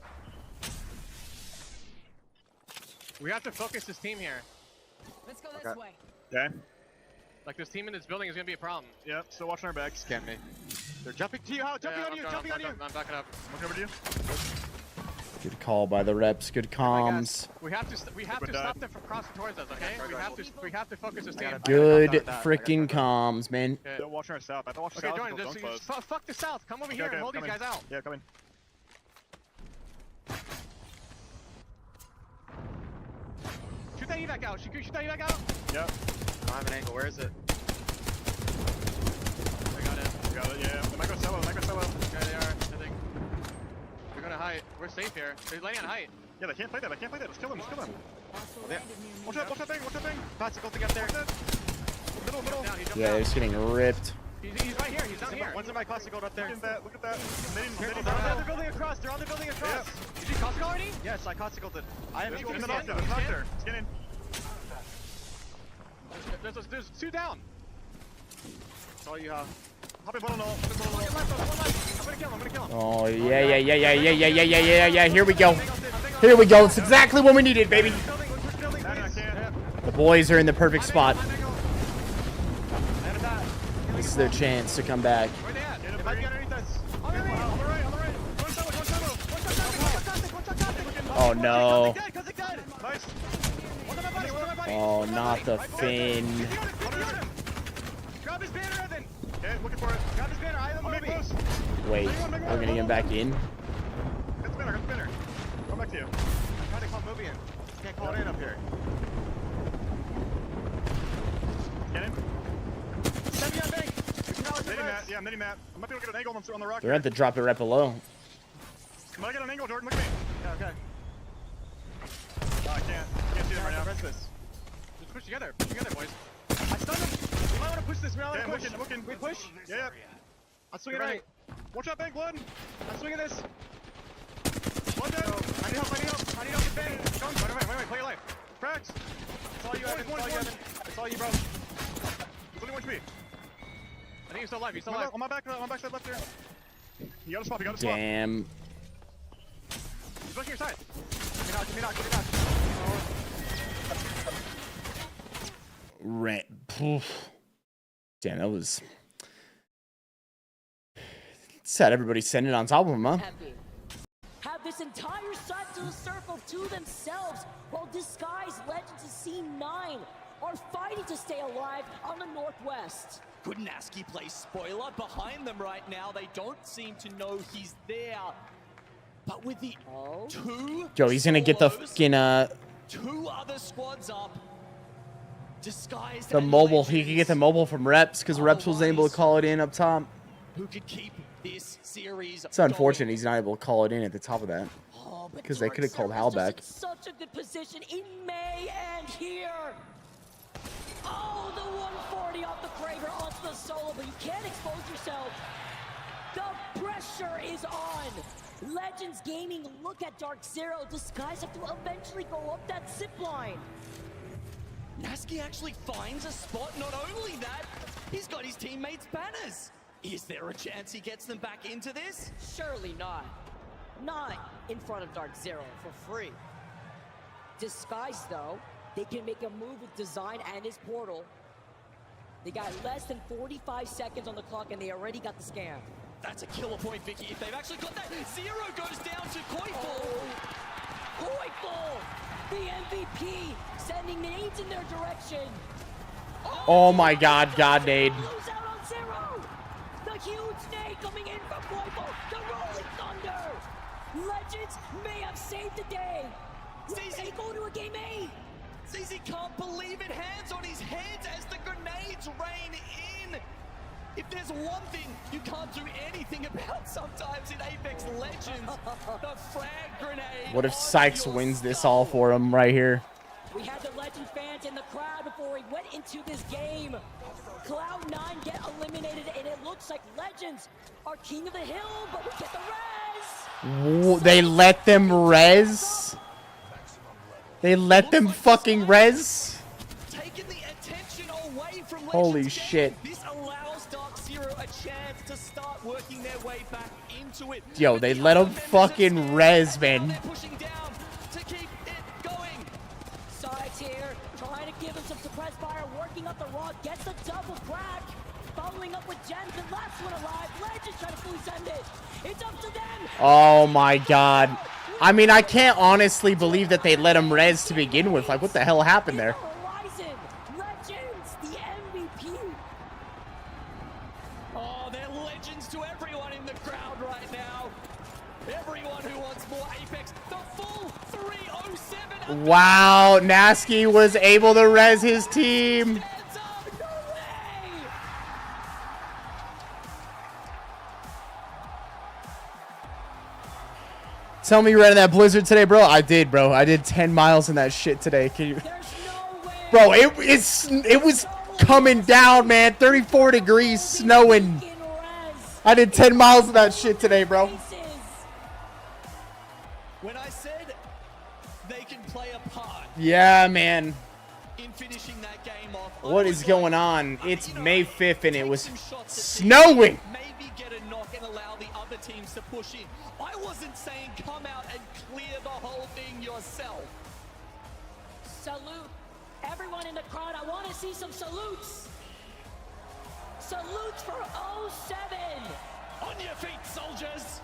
We have to focus this team here. Let's go this way. Okay. Like this team in this building is gonna be a problem. Yep, still watching our backs. Scan me. They're jumping to you, jumping on you, jumping on you. I'm backing up. Look over to you. Good call by the reps. Good comms. We have to stop them from crossing towards us, okay? We have to focus this team. Good freaking comms, man. Okay. They're watching our south. I have to watch Okay, south. Jordan, fuck the south. Come over here and hold these guys out. Yeah, come in. Shoot that evac out. Shoot that evac out. Yep. I have an angle. Where is it? I got it. Got it, yeah. They might go solo. Okay, they are, I think. We're gonna height. We're safe here. They're landing on height. Yeah, they can't play that. Let's kill them. Yeah. Watch that thing. Classical to get there. Middle. Yeah, they're just getting ripped. He's right here. He's down here. One's in my classical up there. Look at that. They're on the building across. They're on the building across. Yeah. Did you classical already? Yes, I classical it. I have There's not there. Scan in. There's two down. That's all you have. Hop in, one left. I'm gonna kill him. Oh, yeah. Here we go. It's exactly what we needed, baby. The boys are in the perfect spot. This is their chance to come back. Where they at? They might be underneath us. On the right. One solo. Oh, no. Nice. Oh, not the fin. Grab his banner, Evan. Okay, looking for it. Grab his banner. I have a movie. Wait, we're gonna get him back in? Get the banner. Come back to you. I'm trying to call movie in. Can't call it in up here. Get in. Send me on bank. I'm netting that. I might be able to get an angle on the rock. They're at the drop it right below. I might get an angle, Jordan. Look at me. Yeah, okay. Oh, I can't see them right now. Press this. Just push together. Push together, boys. I stunned him. We might want to push this. We might want to push. Looking. We push. Yeah. I'm swinging right. Watch out, bank blood. I'm swinging this. One down. I need help. Defend. Wait. Play your life. Cracks. It's all you, Evan. It's all you, Evan. It's all you, bro. There's only one HP. I think he's still alive. He's still alive. On my backside left here. You gotta swap. Damn. He's looking your side. Give me knock. Damn, that was sad. Everybody sending on top of him, huh? Have this entire side to the circle to themselves, while Disguised Legends of C9 are fighting to stay alive on the northwest. Goodnaski plays spoiler behind them right now. They don't seem to know he's there. But with the two Yo, he's gonna get the fucking two other squads up. Disguised the mobile. He can get the mobile from Reps because Reps was able to call it in up top. Who could keep this series? It's unfortunate he's not able to call it in at the top of that because they could have called Hal back. Such a good position in May and here. Oh, the 140 off the Kraber onto the solo, but you can't expose yourself. The pressure is on. Legends Gaming, look at Dark Zero. Disguise have to eventually go up that zip line. Naski actually finds a spot. Not only that, he's got his teammates' banners. Is there a chance he gets them back into this? Surely not. Not in front of Dark Zero for free. Disguise, though, they can make a move with Design and his portal. They got less than 45 seconds on the clock, and they already got the scam. That's a killer point, Vicky. If they've actually got that, Zero goes down to Koifel. Koifel, the MVP, sending nades in their direction. Oh my God, God nade. Lose out on Zero. The huge nade coming in from Koifel. The Rolling Thunder. Legends may have saved the day. They go to a game 8. ZZ can't believe it. Hands on his head as the grenades rain in. If there's one thing you can't do anything about sometimes in Apex Legends, the frag grenade. What if Sykes wins this all for him right here? We had the Legend fans in the crowd before we went into this game. Cloud9 get eliminated, and it looks like Legends are king of the hill, but we get the res. They let them res? They let them fucking res? Taking the attention away from Holy shit. This allows Dark Zero a chance to start working their way back into it. Yo, they let them fucking res, man. Pushing down to keep it going. Cites here, trying to give him some suppressed fire, working up the rock, gets the double crack. Following up with Jen, the last one alive. Legends trying to fully send it. It's up to them. Oh my God. I mean, I can't honestly believe that they let him res to begin with. Like, what the hell happened there? Horizon, Legends, the MVP. Oh, they're legends to everyone in the crowd right now. Everyone who wants more Apex. The full 307. Wow, Nasky was able to res his team. Tell me you ran in that blizzard today, bro. I did, bro. I did 10 miles in that shit today. Can you... Bro, it was coming down, man. 34 degrees, snowing. I did 10 miles of that shit today, bro. When I said they can play a part Yeah, man. in finishing that game off, What is going on? It's May 5th and it was snowing. maybe get a knock and allow the other teams to push in. I wasn't saying come out and clear the whole thing yourself. Salute everyone in the crowd. I want to see some salutes. Salutes for 07. On your feet, soldiers.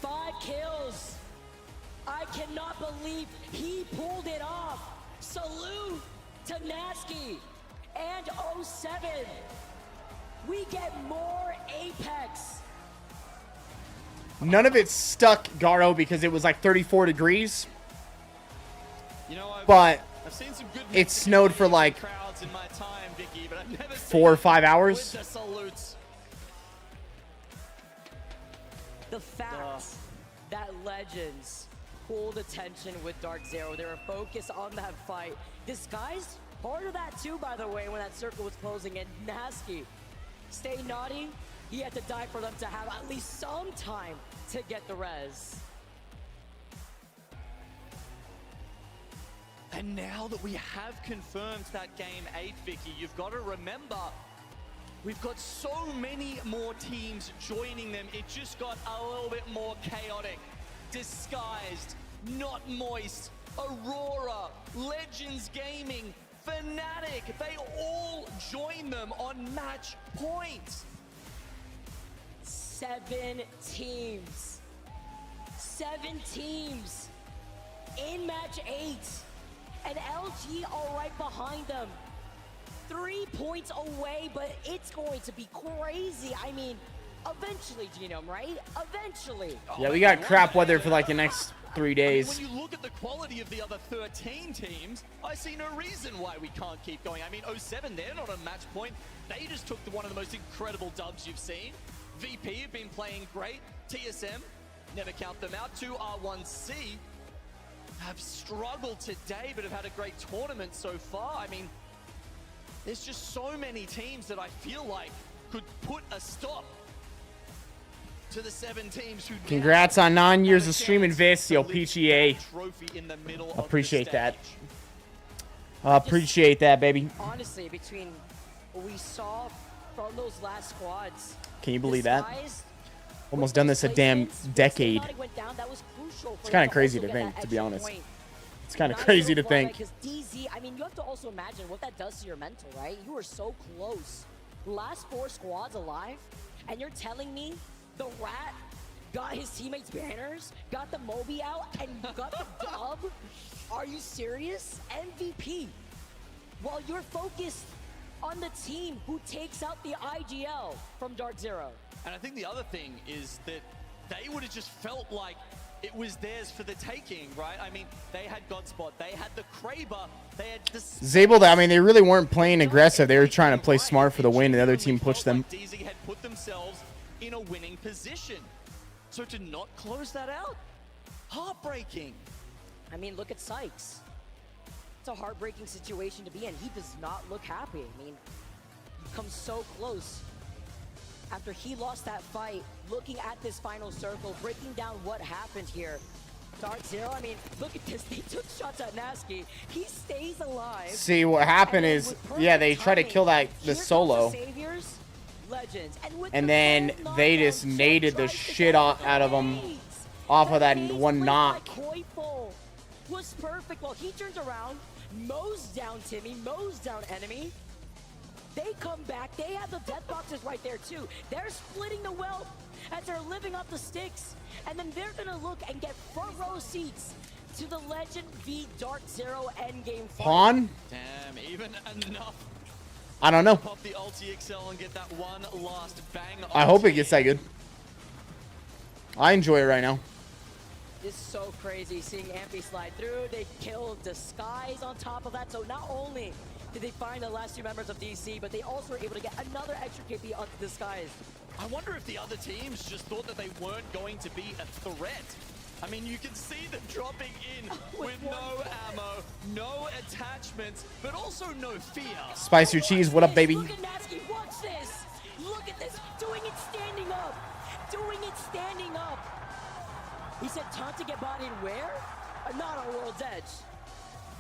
5 kills. I cannot believe he pulled it off. Salute to Nasky and 07. We get more Apex. None of it stuck, Garo, because it was like 34 degrees. You know, But I've seen some good it snowed for like crowds in my time, Vicky, but I've never 4 or 5 hours. with the salutes. The fact that Legends pulled attention with Dark Zero, they were focused on that fight. Disguised part of that too, by the way, when that circle was closing. And Nasky, stay naughty. He had to die for them to have at least some time to get the res. And now that we have confirmed that game 8, Vicky, you've got to remember, we've got so many more teams joining them. It just got a little bit more chaotic. Disguised, Not Moist, Aurora, Legends Gaming, Fnatic, they all join them on match point. 7 teams. 7 teams in match 8. And LG are right behind them. 3 points away, but it's going to be crazy. I mean, eventually, Genome, right? Eventually. Yeah, we got crap weather for like the next 3 days. When you look at the quality of the other 13 teams, I see no reason why we can't keep going. I mean, 07, they're not on match point. They just took one of the most incredible dubs you've seen. VP have been playing great. TSM, never count them out. 2R1C have struggled today, but have had a great tournament so far. I mean, there's just so many teams that I feel like could put a stop to the 7 teams who Congrats on 9 years of streaming, Viss. Yo, PGA. Appreciate that. Appreciate that, baby. Honestly, between what we saw from those last squads, Can you believe that? Disguised, Almost done this a damn decade. went down, that was crucial for It's kind them of crazy also to get think, that to be extra honest. point. It's kind of Nice crazy to little run, think. Because DZ, I mean, you have to also imagine what that does to your mental, right? You are so close last 4 squads alive, and you're telling me the Rat got his teammates' banners, got the Moby out, and got the dub? Are you serious? MVP. While you're focused on the team who takes out the IGL from Dark Zero. And I think the other thing is that they would have just felt like it was theirs for the taking, right? I mean, they had Godspot, they had the Kraber, they had the... Zabel, I mean, they really weren't playing aggressive. They were trying to play smart for the win, and the other team pushed them. DZ had put themselves in a winning position. So to not close that out, heartbreaking. I mean, look at Cites. It's a heartbreaking situation to be in. He does not look happy. I mean, he comes so close. After he lost that fight, looking at this final circle, breaking down what happened here. Dark Zero, I mean, look at this. They took shots at Nasky. He stays alive. See, what happened is, yeah, they try to kill the solo. Saviors, legends. And then they just naded the shit out of him off of that one knock. Koifel was perfect. Well, he turns around, mows down Timmy, mows down enemy. They come back. They have the death boxes right there too. They're splitting the wealth as they're living off the sticks. And then they're gonna look and get front row seats to the Legend v Dark Zero endgame fight. Pawn? Damn, even enough. I don't know. Pop the ulti XL and get that one last bang. I hope it gets that good. I enjoy it right now. It's so crazy seeing Ampy slide through. They killed Disguise on top of that. So not only did they find the last 2 members of DC, but they also were able to get another extra KP onto Disguise. I wonder if the other teams just thought that they weren't going to be a threat. I mean, you can see them dropping in with no ammo, no attachments, but also no fear. Spice your cheese, what up, baby? Look at Nasky, watch this. Look at this, doing it standing up. Doing it standing up. He said time to get bodied where? Not on World's Edge.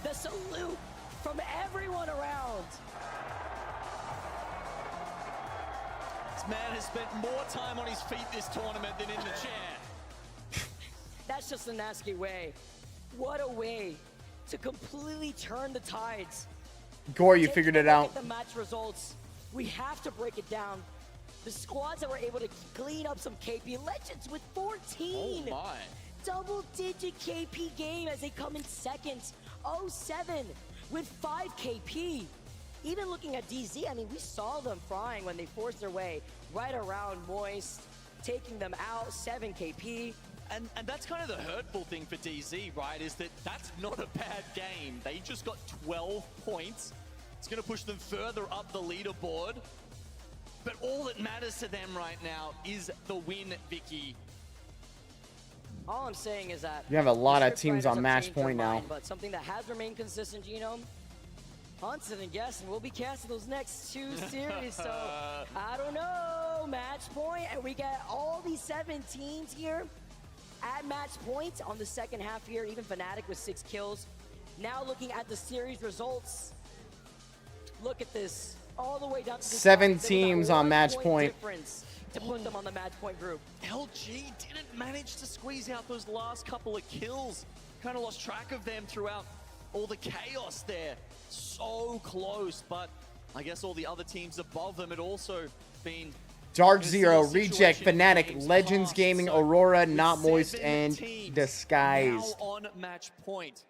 The salute from everyone around. This man has spent more time on his feet this tournament than in the chair. That's just the Nasky way. What a way to completely turn the tides. Gore, you figured it out. The match results. We have to break it down. The squads that were able to clean up some KP Legends with 14. Oh my. Double-digit KP game as they come in second. 0-7 with 5 KP. Even looking at DZ, I mean, we saw them frying when they forced their way right around Moist, taking them out, 7 KP. And that's kind of the hurtful thing for DZ, right, is that that's not a bad game. They just got 12 points. It's going to push them further up the leaderboard. But all that matters to them right now is the win, Vicky. All I'm saying is that You have a lot of teams on match point now. But something that has remained consistent, Genome, Hunson and Guess, and we'll be casting those next 2 series. So I don't know, match point, and we get all these 7 teams here at match point on the second half here. Even Fnatic with 6 kills. Now looking at the series results, look at this. All the way down to 7 teams on match point. To put them on the match point group. LG didn't manage to squeeze out those last couple of kills. Kind of lost track of them throughout all the chaos there. So close, but I guess all the other teams above them had also been... Dark Zero, Reject, Fnatic, Legends Gaming, Aurora, Not Moist, and Disguise. Now on match point.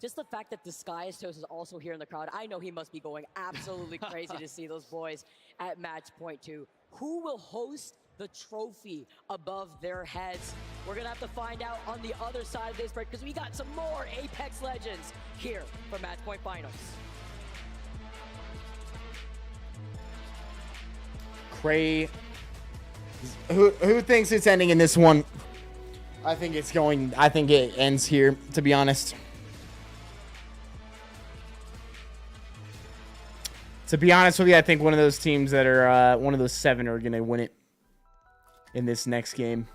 Just the fact that Disguise Toast is also here in the crowd, I know he must be going absolutely crazy to see those boys at match point 2. Who will host the trophy above their heads? We're gonna have to find out on the other side of this break because we got some more Apex Legends here for match point finals. Cray. Who thinks it's ending in this one? I think it ends here, to be honest. To be honest with you, I think one of those teams that are, one of those 7 are going to win it in this next game.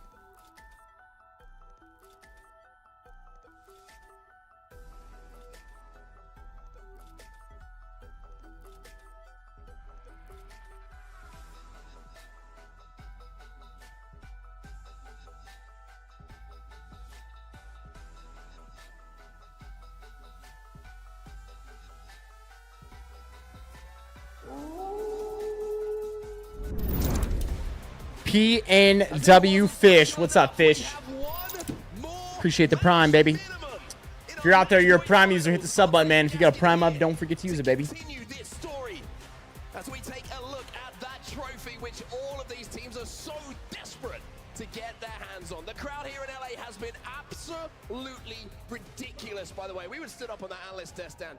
PNW Fish. What's up, Fish? Appreciate the Prime, baby. If you're out there, you're a Prime user, hit the sub button, man. If you got a Prime up, don't forget to use it, baby. As we take a look at that trophy, which all of these teams are so desperate to get their hands on. The crowd here in LA has been absolutely ridiculous, by the way. We were stood up on that analyst desk, Dan,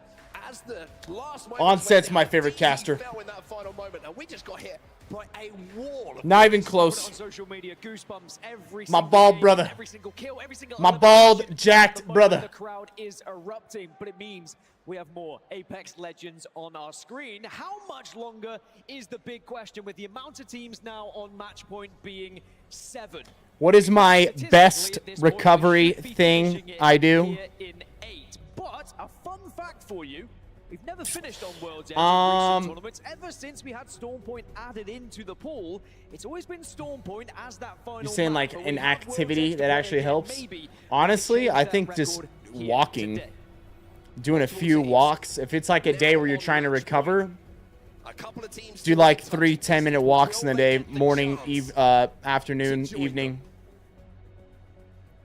as the last Onset's my favorite caster. fell in that final moment, and we just got hit by a wall. Not even close. On social media, goosebumps every My single bald game, brother. every single kill, every single My elimination. bald, jacked At the moment, brother. The crowd is erupting, but it means we have more Apex Legends on our screen. How much longer is the big question, with the amount of teams now on match point being 7. What is my best recovery thing I do? Here in 8. But a fun fact for you, we've never finished on World's Edge in recent tournaments. Ever since we had Storm Point added into the pool, it's always been Storm Point as that final. You're saying like map, but an we have World's activity Edge that to actually play helps? again, maybe Honestly, I change think that just record here walking, today. doing a few walks. If it's like a day where you're trying to recover, do like 3 10-minute walks in the day, morning, afternoon, evening.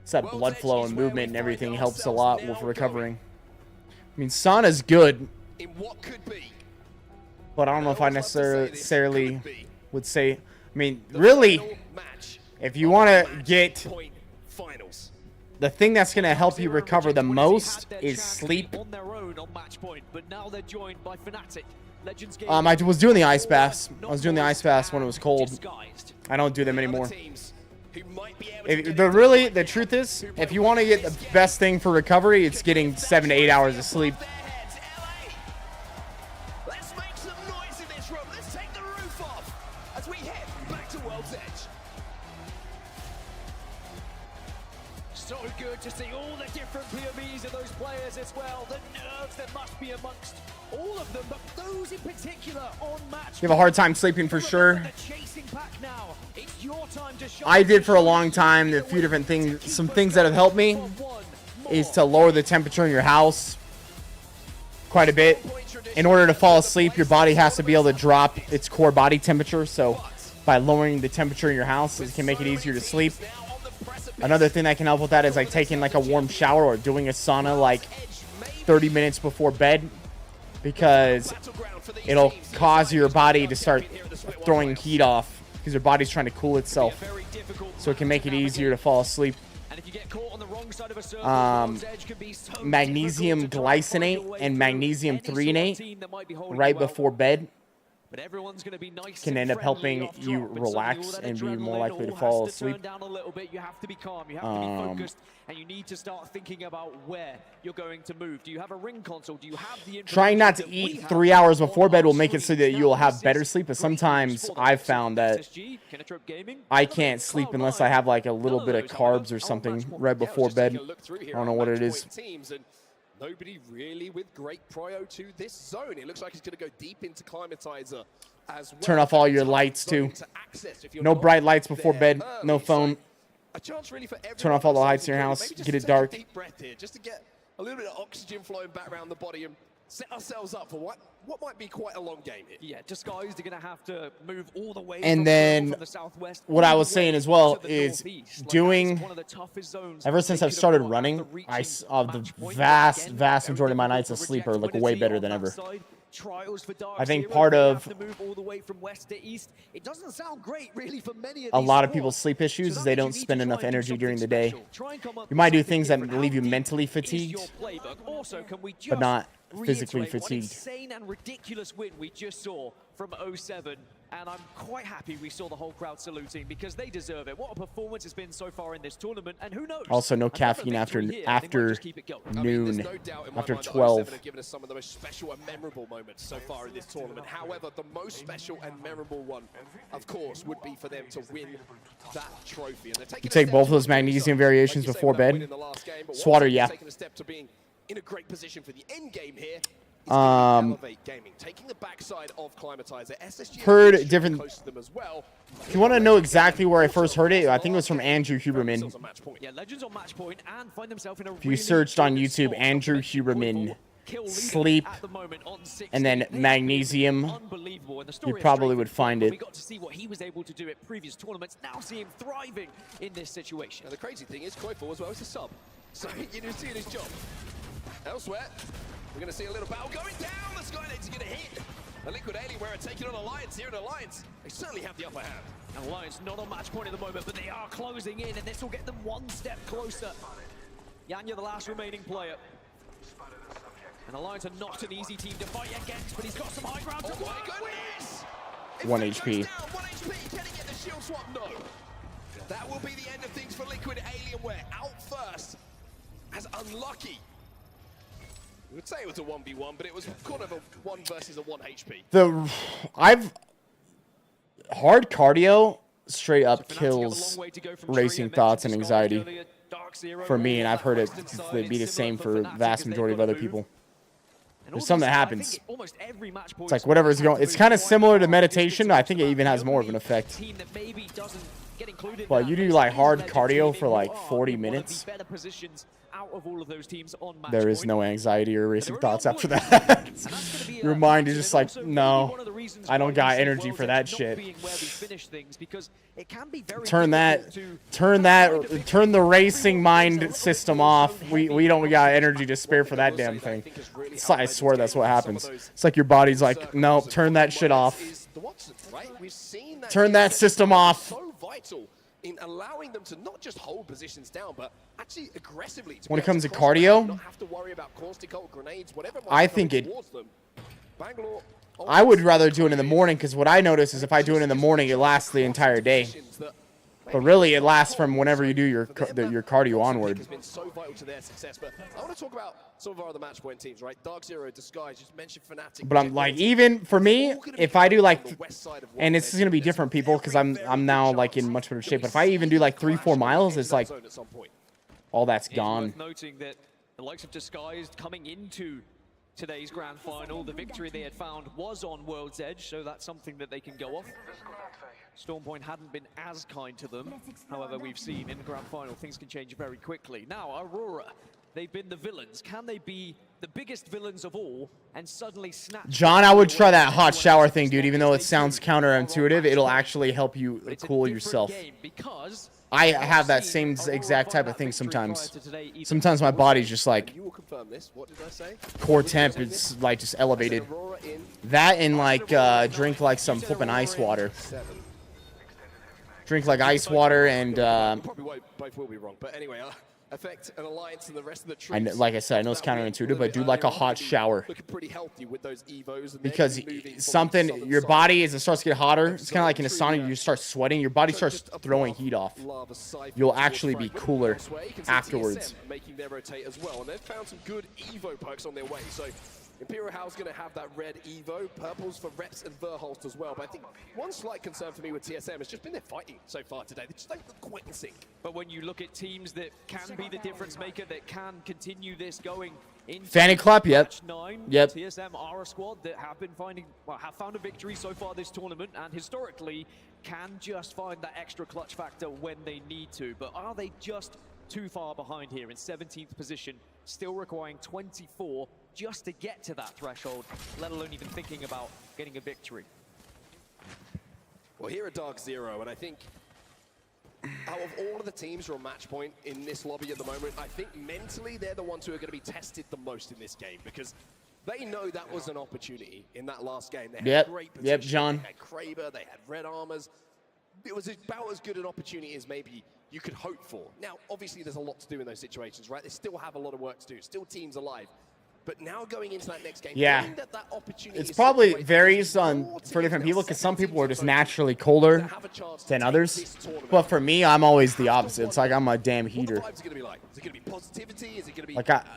It's that blood flow and movement and everything helps a lot with recovering. I mean, sauna's good, but I don't know if I necessarily would say. I mean, really, if you want to get the thing that's going to help you recover the most is sleep. On their own on match point, but now they're joined by Fnatic. Legends game I was doing the ice baths. I was doing the ice baths when it was cold. I don't do them anymore. The truth is, if you want to get the best thing for recovery, it's getting 7 to 8 hours of sleep. Let's make some noise in this room. Let's take the roof off as we head back to World's Edge. So good to see all the different POVs of those players as well. The nerves that must be amongst all of them, but those in particular on match. You have a hard time sleeping for sure. The chasing pack now. It's your time to shine. I did for a long time. A few different things. Some things that have helped me is to lower the temperature in your house quite a bit. In order to fall asleep, your body has to be able to drop its core body temperature. So by lowering the temperature in your house, it can make it easier to sleep. Another thing that can help with that is like taking like a warm shower or doing a sauna like 30 minutes before bed, because it'll cause your body to start throwing heat off because your body's trying to cool itself, so it can make it easier to fall asleep. Magnesium glycinate and magnesium threonate right before bed But everyone's going to be nice can end up helping you relax and be more likely to fall asleep. Turn down a little bit. You have to be calm. You have to be focused, and you need to start thinking about where you're going to move. Do you have a ring console? Do you have the Trying not to eat 3 hours before bed will make it so that you'll have better sleep, but sometimes I've found that I can't sleep unless I have like a little bit of carbs or something right before bed. I don't know what it is. Nobody really with great prio to this zone. It looks like he's going to go deep into Climatizer as well. Turn off all your lights too. No bright lights before bed. No phone. Turn off all the lights in your house. Get it dark. Deep breath here, just to get a little bit of oxygen flowing back around the body and set ourselves up for what might be quite a long game here. Yeah, Disguised are going to have to move all the way And then what I was saying as well is doing, ever since I've started running, the vast majority of my nights of sleep are like way better than ever. I think part of a lot of people's sleep issues is they don't spend enough energy during the day. You might do things that leave you mentally fatigued, but not physically fatigued. Insane and ridiculous win we just saw from 07, and I'm quite happy we saw the whole crowd saluting because they deserve it. What a performance it's been so far in this tournament, and who knows? Also, no caffeine after noon, after 12. That have given us some of the most special and memorable moments so far in this tournament. However, the most special and memorable one, of course, would be for them to win that trophy. And You take both of those magnesium variations before bed. Swatter, yeah. In a great position for the end game here. Taking the backside of Climatizer. SSG Heard different. If you want to know exactly where I first heard it, I think it was from Andrew Huberman. Yeah, Legends on match point and find themselves in a If you searched on YouTube, Andrew Huberman sleep, and then magnesium, you probably would find it. We got to see what he was able to do at previous tournaments. Now see him thriving in this situation. Now the crazy thing is, Koifel as well is a sub, so you do see his job. Elsewhere, we're going to see a little battle going down. The Skylines are going to hit. The Liquid Alienware are taking on Alliance here in Alliance. They certainly have the upper hand. And Alliance not on match point at the moment, but they are closing in, and this will get them one step closer. Yanya, the last remaining player. And Alliance are not an easy team to fight against, but he's got some high ground to work with. 1 HP. 1 HP. Can he get the shield swap? No. That will be the end of things for Liquid Alienware. Out first, as unlucky. We would say it was a 1v1, but it was kind of a 1 versus a 1 HP. Hard cardio straight up kills racing thoughts and anxiety for me, and I've heard it be the same for the vast majority of other people. There's something that happens. It's like whatever is going. It's kind of similar to meditation. I think it even has more of an effect. But you do like hard cardio for like 40 minutes. There is no anxiety or racing thoughts after that. Your mind is just like, no, I don't got energy for that shit. Turn the racing mind system off. We don't got energy to spare for that damn thing. I swear that's what happens. It's like your body's like, no, turn that shit off. Turn that system off. So vital in allowing them to not just hold positions down, but actually aggressively. When it comes to cardio, not have to worry about caustic ult, grenades, whatever. I think I would rather do it in the morning, because what I notice is if I do it in the morning, it lasts the entire day. But really, it lasts from whenever you do your cardio onward. Has been so vital to their success. But I want to talk about some of our other match point teams, right? Dark Zero, Disguise, just mentioned Fnatic. But I'm like, even for me, if I do like, and this is gonna be different people because I'm now like in much better shape. But if I even do like 3-4 miles, it's like all that's gone. It's worth noting that the likes of Disguised coming into today's grand final, the victory they had found was on World's Edge, so that's something that they can go off. Stormpoint hadn't been as kind to them. However, we've seen in the grand final, things can change very quickly. Now, Aurora, they've been the villains. Can they be the biggest villains of all and suddenly snatch... John, I would try that hot shower thing, dude. Even though it sounds counterintuitive, it'll actually help you cool yourself. I have that same exact type of thing sometimes. Sometimes my body's just like, core temp is like just elevated. That and like drink like some flippin' ice water. Drink like ice water and probably both will be wrong, but anyway, affect an alliance and the rest of the troops. Like I said, I know it's counterintuitive, but do like a hot shower. Looking pretty healthy with those evos, and because something, your body, as it starts to get hotter, it's kind of like in a sauna, you start sweating, your body starts throwing heat off. You'll actually be cooler afterwards. Making their rotate as well, and they've found some good evo perks on their way. So Imperial Howl's going to have that red evo, purples for Reps and Verholst as well. But I think one slight concern for me with TSM has just been their fighting so far today. They just don't look quite in sync. But when you look at teams that can be the difference maker, that can continue this going into Fanny Clap, yep. match 9, Yep. TSM are a squad that have been have found a victory so far this tournament, and historically can just find that extra clutch factor when they need to. But are they just too far behind here in 17th position, still requiring 24 just to get to that threshold, let alone even thinking about getting a victory? Well, here at Dark Zero, and I think out of all of the teams who are match point in this lobby at the moment, I think mentally they're the ones who are going to be tested the most in this game, because they know that was an opportunity in that last game. They had great position. Yep, John. They had Kraber, they had red armors. It was about as good an opportunity as maybe you could hope for. Now, obviously, there's a lot to do in those situations, right? They still have a lot of work to do. Still teams alive. But now going into that next game, yeah, that opportunity it's probably varies for different people, because some people are just naturally colder than others. But for me, I'm always the opposite. It's like I'm a damn heater. Like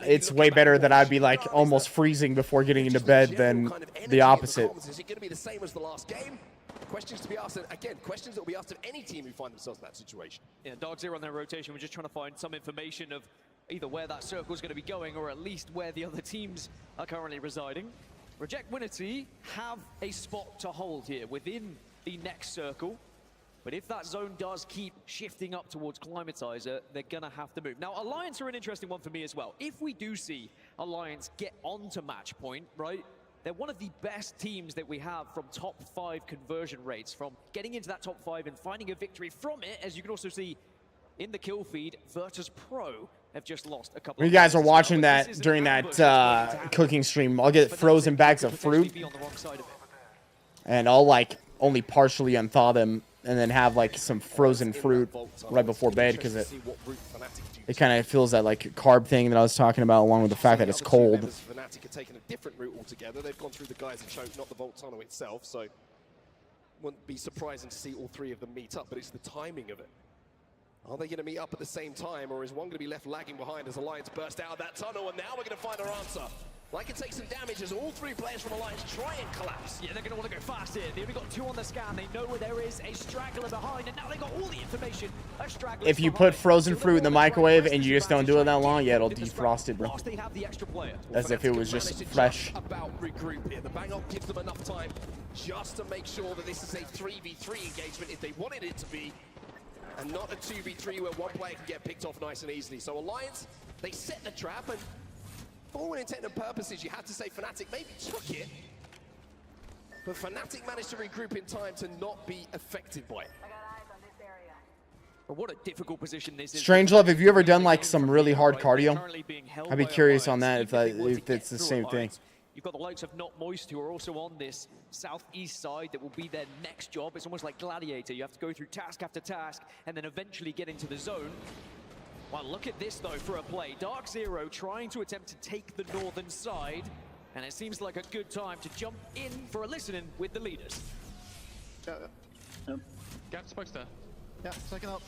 it's way better that I'd be like almost freezing before getting into bed than the opposite. Is it going to be the same as the last game? Questions to be asked, and again, questions that will be asked of any team who find themselves in that situation. Yeah, Dark Zero on their rotation, we're just trying to find some information of either where that circle is going to be going, or at least where the other teams are currently residing. Reject Winity have a spot to hold here within the next circle. But if that zone does keep shifting up towards Climatizer, they're going to have to move. Now, Alliance are an interesting one for me as well. If we do see Alliance get onto match point, right? They're one of the best teams that we have from top 5 conversion rates, from getting into that top 5 and finding a victory from it. As you can also see in the kill feed, Virtus Pro have just lost a couple. When you guys are watching that during that cooking stream, I'll get frozen bags of fruit, and I'll like only partially unthaw them, and then have like some frozen fruit right before bed, because it kind of feels that like carb thing that I was talking about, along with the fact that it's cold. Fnatic have taken a different route altogether. They've gone through the Geyser choke, not the Vault Tunnel itself, so wouldn't be surprising to see all 3 of them meet up, but it's the timing of it. Are they going to meet up at the same time, or is one going to be left lagging behind as Alliance burst out of that tunnel? And now we're going to find our answer. Like it takes some damage as all 3 players from Alliance try and collapse. Yeah, they're going to want to go fast here. They only got 2 on the scan. They know where there is a straggler behind, and now they got all the information. If you put frozen fruit in the microwave and you just don't do it that long, yeah, it'll defrost it, bro. As if it was just fresh. About regroup here. The bang-up gives them enough time just to make sure that this is a 3v3 engagement if they wanted it to be, and not a 2v3 where one player can get picked off nice and easily. So Alliance, they set the trap, and for all intents and purposes, you have to say Fnatic maybe took it, but Fnatic managed to regroup in time to not be affected by it. But what a difficult position this is. Strangelove, have you ever done like some really hard cardio? I'd be curious on that, if it's the same thing. You've got the likes of Not Moist, who are also on this southeast side. That will be their next job. It's almost like Gladiator. You have to go through task after task and then eventually get into the zone. Well, look at this, though, for a play. Dark Zero trying to attempt to take the northern side, and it seems like a good time to jump in for a listening with the leaders. Gap spikes there. Yeah, second up.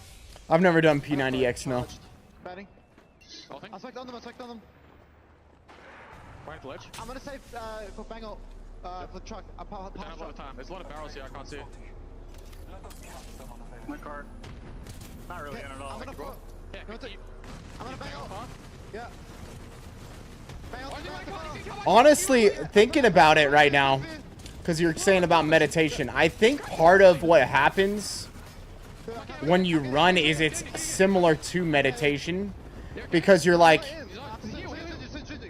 I've never done P90X, no. Batting. I spiked on them, Right ledge. I'm gonna save for Bangle, for truck. I have a lot of time. There's a lot of barrels here, I can't see. My card. Not really, at all. I'm gonna bro. Yeah, I'm gonna Bangle. Yeah. Honestly, thinking about it right now, because you're saying about meditation, I think part of what happens when you run is it's similar to meditation, because you're like,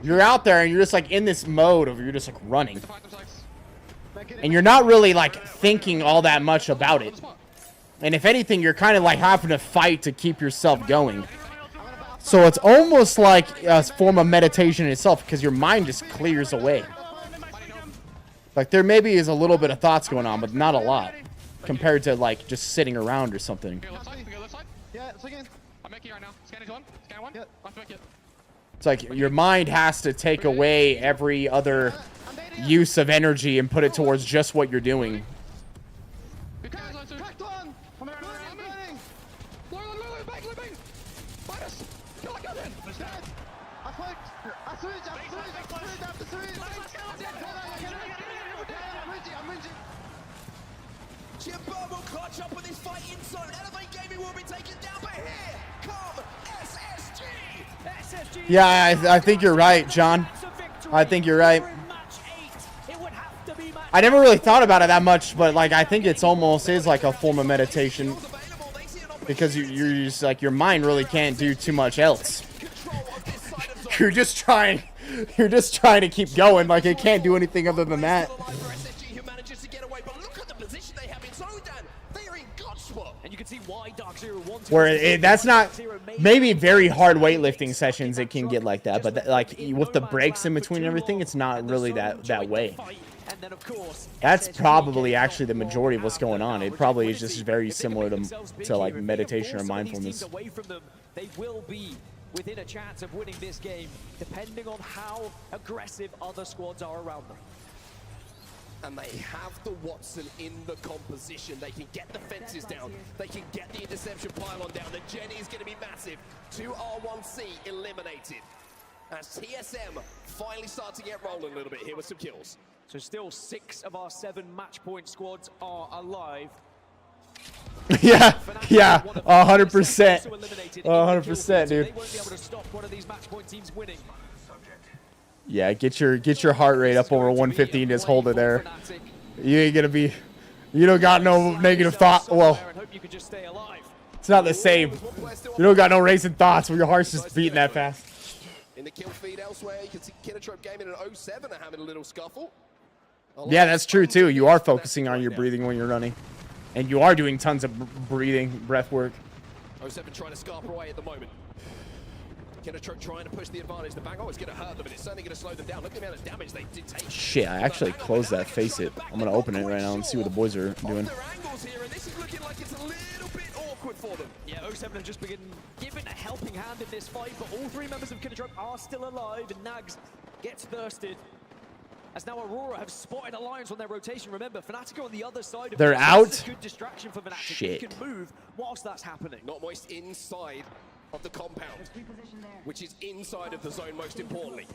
you're out there and you're just like in this mode of you're just like running, and you're not really like thinking all that much about it, and if anything you're kind of like having to fight to keep yourself going. So it's almost like a form of meditation in itself, because your mind just clears away. Like there maybe is a little bit of thoughts going on, but not a lot compared to like just sitting around or something. Yeah, it's again. I'm making right now. Scanning one. Scan one. Yeah, I'll make it. It's like your mind has to take away every other use of energy and put it towards just what you're doing. will clutch up with his fight in zone. Elevate Gaming will be taken down, but here come SSG. Yeah, I think you're right, John. I think you're right. I never really thought about it that much, but like I think it's almost is like a form of meditation, because you're just like your mind really can't do too much else. You're just trying to keep going. Like it can't do anything other than that. Where that's not maybe very hard weightlifting sessions it can get like that, but like with the breaks in between and everything, it's not really that way. That's probably actually the majority of what's going on. It probably is just very similar to like meditation or mindfulness. They will be within a chance of winning this game, depending on how aggressive other squads are around them. And they have the Watson in the composition. They can get the fences down. They can get the interception pylon down. The Jenny is going to be massive. 2R1C eliminated. As TSM finally start to get rolling a little bit here with some kills. So still 6 of our 7 match point squads are alive. yeah, 100%. 100%, dude. They won't be able to stop one of these match point teams winning. Yeah, get your heart rate up over 150 and just hold it there. You ain't gonna be, you don't got no negative thought. Well, it's not the same. You don't got no racing thoughts when your heart's just beating that fast. In the kill feed elsewhere, you can see Kinatrope Gaming and 07 are having a little scuffle. Yeah, that's true too. You are focusing on your breathing when you're running. And you are doing tons of breath work. 07 trying to scarper away at the moment. Kinatrope trying to push the advantage. The bang is going to hurt them, but it's certainly going to slow them down. Look at the amount of damage they did take. Shit, I actually closed that face it. I'm going to open it right now and see what the boys are doing. Here, and this is looking like it's a little bit awkward for them. Yeah, 07 have just given a helping hand in this fight, but all three members of Kinatrope are still alive, and Nags gets thirsted. As now Aurora have spotted Alliance on their rotation. Remember, Fnatic are on the other side of They're this. out? This is a good distraction for Fnatic. Shit. They can move whilst that's happening. Not Moist inside of the compound, which is inside of the zone most importantly.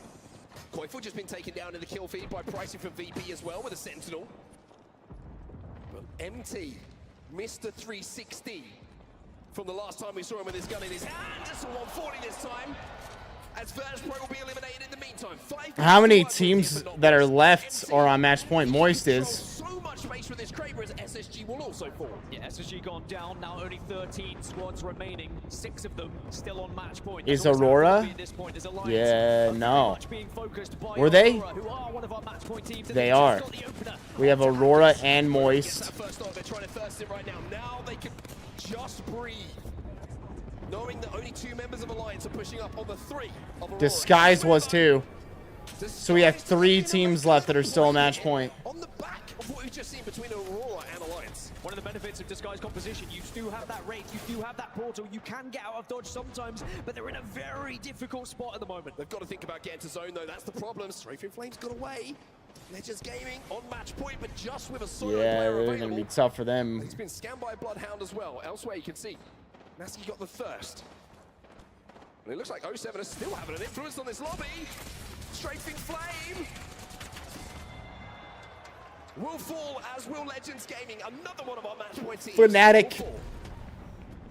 Koiful just been taken down in the kill feed by pricing from VP as well with a Sentinel. But MT missed the 360 from the last time we saw him with his gun in his hand. Just a 140 this time. As Virtus Pro will be eliminated in the meantime. How many teams that are left are on match point? Moist is. So much space for this Kraber as SSG will also fall. Yeah, SSG gone down. Now only 13 squads remaining. 6 of them still on match point. Is Aurora? Yeah, no. Were they? They are. We have Aurora and Moist. First off, they're trying to thirst it right now. Now they can just breathe. Knowing that only 2 members of Alliance are pushing up on the 3 of Aurora. Disguise was too. So we have 3 teams left that are still on match point. On the back of what we've just seen between Aurora and Alliance. One of the benefits of Disguise composition, you do have that rate, you do have that portal, you can get out of dodge sometimes, but they're in a very difficult spot at the moment. They've got to think about getting to zone though, that's the problem. Strafing Flames got away. Legends Gaming on match point, but just with a solo Yeah, player really available. gonna be tough for them. He's been scanned by a Bloodhound as well. Elsewhere you can see Nasty got the thirst. And it looks like 07 is still having an influence on this lobby. Strafing Flame will fall, as will Legends Gaming. Another one of our match point teams. Fnatic.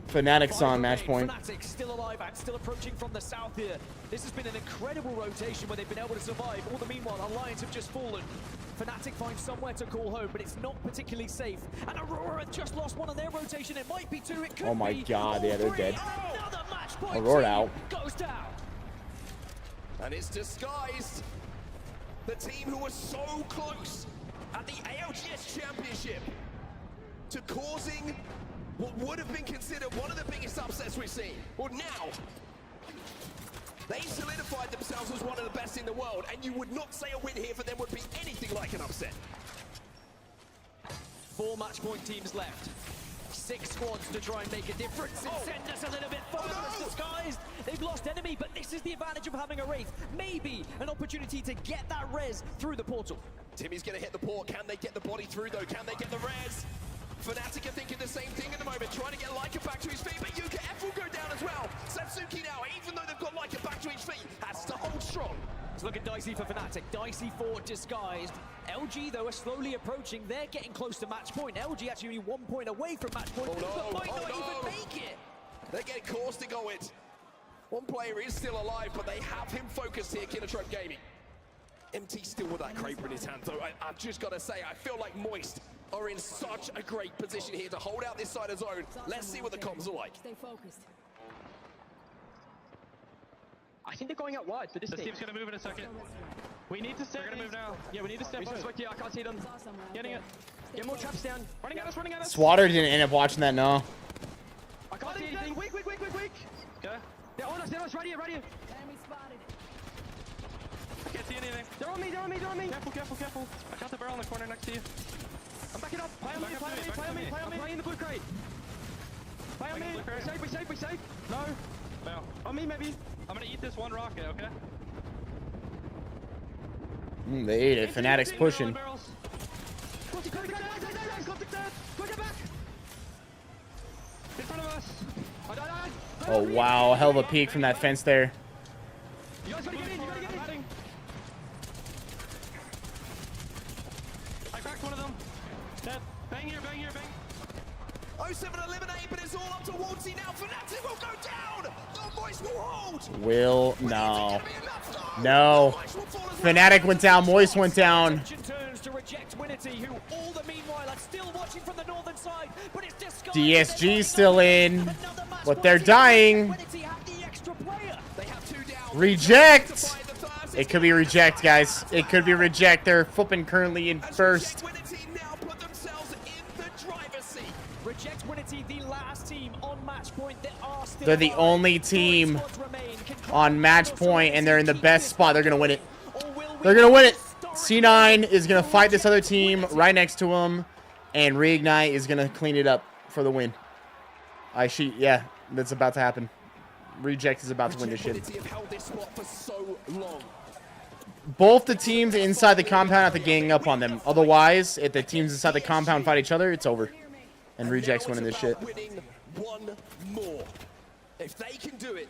Fnatic's on match point. Fnatic still alive and still approaching from the south here. This has been an incredible rotation where they've been able to survive. All the meanwhile, Alliance have just fallen. Fnatic finds somewhere to call home, but it's not particularly safe. And Aurora just lost one of their rotation. It might be 2, it could be. Oh my god, yeah, they're dead. Another match point Aurora team out. goes down. And it's Disguised. The team who was so close at the ALGS Championship to causing what would have been considered one of the biggest upsets we've seen. Well, now, they solidified themselves as one of the best in the world, and you would not say a win here for them would be anything like an upset. 4 match point teams left. 6 squads to try and make a difference and send us a little bit further as Disguised. They've lost enemy, but this is the advantage of having a Wraith. Maybe an opportunity to get that res through the portal. Timmy's going to hit the port. Can they get the body through, though? Can they get the res? Fnatic are thinking the same thing at the moment, trying to get Leica back to his feet, but Yuka F will go down as well. Satsuki now, even though they've got Leica back to his feet, has to hold strong. It's looking dicey for Fnatic, dicey for Disguised. LG, though, are slowly approaching. They're getting close to match point. LG actually only 1 point away from match point, but might not even make it. They're getting caustic on it. One player is still alive, but they have him focused here, Kinatrope Gaming. MT still with that Kraber in his hand, though. I've just got to say, I feel like Moist are in such a great position here to hold out this side of zone. Let's see what the comms are like. Stay focused. I think they're going out wide for this team's gonna move in a second. We need to step. They're gonna move now. Yeah, we need to step. Yeah, I can't see them. Getting it. Get more traps down. Running at us, running at us. Swatter didn't end up watching that, no. I can't see anything. Weak. Okay. They're on us, right here. Enemy spotted. I can't see anything. They're on me. Careful. I got the barrel in the corner next to you. I'm backing up. Play on me. I'm playing the blue crate. Play on me. We safe. No. On me, maybe. I'm gonna eat this one rocket, okay? They ate it. Fnatic's pushing. Oh wow, hell of a peek from that fence there. You guys gotta get in, I cracked one of them. Dead. Bang here. 07 eliminate, but it's all up to Waltzy now. Fnatic will go down. The Moist will hold. No. Fnatic went down. Moist went down. Turns to reject Winity, who all the meanwhile are still watching from the northern side, but it's Disguised. DSG still in, but they're dying. Winity have the extra player. They have 2 down. Reject. reject. It could be reject, guys. It could be reject. They're flipping currently in first. Reject Winnity, the last team on match point that are still They're the only team on match point, and they're in the best spot. They're going to win it. They're going to win it. C9 is going to fight this other team right next to him, and Reignite is going to clean it up for the win. Yeah, that's about to happen. Reject is about to win this shit. Both the teams inside the compound have to gang up on them. Otherwise, if the teams inside the compound fight each other, it's over. And Reject's winning this shit. One more. If they can do it,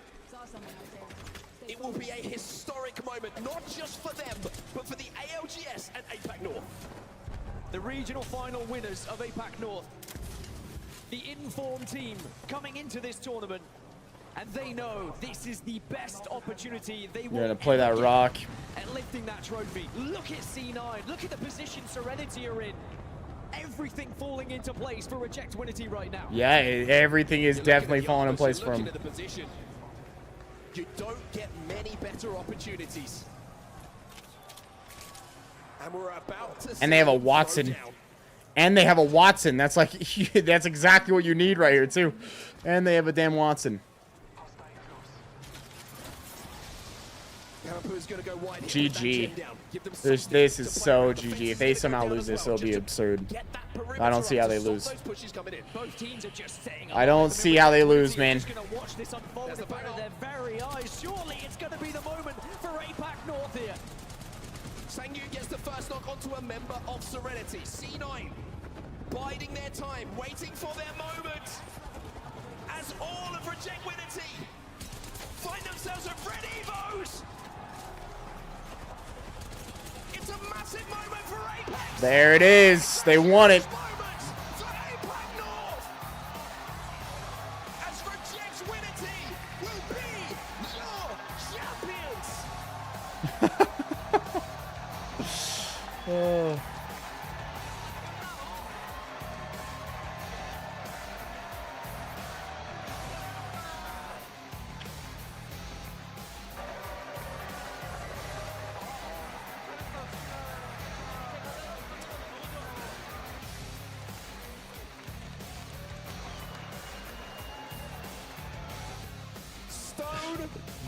it will be a historic moment, not just for them, but for the ALGS and APAC North. The regional final winners of APAC North. The informed team coming into this tournament, and they know this is the best opportunity they will You're gonna play that rock. at lifting that trophy. Look at C9. Look at the position Serenity are in. Everything falling into place for Reject Winnity right now. Yeah, everything is definitely falling in place for him. You don't get many better opportunities. And we're about to And they have a Watson. And they have a Watson. That's like, that's exactly what you need right here, too. And they have a damn Watson. GG. This is so GG. If they somehow lose this, it'll be absurd. I don't see how they lose. I don't see how they lose, man. Surely it's going to be the moment for APAC North here. Sangyu gets the first knock onto a member of Serenity. C9 biding their time, waiting for their moment. As all of Reject Winnity find themselves at Red Evos. It's a massive moment for APAC. There it is. They won it. As Reject Winnity will be your champions. Oh.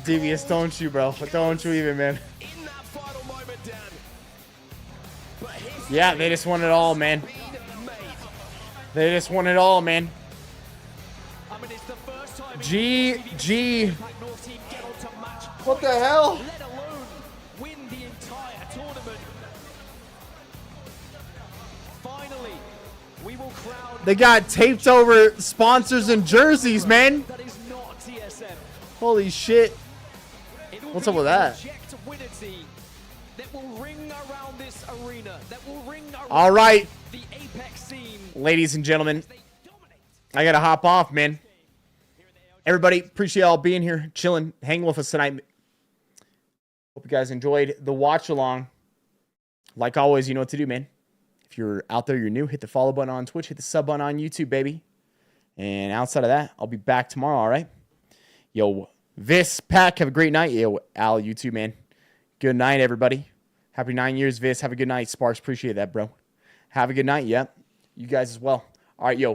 Devious, don't you, bro? Don't you even, man. Yeah, they just won it all, man. They just won it all, man. GG. What the hell? Let alone win the entire tournament. Finally, we will crown. They got taped over sponsors and jerseys, man. That is not TSM. Holy shit. What's up with that? Reject Winnity that will ring around this arena. That will ring around All right, the Apex scene. ladies and gentlemen, I gotta hop off, man. Everybody, appreciate y'all being here, chilling, hanging with us tonight. Hope you guys enjoyed the watch along. Like always, you know what to do, man. If you're out there, you're new, hit the follow button on Twitch, hit the sub button on YouTube, baby. And outside of that, I'll be back tomorrow, all right? Yo, Viss, Pack, have a great night. Yo, Al, you too, man. Good night, everybody. Happy 9 years, Viss. Have a good night. Sparks, appreciate that, bro. Have a good night. Yep. You guys as well. All right, yo.